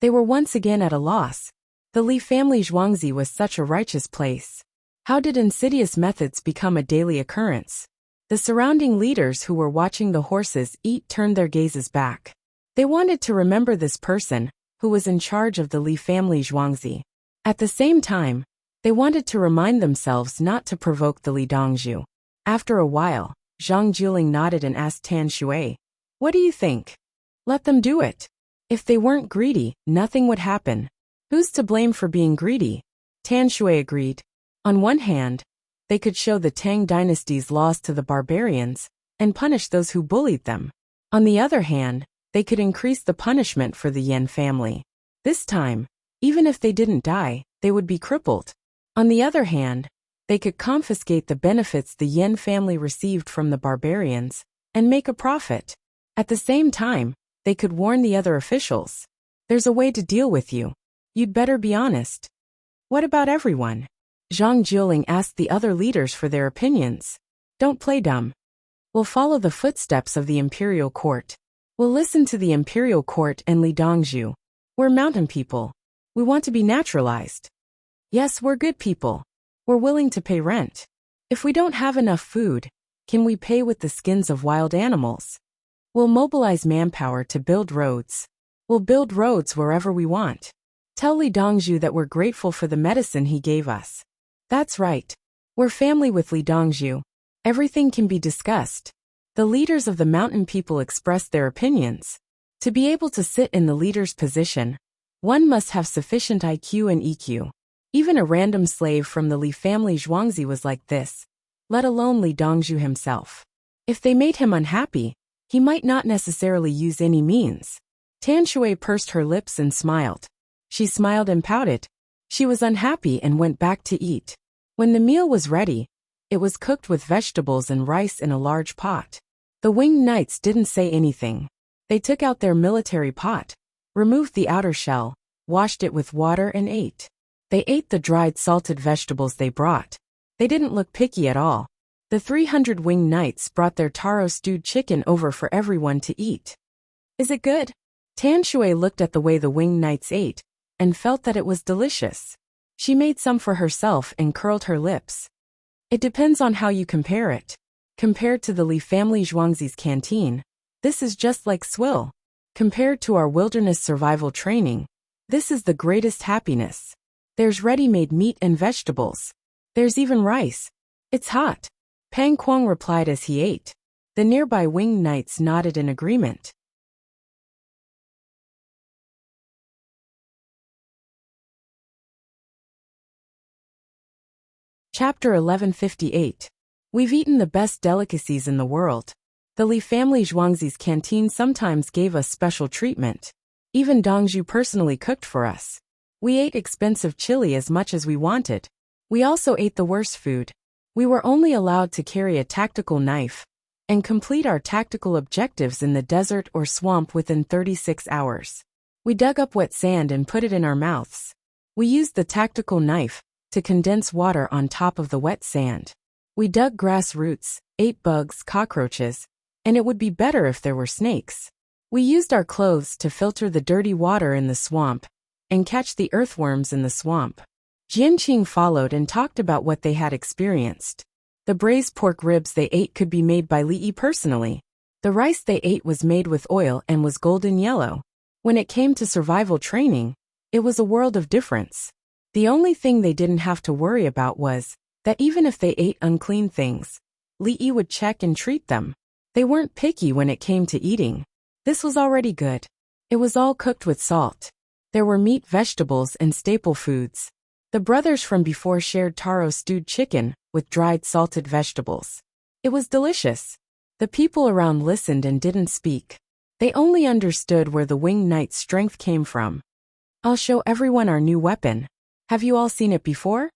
They were once again at a loss. The Li family Zhuangzi was such a righteous place. How did insidious methods become a daily occurrence? The surrounding leaders who were watching the horses eat turned their gazes back. They wanted to remember this person, who was in charge of the Li family Zhuangzi. At the same time, they wanted to remind themselves not to provoke the Li Dongzhu. After a while, Zhang Juling nodded and asked Tan Shui, "What do you think? Let them do it. If they weren't greedy, nothing would happen." "Who's to blame for being greedy?" Tan Shui agreed. On one hand, they could show the Tang dynasty's laws to the barbarians and punish those who bullied them. On the other hand, they could increase the punishment for the Yan family. This time, even if they didn't die, they would be crippled. On the other hand, they could confiscate the benefits the Yan family received from the barbarians and make a profit. At the same time, they could warn the other officials. "There's a way to deal with you. You'd better be honest." "What about everyone?" Zhang Juling asked the other leaders for their opinions. "Don't play dumb. We'll follow the footsteps of the imperial court. We'll listen to the imperial court and Li Dongzhu. We're mountain people. We want to be naturalized. Yes, we're good people. We're willing to pay rent. If we don't have enough food, can we pay with the skins of wild animals? We'll mobilize manpower to build roads. We'll build roads wherever we want. Tell Li Dongzhu that we're grateful for the medicine he gave us. That's right. We're family with Li Dongzhu. Everything can be discussed." The leaders of the mountain people expressed their opinions. To be able to sit in the leader's position, one must have sufficient IQ and EQ. Even a random slave from the Li family Zhuangzi was like this, let alone Li Dongzhu himself. If they made him unhappy, he might not necessarily use any means. Tan Shui pursed her lips and smiled. She smiled and pouted. She was unhappy and went back to eat. When the meal was ready, it was cooked with vegetables and rice in a large pot. The winged knights didn't say anything. They took out their military pot, removed the outer shell, washed it with water and ate. They ate the dried salted vegetables they brought. They didn't look picky at all. The 300 winged knights brought their taro stewed chicken over for everyone to eat. "Is it good?" Tan Shui looked at the way the winged knights ate and felt that it was delicious. She made some for herself and curled her lips. "It depends on how you compare it. Compared to the Li family Zhuangzi's canteen, this is just like swill. Compared to our wilderness survival training, this is the greatest happiness. There's ready-made meat and vegetables. There's even rice. It's hot." Pang Kuang replied as he ate. The nearby winged knights nodded in agreement. Chapter 1158. We've eaten the best delicacies in the world. The Li family Zhuangzi's canteen sometimes gave us special treatment. Even Dongzhu personally cooked for us. We ate expensive chili as much as we wanted. We also ate the worst food. We were only allowed to carry a tactical knife and complete our tactical objectives in the desert or swamp within 36 hours. We dug up wet sand and put it in our mouths. We used the tactical knife to condense water on top of the wet sand. We dug grass roots, ate bugs, cockroaches, and it would be better if there were snakes. We used our clothes to filter the dirty water in the swamp and catch the earthworms in the swamp. Jianqing followed and talked about what they had experienced. The braised pork ribs they ate could be made by Li Yi personally. The rice they ate was made with oil and was golden yellow. When it came to survival training, it was a world of difference. The only thing they didn't have to worry about was that even if they ate unclean things, Li Yi would check and treat them. They weren't picky when it came to eating. This was already good. It was all cooked with salt. There were meat, vegetables, and staple foods. The brothers from before shared taro stewed chicken with dried salted vegetables. It was delicious. The people around listened and didn't speak. They only understood where the winged knight's strength came from. "I'll show everyone our new weapon. Have you all seen it before?"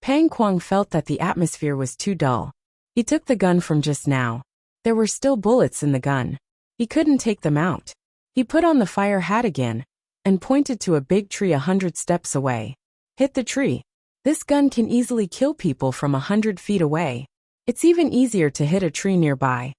Pang Kuang felt that the atmosphere was too dull. He took the gun from just now. There were still bullets in the gun. He couldn't take them out. He put on the fire hat again and pointed to a big tree 100 steps away. Hit the tree. This gun can easily kill people from 100 feet away. It's even easier to hit a tree nearby.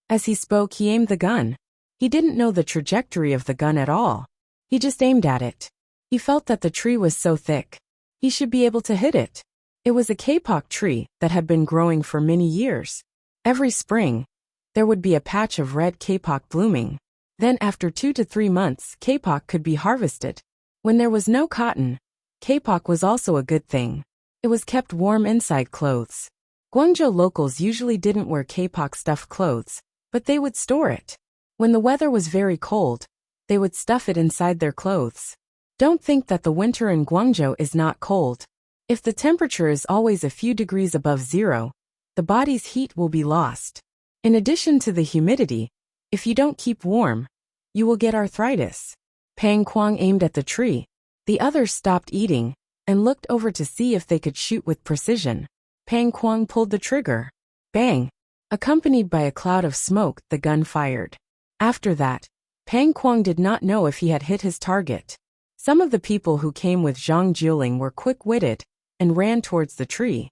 As he spoke, he aimed the gun. He didn't know the trajectory of the gun at all. He just aimed at it. He felt that the tree was so thick. He should be able to hit it. It was a kapok tree that had been growing for many years. Every spring, there would be a patch of red kapok blooming. Then after 2 to 3 months, kapok could be harvested. When there was no cotton, kapok was also a good thing. It was kept warm inside clothes. Guangzhou locals usually didn't wear kapok stuffed clothes, but they would store it. When the weather was very cold, they would stuff it inside their clothes. Don't think that the winter in Guangzhou is not cold. If the temperature is always a few degrees above zero, the body's heat will be lost. In addition to the humidity, if you don't keep warm, you will get arthritis. Pang Kuang aimed at the tree. The others stopped eating and looked over to see if they could shoot with precision. Pang Kuang pulled the trigger. Bang! Accompanied by a cloud of smoke, the gun fired. After that, Pang Kuang did not know if he had hit his target. Some of the people who came with Zhang Jiuling were quick-witted and ran towards the tree.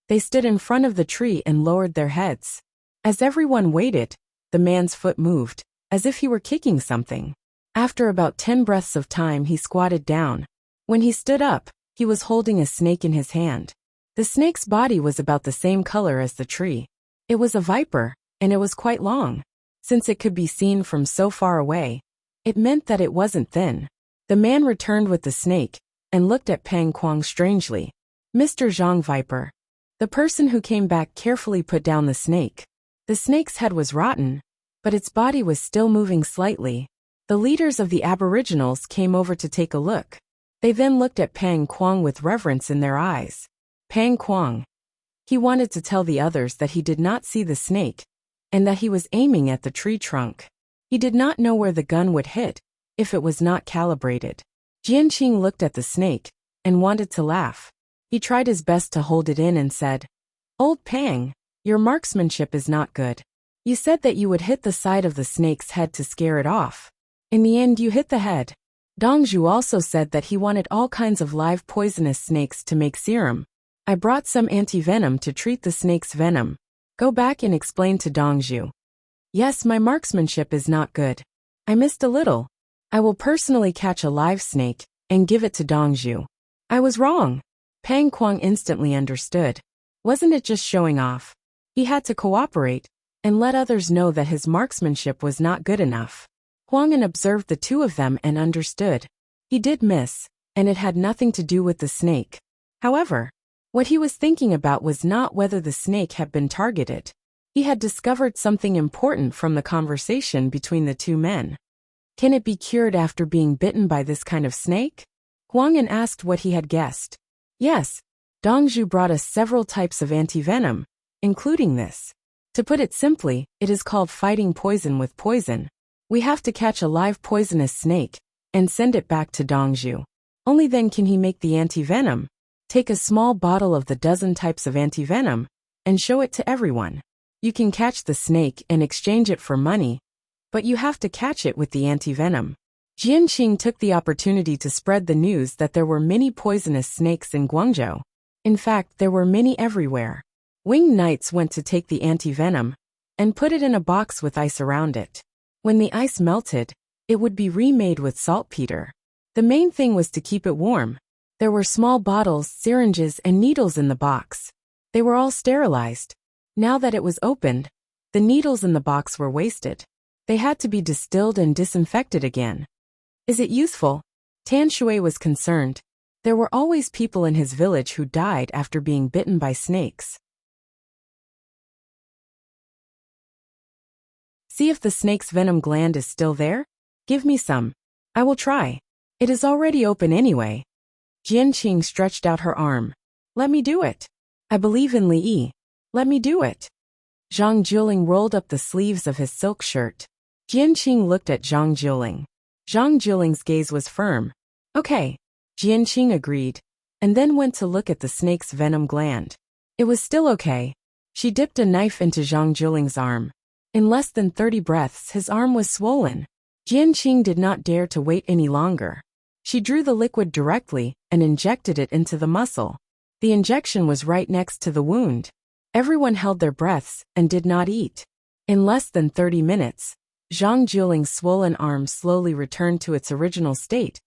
They stood in front of the tree and lowered their heads. As everyone waited, the man's foot moved, as if he were kicking something. After about 10 breaths of time, he squatted down. When he stood up, he was holding a snake in his hand. The snake's body was about the same color as the tree. It was a viper, and it was quite long. Since it could be seen from so far away, it meant that it wasn't thin. The man returned with the snake and looked at Pang Kuang strangely. Mr. Zhang Viper. The person who came back carefully put down the snake. The snake's head was rotten, but its body was still moving slightly. The leaders of the aboriginals came over to take a look. They then looked at Pang Kuang with reverence in their eyes. Pang Kuang. He wanted to tell the others that he did not see the snake, and that he was aiming at the tree trunk. He did not know where the gun would hit if it was not calibrated. Jianqing looked at the snake and wanted to laugh. He tried his best to hold it in and said, "Old Pang, your marksmanship is not good. You said that you would hit the side of the snake's head to scare it off. In the end, you hit the head." Dongzhu also said that he wanted all kinds of live poisonous snakes to make serum. I brought some anti-venom to treat the snake's venom. Go back and explain to Dongzhu. Yes, my marksmanship is not good. I missed a little. I will personally catch a live snake and give it to Dongzhu. I was wrong. Pang Kuang instantly understood. Wasn't it just showing off? He had to cooperate and let others know that his marksmanship was not good enough. Huang'an observed the two of them and understood. He did miss, and it had nothing to do with the snake. However, what he was thinking about was not whether the snake had been targeted. He had discovered something important from the conversation between the two men. Can it be cured after being bitten by this kind of snake? Huang'an asked what he had guessed. Yes, Dongzhu brought us several types of anti-venom, including this. To put it simply, it is called fighting poison with poison. We have to catch a live poisonous snake and send it back to Dongzhu. Only then can he make the anti-venom. Take a small bottle of the dozen types of anti-venom and show it to everyone. You can catch the snake and exchange it for money, but you have to catch it with the anti-venom. Jianqing took the opportunity to spread the news that there were many poisonous snakes in Guangzhou. In fact, there were many everywhere. Winged knights went to take the anti-venom and put it in a box with ice around it. When the ice melted, it would be remade with saltpeter. The main thing was to keep it warm. There were small bottles, syringes, and needles in the box. They were all sterilized. Now that it was opened, the needles in the box were wasted. They had to be distilled and disinfected again. Is it useful? Tan Shui was concerned. There were always people in his village who died after being bitten by snakes. See if the snake's venom gland is still there? Give me some. I will try. It is already open anyway. Jianqing stretched out her arm. Let me do it. I believe in Li Yi. Let me do it. Zhang Jiuling rolled up the sleeves of his silk shirt. Jianqing looked at Zhang Jiuling. Zhang Jiuling's gaze was firm. Okay. Jianqing agreed, and then went to look at the snake's venom gland. It was still okay. She dipped a knife into Zhang Jiuling's arm. In less than 30 breaths his arm was swollen. Jianqing did not dare to wait any longer. She drew the liquid directly and injected it into the muscle. The injection was right next to the wound. Everyone held their breaths and did not eat. In less than 30 minutes, Zhang Jiuling's swollen arm slowly returned to its original state,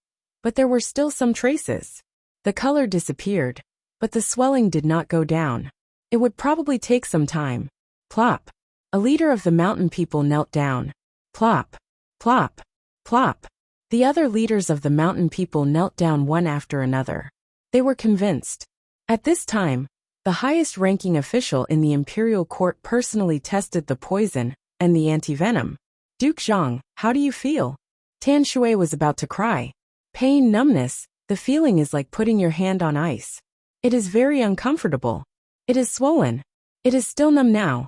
but there were still some traces. The color disappeared, but the swelling did not go down. It would probably take some time. Plop. A leader of the mountain people knelt down. Plop. Plop. Plop. The other leaders of the mountain people knelt down one after another. They were convinced. At this time, the highest-ranking official in the imperial court personally tested the poison and the antivenom. Duke Zhang, how do you feel? Tan Shui was about to cry. Pain, numbness, the feeling is like putting your hand on ice. It is very uncomfortable. It is swollen. It is still numb now.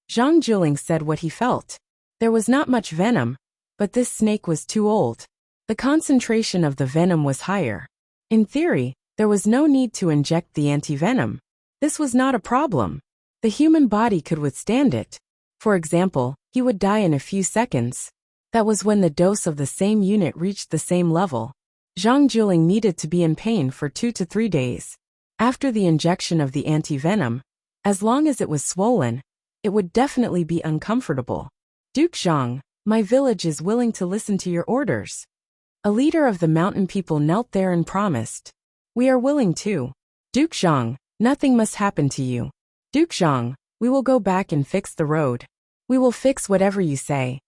Zhang Jiuling said what he felt. There was not much venom, but this snake was too old. The concentration of the venom was higher. In theory, there was no need to inject the antivenom. This was not a problem. The human body could withstand it. For example, he would die in a few seconds. That was when the dose of the same unit reached the same level. Zhang Jiuling needed to be in pain for 2 to 3 days. After the injection of the antivenom, as long as it was swollen, it would definitely be uncomfortable. Duke Zhang, my village is willing to listen to your orders. A leader of the mountain people knelt there and promised. We are willing to. Duke Zhang, nothing must happen to you. Duke Zhang, we will go back and fix the road. We will fix whatever you say.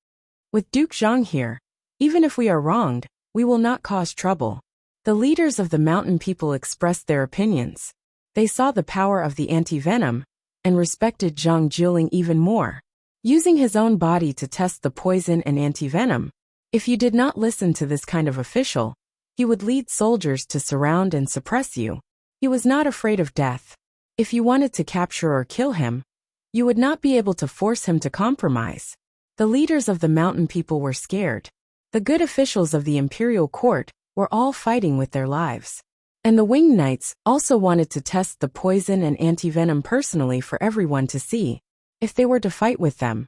With Duke Zhang here, even if we are wronged, we will not cause trouble. The leaders of the mountain people expressed their opinions. They saw the power of the antivenom and respected Zhang Jiuling even more. Using his own body to test the poison and antivenom, if you did not listen to this kind of official, he would lead soldiers to surround and suppress you. He was not afraid of death. If you wanted to capture or kill him, you would not be able to force him to compromise. The leaders of the mountain people were scared. The good officials of the imperial court were all fighting with their lives. And the winged knights also wanted to test the poison and antivenom personally for everyone to see, if they were to fight with them.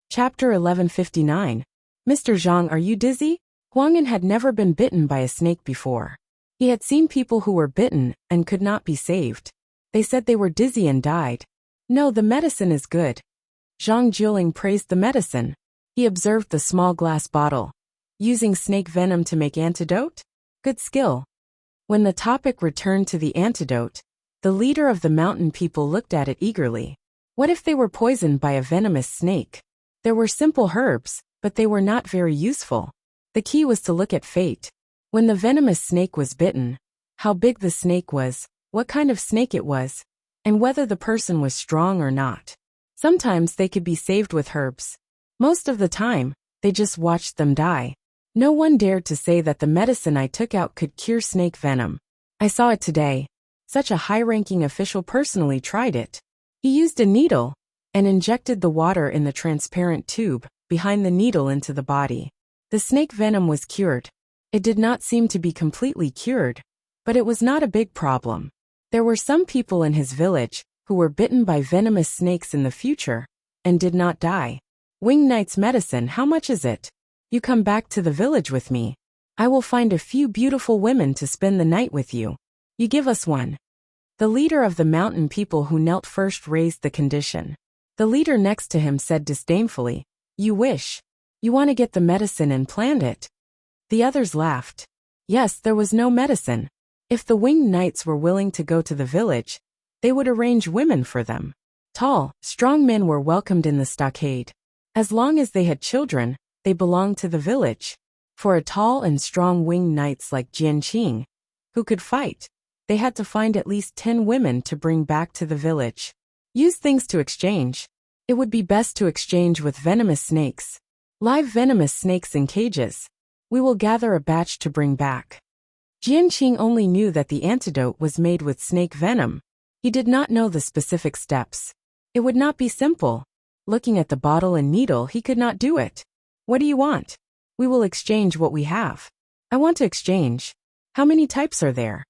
Chapter 1159. Mr. Zhang, are you dizzy? Huangyan had never been bitten by a snake before. He had seen people who were bitten and could not be saved. They said they were dizzy and died. No, the medicine is good. Zhang Jiuling praised the medicine. He observed the small glass bottle. Using snake venom to make antidote? Good skill. When the topic returned to the antidote, the leader of the mountain people looked at it eagerly. What if they were poisoned by a venomous snake? There were simple herbs, but they were not very useful. The key was to look at fate. When the venomous snake was bitten, how big the snake was, what kind of snake it was, and whether the person was strong or not. Sometimes they could be saved with herbs. Most of the time, they just watched them die. No one dared to say that the medicine I took out could cure snake venom. I saw it today. Such a high-ranking official personally tried it. He used a needle and injected the water in the transparent tube behind the needle into the body. The snake venom was cured. It did not seem to be completely cured, but it was not a big problem. There were some people in his village who were bitten by venomous snakes in the future and did not die. Winged Knight's medicine, how much is it? You come back to the village with me. I will find a few beautiful women to spend the night with you. You give us one. The leader of the mountain people who knelt first raised the condition. The leader next to him said disdainfully, You wish. You want to get the medicine and planned it. The others laughed. Yes, there was no medicine. If the winged knights were willing to go to the village, they would arrange women for them. Tall, strong men were welcomed in the stockade. As long as they had children, they belonged to the village. For a tall and strong winged knights like Jianqing, who could fight, they had to find at least 10 women to bring back to the village. Use things to exchange. It would be best to exchange with venomous snakes. Live venomous snakes in cages. We will gather a batch to bring back. Jianqing only knew that the antidote was made with snake venom. He did not know the specific steps. It would not be simple. Looking at the bottle and needle, he could not do it. What do you want? We will exchange what we have. I want to exchange. How many types are there?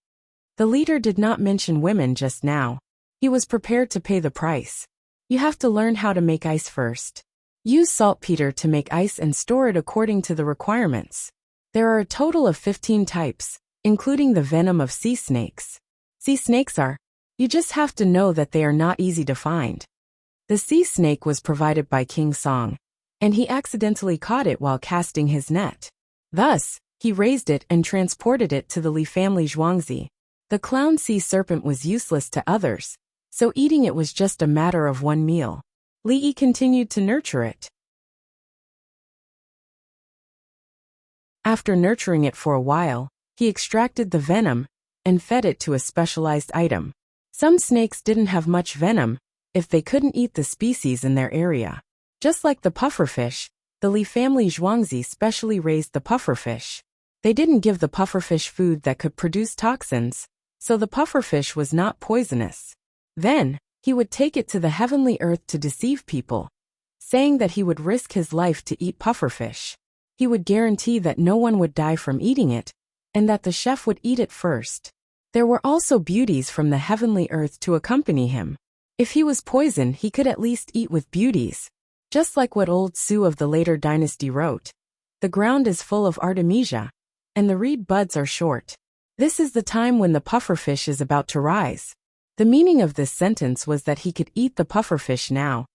The leader did not mention women just now. He was prepared to pay the price. You have to learn how to make ice first. Use saltpeter to make ice and store it according to the requirements. There are a total of 15 types, including the venom of sea snakes. Sea snakes are, you just have to know that they are not easy to find. The sea snake was provided by King Song, and he accidentally caught it while casting his net. Thus, he raised it and transported it to the Li family Zhuangzi. The clown sea serpent was useless to others, so eating it was just a matter of one meal. Li Yi continued to nurture it. After nurturing it for a while, he extracted the venom and fed it to a specialized item. Some snakes didn't have much venom if they couldn't eat the species in their area. Just like the pufferfish, the Li family Zhuangzi specially raised the pufferfish. They didn't give the pufferfish food that could produce toxins, so the pufferfish was not poisonous. Then, he would take it to the heavenly earth to deceive people, saying that he would risk his life to eat pufferfish. He would guarantee that no one would die from eating it, and that the chef would eat it first. There were also beauties from the heavenly earth to accompany him. If he was poisoned, he could at least eat with beauties. Just like what old Su of the later dynasty wrote, the ground is full of artemisia, and the reed buds are short. This is the time when the pufferfish is about to rise. The meaning of this sentence was that he could eat the pufferfish now,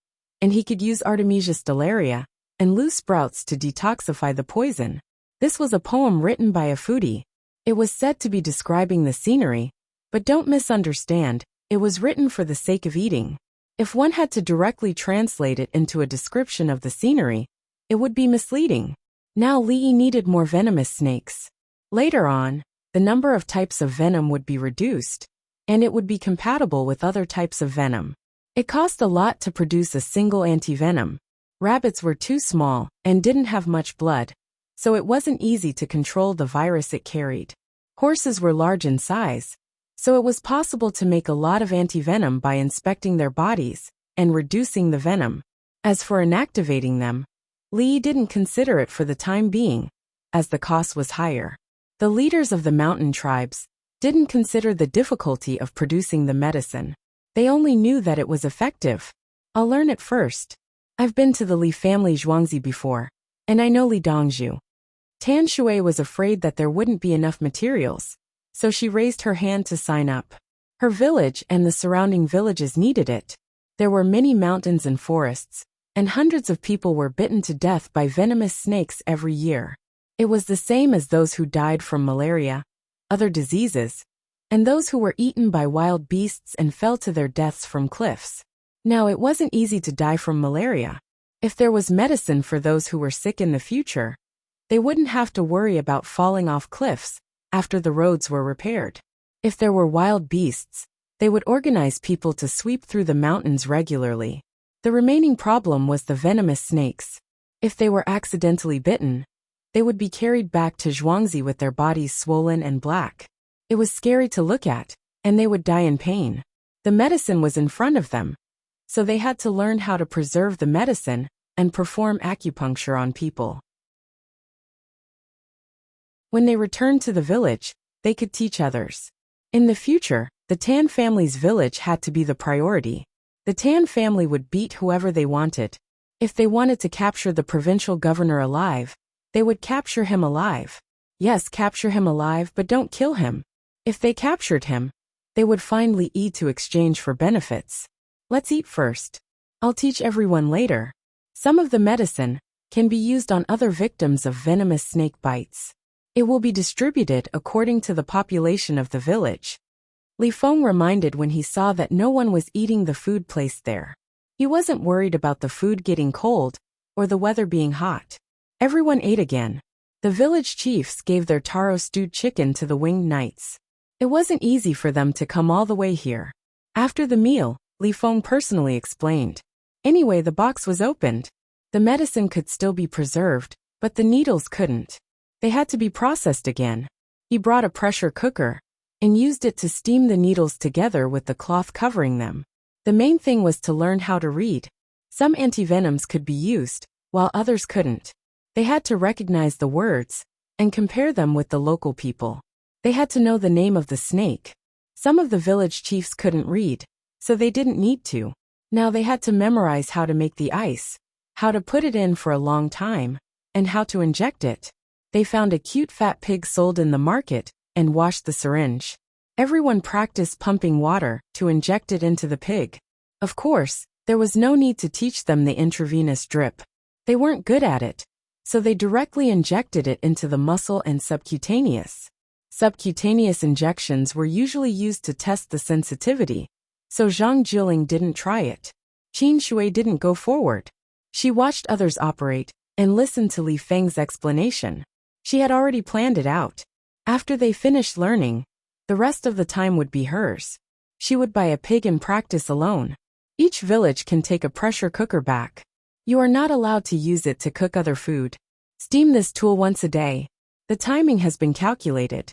and he could use Artemisia stellaria and loose sprouts to detoxify the poison. This was a poem written by a foodie. It was said to be describing the scenery, but don't misunderstand, it was written for the sake of eating. If one had to directly translate it into a description of the scenery, it would be misleading. Now Li Yi needed more venomous snakes. Later on, the number of types of venom would be reduced, and it would be compatible with other types of venom. It cost a lot to produce a single antivenom. Rabbits were too small and didn't have much blood, so it wasn't easy to control the virus it carried. Horses were large in size, so it was possible to make a lot of antivenom by inspecting their bodies and reducing the venom. As for inactivating them, Li didn't consider it for the time being, as the cost was higher. The leaders of the mountain tribes didn't consider the difficulty of producing the medicine. They only knew that it was effective. I'll learn it first. I've been to the Li family Zhuangzi before, and I know Li Dongzhu. Tan Shui was afraid that there wouldn't be enough materials, so she raised her hand to sign up. Her village and the surrounding villages needed it. There were many mountains and forests, and hundreds of people were bitten to death by venomous snakes every year. It was the same as those who died from malaria, other diseases, and those who were eaten by wild beasts and fell to their deaths from cliffs. Now it wasn't easy to die from malaria. If there was medicine for those who were sick in the future, they wouldn't have to worry about falling off cliffs after the roads were repaired. If there were wild beasts, they would organize people to sweep through the mountains regularly. The remaining problem was the venomous snakes. If they were accidentally bitten, they would be carried back to Zhuangzi with their bodies swollen and black. It was scary to look at, and they would die in pain. The medicine was in front of them, so they had to learn how to preserve the medicine and perform acupuncture on people. When they returned to the village, they could teach others. In the future, the Tan family's village had to be the priority. The Tan family would beat whoever they wanted. If they wanted to capture the provincial governor alive, they would capture him alive. Yes, capture him alive, but don't kill him. If they captured him, they would find Li Yi to exchange for benefits. Let's eat first. I'll teach everyone later. Some of the medicine can be used on other victims of venomous snake bites. It will be distributed according to the population of the village. Li Feng reminded when he saw that no one was eating the food placed there. He wasn't worried about the food getting cold or the weather being hot. Everyone ate again. The village chiefs gave their taro stewed chicken to the winged knights. It wasn't easy for them to come all the way here. After the meal, Li Feng personally explained. Anyway, the box was opened. The medicine could still be preserved, but the needles couldn't. They had to be processed again. He brought a pressure cooker and used it to steam the needles together with the cloth covering them. The main thing was to learn how to read. Some antivenoms could be used, while others couldn't. They had to recognize the words and compare them with the local people. They had to know the name of the snake. Some of the village chiefs couldn't read, so they didn't need to. Now they had to memorize how to make the ice, how to put it in for a long time, and how to inject it. They found a cute fat pig sold in the market and washed the syringe. Everyone practiced pumping water to inject it into the pig. Of course, there was no need to teach them the intravenous drip. They weren't good at it, so they directly injected it into the muscle and subcutaneous. Subcutaneous injections were usually used to test the sensitivity, so Zhang Jiling didn't try it. Qin Shui didn't go forward. She watched others operate and listened to Li Feng's explanation. She had already planned it out. After they finished learning, the rest of the time would be hers. She would buy a pig and practice alone. Each village can take a pressure cooker back. You are not allowed to use it to cook other food. Steam this tool once a day. The timing has been calculated.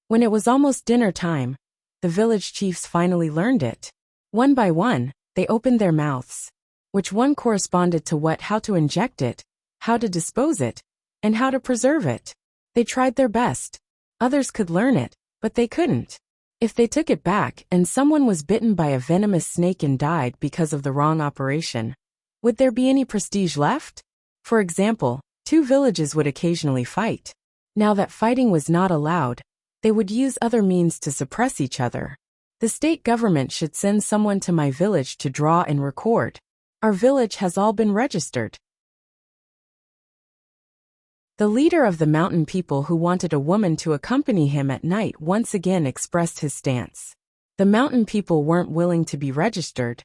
When it was almost dinner time, the village chiefs finally learned it. One by one, they opened their mouths. Which one corresponded to what, how to inject it, how to dispose it, and how to preserve it. They tried their best. Others could learn it, but they couldn't. If they took it back and someone was bitten by a venomous snake and died because of the wrong operation, would there be any prestige left? For example, two villages would occasionally fight. Now that fighting was not allowed, they would use other means to suppress each other. The state government should send someone to my village to draw and record. Our village has all been registered. The leader of the mountain people who wanted a woman to accompany him at night once again expressed his stance. The mountain people weren't willing to be registered,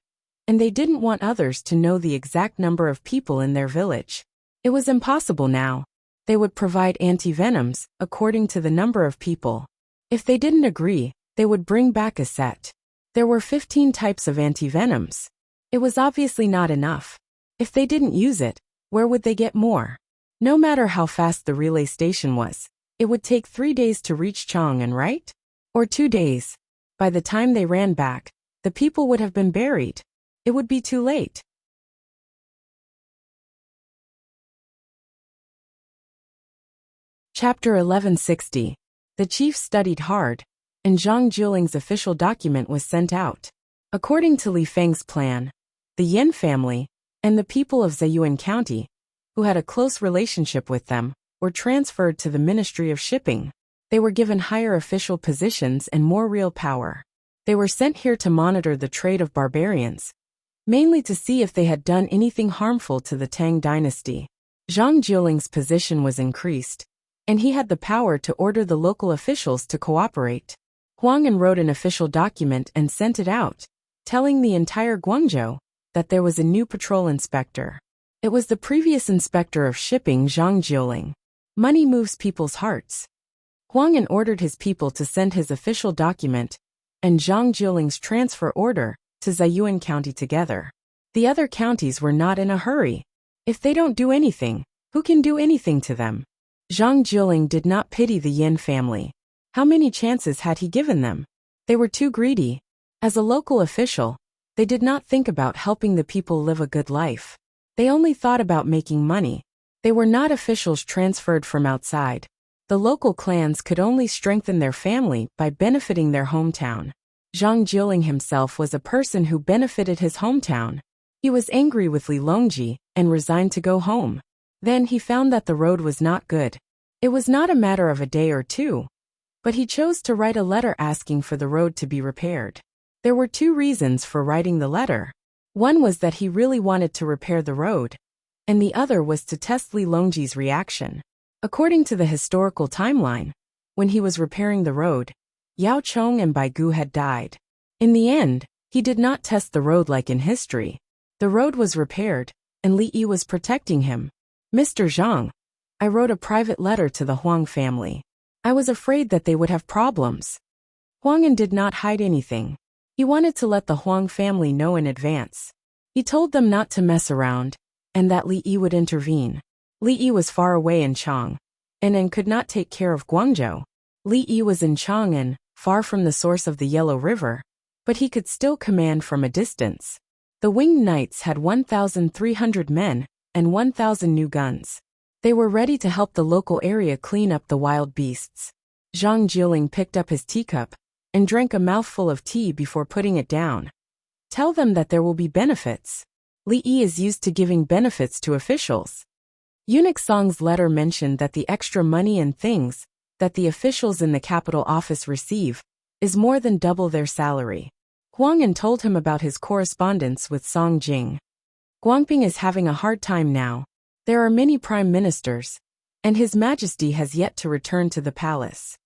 and they didn't want others to know the exact number of people in their village. It was impossible now. They would provide antivenoms according to the number of people. If they didn't agree, they would bring back a set. There were 15 types of antivenoms. It was obviously not enough. If they didn't use it, where would they get more? No matter how fast the relay station was, it would take 3 days to reach Chang'an, right? Or 2 days. By the time they ran back, the people would have been buried. It would be too late. Chapter 1160. The chief studied hard, and Zhang Jiling's official document was sent out. According to Li Feng's plan, the Yin family, and the people of Ziyuan County, who had a close relationship with them, were transferred to the Ministry of Shipping. They were given higher official positions and more real power. They were sent here to monitor the trade of barbarians, mainly to see if they had done anything harmful to the Tang dynasty. Zhang Jiling's position was increased, and he had the power to order the local officials to cooperate. Huang'an wrote an official document and sent it out, telling the entire Guangzhou that there was a new patrol inspector. It was the previous inspector of shipping, Zhang Jiling. Money moves people's hearts. Huang'an ordered his people to send his official document and Zhang Jiling's transfer order to Ziyuan County together. The other counties were not in a hurry. If they don't do anything, who can do anything to them? Zhang Jiling did not pity the Yin family. How many chances had he given them? They were too greedy. As a local official, they did not think about helping the people live a good life. They only thought about making money. They were not officials transferred from outside. The local clans could only strengthen their family by benefiting their hometown. Zhang Jiling himself was a person who benefited his hometown. He was angry with Li Longji and resigned to go home. Then he found that the road was not good. It was not a matter of a day or two, but he chose to write a letter asking for the road to be repaired. There were 2 reasons for writing the letter. One was that he really wanted to repair the road, and the other was to test Li Longji's reaction. According to the historical timeline, when he was repairing the road, Yao Chong and Bai Gu had died. In the end, he did not test the road like in history. The road was repaired, and Li Yi was protecting him. Mr. Zhang, I wrote a private letter to the Huang family. I was afraid that they would have problems. Huang'an did not hide anything. He wanted to let the Huang family know in advance. He told them not to mess around, and that Li Yi would intervene. Li Yi was far away in Chang'an, and could not take care of Guangzhou. Li Yi was in Chang'an, far from the source of the Yellow River, but he could still command from a distance. The winged knights had 1,300 men and 1,000 new guns. They were ready to help the local area clean up the wild beasts. Zhang Jiling picked up his teacup and drank a mouthful of tea before putting it down. Tell them that there will be benefits. Li Yi is used to giving benefits to officials. Eunuch Song's letter mentioned that the extra money and things that the officials in the capital office receive is more than double their salary. Huang told him about his correspondence with Song Jing. Guangping is having a hard time now. There are many prime ministers, and His Majesty has yet to return to the palace.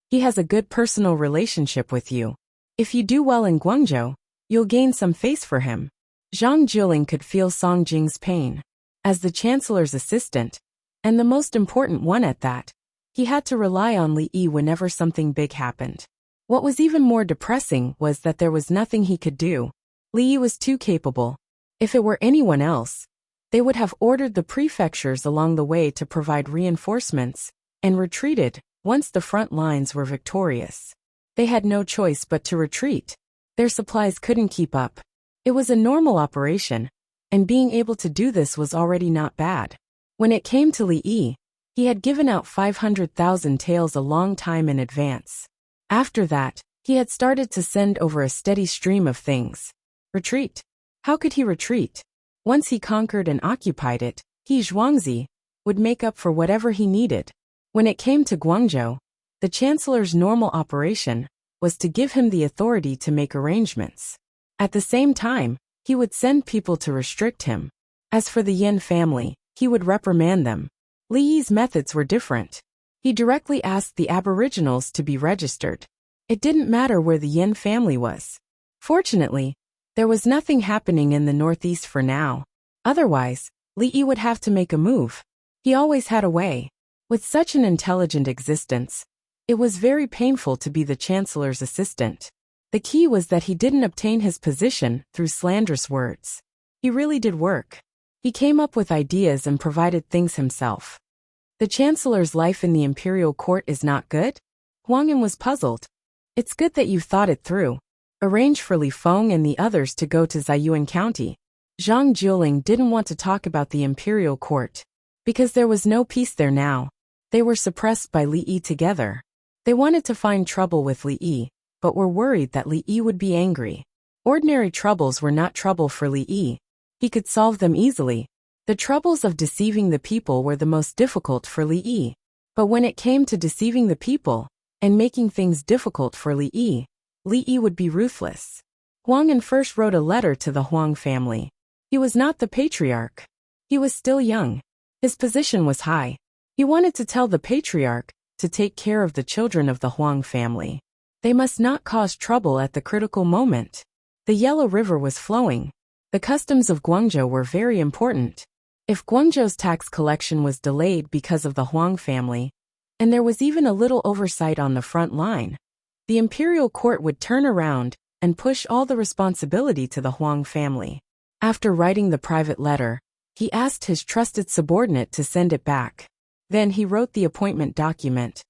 He has a good personal relationship with you. If you do well in Guangzhou, you'll gain some face for him. Zhang Jiling could feel Song Jing's pain. As the chancellor's assistant, and the most important one at that, he had to rely on Li Yi whenever something big happened. What was even more depressing was that there was nothing he could do. Li Yi was too capable. If it were anyone else, they would have ordered the prefectures along the way to provide reinforcements, and retreated once the front lines were victorious. They had no choice but to retreat. Their supplies couldn't keep up. It was a normal operation, and being able to do this was already not bad. When it came to Li Yi, he had given out 500,000 taels a long time in advance. After that, he had started to send over a steady stream of things. Retreat. How could he retreat? Once he conquered and occupied it, he Zhuangzi would make up for whatever he needed. When it came to Guangzhou, the chancellor's normal operation was to give him the authority to make arrangements. At the same time, he would send people to restrict him. As for the Yin family, he would reprimand them. Li Yi's methods were different. He directly asked the aboriginals to be registered. It didn't matter where the Yin family was. Fortunately, there was nothing happening in the northeast for now. Otherwise, Li Yi would have to make a move. He always had a way. With such an intelligent existence, it was very painful to be the chancellor's assistant. The key was that he didn't obtain his position through slanderous words. He really did work. He came up with ideas and provided things himself. The chancellor's life in the imperial court is not good? Huang was puzzled. It's good that you've thought it through. Arrange for Li Feng and the others to go to Ziyuan County. Zhang Jiling didn't want to talk about the imperial court, because there was no peace there now. They were suppressed by Li Yi together. They wanted to find trouble with Li Yi, but were worried that Li Yi would be angry. Ordinary troubles were not trouble for Li Yi. He could solve them easily. The troubles of deceiving the people were the most difficult for Li Yi. But when it came to deceiving the people, and making things difficult for Li Yi would be ruthless. Huang first wrote a letter to the Huang family. He was not the patriarch. He was still young. His position was high. He wanted to tell the patriarch to take care of the children of the Huang family. They must not cause trouble at the critical moment. The Yellow River was flowing. The customs of Guangzhou were very important. If Guangzhou's tax collection was delayed because of the Huang family, and there was even a little oversight on the front line, the imperial court would turn around and push all the responsibility to the Huang family. After writing the private letter, he asked his trusted subordinate to send it back. Then he wrote the appointment document.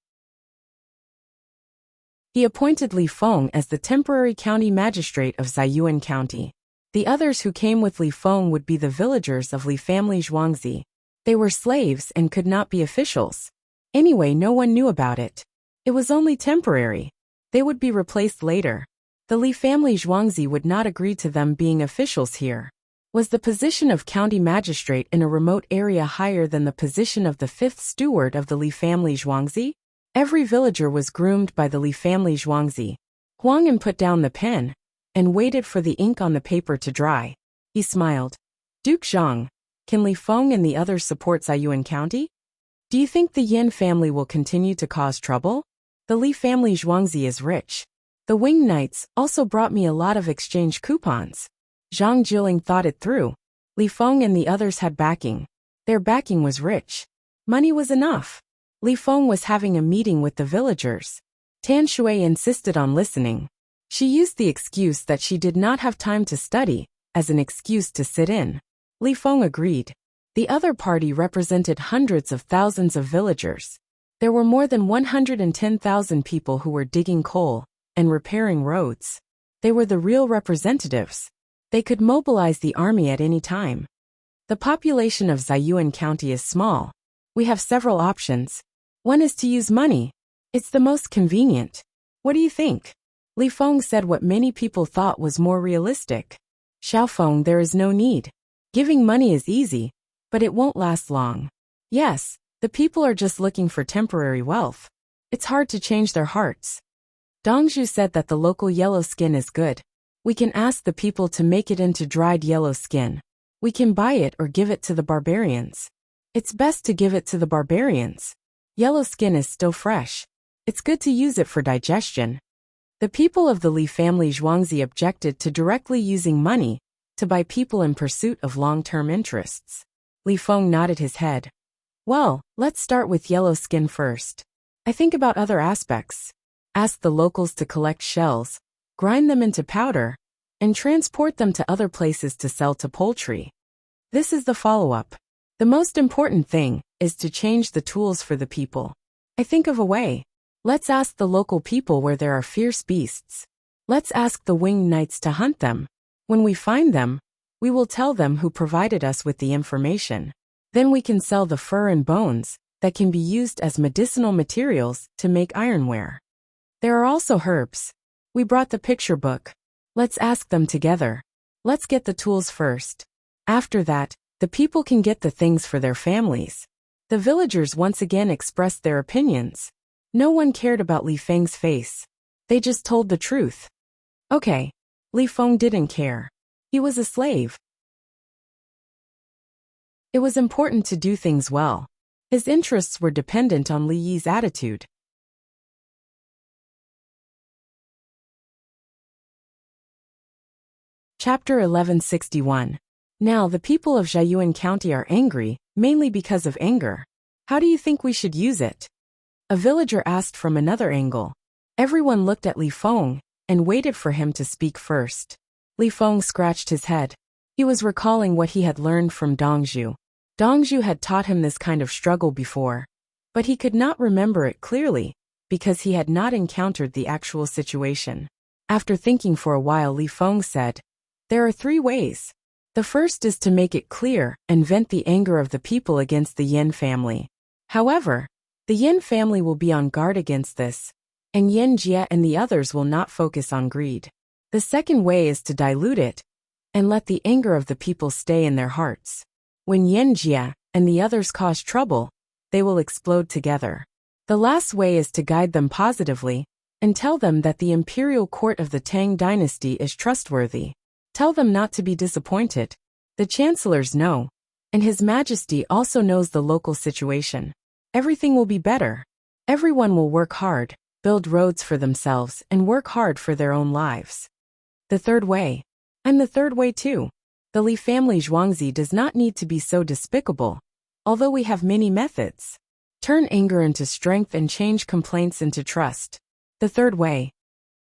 He appointed Li Feng as the temporary county magistrate of Ziyuan County. The others who came with Li Feng would be the villagers of Li family Zhuangzi. They were slaves and could not be officials. Anyway, no one knew about it. It was only temporary. They would be replaced later. The Li family Zhuangzi would not agree to them being officials here. Was the position of county magistrate in a remote area higher than the position of the fifth steward of the Li family Zhuangzi? Every villager was groomed by the Li family Zhuangzi. Huang put down the pen and waited for the ink on the paper to dry. He smiled. Duke Zhang, can Li Feng and the others support Ziyuan County? Do you think the Yin family will continue to cause trouble? The Li family Zhuangzi is rich. The Wing Knights also brought me a lot of exchange coupons. Zhang Jiling thought it through. Li Feng and the others had backing. Their backing was rich. Money was enough. Li Feng was having a meeting with the villagers. Tan Shui insisted on listening. She used the excuse that she did not have time to study as an excuse to sit in. Li Feng agreed. The other party represented hundreds of thousands of villagers. There were more than 110,000 people who were digging coal and repairing roads. They were the real representatives. They could mobilize the army at any time. The population of Ziyuan County is small. We have several options. One is to use money. It's the most convenient. What do you think? Li Feng said what many people thought was more realistic. Xiaofeng, there is no need. Giving money is easy, but it won't last long. Yes, the people are just looking for temporary wealth. It's hard to change their hearts. Dongzhu said that the local yellow skin is good. We can ask the people to make it into dried yellow skin. We can buy it or give it to the barbarians. It's best to give it to the barbarians. Yellow skin is still fresh. It's good to use it for digestion. The people of the Li family Zhuangzi objected to directly using money to buy people in pursuit of long-term interests. Li Feng nodded his head. Well, let's start with yellow skin first. I think about other aspects. Ask the locals to collect shells, grind them into powder, and transport them to other places to sell to poultry. This is the follow-up. The most important thing is to change the tools for the people. I think of a way. Let's ask the local people where there are fierce beasts. Let's ask the winged knights to hunt them. When we find them, we will tell them who provided us with the information. Then we can sell the fur and bones that can be used as medicinal materials to make ironware. There are also herbs. We brought the picture book. Let's ask them together. Let's get the tools first. After that, the people can get the things for their families. The villagers once again expressed their opinions. No one cared about Li Feng's face. They just told the truth. Okay. Li Feng didn't care. He was a slave. It was important to do things well. His interests were dependent on Li Yi's attitude. Chapter 1161. Now the people of Jiayuan County are angry, mainly because of anger. How do you think we should use it? A villager asked from another angle. Everyone looked at Li Feng and waited for him to speak first. Li Feng scratched his head. He was recalling what he had learned from Dongzhu. Dongzhu had taught him this kind of struggle before, but he could not remember it clearly because he had not encountered the actual situation. After thinking for a while, Li Feng said, "There are 3 ways. The first is to make it clear and vent the anger of the people against the Yin family. However, the Yin family will be on guard against this, and Yin Jie and the others will not focus on greed. The second way is to dilute it and let the anger of the people stay in their hearts. When Yin Jie and the others cause trouble, they will explode together. The last way is to guide them positively and tell them that the imperial court of the Tang dynasty is trustworthy. Tell them not to be disappointed. The chancellors know, and His Majesty also knows the local situation. Everything will be better. Everyone will work hard, build roads for themselves, and work hard for their own lives." The third way. I'm the third way too. The Li family Zhuangzi does not need to be so despicable, although we have many methods. Turn anger into strength and change complaints into trust. The third way.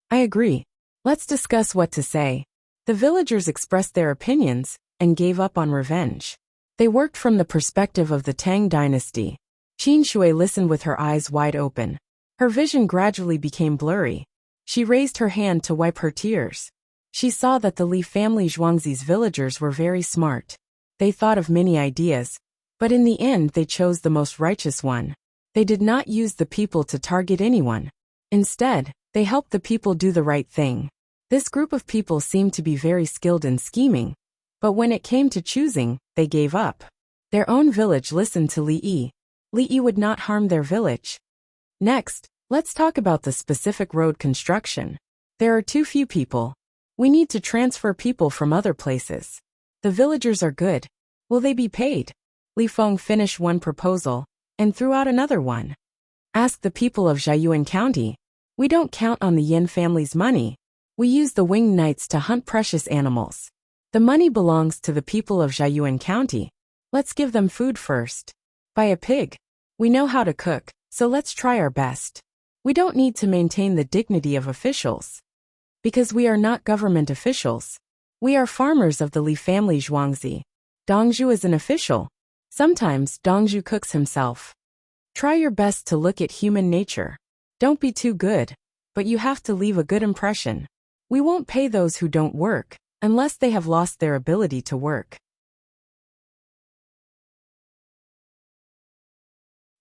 I agree. Let's discuss what to say. The villagers expressed their opinions and gave up on revenge. They worked from the perspective of the Tang dynasty. Qin Shui listened with her eyes wide open. Her vision gradually became blurry. She raised her hand to wipe her tears. She saw that the Li family Zhuangzi's villagers were very smart. They thought of many ideas, but in the end they chose the most righteous one. They did not use the people to target anyone. Instead, they helped the people do the right thing. This group of people seemed to be very skilled in scheming, but when it came to choosing, they gave up. Their own village listened to Li Yi. Li Yi would not harm their village. Next, let's talk about the specific road construction. There are too few people. We need to transfer people from other places. The villagers are good. Will they be paid? Li Feng finished one proposal and threw out another one. Ask the people of Jiayuan County. We don't count on the Yin family's money. We use the winged knights to hunt precious animals. The money belongs to the people of Jiayuan County. Let's give them food first. Buy a pig. We know how to cook, so let's try our best. We don't need to maintain the dignity of officials. Because we are not government officials. We are farmers of the Li family Zhuangzi. Dongzhu is an official. Sometimes Dongzhu cooks himself. Try your best to look at human nature. Don't be too good, but you have to leave a good impression. We won't pay those who don't work, unless they have lost their ability to work.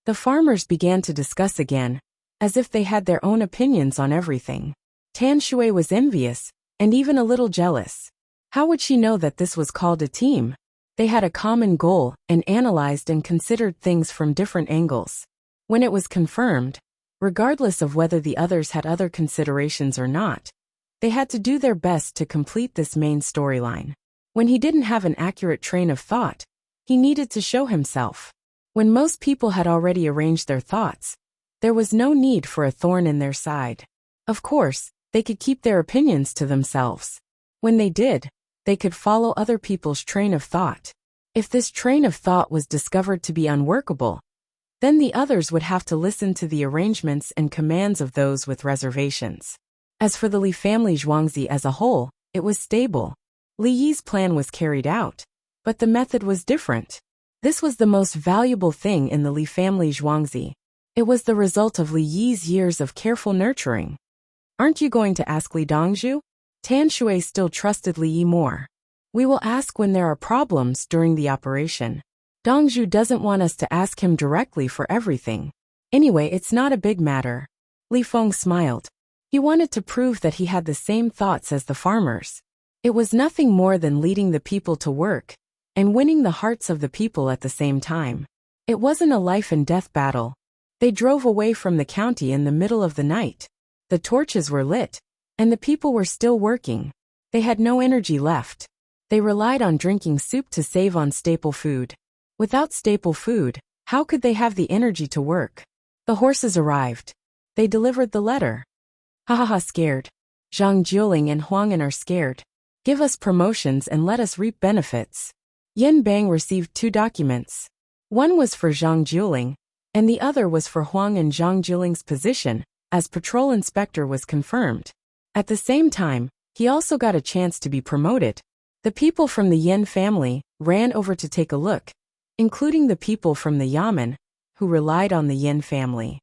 The farmers began to discuss again, as if they had their own opinions on everything. Tan Shui was envious, and even a little jealous. How would she know that this was called a team? They had a common goal and analyzed and considered things from different angles. When it was confirmed, regardless of whether the others had other considerations or not, they had to do their best to complete this main storyline. When he didn't have an accurate train of thought, he needed to show himself. When most people had already arranged their thoughts, there was no need for a thorn in their side. Of course, they could keep their opinions to themselves. When they did, they could follow other people's train of thought. If this train of thought was discovered to be unworkable, then the others would have to listen to the arrangements and commands of those with reservations. As for the Li family Zhuangzi as a whole, it was stable. Li Yi's plan was carried out, but the method was different. This was the most valuable thing in the Li family Zhuangzi. It was the result of Li Yi's years of careful nurturing. Aren't you going to ask Li Dongzhu? Tan Shui still trusted Li Yi more. We will ask when there are problems during the operation. Dongzhu doesn't want us to ask him directly for everything. Anyway, it's not a big matter. Li Feng smiled. He wanted to prove that he had the same thoughts as the farmers. It was nothing more than leading the people to work and winning the hearts of the people at the same time. It wasn't a life and death battle. They drove away from the county in the middle of the night. The torches were lit, and the people were still working. They had no energy left. They relied on drinking soup to save on staple food. Without staple food, how could they have the energy to work? The horses arrived. They delivered the letter. Ha ha ha, scared. Zhang Jiuling and Huang An are scared. Give us promotions and let us reap benefits. Yen Bang received 2 documents. One was for Zhang Jiuling, and the other was for Huang and Zhang Jiuling's position, as patrol inspector was confirmed. At the same time, he also got a chance to be promoted. The people from the Yen family ran over to take a look, including the people from the Yamen, who relied on the Yen family.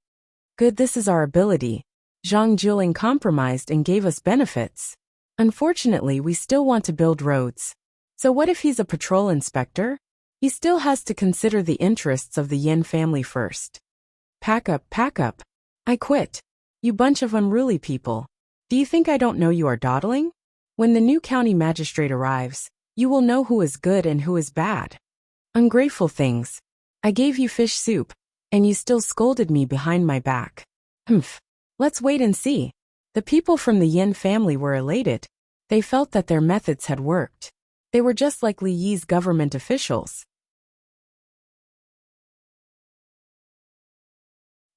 Good, this is our ability. Zhang Jiuling compromised and gave us benefits. Unfortunately, we still want to build roads. So what if he's a patrol inspector? He still has to consider the interests of the Yen family first. Pack up, pack up. I quit. You bunch of unruly people. Do you think I don't know you are dawdling? When the new county magistrate arrives, you will know who is good and who is bad. Ungrateful things. I gave you fish soup, and you still scolded me behind my back. Humph. Let's wait and see. The people from the Yen family were elated. They felt that their methods had worked. They were just like Li Yi's government officials.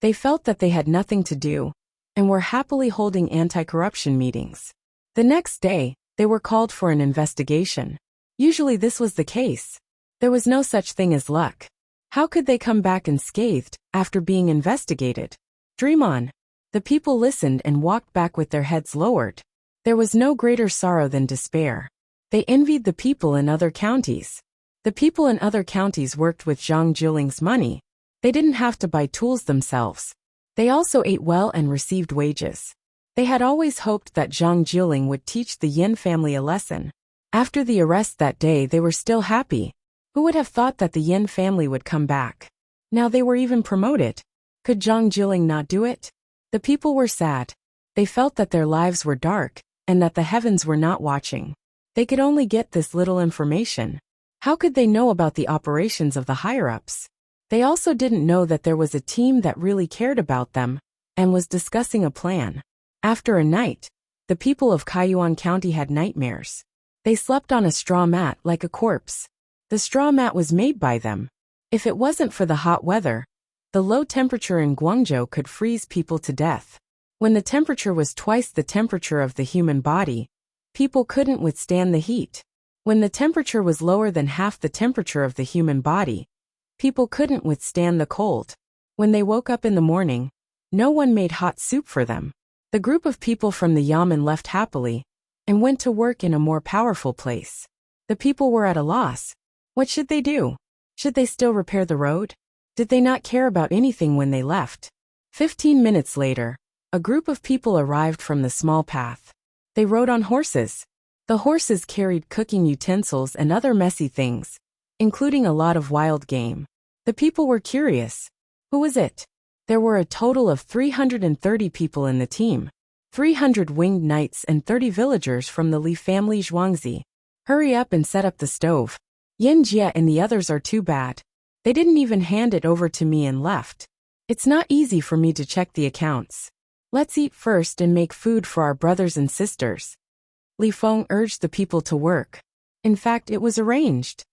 They felt that they had nothing to do, and were happily holding anti-corruption meetings. The next day, they were called for an investigation. Usually this was the case. There was no such thing as luck. How could they come back unscathed after being investigated? Dream on. The people listened and walked back with their heads lowered. There was no greater sorrow than despair. They envied the people in other counties. The people in other counties worked with Zhang Jiuling's money. They didn't have to buy tools themselves. They also ate well and received wages. They had always hoped that Zhang Jiuling would teach the Yin family a lesson. After the arrest that day, they were still happy. Who would have thought that the Yin family would come back? Now they were even promoted. Could Zhang Jiuling not do it? The people were sad. They felt that their lives were dark, and that the heavens were not watching. They could only get this little information. How could they know about the operations of the higher-ups? They also didn't know that there was a team that really cared about them, and was discussing a plan. After a night, the people of Kaiyuan County had nightmares. They slept on a straw mat like a corpse. The straw mat was made by them. If it wasn't for the hot weather, the low temperature in Guangzhou could freeze people to death. When the temperature was twice the temperature of the human body, people couldn't withstand the heat. When the temperature was lower than half the temperature of the human body, people couldn't withstand the cold. When they woke up in the morning, no one made hot soup for them. The group of people from the Yamen left happily and went to work in a more powerful place. The people were at a loss. What should they do? Should they still repair the road? Did they not care about anything when they left? 15 minutes later, a group of people arrived from the small path. They rode on horses. The horses carried cooking utensils and other messy things, including a lot of wild game. The people were curious. Who was it? There were a total of 330 people in the team. 300 winged knights and 30 villagers from the Li family Zhuangzi. Hurry up and set up the stove. Yin Jie and the others are too bad. They didn't even hand it over to me and left. It's not easy for me to check the accounts. Let's eat first and make food for our brothers and sisters. Li Feng urged the people to work. In fact, it was arranged.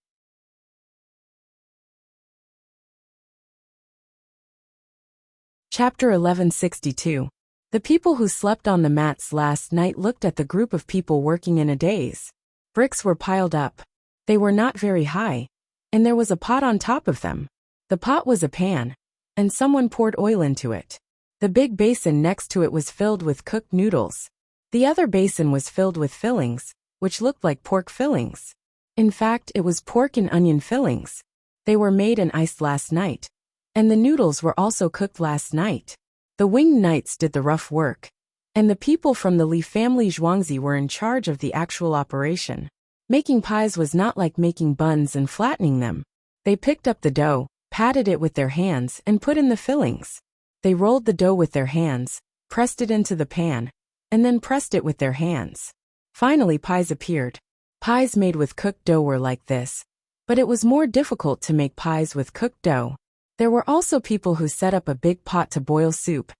Chapter 1162. The people who slept on the mats last night looked at the group of people working in a daze. Bricks were piled up. They were not very high, and there was a pot on top of them. The pot was a pan, and someone poured oil into it. The big basin next to it was filled with cooked noodles. The other basin was filled with fillings, which looked like pork fillings. In fact, it was pork and onion fillings. They were made and iced last night, and the noodles were also cooked last night. The winged knights did the rough work, and the people from the Li family Zhuangzi were in charge of the actual operation. Making pies was not like making buns and flattening them. They picked up the dough, patted it with their hands, and put in the fillings. They rolled the dough with their hands, pressed it into the pan, and then pressed it with their hands. Finally, pies appeared. Pies made with cooked dough were like this, but it was more difficult to make pies with cooked dough. There were also people who set up a big pot to boil soup,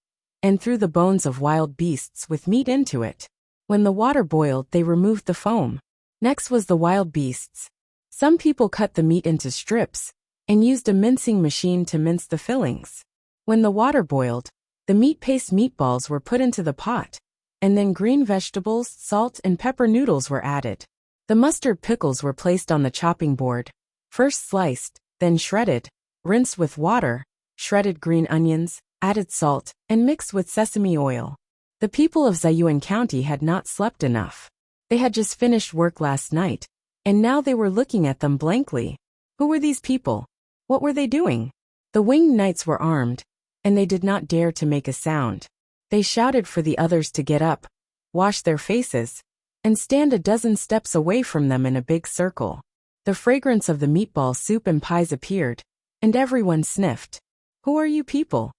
and threw the bones of wild beasts with meat into it. When the water boiled, they removed the foam. Next was the wild beasts. Some people cut the meat into strips, and used a mincing machine to mince the fillings. When the water boiled, the meat paste meatballs were put into the pot, and then green vegetables, salt, and pepper noodles were added. The mustard pickles were placed on the chopping board, first sliced, then shredded, rinsed with water, shredded green onions, added salt, and mixed with sesame oil. The people of Ziyuan County had not slept enough. They had just finished work last night, and now they were looking at them blankly. Who were these people? What were they doing? The winged knights were armed, and they did not dare to make a sound. They shouted for the others to get up, wash their faces, and stand a dozen steps away from them in a big circle. The fragrance of the meatball soup and pies appeared, and everyone sniffed. Who are you people?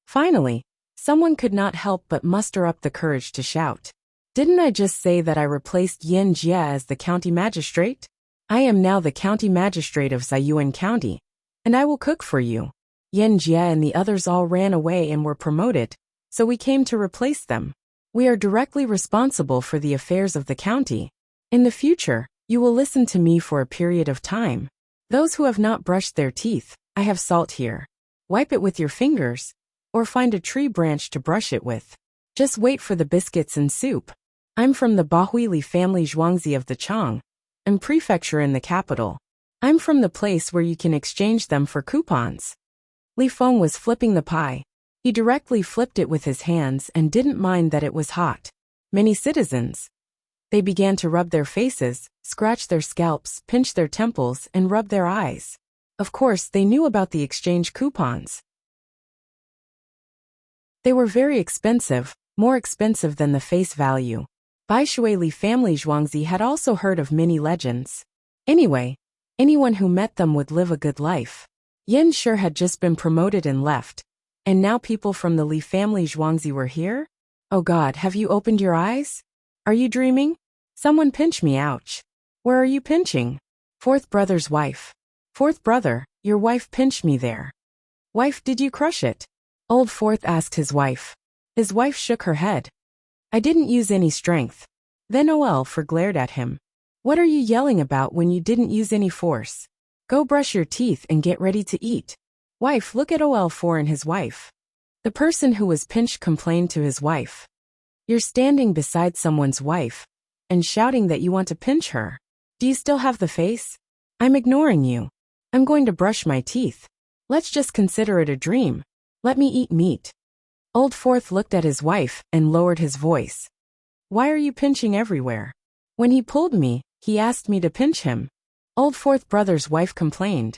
Finally, someone could not help but muster up the courage to shout. Didn't I just say that I replaced Yin Jie as the county magistrate? I am now the county magistrate of Ziyuan County, and I will cook for you. Yin Jie and the others all ran away and were promoted, so we came to replace them. We are directly responsible for the affairs of the county. In the future, you will listen to me for a period of time. Those who have not brushed their teeth, I have salt here. Wipe it with your fingers, or find a tree branch to brush it with. Just wait for the biscuits and soup. I'm from the Bahui family Zhuangzi of the Chang, and prefecture in the capital. I'm from the place where you can exchange them for coupons. Li Feng was flipping the pie. He directly flipped it with his hands and didn't mind that it was hot. Many citizens. They began to rub their faces, scratch their scalps, pinch their temples, and rub their eyes. Of course, they knew about the exchange coupons. They were very expensive, more expensive than the face value. Baishui Li family Zhuangzi had also heard of many legends. Anyway, anyone who met them would live a good life. Yin Shi had just been promoted and left, and now people from the Li family Zhuangzi were here? Oh God, have you opened your eyes? Are you dreaming? Someone pinch me, ouch. Where are you pinching? Fourth brother's wife. Fourth brother, your wife pinched me there. Wife, did you crush it? Old Fourth asked his wife. His wife shook her head. I didn't use any strength. Then OL for glared at him. What are you yelling about when you didn't use any force? Go brush your teeth and get ready to eat. Wife, look at OL4 and his wife. The person who was pinched complained to his wife. You're standing beside someone's wife, and shouting that you want to pinch her. Do you still have the face? I'm ignoring you. I'm going to brush my teeth. Let's just consider it a dream. Let me eat meat. Old Fourth looked at his wife and lowered his voice. Why are you pinching everywhere? When he pulled me, he asked me to pinch him. Old Fourth brother's wife complained.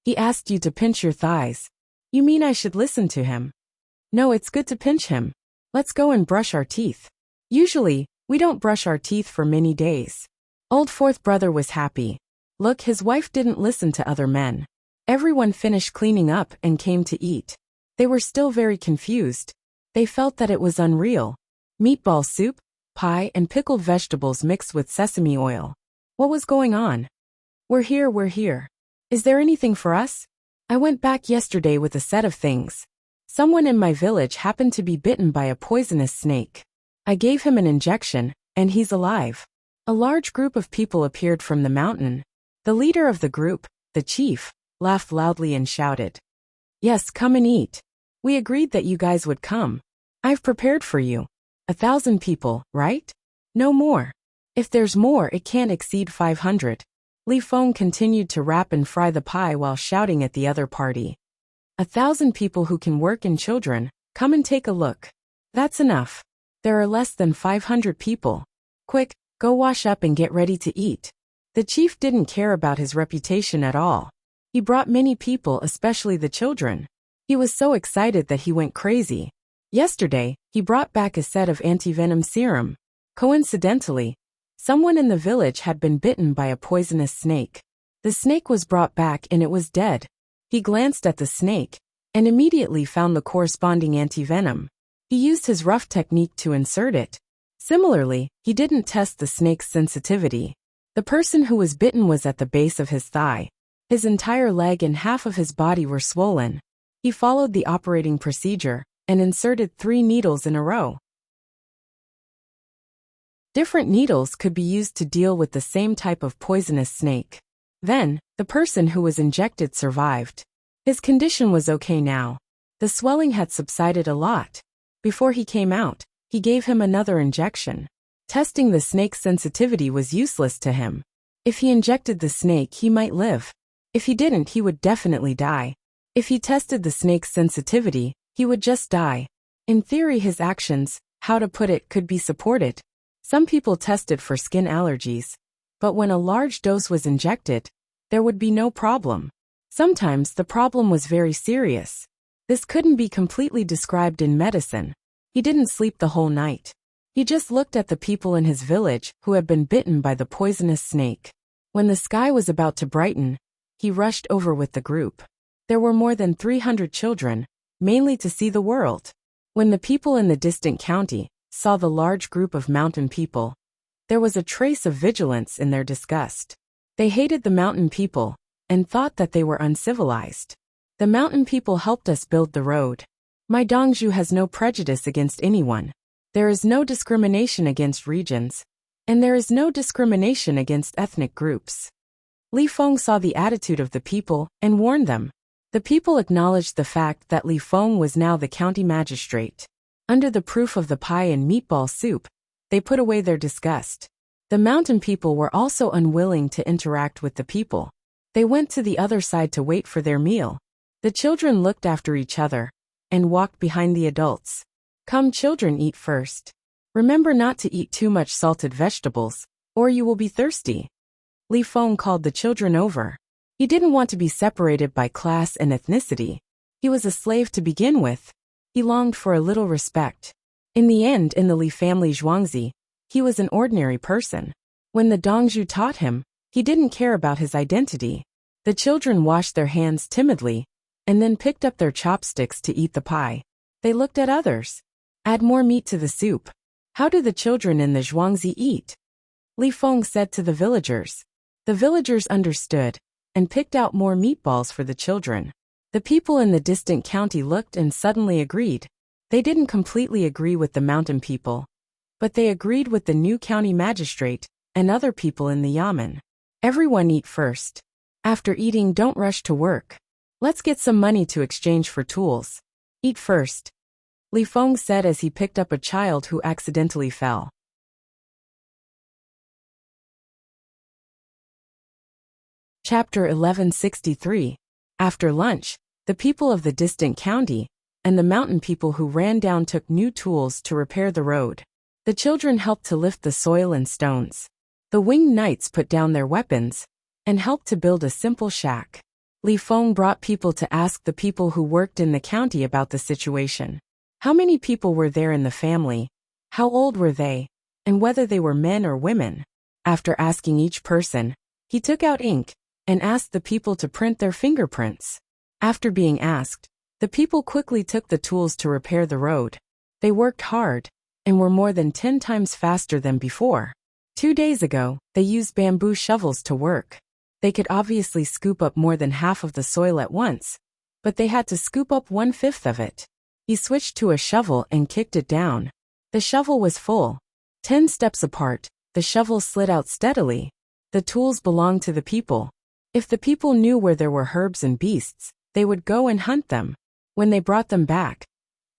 He asked you to pinch your thighs. You mean I should listen to him? No, it's good to pinch him. Let's go and brush our teeth. Usually, we don't brush our teeth for many days. Old Fourth brother was happy. Look, his wife didn't listen to other men. Everyone finished cleaning up and came to eat. They were still very confused. They felt that it was unreal. meatball soup, pie, and pickled vegetables mixed with sesame oil. What was going on? We're here. Is there anything for us? I went back yesterday with a set of things. Someone in my village happened to be bitten by a poisonous snake. I gave him an injection, and he's alive. A large group of people appeared from the mountain. The leader of the group, the chief, laughed loudly and shouted, "Yes, come and eat. We agreed that you guys would come. I've prepared for you. 1,000 people, right? No more. If there's more, it can't exceed 500. Li Feng continued to wrap and fry the pie while shouting at the other party. 1,000 people who can work and children, come and take a look. That's enough. There are less than 500 people. Quick, go wash up and get ready to eat. The chief didn't care about his reputation at all. He brought many people, especially the children. He was so excited that he went crazy. Yesterday, he brought back a set of anti-venom serum. Coincidentally, someone in the village had been bitten by a poisonous snake. The snake was brought back and it was dead. He glanced at the snake and immediately found the corresponding anti-venom. He used his rough technique to insert it. Similarly, he didn't test the snake's sensitivity. The person who was bitten was at the base of his thigh. His entire leg and half of his body were swollen. He followed the operating procedure and inserted 3 needles in a row. Different needles could be used to deal with the same type of poisonous snake. Then, the person who was injected survived. His condition was okay now. The swelling had subsided a lot. Before he came out, he gave him another injection. Testing the snake's sensitivity was useless to him. If he injected the snake, he might live. If he didn't, he would definitely die. If he tested the snake's sensitivity, he would just die. In theory, his actions, how to put it, could be supported. Some people tested for skin allergies. But when a large dose was injected, there would be no problem. Sometimes the problem was very serious. This couldn't be completely described in medicine. He didn't sleep the whole night. He just looked at the people in his village who had been bitten by the poisonous snake. When the sky was about to brighten, he rushed over with the group. There were more than 300 children, mainly to see the world. When the people in the distant county saw the large group of mountain people, there was a trace of vigilance in their disgust. They hated the mountain people and thought that they were uncivilized. The mountain people helped us build the road. My Dongzhu has no prejudice against anyone. There is no discrimination against regions, and there is no discrimination against ethnic groups. Li Feng saw the attitude of the people and warned them. The people acknowledged the fact that Li Feng was now the county magistrate. Under the proof of the pie and meatball soup, they put away their disgust. The mountain people were also unwilling to interact with the people. They went to the other side to wait for their meal. The children looked after each other and walked behind the adults. Come children, eat first. Remember not to eat too much salted vegetables, or you will be thirsty. Li Feng called the children over. He didn't want to be separated by class and ethnicity. He was a slave to begin with. He longed for a little respect. In the end, in the Li family Zhuangzi, he was an ordinary person. When the Dongzhu taught him, he didn't care about his identity. The children washed their hands timidly, and then picked up their chopsticks to eat the pie. They looked at others. Add more meat to the soup. How do the children in the Zhuangzi eat? Li Feng said to the villagers. The villagers understood and picked out more meatballs for the children. The people in the distant county looked and suddenly agreed. They didn't completely agree with the mountain people, but they agreed with the new county magistrate and other people in the yamen. Everyone eat first. After eating, don't rush to work. Let's get some money to exchange for tools. Eat first, Li Feng said as he picked up a child who accidentally fell. Chapter 1163. After lunch, the people of the distant county and the mountain people who ran down took new tools to repair the road. The children helped to lift the soil and stones. The winged knights put down their weapons and helped to build a simple shack. Li Feng brought people to ask the people who worked in the county about the situation. How many people were there in the family? How old were they? And whether they were men or women? After asking each person, he took out ink and asked the people to print their fingerprints. After being asked, the people quickly took the tools to repair the road. They worked hard. and were more than 10 times faster than before. 2 days ago, they used bamboo shovels to work. They could obviously scoop up more than half of the soil at once, but they had to scoop up 1/5 of it. He switched to a shovel and kicked it down. The shovel was full. 10 steps apart, the shovel slid out steadily. The tools belonged to the people. If the people knew where there were herbs and beasts, they would go and hunt them. When they brought them back,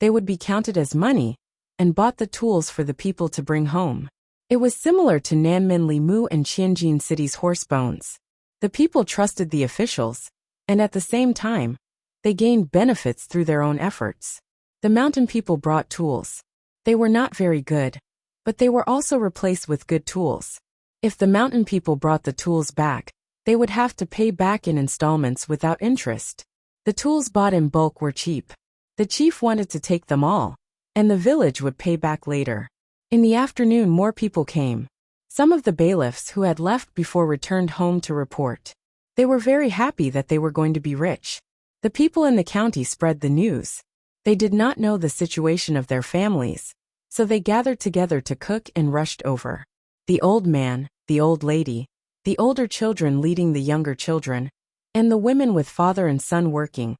they would be counted as money, and bought the tools for the people to bring home. It was similar to Nanmen Limu and Tianjin City's horse bones. The people trusted the officials, and at the same time, they gained benefits through their own efforts. The mountain people brought tools. They were not very good, but they were also replaced with good tools. If the mountain people brought the tools back, they would have to pay back in installments without interest. The tools bought in bulk were cheap. The chief wanted to take them all, and the village would pay back later. In the afternoon, more people came. Some of the bailiffs who had left before returned home to report. They were very happy that they were going to be rich. The people in the county spread the news. They did not know the situation of their families, so they gathered together to cook and rushed over. The old man, the old lady, the older children leading the younger children, and the women with father and son working,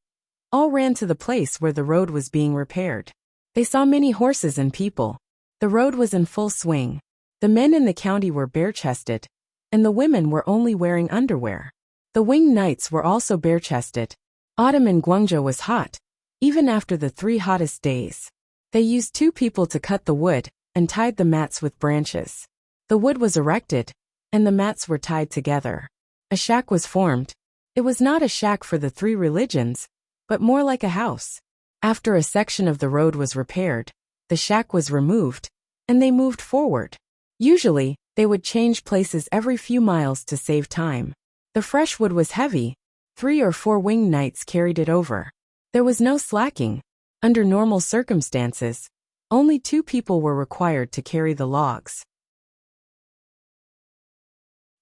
all ran to the place where the road was being repaired. They saw many horses and people. The road was in full swing. The men in the county were bare-chested, and the women were only wearing underwear. The winged knights were also bare-chested. Autumn in Guangzhou was hot, even after the 3 hottest days. They used 2 people to cut the wood and tied the mats with branches. The wood was erected, and the mats were tied together. A shack was formed. It was not a shack for the 3 religions, but more like a house. After a section of the road was repaired, the shack was removed, and they moved forward. Usually, they would change places every few miles to save time. The fresh wood was heavy. 3 or 4 winged knights carried it over. There was no slacking. Under normal circumstances, only 2 people were required to carry the logs.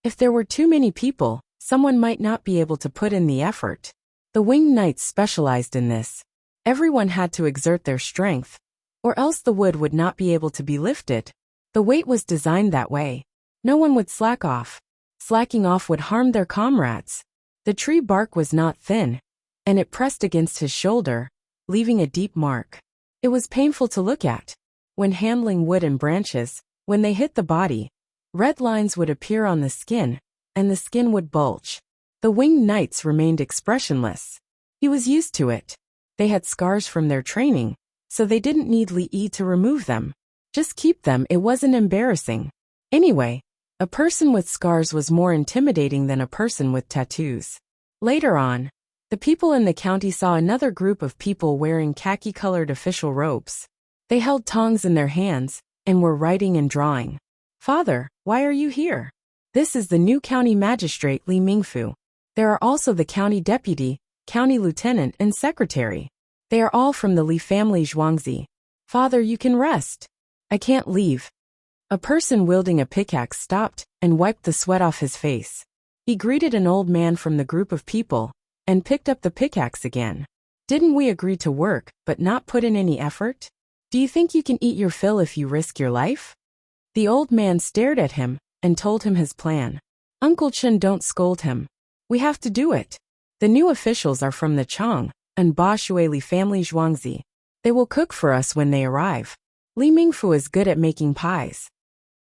If there were too many people, someone might not be able to put in the effort. The winged knights specialized in this. Everyone had to exert their strength, or else the wood would not be able to be lifted. The weight was designed that way. No one would slack off. Slacking off would harm their comrades. The tree bark was not thin, and it pressed against his shoulder, leaving a deep mark. It was painful to look at. When handling wood and branches, when they hit the body, red lines would appear on the skin, and the skin would bulge. The winged knights remained expressionless. He was used to it. They had scars from their training, so they didn't need Li to remove them. Just keep them, it wasn't embarrassing. Anyway, a person with scars was more intimidating than a person with tattoos. Later on, the people in the county saw another group of people wearing khaki-colored official robes. They held tongs in their hands, and were writing and drawing. "Father, why are you here?" "This is the new county magistrate Li Mingfu. There are also the county deputy, county lieutenant, and secretary. They are all from the Li family Zhuangzi. Father, you can rest." "I can't leave." A person wielding a pickaxe stopped and wiped the sweat off his face. He greeted an old man from the group of people, and picked up the pickaxe again. "Didn't we agree to work, but not put in any effort? Do you think you can eat your fill if you risk your life?" The old man stared at him, and told him his plan. "Uncle Chen, don't scold him. We have to do it. The new officials are from the Chang and Ba Shuili family Zhuangzi. They will cook for us when they arrive. Li Mingfu is good at making pies."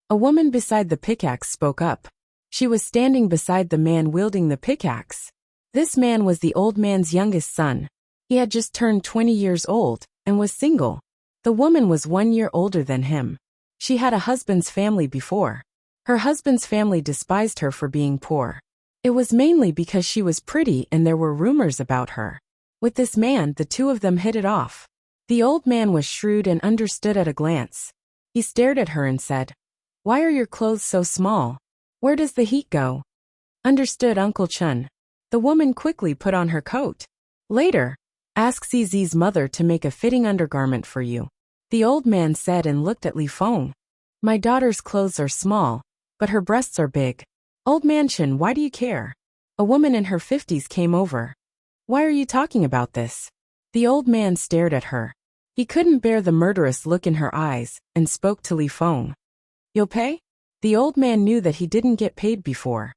A woman beside the pickaxe spoke up. She was standing beside the man wielding the pickaxe. This man was the old man's youngest son. He had just turned 20 years old, and was single. The woman was 1 year older than him. She had a husband's family before. Her husband's family despised her for being poor. It was mainly because she was pretty and there were rumors about her. With this man, the 2 of them hit it off. The old man was shrewd and understood at a glance. He stared at her and said, "Why are your clothes so small? Where does the heat go?" "Understood, Uncle Chen." The woman quickly put on her coat. "Later, ask Zizi's mother to make a fitting undergarment for you," the old man said, and looked at Li Feng. "My daughter's clothes are small, but her breasts are big." "Old man Chen, why do you care?" A woman in her 50s came over. "Why are you talking about this?" The old man stared at her. He couldn't bear the murderous look in her eyes, and spoke to Li Feng. You'll pay? The old man knew that he didn't get paid before.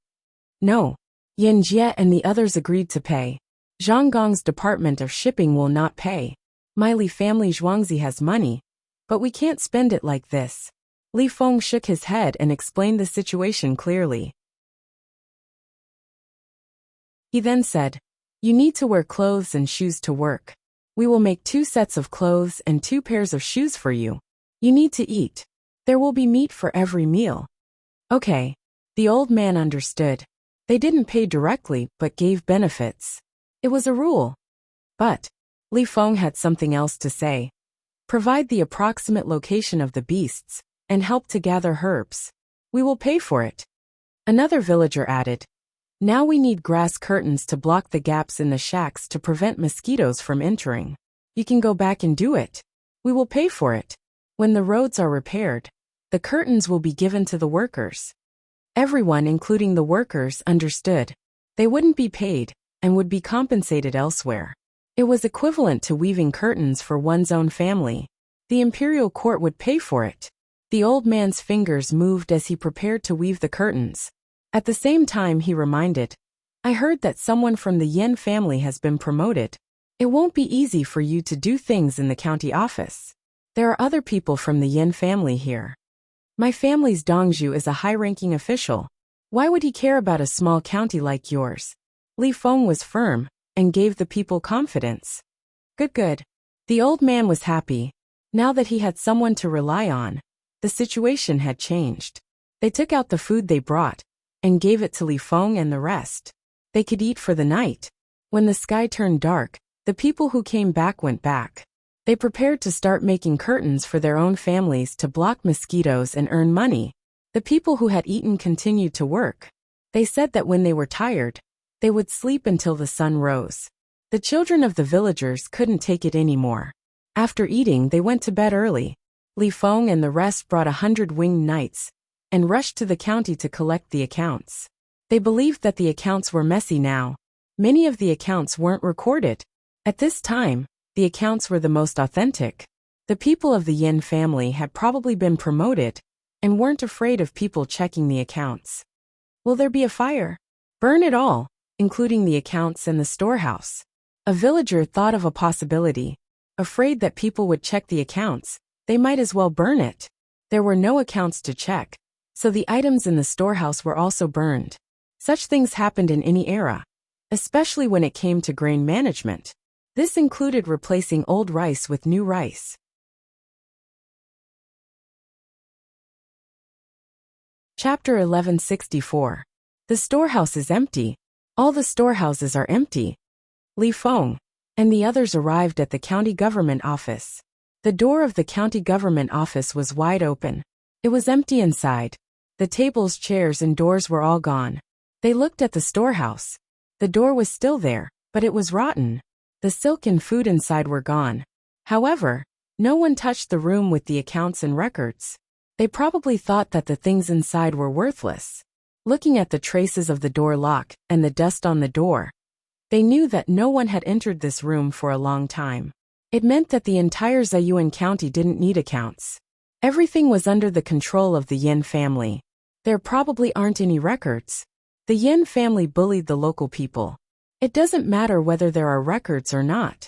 No. Yin Jie and the others agreed to pay. Zhang Gong's Department of Shipping will not pay. My Li family Zhuangzi has money, but we can't spend it like this. Li Feng shook his head and explained the situation clearly. He then said, you need to wear clothes and shoes to work. We will make 2 sets of clothes and 2 pairs of shoes for you. You need to eat. There will be meat for every meal. Okay. The old man understood. They didn't pay directly but gave benefits. It was a rule. But Li Feng had something else to say. Provide the approximate location of the beasts, and help to gather herbs. We will pay for it. Another villager added. Now we need grass curtains to block the gaps in the shacks to prevent mosquitoes from entering. You can go back and do it. We will pay for it. When the roads are repaired, the curtains will be given to the workers. Everyone, including the workers, understood. They wouldn't be paid, and would be compensated elsewhere. It was equivalent to weaving curtains for one's own family. The imperial court would pay for it. The old man's fingers moved as he prepared to weave the curtains. At the same time he reminded, I heard that someone from the Yin family has been promoted. It won't be easy for you to do things in the county office. There are other people from the Yin family here. My family's Dongzhu is a high-ranking official. Why would he care about a small county like yours? Li Feng was firm, and gave the people confidence. Good. The old man was happy. Now that he had someone to rely on, the situation had changed. They took out the food they brought, and gave it to Li Feng and the rest. They could eat for the night. When the sky turned dark, the people who came back went back. They prepared to start making curtains for their own families to block mosquitoes and earn money. The people who had eaten continued to work. They said that when they were tired, they would sleep until the sun rose. The children of the villagers couldn't take it anymore. After eating, they went to bed early. Li Feng and the rest brought 100 winged knights, and rushed to the county to collect the accounts. They believed that the accounts were messy now. Many of the accounts weren't recorded. At this time, the accounts were the most authentic. The people of the Yin family had probably been promoted, and weren't afraid of people checking the accounts. Will there be a fire? Burn it all, including the accounts and the storehouse. A villager thought of a possibility. Afraid that people would check the accounts, they might as well burn it. There were no accounts to check, so the items in the storehouse were also burned. Such things happened in any era, especially when it came to grain management. This included replacing old rice with new rice. Chapter 1164. The storehouse is empty. All the storehouses are empty. Li Feng and the others arrived at the county government office. The door of the county government office was wide open. It was empty inside. The tables, chairs, and doors were all gone. They looked at the storehouse. The door was still there, but it was rotten. The silk and food inside were gone. However, no one touched the room with the accounts and records. They probably thought that the things inside were worthless. Looking at the traces of the door lock and the dust on the door, they knew that no one had entered this room for a long time. It meant that the entire Ziyuan county didn't need accounts. Everything was under the control of the Yin family. There probably aren't any records. The Yin family bullied the local people. It doesn't matter whether there are records or not.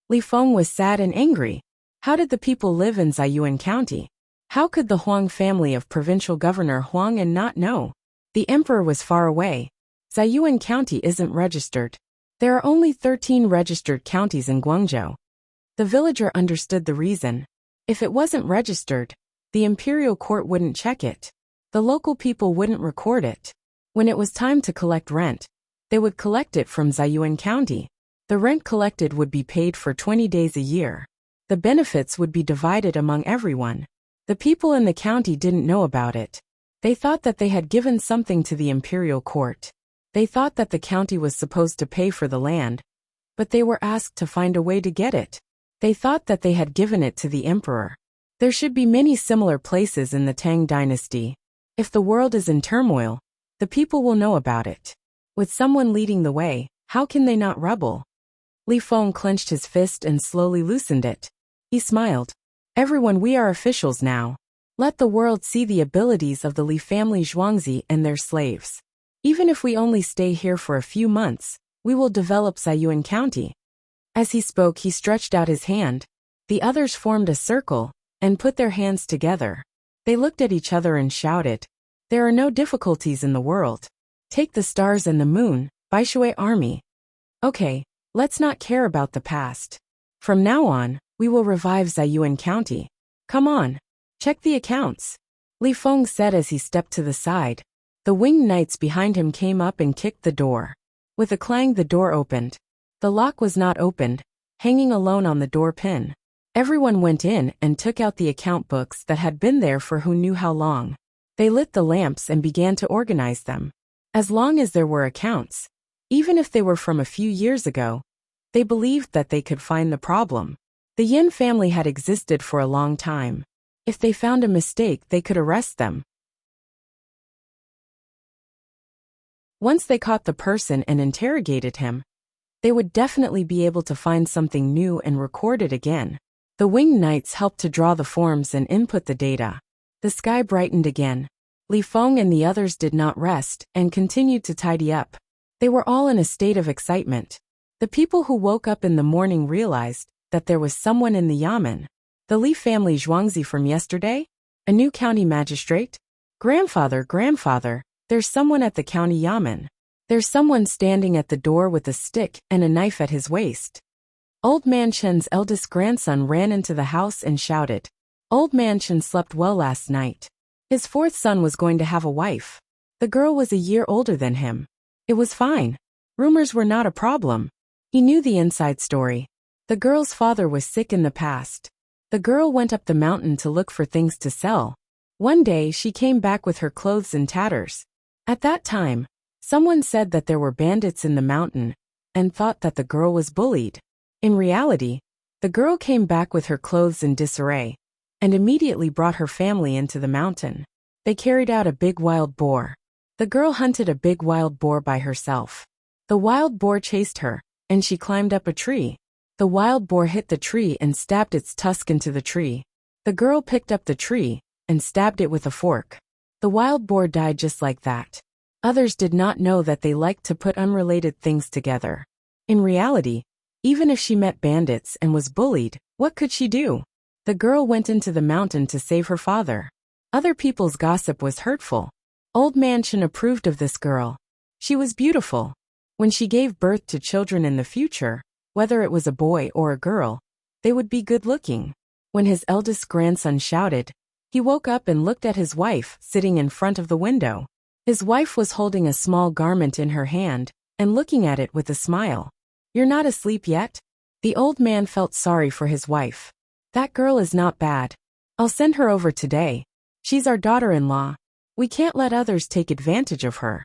Li Feng was sad and angry. How did the people live in Ziyuan County? How could the Huang family of provincial governor Huang and not know? The emperor was far away. Ziyuan County isn't registered. There are only 13 registered counties in Guangzhou. The villager understood the reason. If it wasn't registered, the imperial court wouldn't check it. The local people wouldn't record it. When it was time to collect rent, they would collect it from Ziyuan County. The rent collected would be paid for 20 days a year. The benefits would be divided among everyone. The people in the county didn't know about it. They thought that they had given something to the imperial court. They thought that the county was supposed to pay for the land, but they were asked to find a way to get it. They thought that they had given it to the emperor. There should be many similar places in the Tang dynasty. If the world is in turmoil, the people will know about it. With someone leading the way, how can they not rebel? Li Feng clenched his fist and slowly loosened it. He smiled. Everyone, we are officials now. Let the world see the abilities of the Li family Zhuangzi and their slaves. Even if we only stay here for a few months, we will develop Saiyuan County. As he spoke, he stretched out his hand. The others formed a circle and put their hands together. They looked at each other and shouted, "There are no difficulties in the world. Take the stars and the moon, Baishui army. Okay, let's not care about the past. From now on, we will revive Saiyuan County. Come on, check the accounts," Li Feng said as he stepped to the side. The winged knights behind him came up and kicked the door. With a clang, the door opened. The lock was not opened, hanging alone on the door pin. Everyone went in and took out the account books that had been there for who knew how long. They lit the lamps and began to organize them. As long as there were accounts, even if they were from a few years ago, they believed that they could find the problem. The Yin family had existed for a long time. If they found a mistake, they could arrest them. Once they caught the person and interrogated him, they would definitely be able to find something new and record it again. The winged knights helped to draw the forms and input the data. The sky brightened again. Li Feng and the others did not rest and continued to tidy up. They were all in a state of excitement. The people who woke up in the morning realized that there was someone in the yamen. The Li family Zhuangzi from yesterday? A new county magistrate? Grandfather, there's someone at the county yamen. There's someone standing at the door with a stick and a knife at his waist. Old Man Chen's eldest grandson ran into the house and shouted. Old Man Chen slept well last night. His fourth son was going to have a wife. The girl was a year older than him. It was fine. Rumors were not a problem. He knew the inside story. The girl's father was sick in the past. The girl went up the mountain to look for things to sell. One day she came back with her clothes in tatters. At that time, someone said that there were bandits in the mountain and thought that the girl was bullied. In reality, the girl came back with her clothes in disarray and immediately brought her family into the mountain. They carried out a big wild boar. The girl hunted a big wild boar by herself. The wild boar chased her, and she climbed up a tree. The wild boar hit the tree and stabbed its tusk into the tree. The girl picked up the tree and stabbed it with a fork. The wild boar died just like that. Others did not know that they liked to put unrelated things together. In reality, even if she met bandits and was bullied, what could she do? The girl went into the mountain to save her father. Other people's gossip was hurtful. Old Man Chen approved of this girl. She was beautiful. When she gave birth to children in the future, whether it was a boy or a girl, they would be good-looking. When his eldest grandson shouted, he woke up and looked at his wife sitting in front of the window. His wife was holding a small garment in her hand and looking at it with a smile. You're not asleep yet? The old man felt sorry for his wife. That girl is not bad. I'll send her over today. She's our daughter-in-law. We can't let others take advantage of her.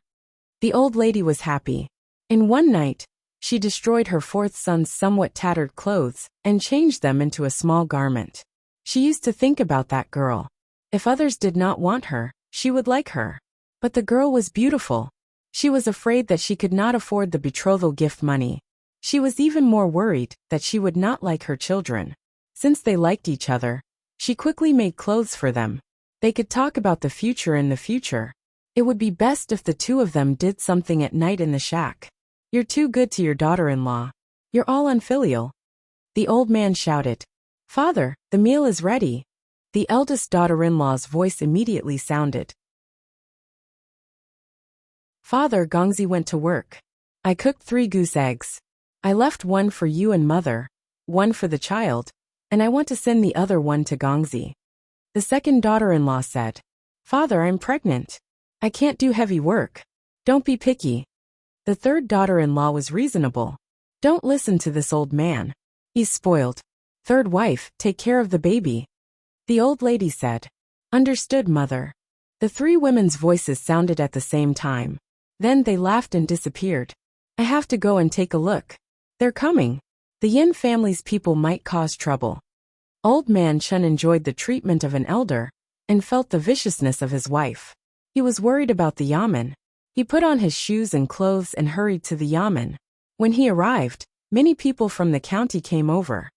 The old lady was happy. In one night, she destroyed her fourth son's somewhat tattered clothes and changed them into a small garment. She used to think about that girl. If others did not want her, she would like her. But the girl was beautiful. She was afraid that she could not afford the betrothal gift money. She was even more worried that she would not like her children. Since they liked each other, she quickly made clothes for them. They could talk about the future in the future. It would be best if the two of them did something at night in the shack. You're too good to your daughter-in-law. You're all unfilial. The old man shouted. Father, the meal is ready. The eldest daughter-in-law's voice immediately sounded. Father, Gongzi went to work. I cooked 3 goose eggs. I left one for you and mother, one for the child, and I want to send the other one to Gongzi. The second daughter-in-law said, Father, I'm pregnant. I can't do heavy work. Don't be picky. The third daughter-in-law was reasonable. Don't listen to this old man. He's spoiled. Third wife, take care of the baby. The old lady said, Understood, mother. The 3 women's voices sounded at the same time. Then they laughed and disappeared. I have to go and take a look. They're coming. The Yin family's people might cause trouble. Old Man Chen enjoyed the treatment of an elder and felt the viciousness of his wife. He was worried about the yamen. He put on his shoes and clothes and hurried to the yamen. When he arrived, many people from the county came over.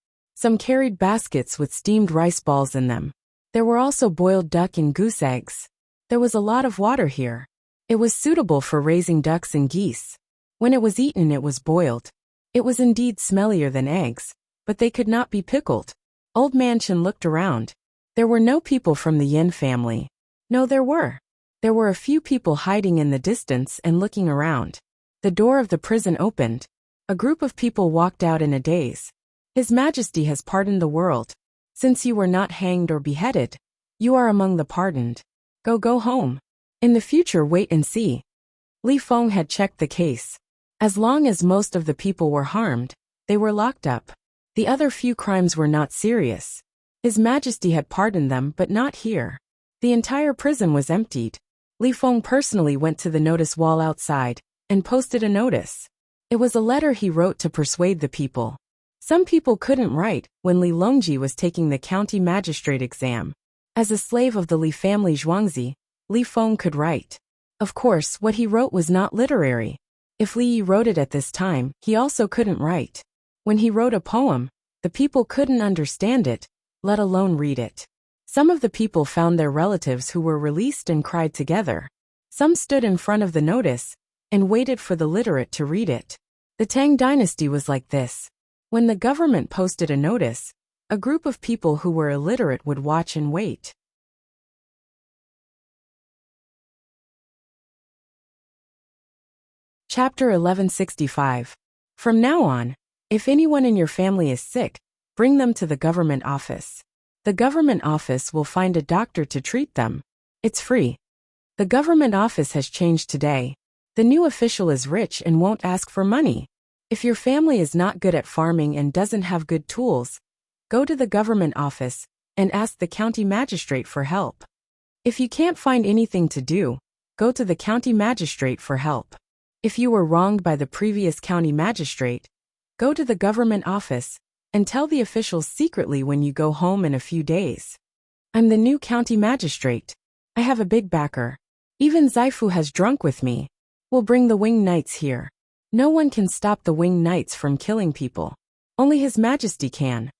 Some carried baskets with steamed rice balls in them. There were also boiled duck and goose eggs. There was a lot of water here. It was suitable for raising ducks and geese. When it was eaten, it was boiled. It was indeed smellier than eggs, but they could not be pickled. Old Man Chen looked around. There were no people from the Yin family. No, there were. There were a few people hiding in the distance and looking around. The door of the prison opened. A group of people walked out in a daze. His Majesty has pardoned the world. Since you were not hanged or beheaded, you are among the pardoned. Go home. In the future, wait and see. Li Feng had checked the case. As long as most of the people were harmed, they were locked up. The other few crimes were not serious. His Majesty had pardoned them, but not here. The entire prison was emptied. Li Feng personally went to the notice wall outside and posted a notice. It was a letter he wrote to persuade the people. Some people couldn't write when Li Longji was taking the county magistrate exam. As a slave of the Li family Zhuangzi, Li Feng could write. Of course, what he wrote was not literary. If Li Yi wrote it at this time, he also couldn't write. When he wrote a poem, the people couldn't understand it, let alone read it. Some of the people found their relatives who were released and cried together. Some stood in front of the notice and waited for the literate to read it. The Tang dynasty was like this. When the government posted a notice, a group of people who were illiterate would watch and wait. Chapter 1165. From now on, if anyone in your family is sick, bring them to the government office. The government office will find a doctor to treat them. It's free. The government office has changed today. The new official is rich and won't ask for money. If your family is not good at farming and doesn't have good tools, go to the government office and ask the county magistrate for help. If you can't find anything to do, go to the county magistrate for help. If you were wronged by the previous county magistrate, go to the government office and tell the officials secretly when you go home in a few days. I'm the new county magistrate. I have a big backer. Even Zaifu has drunk with me. We'll bring the winged knights here. No one can stop the winged knights from killing people. Only His Majesty can.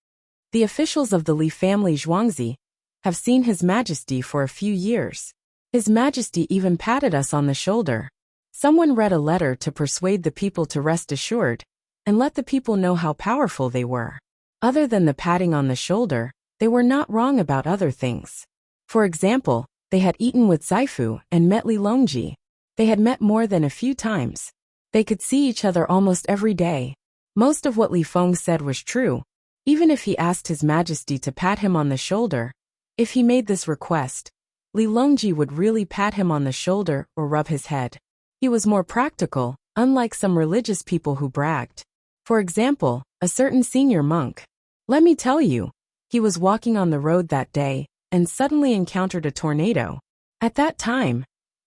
The officials of the Li family Zhuangzi have seen His Majesty for a few years. His Majesty even patted us on the shoulder. Someone read a letter to persuade the people to rest assured and let the people know how powerful they were. Other than the patting on the shoulder, they were not wrong about other things. For example, they had eaten with Zaifu and met Li Longji. They had met more than a few times. They could see each other almost every day. Most of what Li Feng said was true. Even if he asked His Majesty to pat him on the shoulder, if he made this request, Li Longji would really pat him on the shoulder or rub his head. He was more practical, unlike some religious people who bragged. For example, a certain senior monk. Let me tell you, he was walking on the road that day and suddenly encountered a tornado. At that time,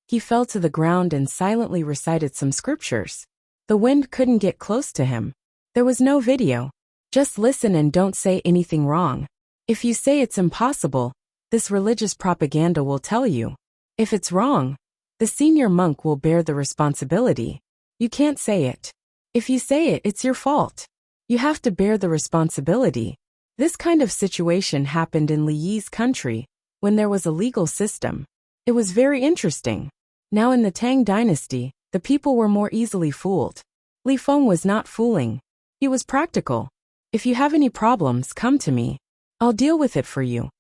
he fell to the ground and silently recited some scriptures. The wind couldn't get close to him. There was no video. Just listen and don't say anything wrong. If you say it's impossible, this religious propaganda will tell you. If it's wrong, the senior monk will bear the responsibility. You can't say it. If you say it, it's your fault. You have to bear the responsibility. This kind of situation happened in Li Yi's country, when there was a legal system. It was very interesting. Now in the Tang dynasty, the people were more easily fooled. Li Feng was not fooling. He was practical. If you have any problems, come to me. I'll deal with it for you.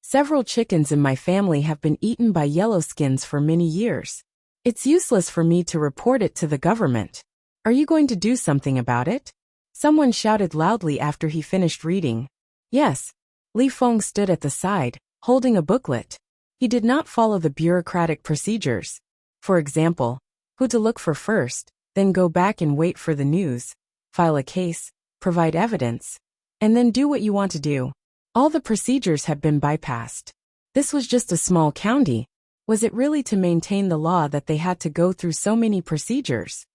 Several chickens in my family have been eaten by yellowskins for many years. It's useless for me to report it to the government. Are you going to do something about it? Someone shouted loudly after he finished reading. Yes. Li Feng stood at the side, holding a booklet. He did not follow the bureaucratic procedures. For example, who to look for first, then go back and wait for the news, file a case, provide evidence, and then do what you want to do. All the procedures had been bypassed. This was just a small county. Was it really to maintain the law that they had to go through so many procedures?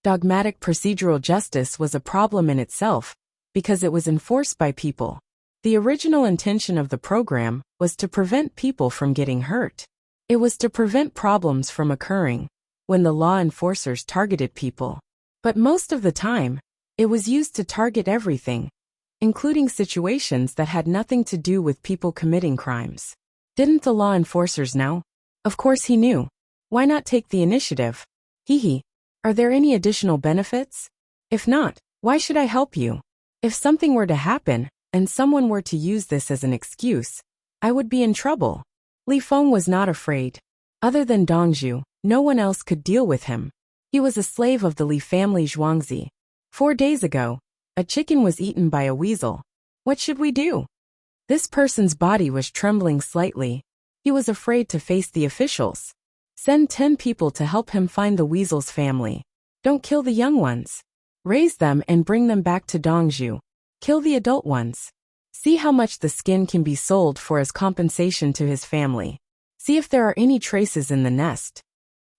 Dogmatic procedural justice was a problem in itself, because it was enforced by people. The original intention of the program was to prevent people from getting hurt. It was to prevent problems from occurring when the law enforcers targeted people. But most of the time, It was used to target everything, including situations that had nothing to do with people committing crimes. Didn't the law enforcers know? Of course he knew. Why not take the initiative? Hee. Are there any additional benefits? If not, why should I help you? If something were to happen, and someone were to use this as an excuse, I would be in trouble. Li Feng was not afraid. Other than Dongzhu, no one else could deal with him. He was a slave of the Li family Zhuangzi. 4 days ago, a chicken was eaten by a weasel. What should we do? This person's body was trembling slightly. He was afraid to face the officials. Send 10 people to help him find the weasel's family. Don't kill the young ones. Raise them and bring them back to Dongzhu. Kill the adult ones. See how much the skin can be sold for as compensation to his family. See if there are any traces in the nest.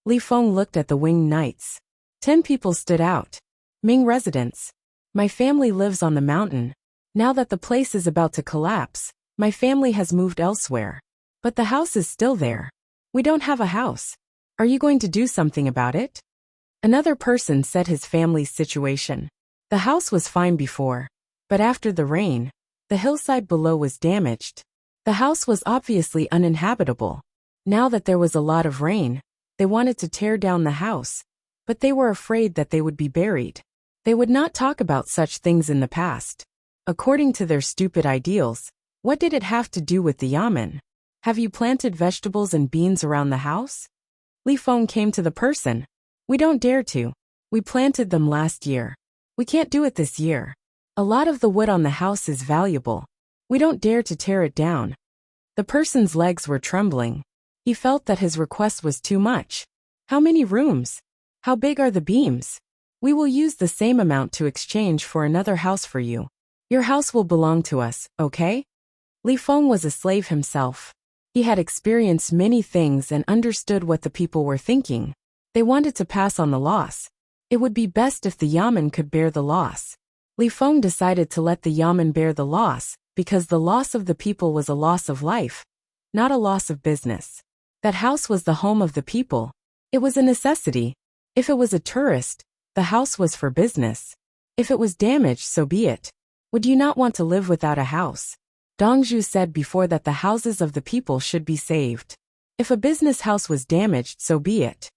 Li Feng looked at the winged knights. 10 people stood out. Ming residents. My family lives on the mountain. Now that the place is about to collapse, my family has moved elsewhere. But the house is still there. We don't have a house. Are you going to do something about it? Another person said his family's situation. The house was fine before, but after the rain, the hillside below was damaged. The house was obviously uninhabitable. Now that there was a lot of rain, they wanted to tear down the house, but they were afraid that they would be buried. They would not talk about such things in the past. According to their stupid ideals, what did it have to do with the yamen? Have you planted vegetables and beans around the house? Li Feng came to the person. We don't dare to. We planted them last year. We can't do it this year. A lot of the wood on the house is valuable. We don't dare to tear it down. The person's legs were trembling. He felt that his request was too much. How many rooms? How big are the beams? We will use the same amount to exchange for another house for you. Your house will belong to us, okay? Li Feng was a slave himself. He had experienced many things and understood what the people were thinking. They wanted to pass on the loss. It would be best if the yamen could bear the loss. Li Feng decided to let the yamen bear the loss, because the loss of the people was a loss of life, not a loss of business. That house was the home of the people. It was a necessity. If it was a tourist, the house was for business. If it was damaged, so be it. Would you not want to live without a house? Dongzhu said before that the houses of the people should be saved. If a business house was damaged, so be it.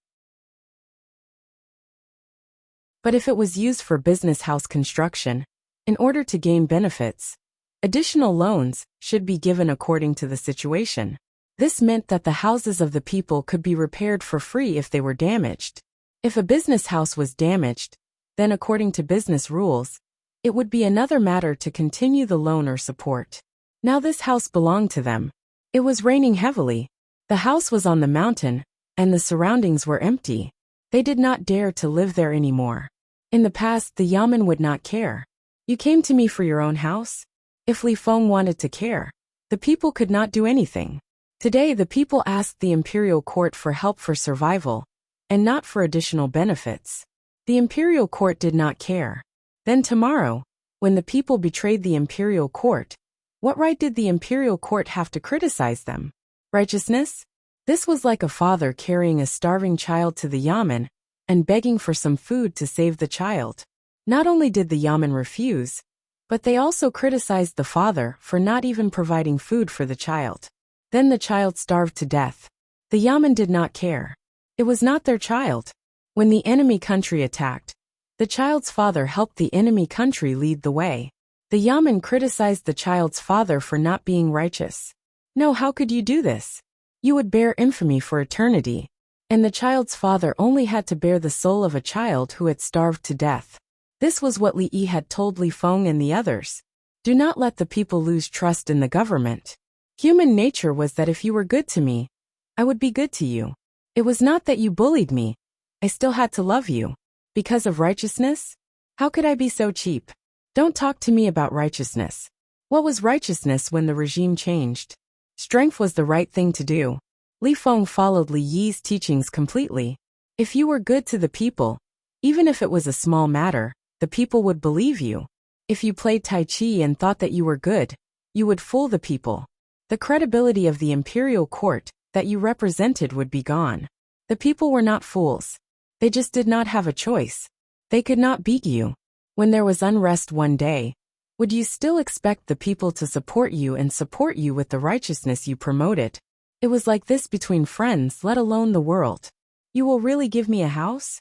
But if it was used for business house construction, in order to gain benefits, additional loans should be given according to the situation. This meant that the houses of the people could be repaired for free if they were damaged. If a business house was damaged, then according to business rules, it would be another matter to continue the loan or support. Now this house belonged to them. It was raining heavily. The house was on the mountain, and the surroundings were empty. They did not dare to live there anymore. In the past, the yamen would not care. You came to me for your own house? If Li Feng wanted to care, the people could not do anything. Today the people asked the imperial court for help for survival, and not for additional benefits. The imperial court did not care. Then tomorrow, when the people betrayed the imperial court, what right did the imperial court have to criticize them? Righteousness? This was like a father carrying a starving child to the yamen and begging for some food to save the child. Not only did the yamen refuse, but they also criticized the father for not even providing food for the child. Then the child starved to death. The yamen did not care. It was not their child. When the enemy country attacked, the child's father helped the enemy country lead the way. The yamen criticized the child's father for not being righteous. No, how could you do this? You would bear infamy for eternity. And the child's father only had to bear the soul of a child who had starved to death. This was what Li Yi had told Li Feng and the others. Do not let the people lose trust in the government. Human nature was that if you were good to me, I would be good to you. It was not that you bullied me. I still had to love you. Because of righteousness? How could I be so cheap? Don't talk to me about righteousness. What was righteousness when the regime changed? Strength was the right thing to do. Li Feng followed Li Yi's teachings completely. If you were good to the people, even if it was a small matter, the people would believe you. If you played Tai Chi and thought that you were good, you would fool the people. The credibility of the imperial court that you represented would be gone. The people were not fools. They just did not have a choice. They could not beat you. When there was unrest one day, would you still expect the people to support you and support you with the righteousness you promoted? It was like this between friends, let alone the world. You will really give me a house?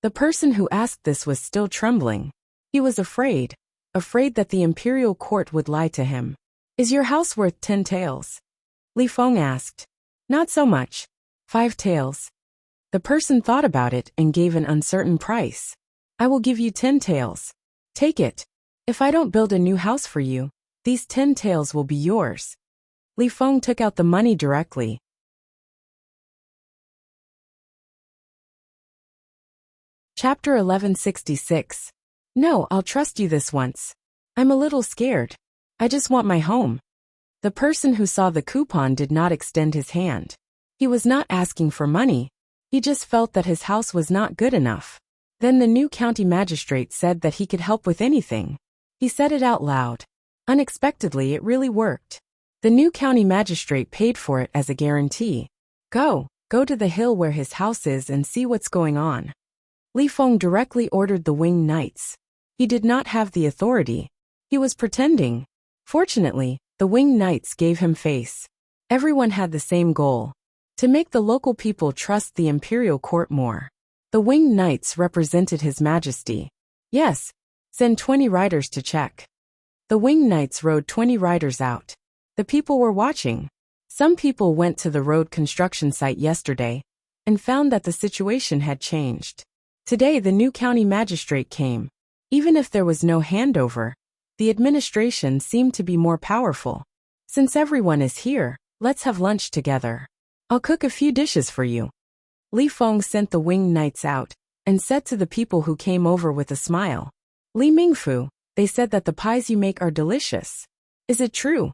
The person who asked this was still trembling. He was afraid that the imperial court would lie to him. Is your house worth 10 taels? Li Feng asked. Not so much. 5 taels. The person thought about it and gave an uncertain price. I will give you 10 taels. Take it. If I don't build a new house for you, these 10 taels will be yours. Li Feng took out the money directly. Chapter 1166. No, I'll trust you this once. I'm a little scared. I just want my home. The person who saw the coupon did not extend his hand. He was not asking for money. He just felt that his house was not good enough. Then the new county magistrate said that he could help with anything. He said it out loud. Unexpectedly, it really worked. The new county magistrate paid for it as a guarantee. Go to the hill where his house is and see what's going on. Li Feng directly ordered the winged knights. He did not have the authority. He was pretending. Fortunately, the winged knights gave him face. Everyone had the same goal: to make the local people trust the imperial court more. The winged knights represented His Majesty. Yes, send 20 riders to check. The winged knights rode 20 riders out. The people were watching. Some people went to the road construction site yesterday and found that the situation had changed. Today the new county magistrate came. Even if there was no handover, the administration seemed to be more powerful. Since everyone is here, let's have lunch together. I'll cook a few dishes for you. Li Feng sent the winged knights out and said to the people who came over with a smile, Li Mingfu, they said that the pies you make are delicious. Is it true?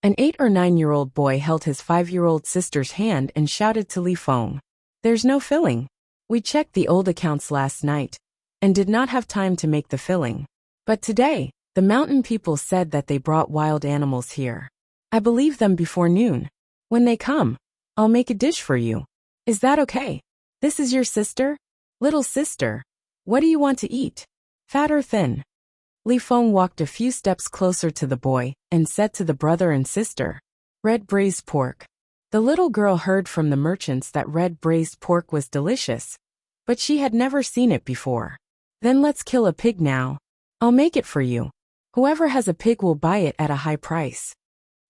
An 8 or 9-year-old boy held his 5-year-old sister's hand and shouted to Li Feng, there's no filling. We checked the old accounts last night and did not have time to make the filling. But today, the mountain people said that they brought wild animals here. I believe them before noon. When they come, I'll make a dish for you. Is that okay? This is your sister? Little sister. What do you want to eat? Fat or thin? Li Feng walked a few steps closer to the boy and said to the brother and sister, red braised pork. The little girl heard from the merchants that red braised pork was delicious, but she had never seen it before. Then let's kill a pig now. I'll make it for you. Whoever has a pig will buy it at a high price.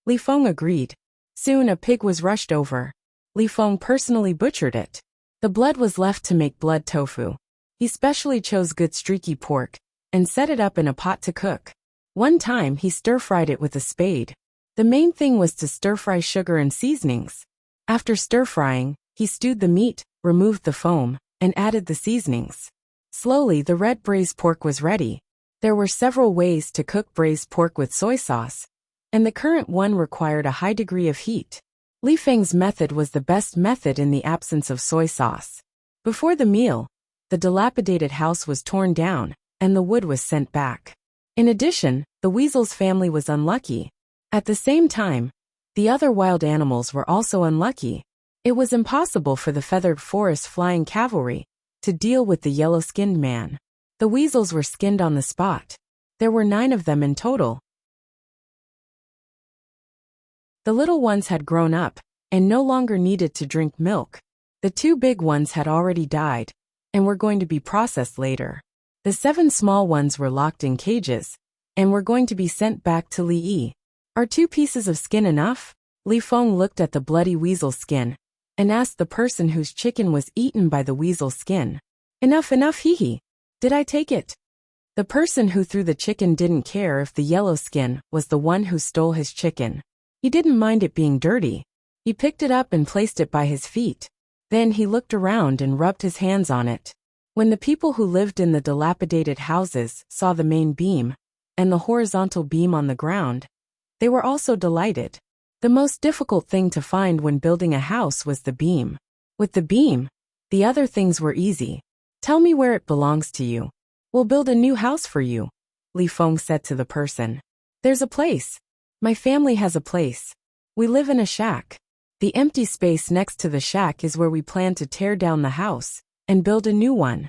Li Feng agreed. Soon a pig was rushed over. Li Feng personally butchered it. The blood was left to make blood tofu. He specially chose good streaky pork and set it up in a pot to cook. One time he stir-fried it with a spade. The main thing was to stir-fry sugar and seasonings. After stir-frying, he stewed the meat, removed the foam, and added the seasonings. Slowly the red braised pork was ready. There were several ways to cook braised pork with soy sauce, and the current one required a high degree of heat. Li Feng's method was the best method in the absence of soy sauce. Before the meal, the dilapidated house was torn down, and the wood was sent back. In addition, the weasel's family was unlucky. At the same time, the other wild animals were also unlucky. It was impossible for the feathered forest flying cavalry to deal with the yellow-skinned man. The weasels were skinned on the spot. There were 9 of them in total. The little ones had grown up and no longer needed to drink milk. The 2 big ones had already died and were going to be processed later. The 7 small ones were locked in cages and were going to be sent back to Li Yi. Are 2 pieces of skin enough? Li Feng looked at the bloody weasel skin and asked the person whose chicken was eaten by the weasel skin. Enough, hee. Did I take it? The person who threw the chicken didn't care if the yellow skin was the one who stole his chicken. He didn't mind it being dirty. He picked it up and placed it by his feet. Then he looked around and rubbed his hands on it. When the people who lived in the dilapidated houses saw the main beam and the horizontal beam on the ground, they were also delighted. The most difficult thing to find when building a house was the beam. With the beam, the other things were easy. Tell me where it belongs to you. We'll build a new house for you, Li Feng said to the person. There's a place. My family has a place. We live in a shack. The empty space next to the shack is where we plan to tear down the house and build a new one.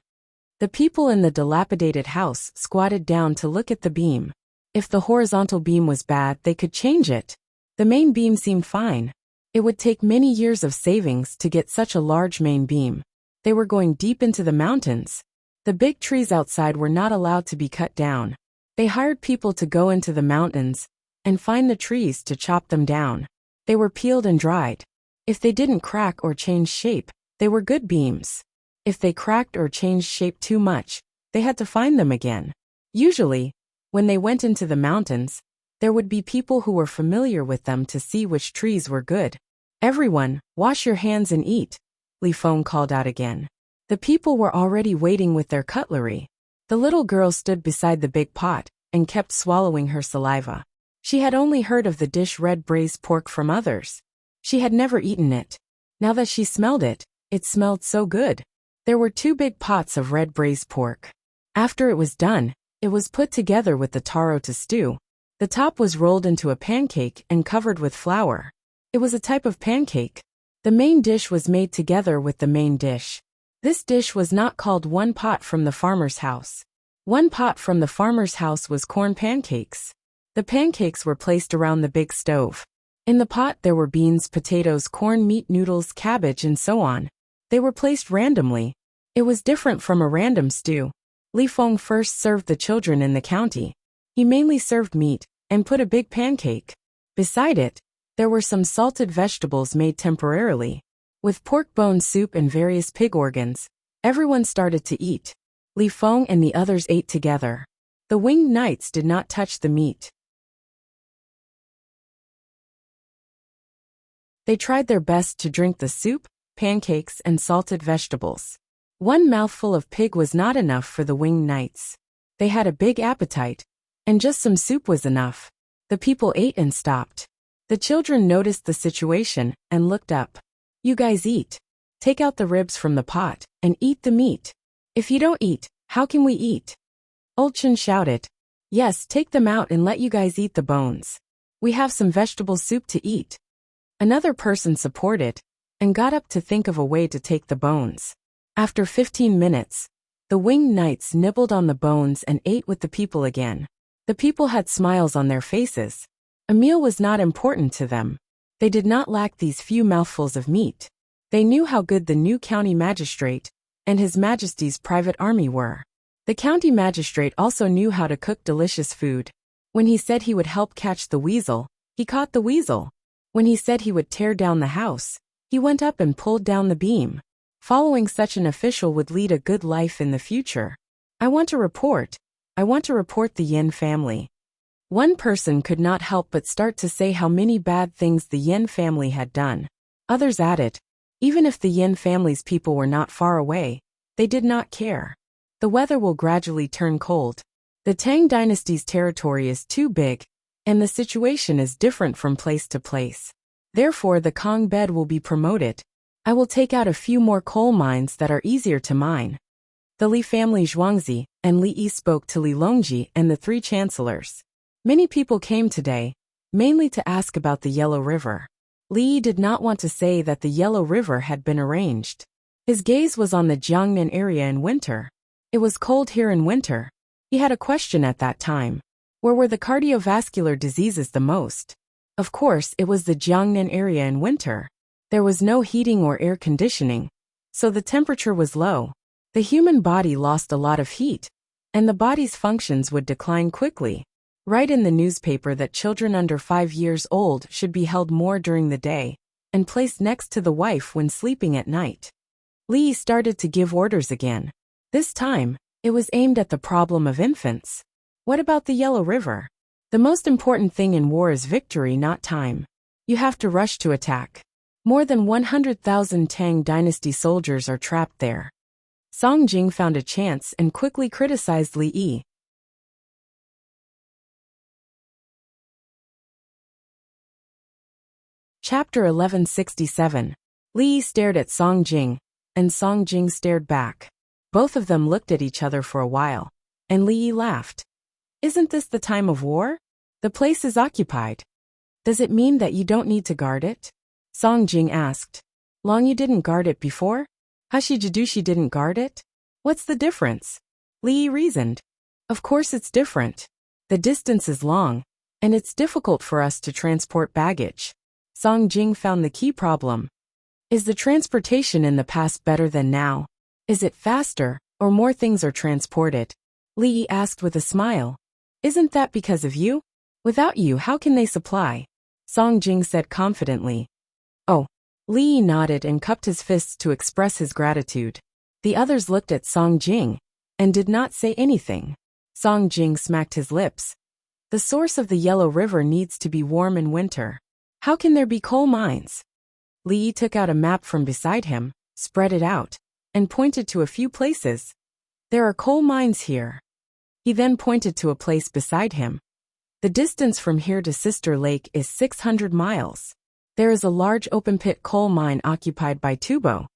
The people in the dilapidated house squatted down to look at the beam. If the horizontal beam was bad, they could change it. The main beam seemed fine. It would take many years of savings to get such a large main beam. They were going deep into the mountains. The big trees outside were not allowed to be cut down. They hired people to go into the mountains and find the trees to chop them down. They were peeled and dried. If they didn't crack or change shape, they were good beams. If they cracked or changed shape too much, they had to find them again. Usually, when they went into the mountains, there would be people who were familiar with them to see which trees were good. "Everyone, wash your hands and eat," Li Feng called out again. The people were already waiting with their cutlery. The little girl stood beside the big pot and kept swallowing her saliva. She had only heard of the dish red braised pork from others. She had never eaten it. Now that she smelled it, it smelled so good. There were 2 big pots of red braised pork. After it was done, it was put together with the taro to stew. The top was rolled into a pancake and covered with flour. It was a type of pancake. The main dish was made together with the main dish. This dish was not called one pot from the farmer's house. One pot from the farmer's house was corn pancakes. The pancakes were placed around the big stove. In the pot there were beans, potatoes, corn, meat, noodles, cabbage, and so on. They were placed randomly. It was different from a random stew. Li Feng first served the children in the county. He mainly served meat and put a big pancake. Beside it, there were some salted vegetables made temporarily. With pork bone soup and various pig organs, everyone started to eat. Li Feng and the others ate together. The winged knights did not touch the meat. They tried their best to drink the soup, pancakes, and salted vegetables. One mouthful of pig was not enough for the winged knights. They had a big appetite, and just some soup was enough. The people ate and stopped. The children noticed the situation and looked up. "You guys eat. Take out the ribs from the pot and eat the meat. If you don't eat, how can we eat?" Old Chen shouted. "Yes, take them out and let you guys eat the bones. We have some vegetable soup to eat." Another person supported and got up to think of a way to take the bones. After 15 minutes, the winged knights nibbled on the bones and ate with the people again. The people had smiles on their faces. A meal was not important to them. They did not lack these few mouthfuls of meat. They knew how good the new county magistrate and His Majesty's private army were. The county magistrate also knew how to cook delicious food. When he said he would help catch the weasel, he caught the weasel. When he said he would tear down the house, he went up and pulled down the beam. Following such an official would lead a good life in the future. I want to report the Yin family." One person could not help but start to say how many bad things the Yin family had done. Others added, even if the Yin family's people were not far away, they did not care. The weather will gradually turn cold. The Tang dynasty's territory is too big, and the situation is different from place to place. Therefore the Kong bed will be promoted. I will take out a few more coal mines that are easier to mine. The Li family Zhuangzi and Li Yi spoke to Li Longji and the 3 chancellors. Many people came today, mainly to ask about the Yellow River. Li Yi did not want to say that the Yellow River had been arranged. His gaze was on the Jiangnan area in winter. It was cold here in winter. He had a question at that time. Where were the cardiovascular diseases the most? Of course, it was the Jiangnan area in winter. There was no heating or air conditioning, so the temperature was low. The human body lost a lot of heat, and the body's functions would decline quickly. Write in the newspaper that children under 5 years old should be held more during the day and placed next to the wife when sleeping at night. Li started to give orders again. This time, it was aimed at the problem of infants. What about the Yellow River? The most important thing in war is victory, not time. You have to rush to attack. More than 100,000 Tang dynasty soldiers are trapped there. Song Jing found a chance and quickly criticized Li Yi. Chapter 1167. Li Yi stared at Song Jing, and Song Jing stared back. Both of them looked at each other for a while, and Li Yi laughed. "Isn't this the time of war? The place is occupied. Does it mean that you don't need to guard it?" Song Jing asked. "Long you didn't guard it before? Hashi Jadushi didn't guard it?" What's the difference? Li reasoned. Of course it's different. The distance is long, and it's difficult for us to transport baggage. Song Jing found the key problem. Is the transportation in the past better than now? Is it faster, or more things are transported? Li asked with a smile. Isn't that because of you? Without you, how can they supply? Song Jing said confidently. Oh. Li nodded and cupped his fists to express his gratitude. The others looked at Song Jing and did not say anything. Song Jing smacked his lips. The source of the Yellow River needs to be warm in winter. How can there be coal mines? Li took out a map from beside him, spread it out, and pointed to a few places. There are coal mines here. He then pointed to a place beside him. The distance from here to Sister Lake is 600 miles. There is a large open-pit coal mine occupied by Tubo.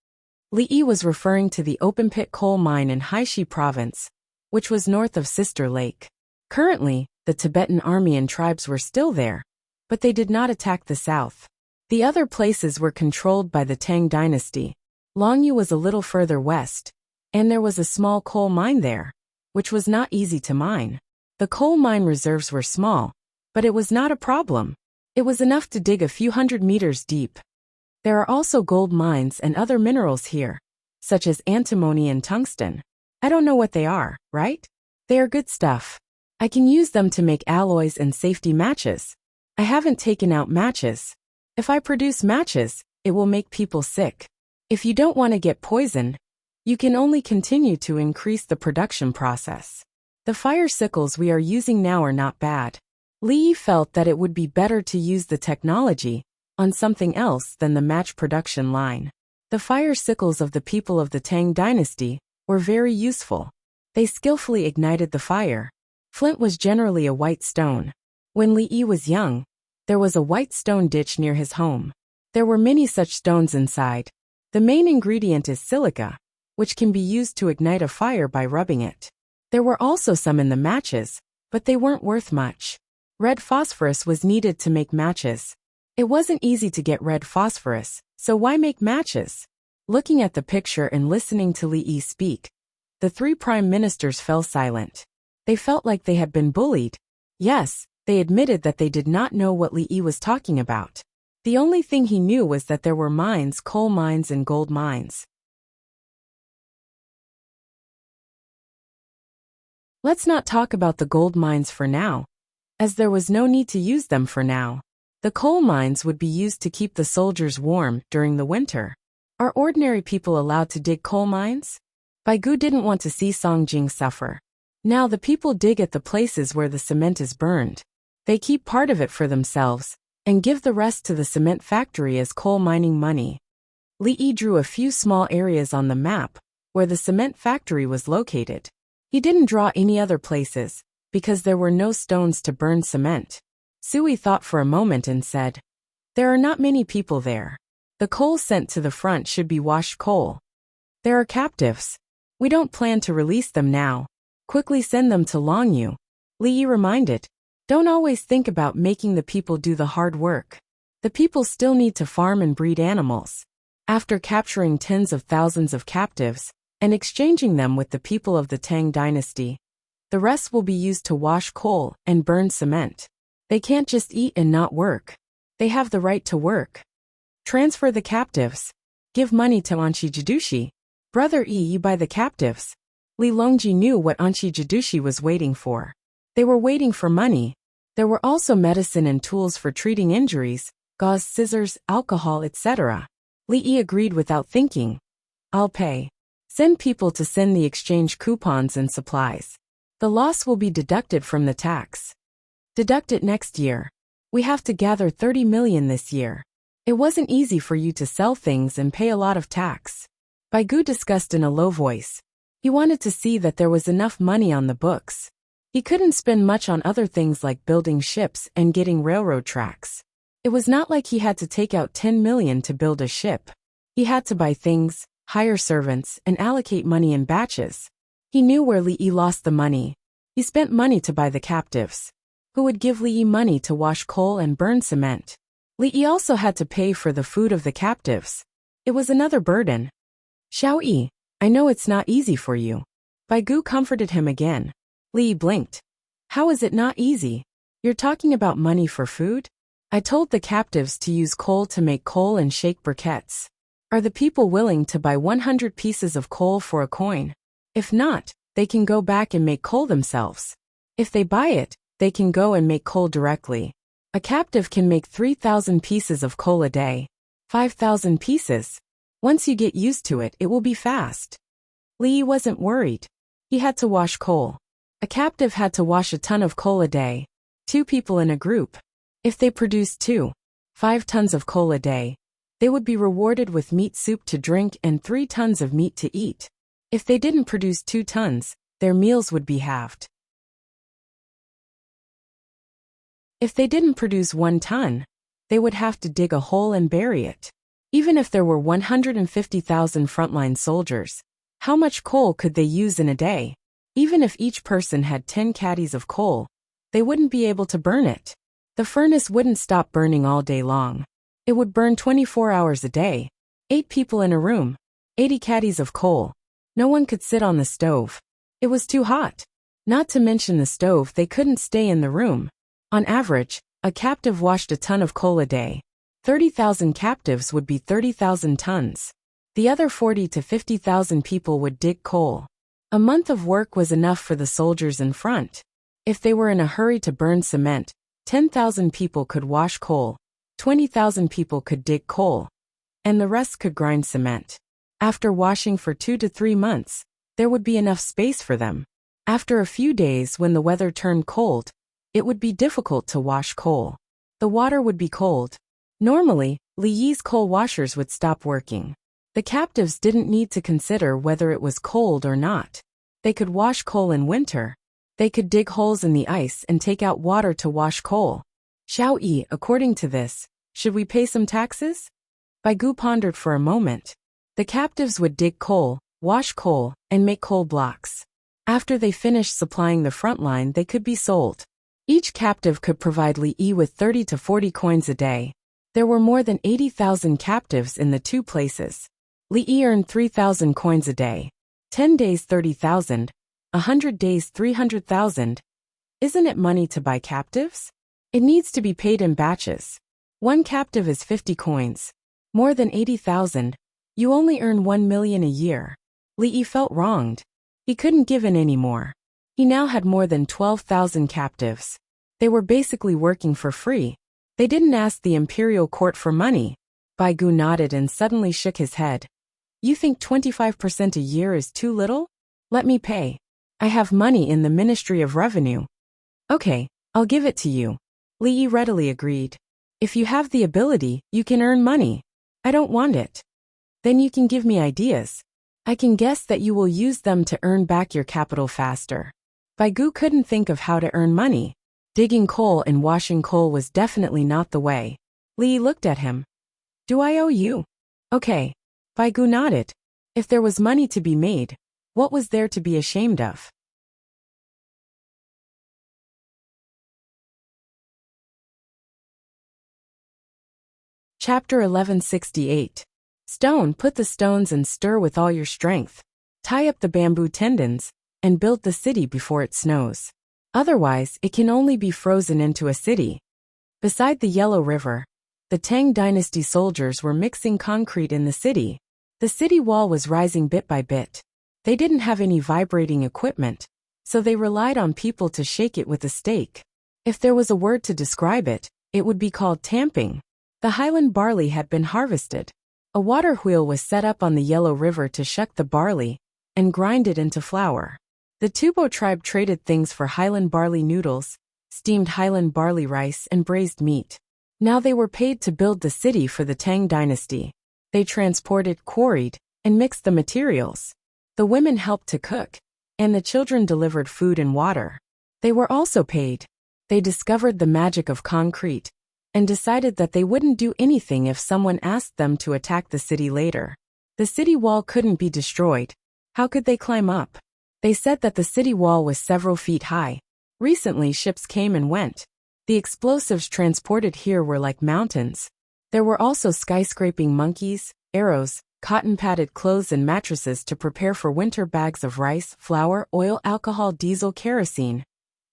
Li was referring to the open-pit coal mine in Haishi Province, which was north of Sister Lake. Currently, the Tibetan army and tribes were still there, but they did not attack the south. The other places were controlled by the Tang dynasty. Longyu was a little further west, and there was a small coal mine there, which was not easy to mine. The coal mine reserves were small, but it was not a problem. It was enough to dig a few hundred meters deep. There are also gold mines and other minerals here, such as antimony and tungsten. I don't know what they are, right? They are good stuff. I can use them to make alloys and safety matches. I haven't taken out matches. If I produce matches, it will make people sick. If you don't want to get poisoned, you can only continue to increase the production process. The fire sickles we are using now are not bad. Li felt that it would be better to use the technology on something else than the match production line. The fire sickles of the people of the Tang dynasty were very useful. They skillfully ignited the fire. Flint was generally a white stone. When Li was young, there was a white stone ditch near his home. There were many such stones inside. The main ingredient is silica, which can be used to ignite a fire by rubbing it. There were also some in the matches, but they weren't worth much. Red phosphorus was needed to make matches. It wasn't easy to get red phosphorus, so why make matches? Looking at the picture and listening to Li speak, the three prime ministers fell silent. They felt like they had been bullied. Yes, they admitted that they did not know what Li was talking about. The only thing he knew was that there were mines, coal mines and gold mines. Let's not talk about the gold mines for now, as there was no need to use them for now. The coal mines would be used to keep the soldiers warm during the winter. Are ordinary people allowed to dig coal mines? Baigu didn't want to see Song Jing suffer. Now the people dig at the places where the cement is burned. They keep part of it for themselves, and give the rest to the cement factory as coal mining money. Li drew a few small areas on the map, where the cement factory was located. He didn't draw any other places, because there were no stones to burn cement. Sui thought for a moment and said, "There are not many people there. The coal sent to the front should be washed coal. There are captives. We don't plan to release them now. Quickly send them to Longyu." Li reminded, "Don't always think about making the people do the hard work. The people still need to farm and breed animals." After capturing tens of thousands of captives and exchanging them with the people of the Tang dynasty, the rest will be used to wash coal and burn cement. They can't just eat and not work. They have the right to work. Transfer the captives. Give money to Anshi Jidushi. Brother you buy the captives. Li Longji knew what Anshi Jidushi was waiting for. They were waiting for money. There were also medicine and tools for treating injuries, gauze, scissors, alcohol, etc. Li agreed without thinking. "I'll pay. Send people to send the exchange coupons and supplies. The loss will be deducted from the tax. Deduct it next year. We have to gather 30 million this year. It wasn't easy for you to sell things and pay a lot of tax." Baigu discussed in a low voice. He wanted to see that there was enough money on the books. He couldn't spend much on other things like building ships and getting railroad tracks. It was not like he had to take out 10 million to build a ship. He had to buy things, hire servants, and allocate money in batches. He knew where Li lost the money. He spent money to buy the captives. Who would give Li money to wash coal and burn cement? Li also had to pay for the food of the captives. It was another burden. "Xiao Yi, I know it's not easy for you. Baigu comforted him again. Li blinked. How is it not easy? You're talking about money for food? I told the captives to use coal to make coal and shake briquettes. Are the people willing to buy 100 pieces of coal for a coin? If not, they can go back and make coal themselves. If they buy it, they can go and make coal directly. A captive can make 3,000 pieces of coal a day. 5,000 pieces. Once you get used to it, it will be fast. Li wasn't worried. He had to wash coal. A captive had to wash a ton of coal a day. 2 people in a group. If they produced 5 tons of coal a day, they would be rewarded with meat soup to drink and 3 tons of meat to eat. If they didn't produce 2 tons, their meals would be halved. If they didn't produce 1 ton, they would have to dig a hole and bury it. Even if there were 150,000 frontline soldiers, how much coal could they use in a day? Even if each person had 10 caddies of coal, they wouldn't be able to burn it. The furnace wouldn't stop burning all day long. It would burn 24 hours a day. 8 people in a room, 80 caddies of coal. No one could sit on the stove. It was too hot. Not to mention the stove, they couldn't stay in the room. On average, a captive washed a ton of coal a day. 30,000 captives would be 30,000 tons. The other 40 to 50,000 people would dig coal. A month of work was enough for the soldiers in front. If they were in a hurry to burn cement, 10,000 people could wash coal, 20,000 people could dig coal, and the rest could grind cement. After washing for 2 to 3 months, there would be enough space for them. After a few days, when the weather turned cold, it would be difficult to wash coal. The water would be cold. Normally, Li Yi's coal washers would stop working. The captives didn't need to consider whether it was cold or not. They could wash coal in winter. They could dig holes in the ice and take out water to wash coal. Xiao Yi, according to this, should we pay some taxes? Baigu pondered for a moment. The captives would dig coal, wash coal, and make coal blocks. After they finished supplying the front line, they could be sold. Each captive could provide Li Yi with 30 to 40 coins a day. There were more than 80,000 captives in the 2 places. Li Yi earned 3,000 coins a day. 10 days 30,000, 100 days 300,000. Isn't it money to buy captives? It needs to be paid in batches. 1 captive is 50 coins. More than 80,000. You only earn 1 million a year. Li Yi felt wronged. He couldn't give in anymore. He now had more than 12,000 captives. They were basically working for free. They didn't ask the imperial court for money. Baigu nodded and suddenly shook his head. You think 25% a year is too little? Let me pay. I have money in the Ministry of Revenue. Okay, I'll give it to you. Li Yi readily agreed. If you have the ability, you can earn money. I don't want it. Then you can give me ideas. I can guess that you will use them to earn back your capital faster. Baigu couldn't think of how to earn money. Digging coal and washing coal was definitely not the way. Li Yi looked at him. Do I owe you? Okay. Baigu nodded. If there was money to be made, what was there to be ashamed of? Chapter 1168. Stone. Put the stones and stir with all your strength. Tie up the bamboo tendons, and build the city before it snows. Otherwise, it can only be frozen into a city. Beside the Yellow River, the Tang Dynasty soldiers were mixing concrete in the city. The city wall was rising bit by bit. They didn't have any vibrating equipment, so they relied on people to shake it with a stake. If there was a word to describe it, it would be called tamping. The highland barley had been harvested. A water wheel was set up on the Yellow River to shuck the barley and grind it into flour. The Tubo tribe traded things for highland barley noodles, steamed highland barley rice, and braised meat. Now they were paid to build the city for the Tang Dynasty. They transported, quarried, and mixed the materials. The women helped to cook, and the children delivered food and water. They were also paid. They discovered the magic of concrete and decided that they wouldn't do anything if someone asked them to attack the city later. The city wall couldn't be destroyed. How could they climb up? They said that the city wall was several feet high. Recently, ships came and went. The explosives transported here were like mountains. There were also skyscraping monkeys, arrows, cotton-padded clothes and mattresses to prepare for winter, bags of rice, flour, oil, alcohol, diesel, kerosene.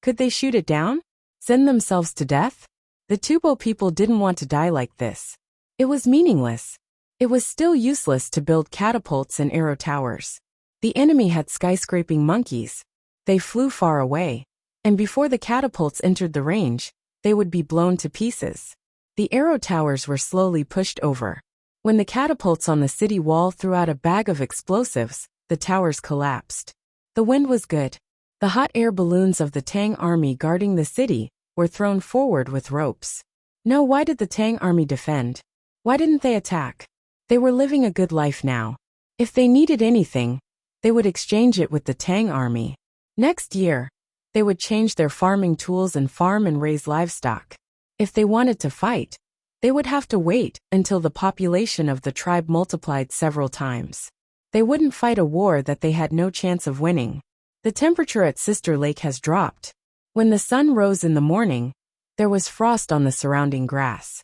Could they shoot it down? Send themselves to death? The Tubo people didn't want to die like this. It was meaningless. It was still useless to build catapults and arrow towers. The enemy had skyscraping monkeys. They flew far away, and before the catapults entered the range, they would be blown to pieces. The arrow towers were slowly pushed over. When the catapults on the city wall threw out a bag of explosives, the towers collapsed. The wind was good. The hot air balloons of the Tang army guarding the city were thrown forward with ropes. No, why did the Tang army defend? Why didn't they attack? They were living a good life now. If they needed anything, they would exchange it with the Tang army. Next year, they would change their farming tools and farm and raise livestock. If they wanted to fight, they would have to wait until the population of the tribe multiplied several times. They wouldn't fight a war that they had no chance of winning. The temperature at Sister Lake has dropped. When the sun rose in the morning, there was frost on the surrounding grass.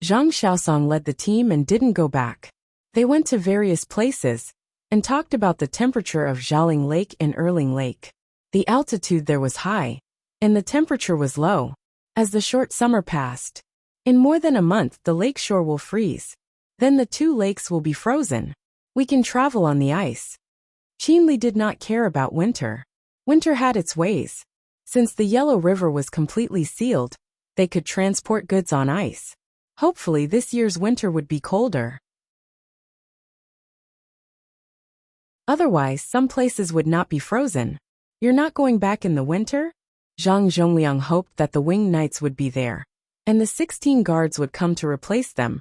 Zhang Xiaosong led the team and didn't go back. They went to various places and talked about the temperature of Jialing Lake and Erling Lake. The altitude there was high, and the temperature was low. As the short summer passed, in more than a month the lake shore will freeze. Then the two lakes will be frozen. We can travel on the ice. Qinli did not care about winter. Winter had its ways. Since the Yellow River was completely sealed, they could transport goods on ice. Hopefully this year's winter would be colder. Otherwise, some places would not be frozen. You're not going back in the winter? Zhang Zhongliang hoped that the winged knights would be there, and the 16 guards would come to replace them,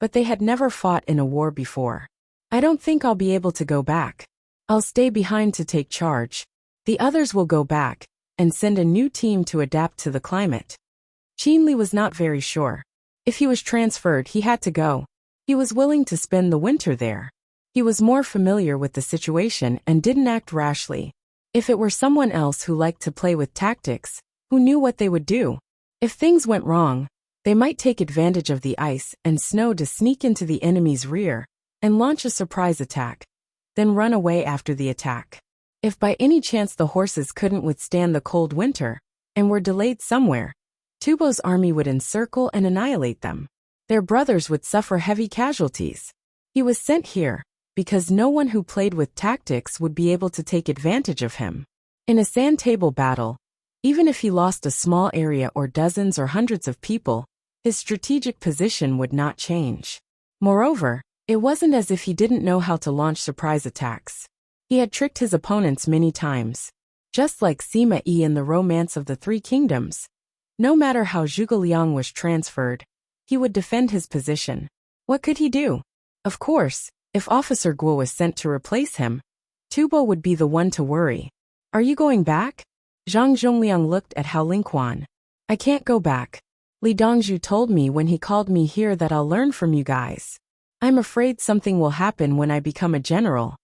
but they had never fought in a war before. I don't think I'll be able to go back. I'll stay behind to take charge. The others will go back and send a new team to adapt to the climate. Qinli was not very sure. If he was transferred, he had to go. He was willing to spend the winter there. He was more familiar with the situation and didn't act rashly. If it were someone else who liked to play with tactics, who knew what they would do, if things went wrong, they might take advantage of the ice and snow to sneak into the enemy's rear and launch a surprise attack, then run away after the attack. If by any chance the horses couldn't withstand the cold winter and were delayed somewhere, Tubo's army would encircle and annihilate them. Their brothers would suffer heavy casualties. He was sent here because no one who played with tactics would be able to take advantage of him. In a sand table battle, even if he lost a small area or dozens or hundreds of people, his strategic position would not change. Moreover, it wasn't as if he didn't know how to launch surprise attacks. He had tricked his opponents many times. Just like Sima Yi in the Romance of the Three Kingdoms. No matter how Zhuge Liang was transferred, he would defend his position. What could he do? Of course, if Officer Guo was sent to replace him, Tubo would be the one to worry. Are you going back? Zhang Zhongliang looked at Hao Lingquan. I can't go back. Li Dongzhu told me when he called me here that I'll learn from you guys. I'm afraid something will happen when I become a general.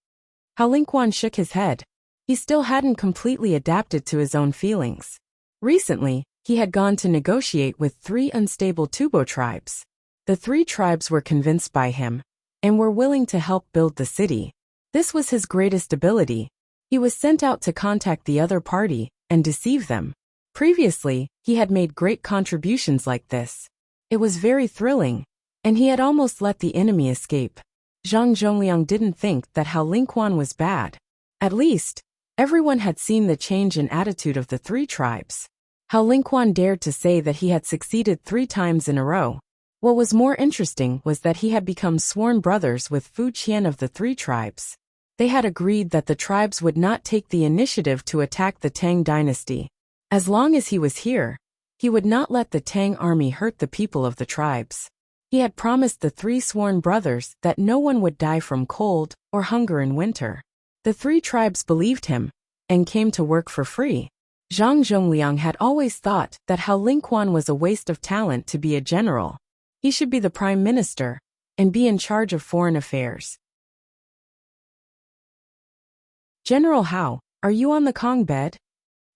Hao Lingquan shook his head. He still hadn't completely adapted to his own feelings. Recently, he had gone to negotiate with 3 unstable Tubo tribes. The 3 tribes were convinced by him and were willing to help build the city. This was his greatest ability. He was sent out to contact the other party and deceive them. Previously, he had made great contributions like this. It was very thrilling, and he had almost let the enemy escape. Zhang Zhongliang didn't think that Hao Lingquan was bad. At least, everyone had seen the change in attitude of the 3 tribes. Hao Lingquan dared to say that he had succeeded 3 times in a row. What was more interesting was that he had become sworn brothers with Fu Qian of the 3 tribes. They had agreed that the tribes would not take the initiative to attack the Tang dynasty. As long as he was here, he would not let the Tang army hurt the people of the tribes. He had promised the 3 sworn brothers that no one would die from cold or hunger in winter. The 3 tribes believed him and came to work for free. Zhang Zhongliang had always thought that Hao Lingquan was a waste of talent to be a general. He should be the prime minister and be in charge of foreign affairs. General Hao, are you on the Kong bed?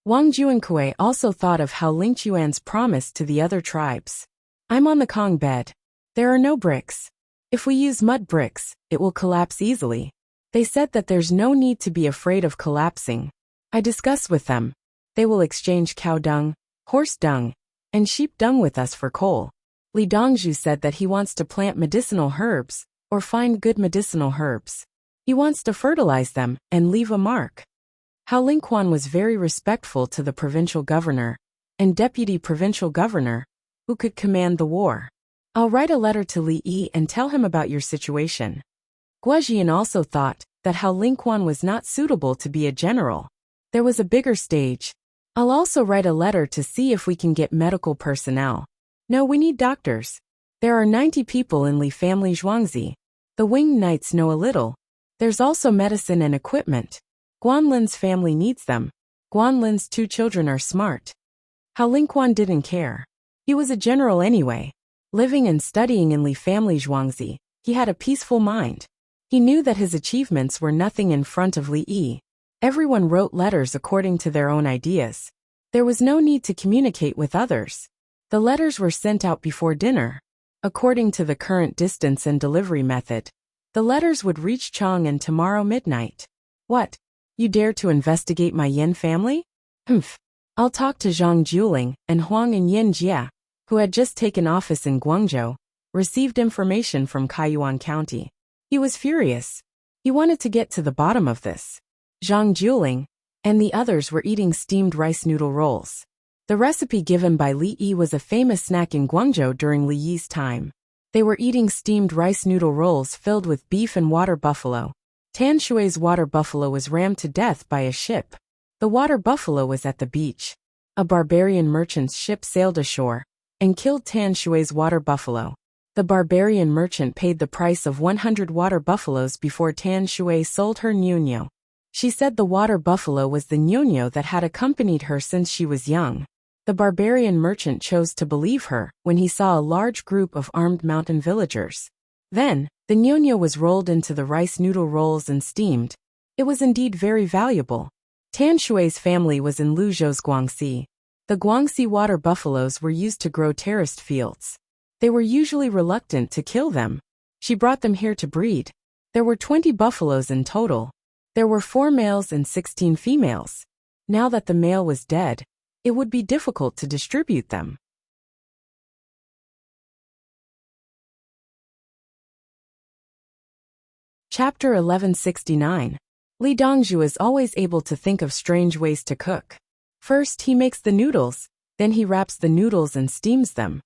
Wang Juankui also thought of Hao Lingquan's promise to the other tribes. I'm on the Kong bed. There are no bricks. If we use mud bricks, it will collapse easily. They said that there's no need to be afraid of collapsing. I discussed with them. They will exchange cow dung, horse dung, and sheep dung with us for coal. Li Dongzhu said that he wants to plant medicinal herbs, or find good medicinal herbs. He wants to fertilize them and leave a mark. Hao Lingquan was very respectful to the provincial governor and deputy provincial governor, who could command the war. I'll write a letter to Li Yi and tell him about your situation. Guojian also thought that Hao Lingquan was not suitable to be a general. There was a bigger stage. I'll also write a letter to see if we can get medical personnel. No, we need doctors. There are 90 people in Li family Zhuangzi. The winged knights know a little. There's also medicine and equipment. Guanlin's family needs them. Guanlin's 2 children are smart. Hao Lingquan didn't care. He was a general anyway. Living and studying in Li family Zhuangzi, he had a peaceful mind. He knew that his achievements were nothing in front of Li Yi. Everyone wrote letters according to their own ideas. There was no need to communicate with others. The letters were sent out before dinner. According to the current distance and delivery method, the letters would reach Chang'an tomorrow midnight. What? You dare to investigate my Yin family? Humph. I'll talk to Zhang Juling and Huang and Yin Jia, who had just taken office in Guangzhou, received information from Kaiyuan County. He was furious. He wanted to get to the bottom of this. Zhang Juling and the others were eating steamed rice noodle rolls. The recipe given by Li Yi was a famous snack in Guangzhou during Li Yi's time. They were eating steamed rice noodle rolls filled with beef and water buffalo. Tan Shui's water buffalo was rammed to death by a ship. The water buffalo was at the beach. A barbarian merchant's ship sailed ashore and killed Tan Shui's water buffalo. The barbarian merchant paid the price of 100 water buffaloes before Tan Shui sold her Nuno. She said the water buffalo was the Nuno that had accompanied her since she was young. The barbarian merchant chose to believe her when he saw a large group of armed mountain villagers. Then, the Nuno was rolled into the rice noodle rolls and steamed. It was indeed very valuable. Tan Shui's family was in Luzhou's Guangxi. The Guangxi water buffaloes were used to grow terraced fields. They were usually reluctant to kill them. She brought them here to breed. There were 20 buffaloes in total. There were 4 males and 16 females. Now that the male was dead, it would be difficult to distribute them. Chapter 1169. Li Dongzhu is always able to think of strange ways to cook. First, he makes the noodles, then he wraps the noodles and steams them.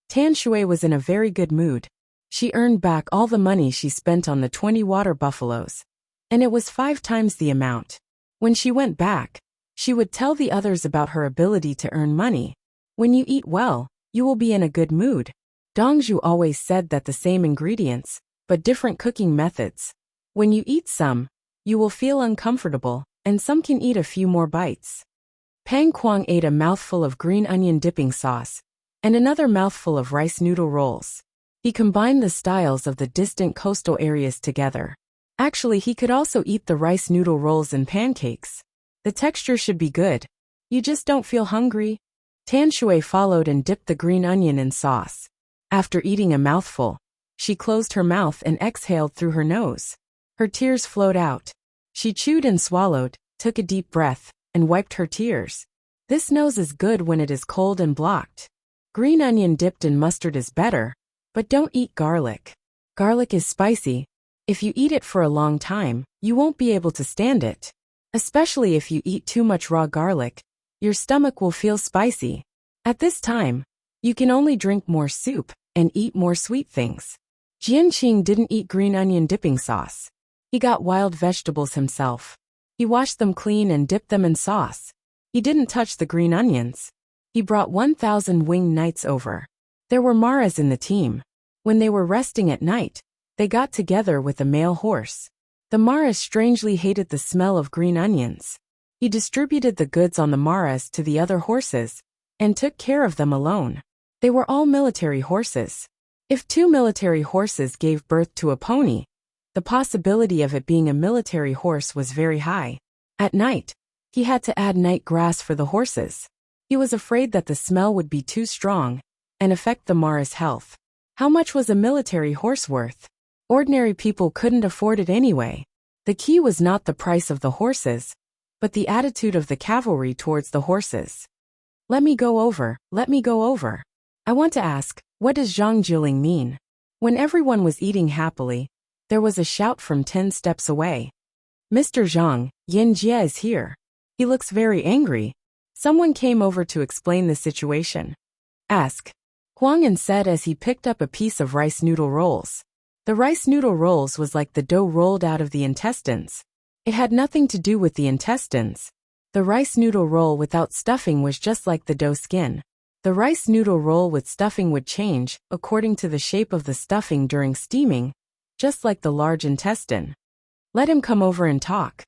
Tan Shui was in a very good mood. She earned back all the money she spent on the 20 water buffaloes, and it was 5 times the amount. When she went back, she would tell the others about her ability to earn money. When you eat well, you will be in a good mood. Dongzhu always said that the same ingredients, but different cooking methods. When you eat some, you will feel uncomfortable, and some can eat a few more bites. Pang Kuang ate a mouthful of green onion dipping sauce, and another mouthful of rice noodle rolls. He combined the styles of the distant coastal areas together. Actually, he could also eat the rice noodle rolls and pancakes. The texture should be good. You just don't feel hungry? Tan Shui followed and dipped the green onion in sauce. After eating a mouthful, she closed her mouth and exhaled through her nose. Her tears flowed out. She chewed and swallowed, took a deep breath, and wiped her tears. This nose is good when it is cold and blocked. Green onion dipped in mustard is better, but don't eat garlic. Garlic is spicy. If you eat it for a long time, you won't be able to stand it. Especially if you eat too much raw garlic, your stomach will feel spicy. At this time, you can only drink more soup and eat more sweet things. Jianqing didn't eat green onion dipping sauce. He got wild vegetables himself. He washed them clean and dipped them in sauce. He didn't touch the green onions. He brought 1,000 winged knights over. There were Maras in the team. When they were resting at night, they got together with a male horse. The Maras strangely hated the smell of green onions. He distributed the goods on the Maras to the other horses, and took care of them alone. They were all military horses. If 2 military horses gave birth to a pony, the possibility of it being a military horse was very high. At night, he had to add night grass for the horses. He was afraid that the smell would be too strong and affect the Mara's health. How much was a military horse worth? Ordinary people couldn't afford it anyway. The key was not the price of the horses, but the attitude of the cavalry towards the horses. Let me go over. I want to ask, what does Zhang Jiling mean? When everyone was eating happily, there was a shout from 10 steps away. Mr. Zhang, Yin Jie is here. He looks very angry. Someone came over to explain the situation. Ask. Huang An said as he picked up a piece of rice noodle rolls. The rice noodle rolls was like the dough rolled out of the intestines. It had nothing to do with the intestines. The rice noodle roll without stuffing was just like the dough skin. The rice noodle roll with stuffing would change according to the shape of the stuffing during steaming, just like the large intestine. Let him come over and talk.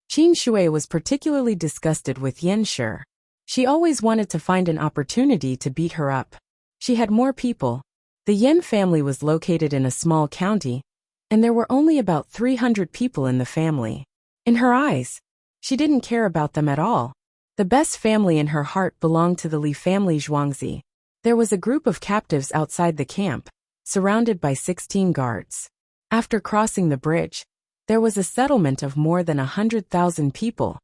Qin Shui was particularly disgusted with Yin Shi. She always wanted to find an opportunity to beat her up. She had more people. The Yin family was located in a small county, and there were only about 300 people in the family. In her eyes, she didn't care about them at all. The best family in her heart belonged to the Li family Zhuangzi. There was a group of captives outside the camp, surrounded by 16 guards. After crossing the bridge, there was a settlement of more than 100,000 people,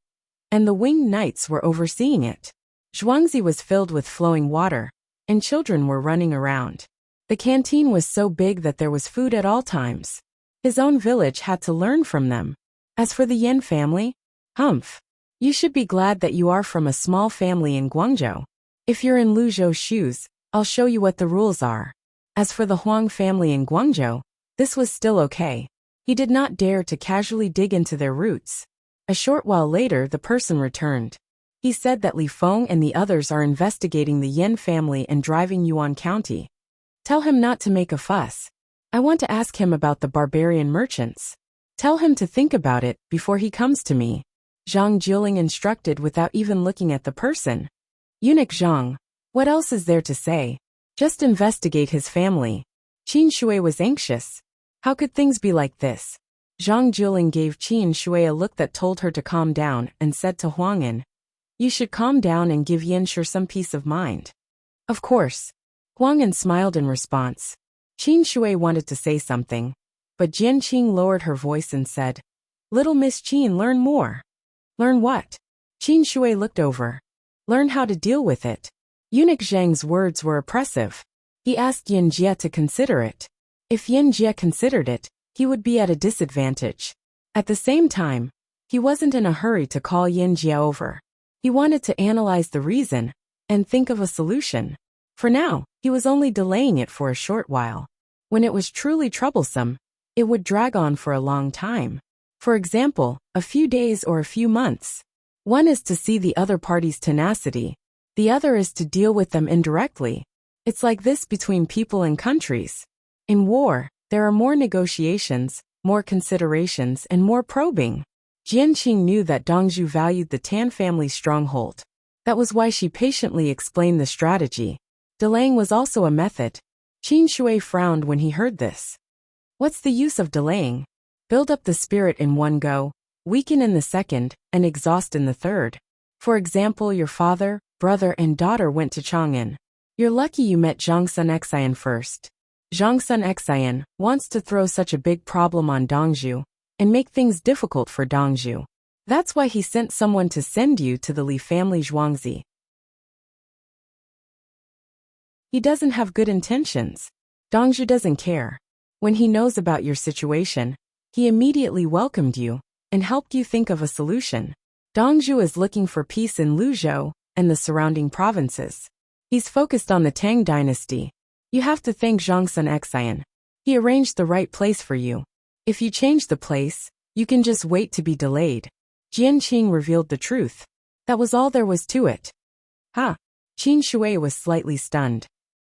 and the winged knights were overseeing it. Zhuangzi was filled with flowing water, and children were running around. The canteen was so big that there was food at all times. His own village had to learn from them. As for the Yin family, humph. You should be glad that you are from a small family in Guangzhou. If you're in Lu Zhou's shoes, I'll show you what the rules are. As for the Huang family in Guangzhou, this was still okay. He did not dare to casually dig into their roots. A short while later the person returned. He said that Li Feng and the others are investigating the Yin family and driving Yuan County. Tell him not to make a fuss. I want to ask him about the barbarian merchants. Tell him to think about it before he comes to me. Zhang Jiling instructed without even looking at the person. Eunuch Zhang, what else is there to say? Just investigate his family. Qin Shui was anxious. How could things be like this? Zhang Jiling gave Qin Shui a look that told her to calm down and said to Huang An, you should calm down and give Yin Shi some peace of mind. Of course. Huang An smiled in response. Qin Shui wanted to say something, but Jian Qing lowered her voice and said, Little Miss Qin, learn more. Learn what? Qin Shui looked over. Learn how to deal with it. Eunuch Zhang's words were oppressive. He asked Yin Jie to consider it. If Yin Jie considered it, he would be at a disadvantage. At the same time, he wasn't in a hurry to call Yin Jie over. He wanted to analyze the reason and think of a solution. For now, he was only delaying it for a short while. When it was truly troublesome, it would drag on for a long time. For example, a few days or a few months. One is to see the other party's tenacity. The other is to deal with them indirectly. It's like this between people and countries. In war, there are more negotiations, more considerations, and more probing. Jianqing knew that Dongzhu valued the Tan family's stronghold. That was why she patiently explained the strategy. Delaying was also a method. Qin Shui frowned when he heard this. What's the use of delaying? Build up the spirit in one go, weaken in the second, and exhaust in the third. For example, your father, brother, and daughter went to Chang'an. You're lucky you met Zhangsun Xian first. Zhangsun Xian wants to throw such a big problem on Dongzhu and make things difficult for Dongzhu. That's why he sent someone to send you to the Li family Zhuangzi. He doesn't have good intentions. Dongzhu doesn't care. When he knows about your situation, he immediately welcomed you and helped you think of a solution. Dongzhu is looking for peace in Luzhou and the surrounding provinces. He's focused on the Tang dynasty. You have to thank Zhangsun Xian. He arranged the right place for you. If you change the place, you can just wait to be delayed. Jianqing revealed the truth. That was all there was to it. Ha! Qin Shui was slightly stunned.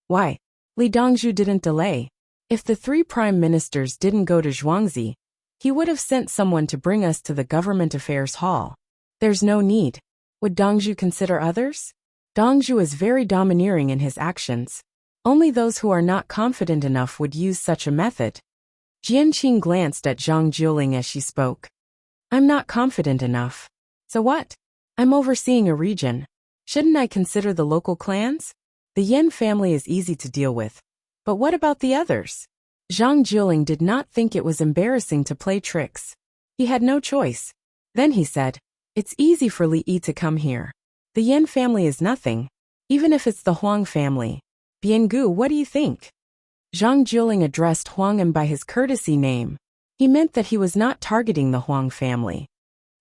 Why? Li Dongzhu didn't delay. If the 3 prime ministers didn't go to Zhuangzi, he would have sent someone to bring us to the government affairs hall. There's no need. Would Dongzhu consider others? Dongzhu is very domineering in his actions. Only those who are not confident enough would use such a method. Jianqing glanced at Zhang Jiling as she spoke. I'm not confident enough. So what? I'm overseeing a region. Shouldn't I consider the local clans? The Yin family is easy to deal with. But what about the others? Zhang Jiling did not think it was embarrassing to play tricks. He had no choice. Then he said, "It's easy for Li Yi to come here. The Yin family is nothing. Even if it's the Huang family. Biangu, what do you think?" Zhang Jiling addressed Huang An by his courtesy name. He meant that he was not targeting the Huang family.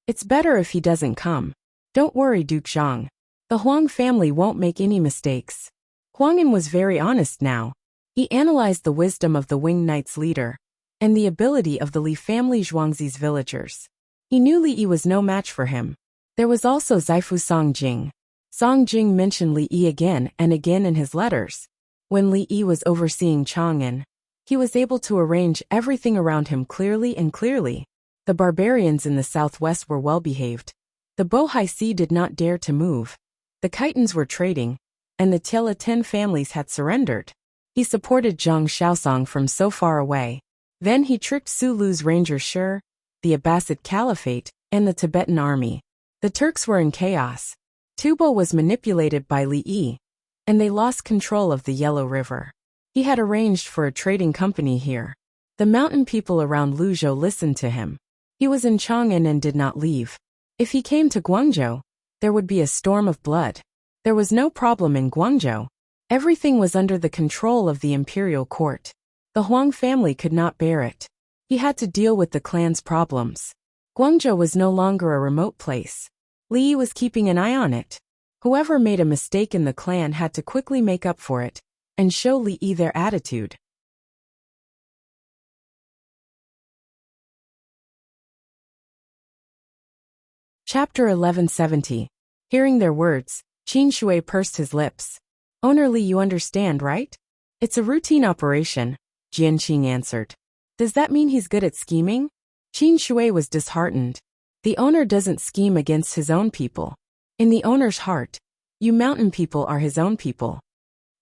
"It's better if he doesn't come. Don't worry, Duke Zhang. The Huang family won't make any mistakes." Huang An was very honest now. He analyzed the wisdom of the Wing Knight's leader and the ability of the Li family Zhuangzi's villagers. He knew Li Yi was no match for him. There was also Zaifu Songjing. Songjing mentioned Li Yi again and again in his letters. When Li Yi was overseeing Chang'an, he was able to arrange everything around him clearly and clearly. The barbarians in the southwest were well behaved. The Bohai Sea did not dare to move. The Khitans were trading, and the Tiela-Ten families had surrendered. He supported Zhang Shaosong from so far away. Then he tricked Sulu's Ranger Shur, the Abbasid Caliphate, and the Tibetan army. The Turks were in chaos. Tubo was manipulated by Li Yi, and they lost control of the Yellow River. He had arranged for a trading company here. The mountain people around Luzhou listened to him. He was in Chang'an and did not leave. If he came to Guangzhou, there would be a storm of blood. There was no problem in Guangzhou. Everything was under the control of the imperial court. The Huang family could not bear it. He had to deal with the clan's problems. Guangzhou was no longer a remote place. Li Yi was keeping an eye on it. Whoever made a mistake in the clan had to quickly make up for it and show Li Yi their attitude. Chapter 1170. Hearing their words, Qin Shui pursed his lips. "Owner Li, you understand, right?" "It's a routine operation," Jian Qing answered. "Does that mean he's good at scheming?" Qin Shui was disheartened. The owner doesn't scheme against his own people. In the owner's heart, you mountain people are his own people.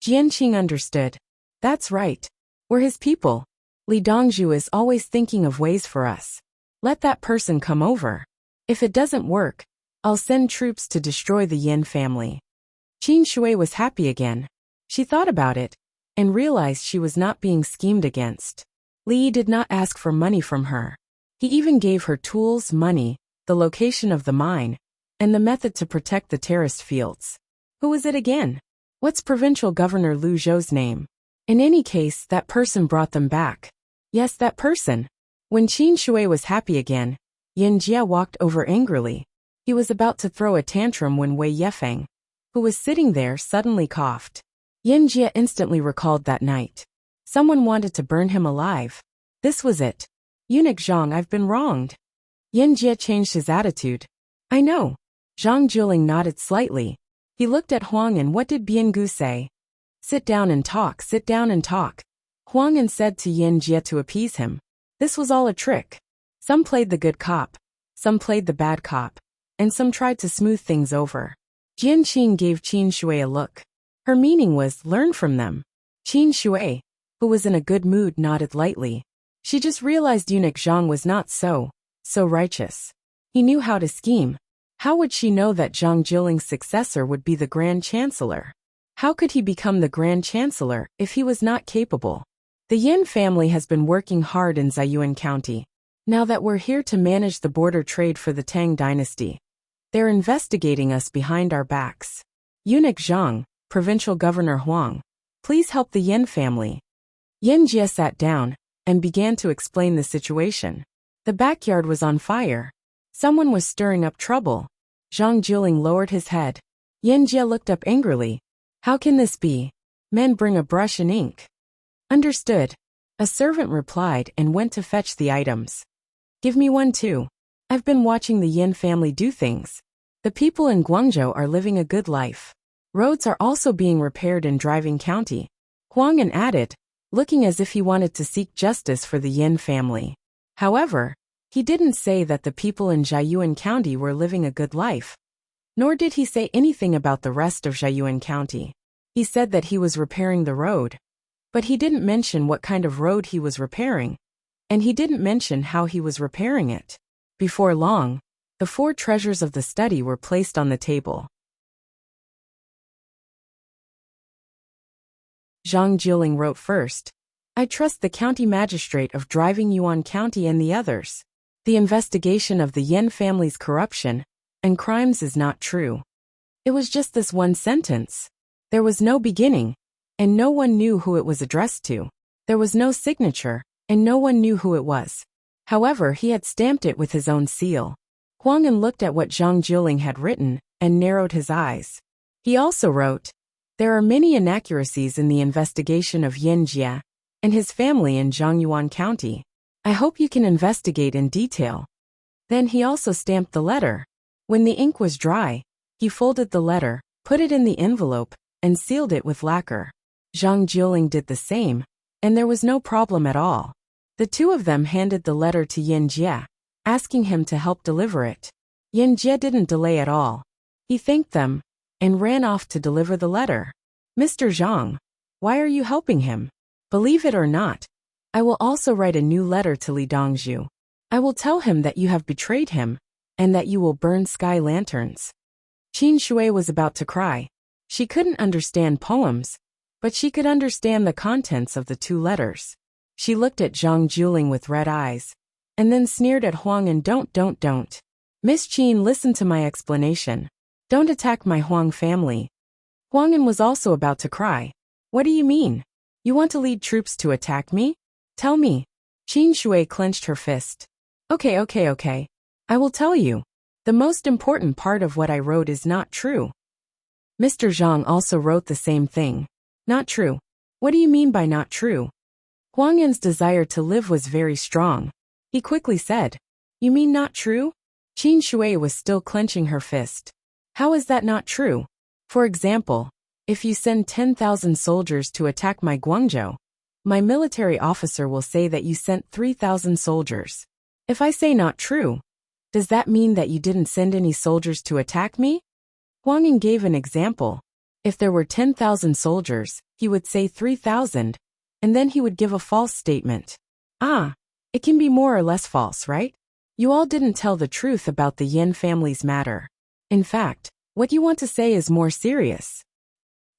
Jian Qing understood. "That's right. We're his people. Li Dongzhu is always thinking of ways for us. Let that person come over. If it doesn't work, I'll send troops to destroy the Yin family." Qin Shui was happy again. She thought about it and realized she was not being schemed against. Li Yi did not ask for money from her. He even gave her tools, money, the location of the mine, and the method to protect the terraced fields. Who is it again? What's Provincial Governor Lu Zhou's name? In any case, that person brought them back. Yes, that person. When Qin Shui was happy again, Yin Jie walked over angrily. He was about to throw a tantrum when Wei Yefeng, who was sitting there, suddenly coughed. Yin Jie instantly recalled that night. Someone wanted to burn him alive. This was it. "Eunuch Zhang, I've been wronged." Yin Jie changed his attitude. "I know." Zhang Jiling nodded slightly. He looked at Huang An. "What did Biangu say?" "Sit down and talk, sit down and talk." Huang An said to Yin Jie to appease him. This was all a trick. Some played the good cop, some played the bad cop, and some tried to smooth things over. Jian Qing gave Qin Shui a look. Her meaning was, learn from them. Qin Shui, who was in a good mood, nodded lightly. She just realized Eunuch Zhang was not so righteous. He knew how to scheme. How would she know that Zhang Jiling's successor would be the Grand Chancellor? How could he become the Grand Chancellor if he was not capable? The Yin family has been working hard in Ziyuan County. Now that we're here to manage the border trade for the Tang dynasty, they're investigating us behind our backs. Eunuch Zhang, Provincial Governor Huang, please help the Yin family. Yin Jie sat down and began to explain the situation. The backyard was on fire. Someone was stirring up trouble. Zhang Jiling lowered his head. Yin Jie looked up angrily. How can this be? Men, bring a brush and ink. Understood. A servant replied and went to fetch the items. Give me one too. I've been watching the Yin family do things. The people in Guangzhou are living a good life. Roads are also being repaired in Driving County. Huang An added, looking as if he wanted to seek justice for the Yin family. However, he didn't say that the people in Ziyuan County were living a good life. Nor did he say anything about the rest of Ziyuan County. He said that he was repairing the road. But he didn't mention what kind of road he was repairing. And he didn't mention how he was repairing it. Before long, the 4 treasures of the study were placed on the table. Zhang Jiling wrote first. I trust the county magistrate of driving Yuan County and the others. The investigation of the Yin family's corruption and crimes is not true. It was just this one sentence. There was no beginning, and no one knew who it was addressed to. There was no signature, and no one knew who it was. However, he had stamped it with his own seal. Huang An looked at what Zhang Jiling had written and narrowed his eyes. He also wrote, there are many inaccuracies in the investigation of Yin Jia and his family in Zhangyuan County. I hope you can investigate in detail. Then he also stamped the letter. When the ink was dry, he folded the letter, put it in the envelope, and sealed it with lacquer. Zhang Jiling did the same, and there was no problem at all. The two of them handed the letter to Yin Jia, asking him to help deliver it. Yin Jia didn't delay at all. He thanked them and ran off to deliver the letter. Mr. Zhang, why are you helping him? Believe it or not, I will also write a new letter to Li Dongzhu. I will tell him that you have betrayed him and that you will burn sky lanterns. Qin Shui was about to cry. She couldn't understand poems, but she could understand the contents of the two letters. She looked at Zhang Jiling with red eyes, and then sneered at Huang and don't. Miss Qin, listen to my explanation. Don't attack my Huang family. Huang An was also about to cry. What do you mean? You want to lead troops to attack me? Tell me. Qin Shui clenched her fist. Okay. I will tell you. The most important part of what I wrote is not true. Mr. Zhang also wrote the same thing. Not true. What do you mean by not true? Huang An's desire to live was very strong. He quickly said, you mean not true? Qin Shui was still clenching her fist. How is that not true? For example, if you send 10,000 soldiers to attack my Guangzhou, my military officer will say that you sent 3,000 soldiers. If I say not true, does that mean that you didn't send any soldiers to attack me? Huang An gave an example. If there were 10,000 soldiers, he would say 3,000, and then he would give a false statement. It can be more or less false, right? You all didn't tell the truth about the Yin family's matter. In fact, what you want to say is more serious.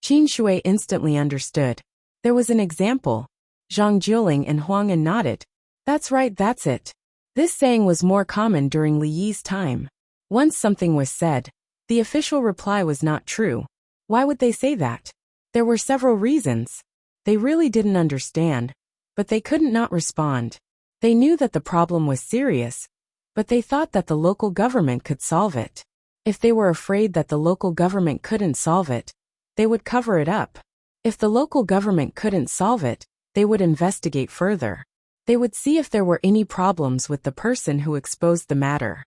Qin Shui instantly understood. There was an example. Zhang Jiling and Huang An nodded. That's right, that's it. This saying was more common during Li Yi's time. Once something was said, the official reply was not true. Why would they say that? There were several reasons. They really didn't understand, but they couldn't not respond. They knew that the problem was serious, but they thought that the local government could solve it. If they were afraid that the local government couldn't solve it, they would cover it up. If the local government couldn't solve it, they would investigate further. They would see if there were any problems with the person who exposed the matter.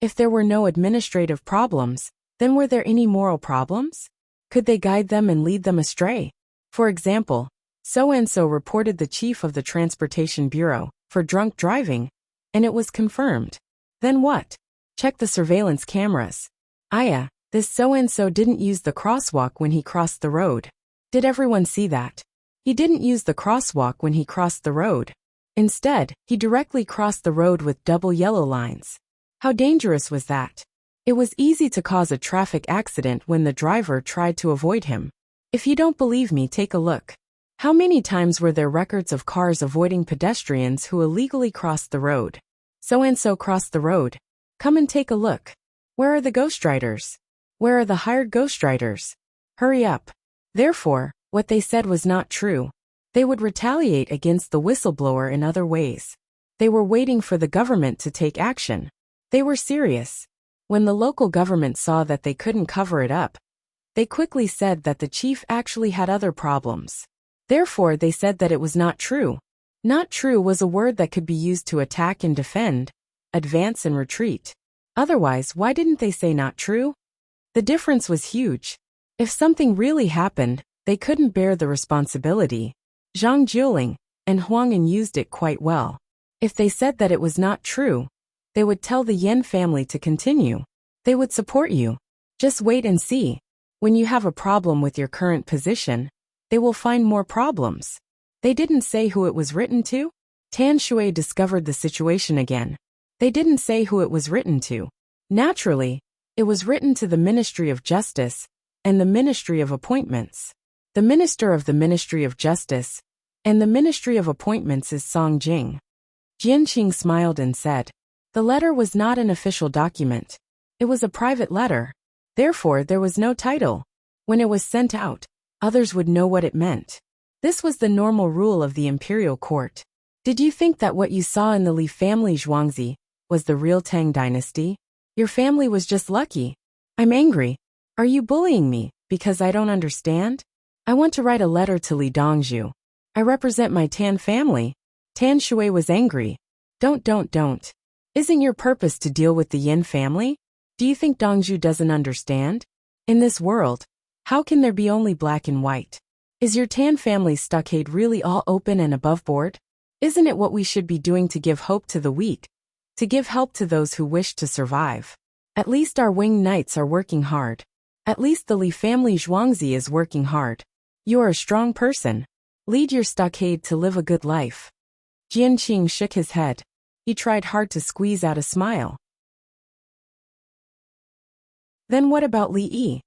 If there were no administrative problems, then were there any moral problems? Could they guide them and lead them astray? For example, so-and-so reported the chief of the Transportation Bureau for drunk driving, and it was confirmed. Then what? Check the surveillance cameras. This so-and-so didn't use the crosswalk when he crossed the road. Did everyone see that? He didn't use the crosswalk when he crossed the road. Instead, he directly crossed the road with double yellow lines. How dangerous was that? It was easy to cause a traffic accident when the driver tried to avoid him. If you don't believe me, take a look. How many times were there records of cars avoiding pedestrians who illegally crossed the road? So-and-so crossed the road. Come and take a look. Where are the ghostwriters? Where are the hired ghostwriters? Hurry up. Therefore, what they said was not true. They would retaliate against the whistleblower in other ways. They were waiting for the government to take action. They were serious. When the local government saw that they couldn't cover it up, they quickly said that the chief actually had other problems. Therefore, they said that it was not true. Not true was a word that could be used to attack and defend, advance and retreat. Otherwise, why didn't they say not true? The difference was huge. If something really happened, they couldn't bear the responsibility. Zhang Jiling and Huang An used it quite well. If they said that it was not true, they would tell the Yin family to continue. They would support you. Just wait and see. When you have a problem with your current position, they will find more problems. They didn't say who it was written to. Tan Shui discovered the situation again. They didn't say who it was written to. Naturally, It was written to the Ministry of Justice and the Ministry of Appointments. The Minister of the Ministry of Justice and the Ministry of Appointments is Song Jing. Jianqing smiled and said, "The letter was not an official document. It was a private letter. Therefore, there was no title. When it was sent out, others would know what it meant." This was the normal rule of the imperial court. Did you think that what you saw in the Li family Zhuangzi was the real Tang dynasty? Your family was just lucky. I'm angry. Are you bullying me because I don't understand? I want to write a letter to Li Dongzhu. I represent my Tan family. Tan Shui was angry. Don't. Isn't your purpose to deal with the Yin family? Do you think Dongzhu doesn't understand? In this world, how can there be only black and white? Is your Tan family stockade really all open and above board? Isn't it what we should be doing to give hope to the weak? To give help to those who wish to survive? At least our winged knights are working hard. At least the Li family Zhuangzi is working hard. You are a strong person. Lead your stockade to live a good life. Jianqing shook his head. He tried hard to squeeze out a smile. Then what about Li Yi?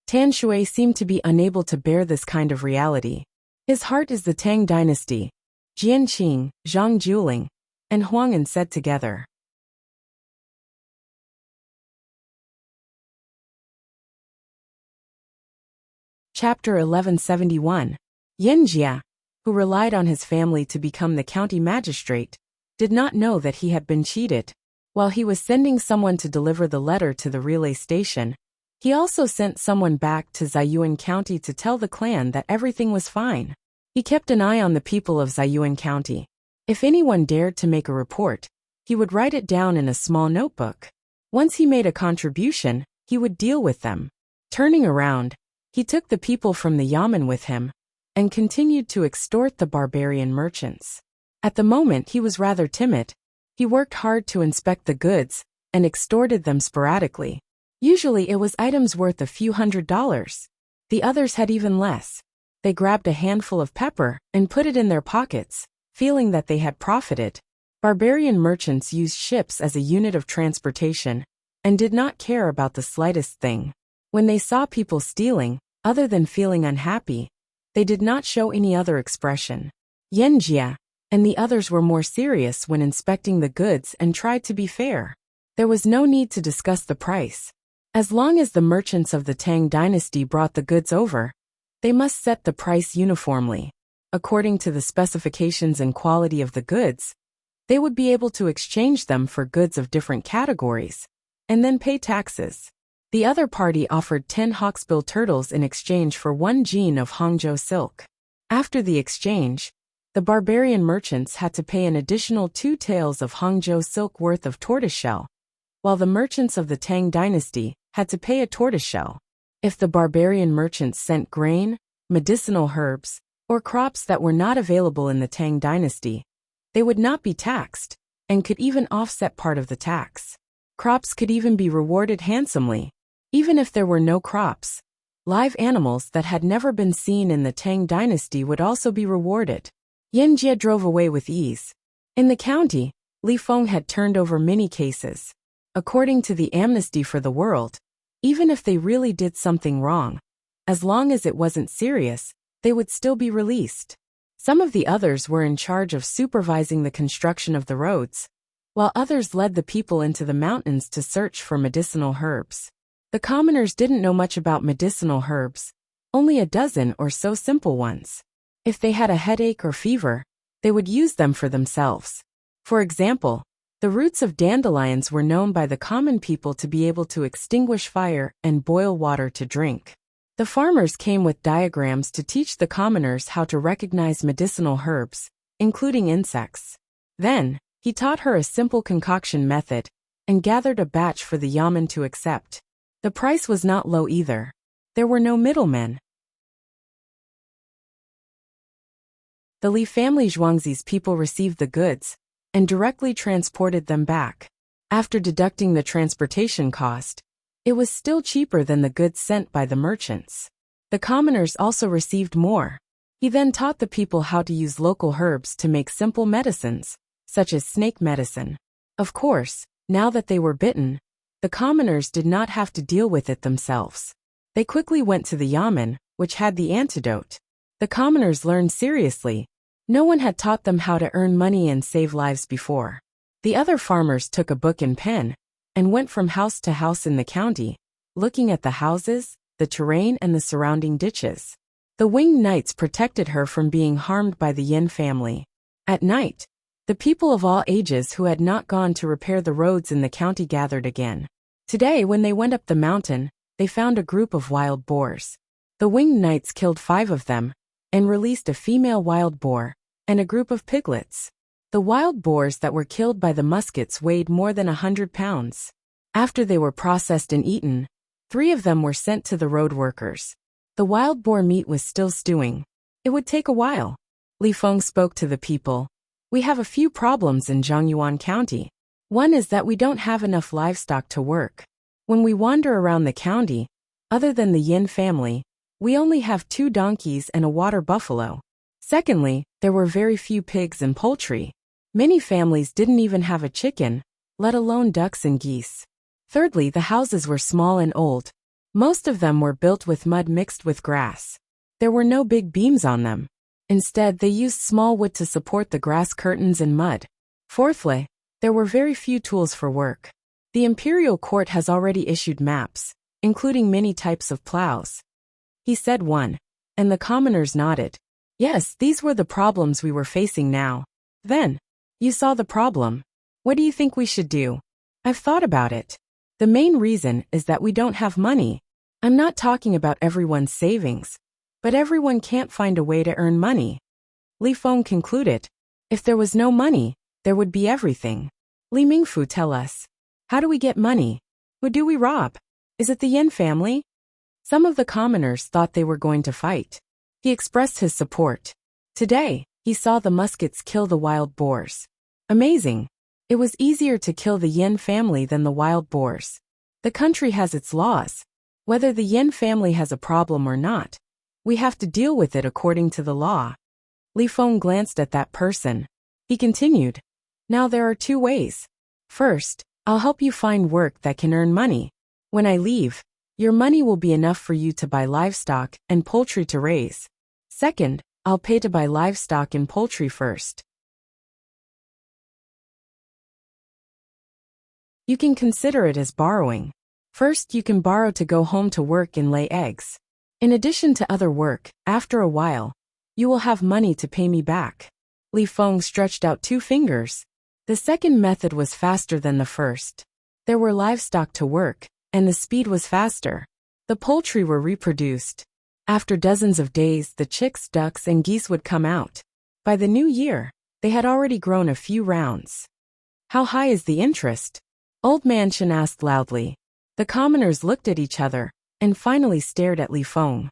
Tan Shui seemed to be unable to bear this kind of reality. His heart is the Tang dynasty. Jianqing, Zhang Juling, and Huang'an said together. Chapter 1171. Yin Jia, who relied on his family to become the county magistrate, did not know that he had been cheated. While he was sending someone to deliver the letter to the relay station, he also sent someone back to Ziyuan County to tell the clan that everything was fine. He kept an eye on the people of Ziyuan County. If anyone dared to make a report, he would write it down in a small notebook. Once he made a contribution, he would deal with them. Turning around, he took the people from the yamen with him and continued to extort the barbarian merchants. At the moment he was rather timid. He worked hard to inspect the goods and extorted them sporadically. Usually it was items worth a few $100s. The others had even less. They grabbed a handful of pepper and put it in their pockets, feeling that they had profited. Barbarian merchants used ships as a unit of transportation and did not care about the slightest thing. When they saw people stealing, other than feeling unhappy, they did not show any other expression. Yin Jia and the others were more serious when inspecting the goods and tried to be fair. There was no need to discuss the price. As long as the merchants of the Tang dynasty brought the goods over, they must set the price uniformly. According to the specifications and quality of the goods, they would be able to exchange them for goods of different categories, and then pay taxes. The other party offered 10 hawksbill turtles in exchange for 1 jean of Hangzhou silk. After the exchange, the barbarian merchants had to pay an additional 2 taels of Hangzhou silk worth of tortoiseshell, while the merchants of the Tang dynasty had to pay a tortoiseshell. If the barbarian merchants sent grain, medicinal herbs, or crops that were not available in the Tang dynasty, they would not be taxed, and could even offset part of the tax. Crops could even be rewarded handsomely. Even if there were no crops, live animals that had never been seen in the Tang dynasty would also be rewarded. Yin Jia drove away with ease. In the county, Li Feng had turned over many cases. According to the amnesty for the world, even if they really did something wrong, as long as it wasn't serious, they would still be released. Some of the others were in charge of supervising the construction of the roads, while others led the people into the mountains to search for medicinal herbs. The commoners didn't know much about medicinal herbs, only a dozen or so simple ones. If they had a headache or fever, they would use them for themselves. For example, the roots of dandelions were known by the common people to be able to extinguish fire and boil water to drink. The farmers came with diagrams to teach the commoners how to recognize medicinal herbs, including insects. Then, he taught her a simple concoction method and gathered a batch for the yamen to accept. The price was not low either. There were no middlemen. The Li family Zhuangzi's people received the goods and directly transported them back. After deducting the transportation cost, it was still cheaper than the goods sent by the merchants. The commoners also received more. He then taught the people how to use local herbs to make simple medicines, such as snake medicine. Of course, now that they were bitten, the commoners did not have to deal with it themselves. They quickly went to the yamen, which had the antidote. The commoners learned seriously. No one had taught them how to earn money and save lives before. The other farmers took a book and pen and went from house to house in the county, looking at the houses, the terrain, and the surrounding ditches. The winged knights protected her from being harmed by the Yin family. At night, the people of all ages who had not gone to repair the roads in the county gathered again. Today, when they went up the mountain, they found a group of wild boars. The winged knights killed 5 of them and released a female wild boar and a group of piglets. The wild boars that were killed by the muskets weighed more than 100 pounds. After they were processed and eaten, 3 of them were sent to the road workers. The wild boar meat was still stewing. It would take a while. Li Feng spoke to the people. We have a few problems in Zhongyuan County. One is that we don't have enough livestock to work. When we wander around the county, other than the Yin family, we only have 2 donkeys and a water buffalo. Secondly, there were very few pigs and poultry. Many families didn't even have a chicken, let alone ducks and geese. Thirdly, the houses were small and old. Most of them were built with mud mixed with grass. There were no big beams on them. Instead, they used small wood to support the grass curtains and mud. Fourthly, there were very few tools for work. The imperial court has already issued maps, including many types of plows. He said one, and the commoners nodded. Yes, these were the problems we were facing now. Then, you saw the problem. What do you think we should do? I've thought about it. The main reason is that we don't have money. I'm not talking about everyone's savings, but everyone can't find a way to earn money. Li Feng concluded. If there was no money, there would be everything. Li Mingfu, tell us. How do we get money? Who do we rob? Is it the Yin family? Some of the commoners thought they were going to fight. He expressed his support. Today, he saw the muskets kill the wild boars. Amazing. It was easier to kill the Yin family than the wild boars. The country has its laws. Whether the Yin family has a problem or not, we have to deal with it according to the law. Li Feng glanced at that person. He continued. Now there are 2 ways. First, I'll help you find work that can earn money. When I leave, your money will be enough for you to buy livestock and poultry to raise. Second, I'll pay to buy livestock and poultry first. You can consider it as borrowing. First, you can borrow to go home to work and lay eggs. In addition to other work, after a while, you will have money to pay me back. Li Feng stretched out 2 fingers. The second method was faster than the first. There were livestock to work, and the speed was faster. The poultry were reproduced. After dozens of days, the chicks, ducks, and geese would come out. By the new year, they had already grown a few rounds. How high is the interest? Old Man Shen asked loudly. The commoners looked at each other, and finally stared at Li Feng.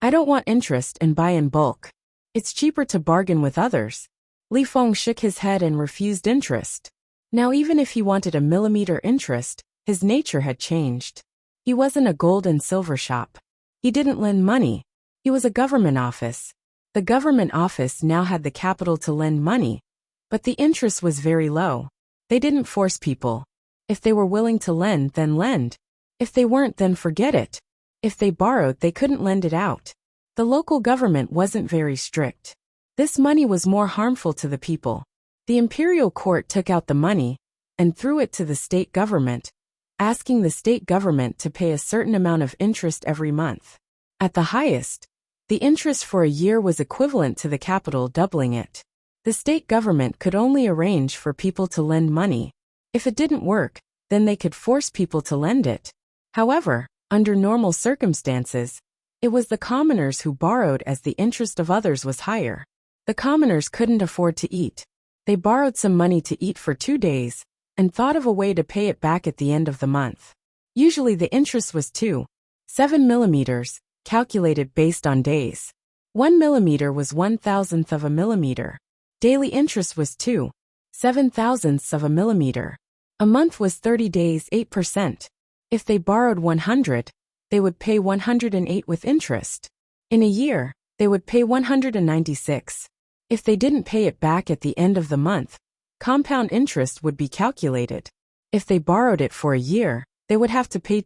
I don't want interest and buy in bulk. It's cheaper to bargain with others. Li Feng shook his head and refused interest. Now even if he wanted a millimeter interest, his nature had changed. He wasn't a gold and silver shop. He didn't lend money. He was a government office. The government office now had the capital to lend money, but the interest was very low. They didn't force people. If they were willing to lend, then lend. If they weren't, then forget it. If they borrowed, they couldn't lend it out. The local government wasn't very strict. This money was more harmful to the people. The imperial court took out the money and threw it to the state government, asking the state government to pay a certain amount of interest every month. At the highest, the interest for a year was equivalent to the capital doubling it. The state government could only arrange for people to lend money. If it didn't work, then they could force people to lend it. However, under normal circumstances, it was the commoners who borrowed as the interest of others was higher. The commoners couldn't afford to eat. They borrowed some money to eat for 2 days and thought of a way to pay it back at the end of the month. Usually the interest was 2.7 millimeters, calculated based on days. 1 millimeter was 1,000th of a millimeter. Daily interest was 2.7 thousandths of a millimeter. A month was 30 days, 8%. If they borrowed 100, they would pay 108 with interest. In a year, they would pay 196. If they didn't pay it back at the end of the month, compound interest would be calculated. If they borrowed it for a year, they would have to pay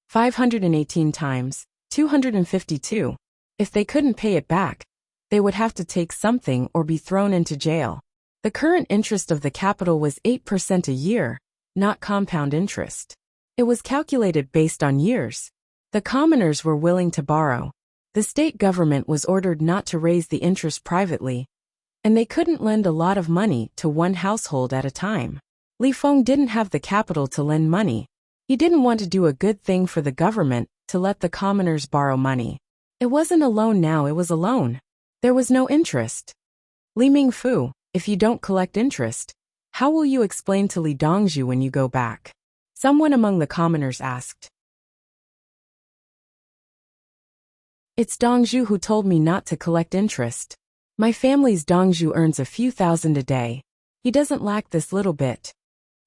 518 times 252. If they couldn't pay it back, they would have to take something or be thrown into jail. The current interest of the capital was 8% a year, not compound interest. It was calculated based on years. The commoners were willing to borrow. The state government was ordered not to raise the interest privately, and they couldn't lend a lot of money to one household at a time. Li Feng didn't have the capital to lend money. He didn't want to do a good thing for the government to let the commoners borrow money. It wasn't a loan now, it was a loan. There was no interest. Li Mingfu, if you don't collect interest, how will you explain to Li Dongzhu when you go back? Someone among the commoners asked. It's Dongzhu who told me not to collect interest. My family's Dongzhu earns a few thousand a day. He doesn't lack this little bit.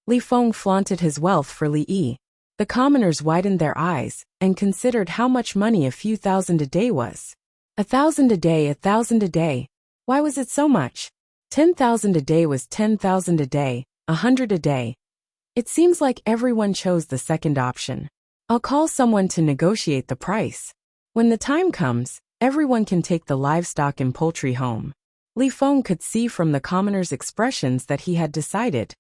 Li Feng flaunted his wealth for Li Yi. The commoners widened their eyes and considered how much money a few thousand a day was. 1,000 a day, 1,000 a day. Why was it so much? 10,000 a day was 10,000 a day, 100 a day. It seems like everyone chose the second option. I'll call someone to negotiate the price. When the time comes, everyone can take the livestock and poultry home. Li Feng could see from the commoners' expressions that he had decided.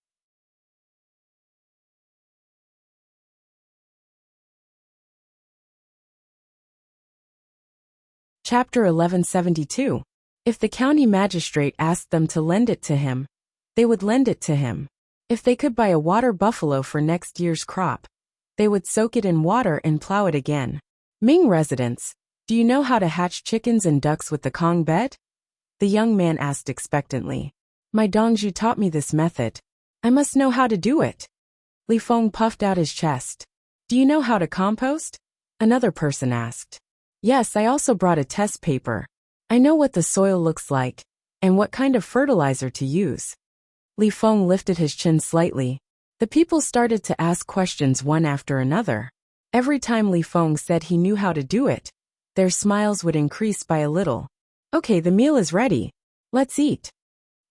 Chapter 1172. If the county magistrate asked them to lend it to him, they would lend it to him. If they could buy a water buffalo for next year's crop, they would soak it in water and plow it again. Ming residents, do you know how to hatch chickens and ducks with the Kong bed? The young man asked expectantly. My Dongzhu taught me this method. I must know how to do it. Li Feng puffed out his chest. Do you know how to compost? Another person asked. Yes, I also brought a test paper. I know what the soil looks like, and what kind of fertilizer to use. Li Feng lifted his chin slightly. The people started to ask questions one after another. Every time Li Feng said he knew how to do it, their smiles would increase by a little. Okay, the meal is ready. Let's eat.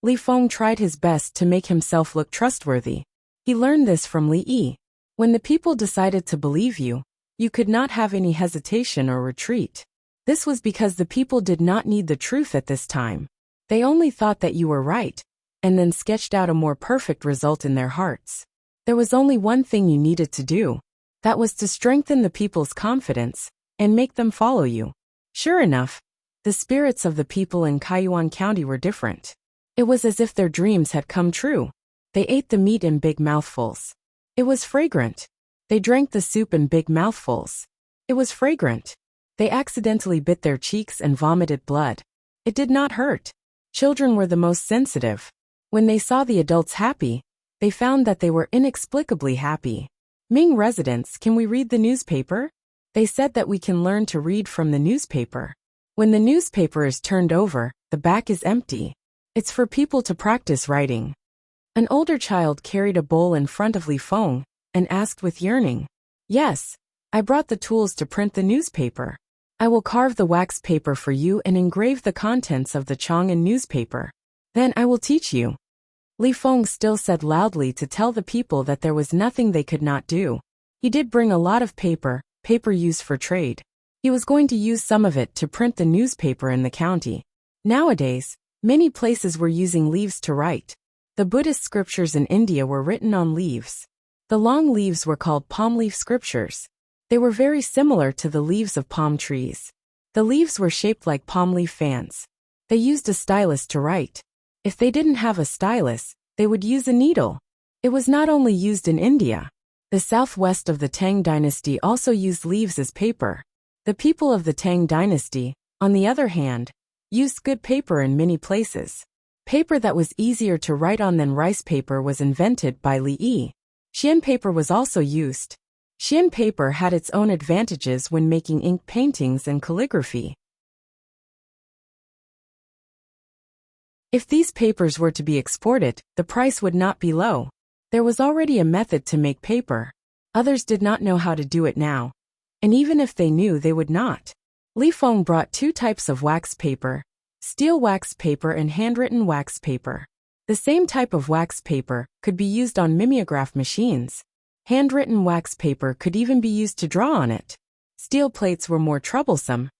Li Feng tried his best to make himself look trustworthy. He learned this from Li Yi. When the people decided to believe you, you could not have any hesitation or retreat. This was because the people did not need the truth at this time. They only thought that you were right, and then sketched out a more perfect result in their hearts. There was only one thing you needed to do. That was to strengthen the people's confidence and make them follow you. Sure enough, the spirits of the people in Kaiyuan County were different. It was as if their dreams had come true. They ate the meat in big mouthfuls. It was fragrant. They drank the soup in big mouthfuls. It was fragrant. They accidentally bit their cheeks and vomited blood. It did not hurt. Children were the most sensitive. When they saw the adults happy, they found that they were inexplicably happy. Ming residents, can we read the newspaper? They said that we can learn to read from the newspaper. When the newspaper is turned over, the back is empty. It's for people to practice writing. An older child carried a bowl in front of Li Feng and asked with yearning. Yes, I brought the tools to print the newspaper. I will carve the wax paper for you and engrave the contents of the Chang'an newspaper. Then I will teach you. Li Feng still said loudly to tell the people that there was nothing they could not do. He did bring a lot of paper used for trade. He was going to use some of it to print the newspaper in the county. Nowadays, many places were using leaves to write. The Buddhist scriptures in India were written on leaves. The long leaves were called palm leaf scriptures. They were very similar to the leaves of palm trees. The leaves were shaped like palm leaf fans. They used a stylus to write. If they didn't have a stylus, they would use a needle. It was not only used in India. The southwest of the Tang dynasty also used leaves as paper. The people of the Tang dynasty, on the other hand, used good paper in many places. Paper that was easier to write on than rice paper was invented by Li Yi. Xian paper was also used. Xian paper had its own advantages when making ink paintings and calligraphy. If these papers were to be exported, the price would not be low. There was already a method to make paper. Others did not know how to do it now. And even if they knew, they would not. Li Feng brought two types of wax paper, steel wax paper and handwritten wax paper. The same type of wax paper could be used on mimeograph machines. Handwritten wax paper could even be used to draw on it. Steel plates were more troublesome,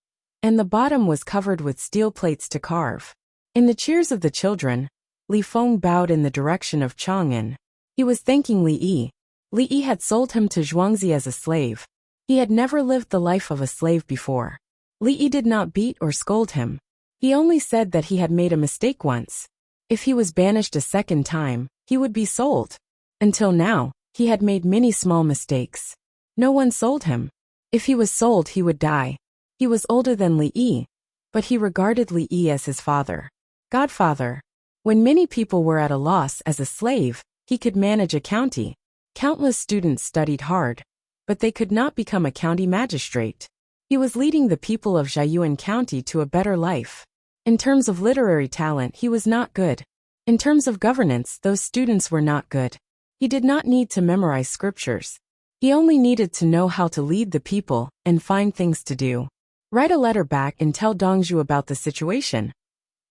and the bottom was covered with steel plates to carve. In the cheers of the children, Li Feng bowed in the direction of Chang'an. He was thanking Li Yi. Li Yi had sold him to Zhuangzi as a slave. He had never lived the life of a slave before. Li Yi did not beat or scold him. He only said that he had made a mistake once. If he was banished a second time, he would be sold. Until now, he had made many small mistakes. No one sold him. If he was sold, he would die. He was older than Li Yi, but he regarded Li Yi as his father. Godfather. When many people were at a loss as a slave, he could manage a county. Countless students studied hard, but they could not become a county magistrate. He was leading the people of Jiayuan County to a better life. In terms of literary talent, he was not good. In terms of governance, those students were not good. He did not need to memorize scriptures. He only needed to know how to lead the people and find things to do. Write a letter back and tell Dongzhu about the situation.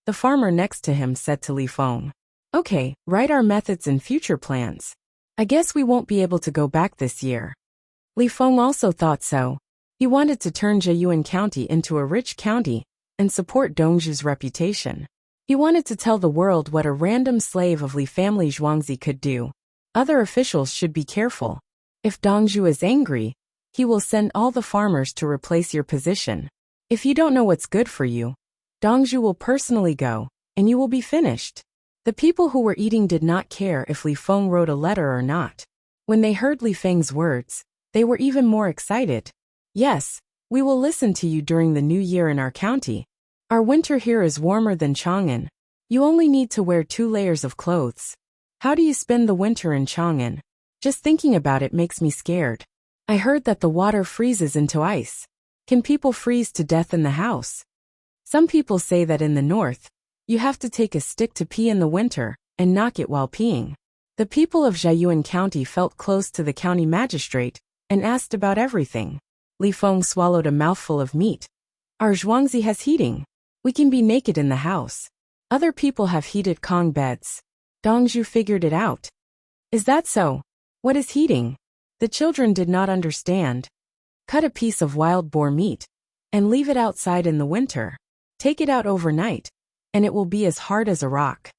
The farmer next to him said to Li Feng. Okay, write our methods and future plans. I guess we won't be able to go back this year. Li Feng also thought so. He wanted to turn Jiayuan County into a rich county and support Dongzhu's reputation. He wanted to tell the world what a random slave of Li family Zhuangzi could do. Other officials should be careful. If Dongzhu is angry, he will send all the farmers to replace your position. If you don't know what's good for you, Dongzhu will personally go, and you will be finished. The people who were eating did not care if Li Feng wrote a letter or not. When they heard Li Feng's words, they were even more excited. Yes, we will listen to you during the new year in our county. Our winter here is warmer than Chang'an. You only need to wear 2 layers of clothes. How do you spend the winter in Chang'an? Just thinking about it makes me scared. I heard that the water freezes into ice. Can people freeze to death in the house? Some people say that in the north, you have to take a stick to pee in the winter and knock it while peeing. The people of Jiayuan County felt close to the county magistrate and asked about everything. Li Feng swallowed a mouthful of meat. Our Zhuangzi has heating. We can be naked in the house. Other people have heated Kong beds. Dongzhu figured it out. Is that so? What is heating? The children did not understand. Cut a piece of wild boar meat and leave it outside in the winter. Take it out overnight, and it will be as hard as a rock.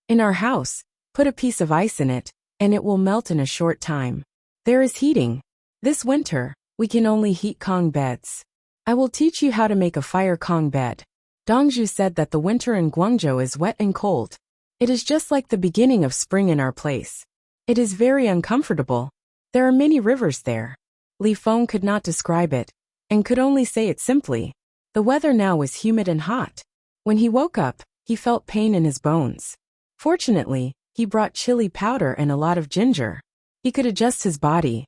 In our house, put a piece of ice in it, and it will melt in a short time. There is heating. This winter, we can only heat Kong beds. I will teach you how to make a fire Kong bed. Dongzhu said that the winter in Guangzhou is wet and cold. It is just like the beginning of spring in our place. It is very uncomfortable. There are many rivers there. Li Feng could not describe it, and could only say it simply. The weather now was humid and hot. When he woke up, he felt pain in his bones. Fortunately, he brought chili powder and a lot of ginger. He could adjust his body.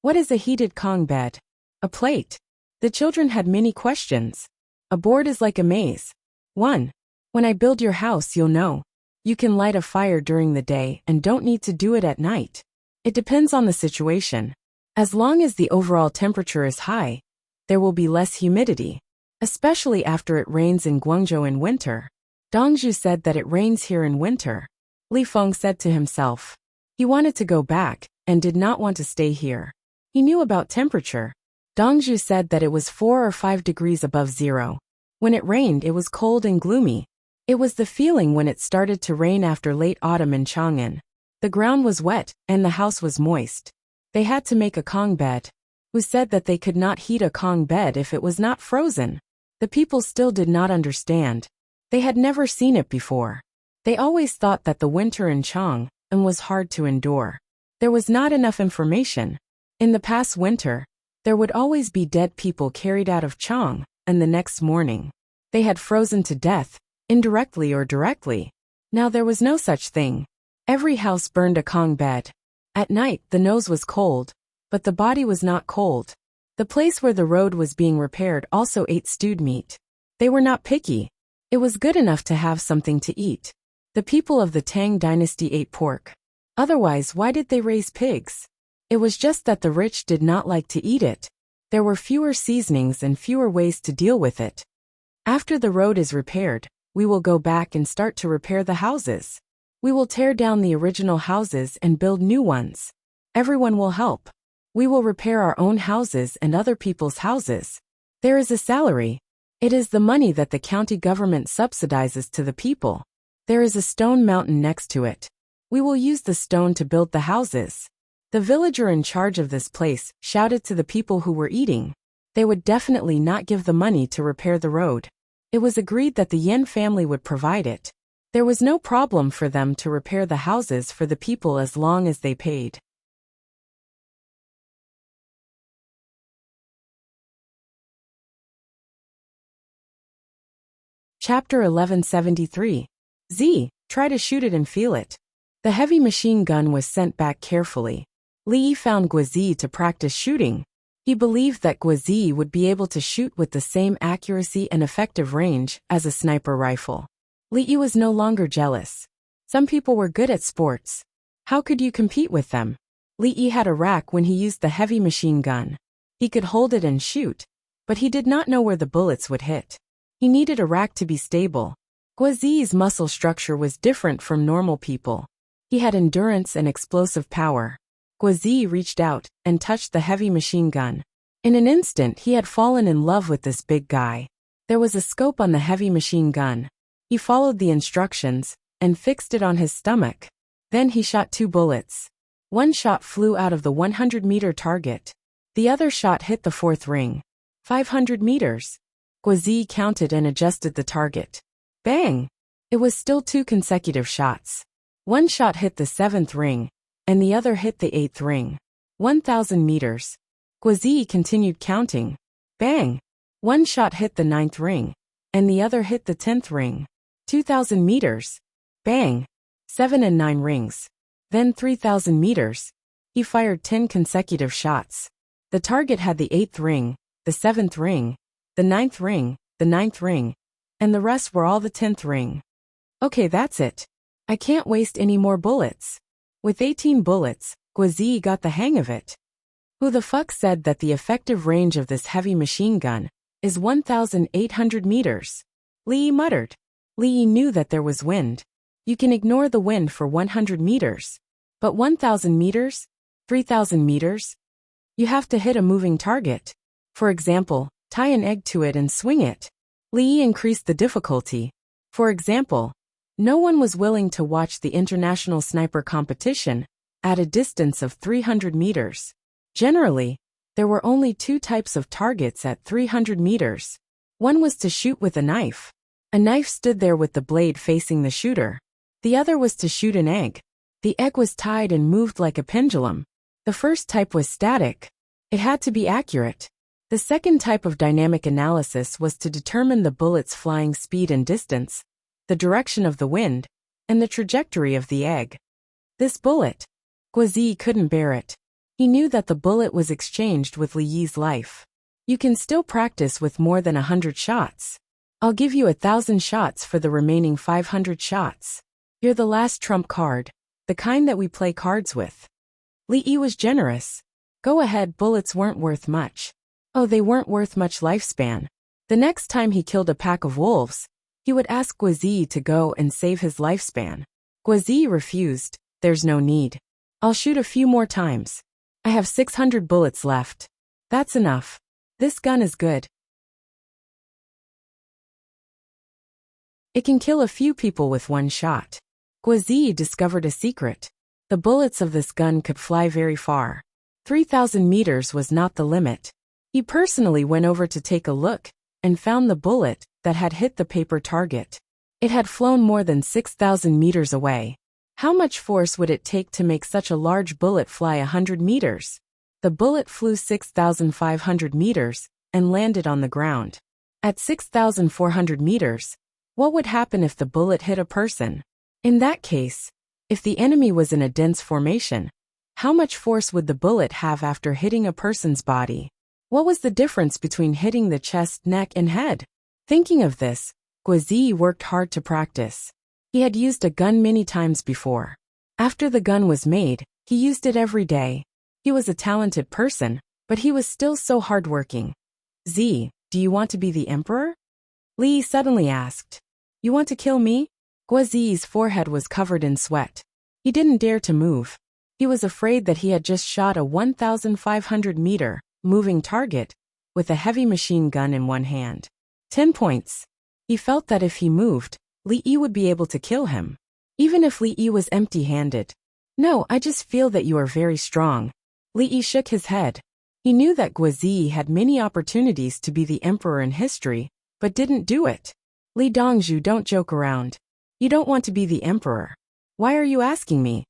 What is a heated Kong bed? A plate. The children had many questions. A board is like a maze. 1. When I build your house, you'll know. You can light a fire during the day and don't need to do it at night. It depends on the situation. As long as the overall temperature is high, there will be less humidity, especially after it rains in Guangzhou in winter. Dongzhu said that it rains here in winter. Li Feng said to himself. He wanted to go back and did not want to stay here. He knew about temperature. Dongzhu said that it was 4 or 5 degrees above zero. When it rained, it was cold and gloomy. It was the feeling when it started to rain after late autumn in Chang'an. The ground was wet, and the house was moist. They had to make a Kong bed. Who said that they could not heat a Kong bed if it was not frozen? The people still did not understand. They had never seen it before. They always thought that the winter in Chang'an was hard to endure. There was not enough information. In the past winter, there would always be dead people carried out of Chang'an, and the next morning, they had frozen to death, indirectly or directly. Now there was no such thing. Every house burned a Kong bed. At night, the nose was cold, but the body was not cold. The place where the road was being repaired also ate stewed meat. They were not picky. It was good enough to have something to eat. The people of the Tang dynasty ate pork. Otherwise, why did they raise pigs? It was just that the rich did not like to eat it. There were fewer seasonings and fewer ways to deal with it. After the road is repaired, We will go back and start to repair the houses. We will tear down the original houses and build new ones. Everyone will help. We will repair our own houses and other people's houses. There is a salary. It is the money that the county government subsidizes to the people. There is a stone mountain next to it. We will use the stone to build the houses. The villager in charge of this place shouted to the people who were eating. They would definitely not give the money to repair the road. It was agreed that the Yen family would provide it. There was no problem for them to repair the houses for the people as long as they paid. Chapter 1173. Z, try to shoot it and feel it. The heavy machine gun was sent back carefully. Li found Guozi to practice shooting. He believed that Guozi would be able to shoot with the same accuracy and effective range as a sniper rifle. Li was no longer jealous. Some people were good at sports. How could you compete with them? Li had a rack when he used the heavy machine gun. He could hold it and shoot, but he did not know where the bullets would hit. He needed a rack to be stable. Guozi's muscle structure was different from normal people. He had endurance and explosive power. Guozi reached out and touched the heavy machine gun. In an instant he had fallen in love with this big guy. There was a scope on the heavy machine gun. He followed the instructions and fixed it on his stomach. Then he shot 2 bullets. One shot flew out of the 100-meter target. The other shot hit the 4th ring. 500 meters. Guozi counted and adjusted the target. Bang! It was still 2 consecutive shots. One shot hit the 7th ring, and the other hit the 8th ring. 1,000 meters. Guozi continued counting. Bang! One shot hit the 9th ring, and the other hit the 10th ring. 2,000 meters. Bang! 7 and 9 rings. Then 3,000 meters. He fired 10 consecutive shots. The target had the 8th ring, the 7th ring, the 9th ring, the 9th ring, and the rest were all the 10th ring. Okay, that's it. I can't waste any more bullets. With 18 bullets, Guozi got the hang of it. Who the fuck said that the effective range of this heavy machine gun is 1,800 meters? Li muttered. Li knew that there was wind. You can ignore the wind for 100 meters. But 1,000 meters? 3,000 meters? You have to hit a moving target. For example, tie an egg to it and swing it. Li increased the difficulty. For example, no one was willing to watch the international sniper competition at a distance of 300 meters. Generally, there were only 2 types of targets at 300 meters. One was to shoot with a knife. A knife stood there with the blade facing the shooter. The other was to shoot an egg. The egg was tied and moved like a pendulum. The first type was static. It had to be accurate. The second type of dynamic analysis was to determine the bullet's flying speed and distance, the direction of the wind, and the trajectory of the egg. This bullet. Guozi couldn't bear it. He knew that the bullet was exchanged with Li Yi's life. You can still practice with more than 100 shots. I'll give you 1,000 shots for the remaining 500 shots. You're the last trump card, the kind that we play cards with. Li Yi was generous. Go ahead, bullets weren't worth much. Oh, they weren't worth much lifespan. The next time he killed a pack of wolves, he would ask Guozi to go and save his lifespan. Guozi refused. There's no need. I'll shoot a few more times. I have 600 bullets left. That's enough. This gun is good. It can kill a few people with one shot. Guozi discovered a secret. The bullets of this gun could fly very far. 3,000 meters was not the limit. He personally went over to take a look and found the bullet that had hit the paper target. It had flown more than 6,000 meters away. How much force would it take to make such a large bullet fly 100 meters? The bullet flew 6,500 meters and landed on the ground. At 6,400 meters, what would happen if the bullet hit a person? In that case, if the enemy was in a dense formation, how much force would the bullet have after hitting a person's body? What was the difference between hitting the chest, neck, and head? Thinking of this, Guozi worked hard to practice. He had used a gun many times before. After the gun was made, he used it every day. He was a talented person, but he was still so hardworking. Z, do you want to be the emperor? Li suddenly asked. You want to kill me? Guazi's forehead was covered in sweat. He didn't dare to move. He was afraid that he had just shot a 1,500-meter, moving target, with a heavy machine gun in one hand. 10 points. He felt that if he moved, Li Yi would be able to kill him. Even if Li Yi was empty-handed. No, I just feel that you are very strong. Li Yi shook his head. He knew that Guazi had many opportunities to be the emperor in history, but didn't do it. Li Dongzhu, don't joke around. You don't want to be the emperor. Why are you asking me?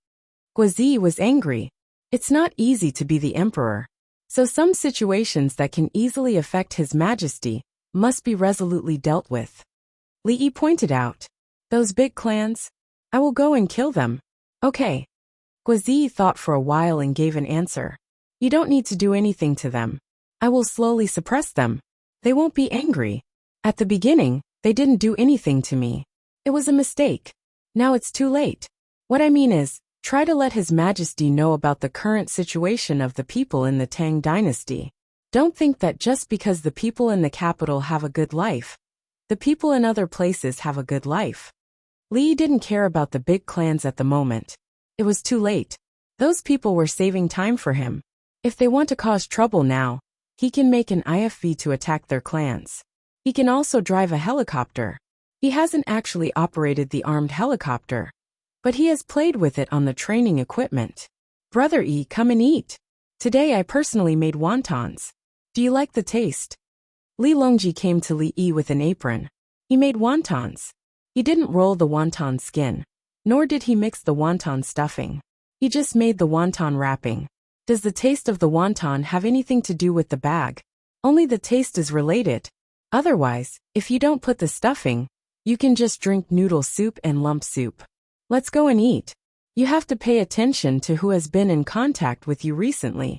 Guazi was angry. It's not easy to be the emperor. So some situations that can easily affect His Majesty must be resolutely dealt with. Li Yi pointed out. Those big clans? I will go and kill them. Okay. Guazi thought for a while and gave an answer. You don't need to do anything to them. I will slowly suppress them. They won't be angry. At the beginning, they didn't do anything to me. It was a mistake. Now it's too late. What I mean is, try to let His Majesty know about the current situation of the people in the Tang dynasty. Don't think that just because the people in the capital have a good life, the people in other places have a good life. Li didn't care about the big clans at the moment. It was too late. Those people were saving time for him. If they want to cause trouble now, he can make an IFV to attack their clans. He can also drive a helicopter. He hasn't actually operated the armed helicopter, but he has played with it on the training equipment. Brother Yi, come and eat. Today I personally made wontons. Do you like the taste? Li Longji came to Li Yi with an apron. He made wontons. He didn't roll the wonton skin, nor did he mix the wonton stuffing. He just made the wonton wrapping. Does the taste of the wonton have anything to do with the bag? Only the taste is related. Otherwise, if you don't put the stuffing, you can just drink noodle soup and lump soup. Let's go and eat. You have to pay attention to who has been in contact with you recently.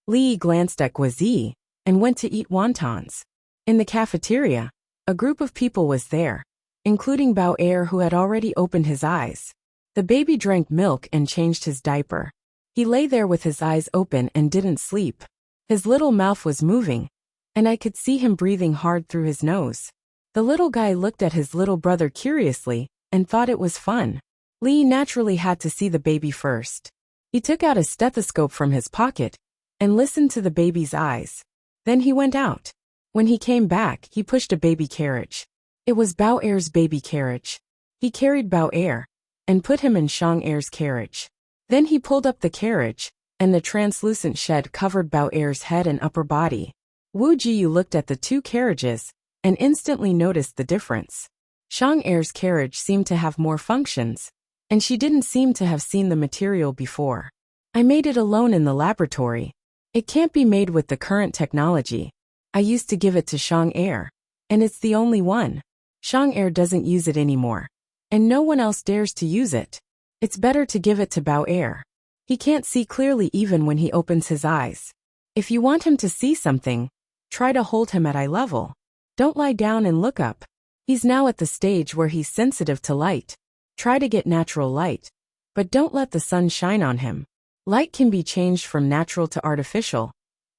Li glanced at Guazi and went to eat wontons. In the cafeteria, a group of people was there, including Bao Er, who had already opened his eyes. The baby drank milk and changed his diaper. He lay there with his eyes open and didn't sleep. His little mouth was moving, and I could see him breathing hard through his nose. The little guy looked at his little brother curiously and thought it was fun. Li naturally had to see the baby first. He took out a stethoscope from his pocket and listened to the baby's eyes. Then he went out. When he came back, he pushed a baby carriage. It was Bao Er's baby carriage. He carried Bao Er and put him in Shang Er's carriage. Then he pulled up the carriage, and the translucent shed covered Bao Er's head and upper body. Wu Jiyu looked at the two carriages and instantly noticed the difference. Shang Er's carriage seemed to have more functions, and she didn't seem to have seen the material before. I made it alone in the laboratory. It can't be made with the current technology. I used to give it to Shang Er, and it's the only one. Shang Er doesn't use it anymore, and no one else dares to use it. It's better to give it to Bao Er. He can't see clearly even when he opens his eyes. If you want him to see something, try to hold him at eye level. Don't lie down and look up. He's now at the stage where he's sensitive to light. Try to get natural light, but don't let the sun shine on him. Light can be changed from natural to artificial,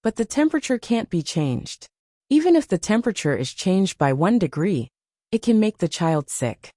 but the temperature can't be changed. Even if the temperature is changed by 1 degree, it can make the child sick.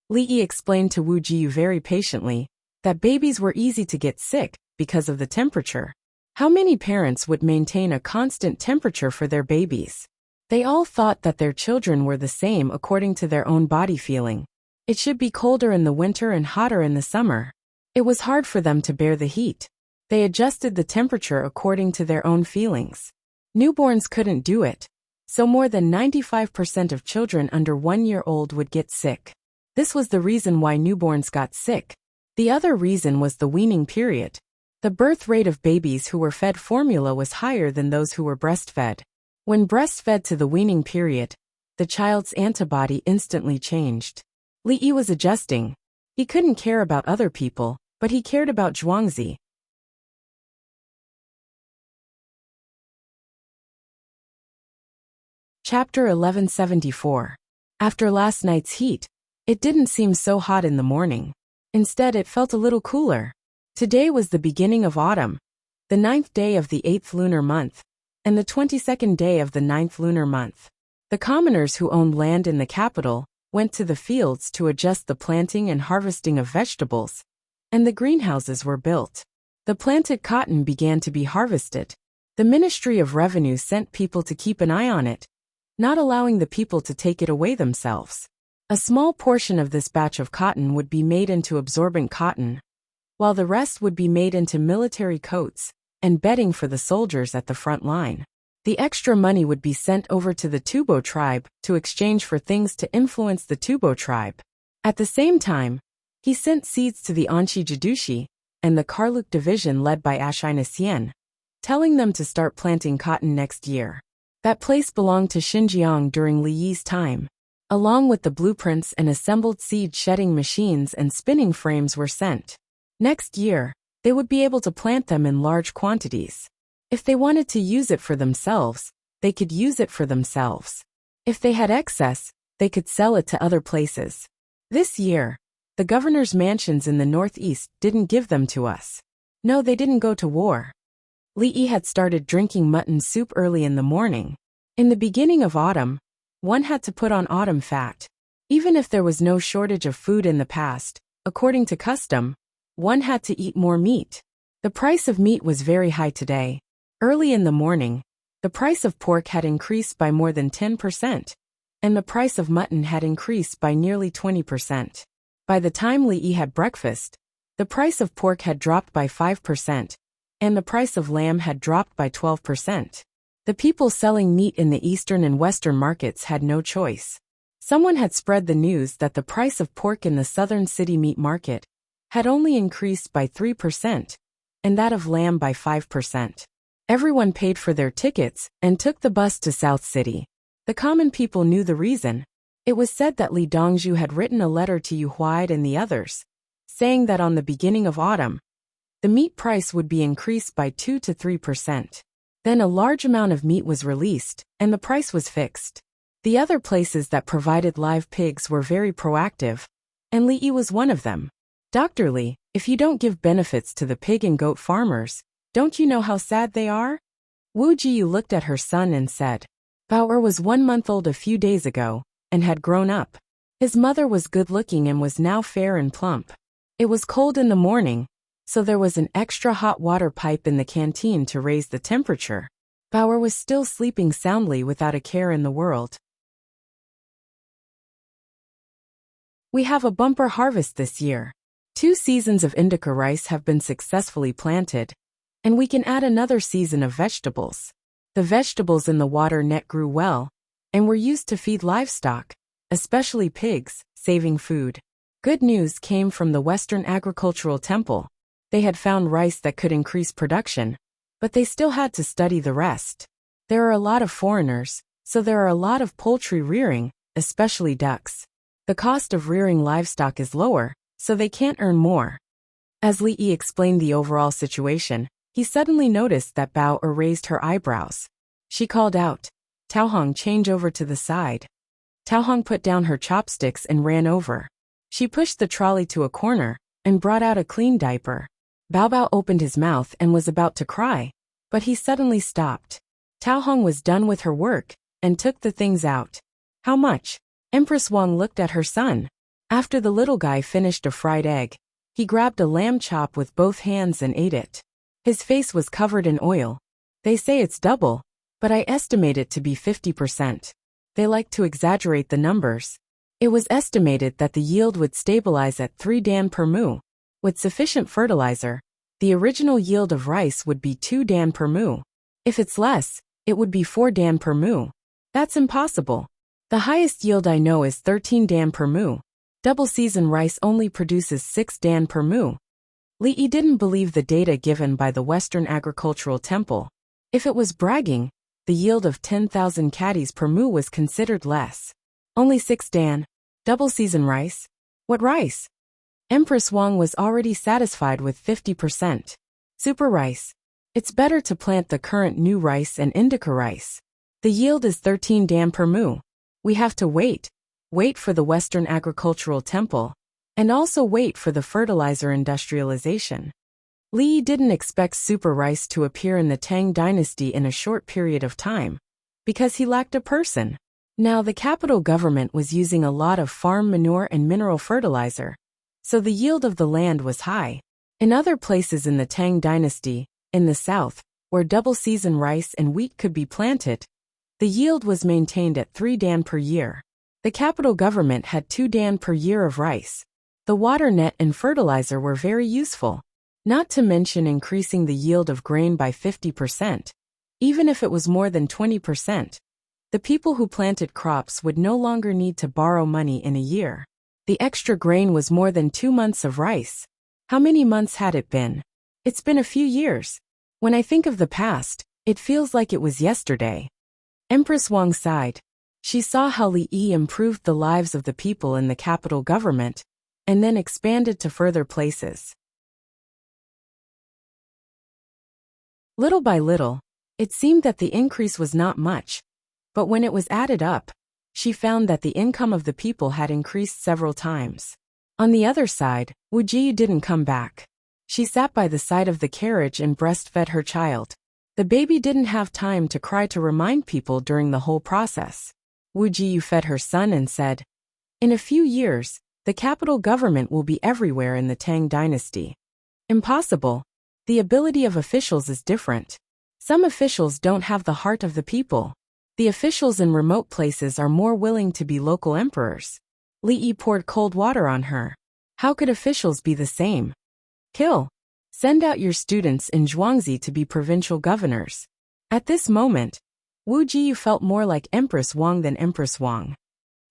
Li Yi explained to Wu Jiyu very patiently that babies were easy to get sick because of the temperature. How many parents would maintain a constant temperature for their babies? They all thought that their children were the same according to their own body feeling. It should be colder in the winter and hotter in the summer. It was hard for them to bear the heat. They adjusted the temperature according to their own feelings. Newborns couldn't do it, so more than 95% of children under 1 year old would get sick. This was the reason why newborns got sick. The other reason was the weaning period. The birth rate of babies who were fed formula was higher than those who were breastfed. When breastfed to the weaning period, the child's antibody instantly changed. Li Yi was adjusting. He couldn't care about other people, but he cared about Zhuangzi. Chapter 1174. After last night's heat, it didn't seem so hot in the morning. Instead, it felt a little cooler. Today was the beginning of autumn, the 9th day of the 8th lunar month, and the 22nd day of the 9th lunar month. The commoners who owned land in the capital went to the fields to adjust the planting and harvesting of vegetables, and the greenhouses were built. The planted cotton began to be harvested. The Ministry of Revenue sent people to keep an eye on it, not allowing the people to take it away themselves. A small portion of this batch of cotton would be made into absorbent cotton, while the rest would be made into military coats and bedding for the soldiers at the front line. The extra money would be sent over to the Tubo tribe to exchange for things to influence the Tubo tribe. At the same time, he sent seeds to the Anshi Jidushi and the Karluk division led by Ashina Sien, telling them to start planting cotton next year. That place belonged to Xinjiang during Li Yi's time. Along with the blueprints and assembled seed shedding machines and spinning frames were sent. Next year, they would be able to plant them in large quantities. If they wanted to use it for themselves, they could use it for themselves. If they had excess, they could sell it to other places. This year, the governor's mansions in the northeast didn't give them to us. No, they didn't go to war. Li Yi had started drinking mutton soup early in the morning. In the beginning of autumn, one had to put on autumn fat. Even if there was no shortage of food in the past, according to custom, one had to eat more meat. The price of meat was very high today. Early in the morning, the price of pork had increased by more than 10%, and the price of mutton had increased by nearly 20%. By the time Li Yi had breakfast, the price of pork had dropped by 5%, and the price of lamb had dropped by 12%. The people selling meat in the eastern and western markets had no choice. Someone had spread the news that the price of pork in the southern city meat market had only increased by 3%, and that of lamb by 5%. Everyone paid for their tickets and took the bus to South City. The common people knew the reason. It was said that Li Dongzhu had written a letter to Yu Huaid and the others, saying that on the beginning of autumn, the meat price would be increased by 2 to 3%. Then a large amount of meat was released, and the price was fixed. The other places that provided live pigs were very proactive, and Li Yi was one of them. Dr. Li, if you don't give benefits to the pig and goat farmers, don't you know how sad they are? Wu Jiyu looked at her son and said, Bao was 1 month old a few days ago, and had grown up. His mother was good-looking and was now fair and plump. It was cold in the morning, so there was an extra hot water pipe in the canteen to raise the temperature. Bao was still sleeping soundly without a care in the world. We have a bumper harvest this year. 2 seasons of indica rice have been successfully planted, and we can add another season of vegetables. The vegetables in the water net grew well, and were used to feed livestock, especially pigs, saving food. Good news came from the Western Agricultural Temple. They had found rice that could increase production, but they still had to study the rest. There are a lot of foreigners, so there are a lot of poultry rearing, especially ducks. The cost of rearing livestock is lower, so they can't earn more. As Li Yi explained the overall situation, he suddenly noticed that Bao raised her eyebrows. She called out, Tao Hong, change over to the side. Tao Hong put down her chopsticks and ran over. She pushed the trolley to a corner and brought out a clean diaper. Bao Bao opened his mouth and was about to cry, but he suddenly stopped. Tao Hong was done with her work and took the things out. How much? Empress Wang looked at her son. After the little guy finished a fried egg, he grabbed a lamb chop with both hands and ate it. His face was covered in oil. They say it's double, but I estimate it to be 50%. They like to exaggerate the numbers. It was estimated that the yield would stabilize at 3 dan per mu. With sufficient fertilizer, the original yield of rice would be 2 dan per mu. If it's less, it would be 4 dan per mu. That's impossible. The highest yield I know is 13 dan per mu. Double season rice only produces 6 dan per mu. Li Yi didn't believe the data given by the Western Agricultural Temple. If it was bragging, the yield of 10,000 caddies per mu was considered less. Only 6 dan. Double season rice? What rice? Empress Wang was already satisfied with 50%. Super rice. It's better to plant the current new rice and indica rice. The yield is 13 dan per mu. We have to wait for the Western Agricultural Temple, and also wait for the fertilizer industrialization. Li didn't expect super rice to appear in the Tang dynasty in a short period of time, because he lacked a person. Now the capital government was using a lot of farm manure and mineral fertilizer, so the yield of the land was high. In other places in the Tang dynasty, in the south, where double-season rice and wheat could be planted, the yield was maintained at 3 dan per year. The capital government had 2 dan per year of rice. The water net and fertilizer were very useful, not to mention increasing the yield of grain by 50%. Even if it was more than 20%, the people who planted crops would no longer need to borrow money in a year. The extra grain was more than 2 months of rice. How many months had it been? It's been a few years. When I think of the past, it feels like it was yesterday. Empress Wang sighed. She saw how Li Yi improved the lives of the people in the capital government, and then expanded to further places. Little by little, it seemed that the increase was not much, but when it was added up, she found that the income of the people had increased several times. On the other side, Wuxia didn't come back. She sat by the side of the carriage and breastfed her child. The baby didn't have time to cry to remind people during the whole process. Wuxia fed her son and said, "In a few years, the capital government will be everywhere in the Tang dynasty." Impossible. The ability of officials is different. Some officials don't have the heart of the people. The officials in remote places are more willing to be local emperors. Li Yi poured cold water on her. How could officials be the same? Kill. Send out your students in Zhuangzi to be provincial governors. At this moment, Wu Jiyu felt more like Empress Wang than Empress Wang.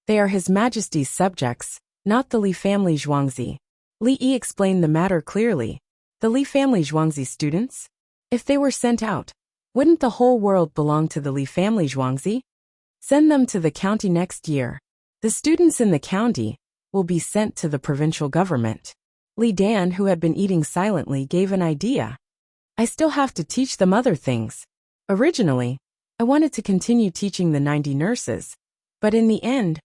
They are His Majesty's subjects, not the Li family Zhuangzi. Li Yi explained the matter clearly. The Li family Zhuangzi students? If they were sent out, wouldn't the whole world belong to the Li family Zhuangzi? Send them to the county next year. The students in the county will be sent to the provincial government. Li Dan, who had been eating silently, gave an idea. I still have to teach them other things. Originally, I wanted to continue teaching the 90 nurses, but in the end,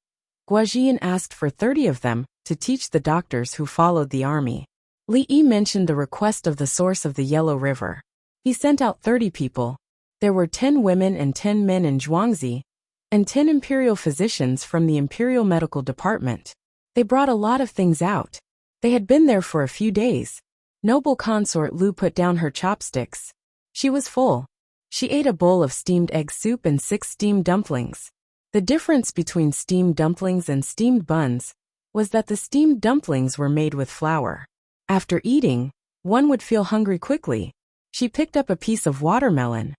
Guajian asked for 30 of them to teach the doctors who followed the army. Li Yi mentioned the request of the source of the Yellow River. He sent out 30 people. There were 10 women and 10 men in Zhuangzi, and 10 imperial physicians from the Imperial Medical Department. They brought a lot of things out. They had been there for a few days. Noble consort Lu put down her chopsticks. She was full. She ate a bowl of steamed egg soup and 6 steamed dumplings. The difference between steamed dumplings and steamed buns was that the steamed dumplings were made with flour. After eating, one would feel hungry quickly. She picked up a piece of watermelon.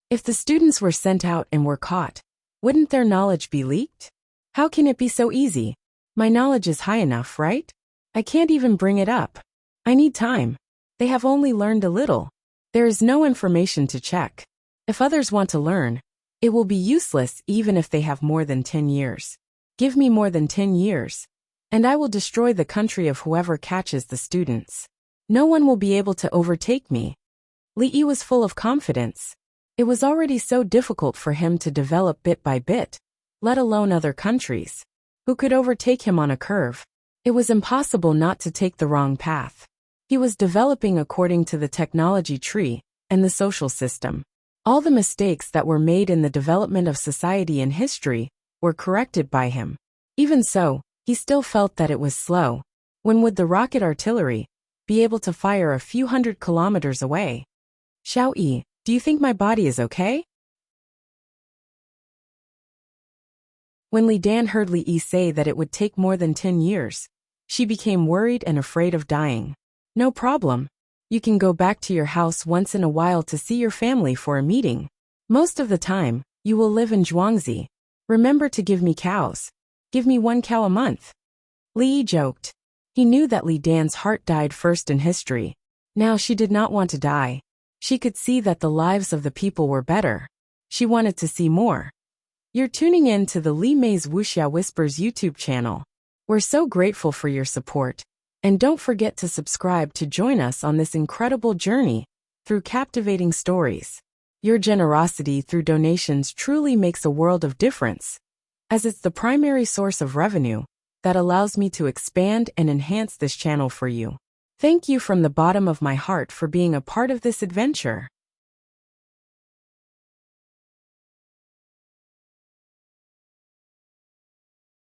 If the students were sent out and were caught, wouldn't their knowledge be leaked? How can it be so easy? My knowledge is high enough, right? I can't even bring it up. I need time. They have only learned a little. There is no information to check. If others want to learn, it will be useless even if they have more than 10 years. Give me more than 10 years, and I will destroy the country of whoever catches the students. No one will be able to overtake me. Li Yi was full of confidence. It was already so difficult for him to develop bit by bit, let alone other countries. Who could overtake him on a curve? It was impossible not to take the wrong path. He was developing according to the technology tree and the social system. All the mistakes that were made in the development of society and history were corrected by him. Even so, he still felt that it was slow. When would the rocket artillery be able to fire a few hundred kilometers away? Xiao Yi, do you think my body is okay? When Li Dan heard Li Yi say that it would take more than 10 years, she became worried and afraid of dying. No problem. You can go back to your house once in a while to see your family for a meeting. Most of the time, you will live in Zhuangzi. Remember to give me cows. Give me 1 cow a month. Li Yi joked. He knew that Li Dan's heart died first in history. Now she did not want to die. She could see that the lives of the people were better. She wanted to see more. You're tuning in to the Li Mei's Wuxia Whispers YouTube channel. We're so grateful for your support. And don't forget to subscribe to join us on this incredible journey through captivating stories. Your generosity through donations truly makes a world of difference, as it's the primary source of revenue that allows me to expand and enhance this channel for you. Thank you from the bottom of my heart for being a part of this adventure.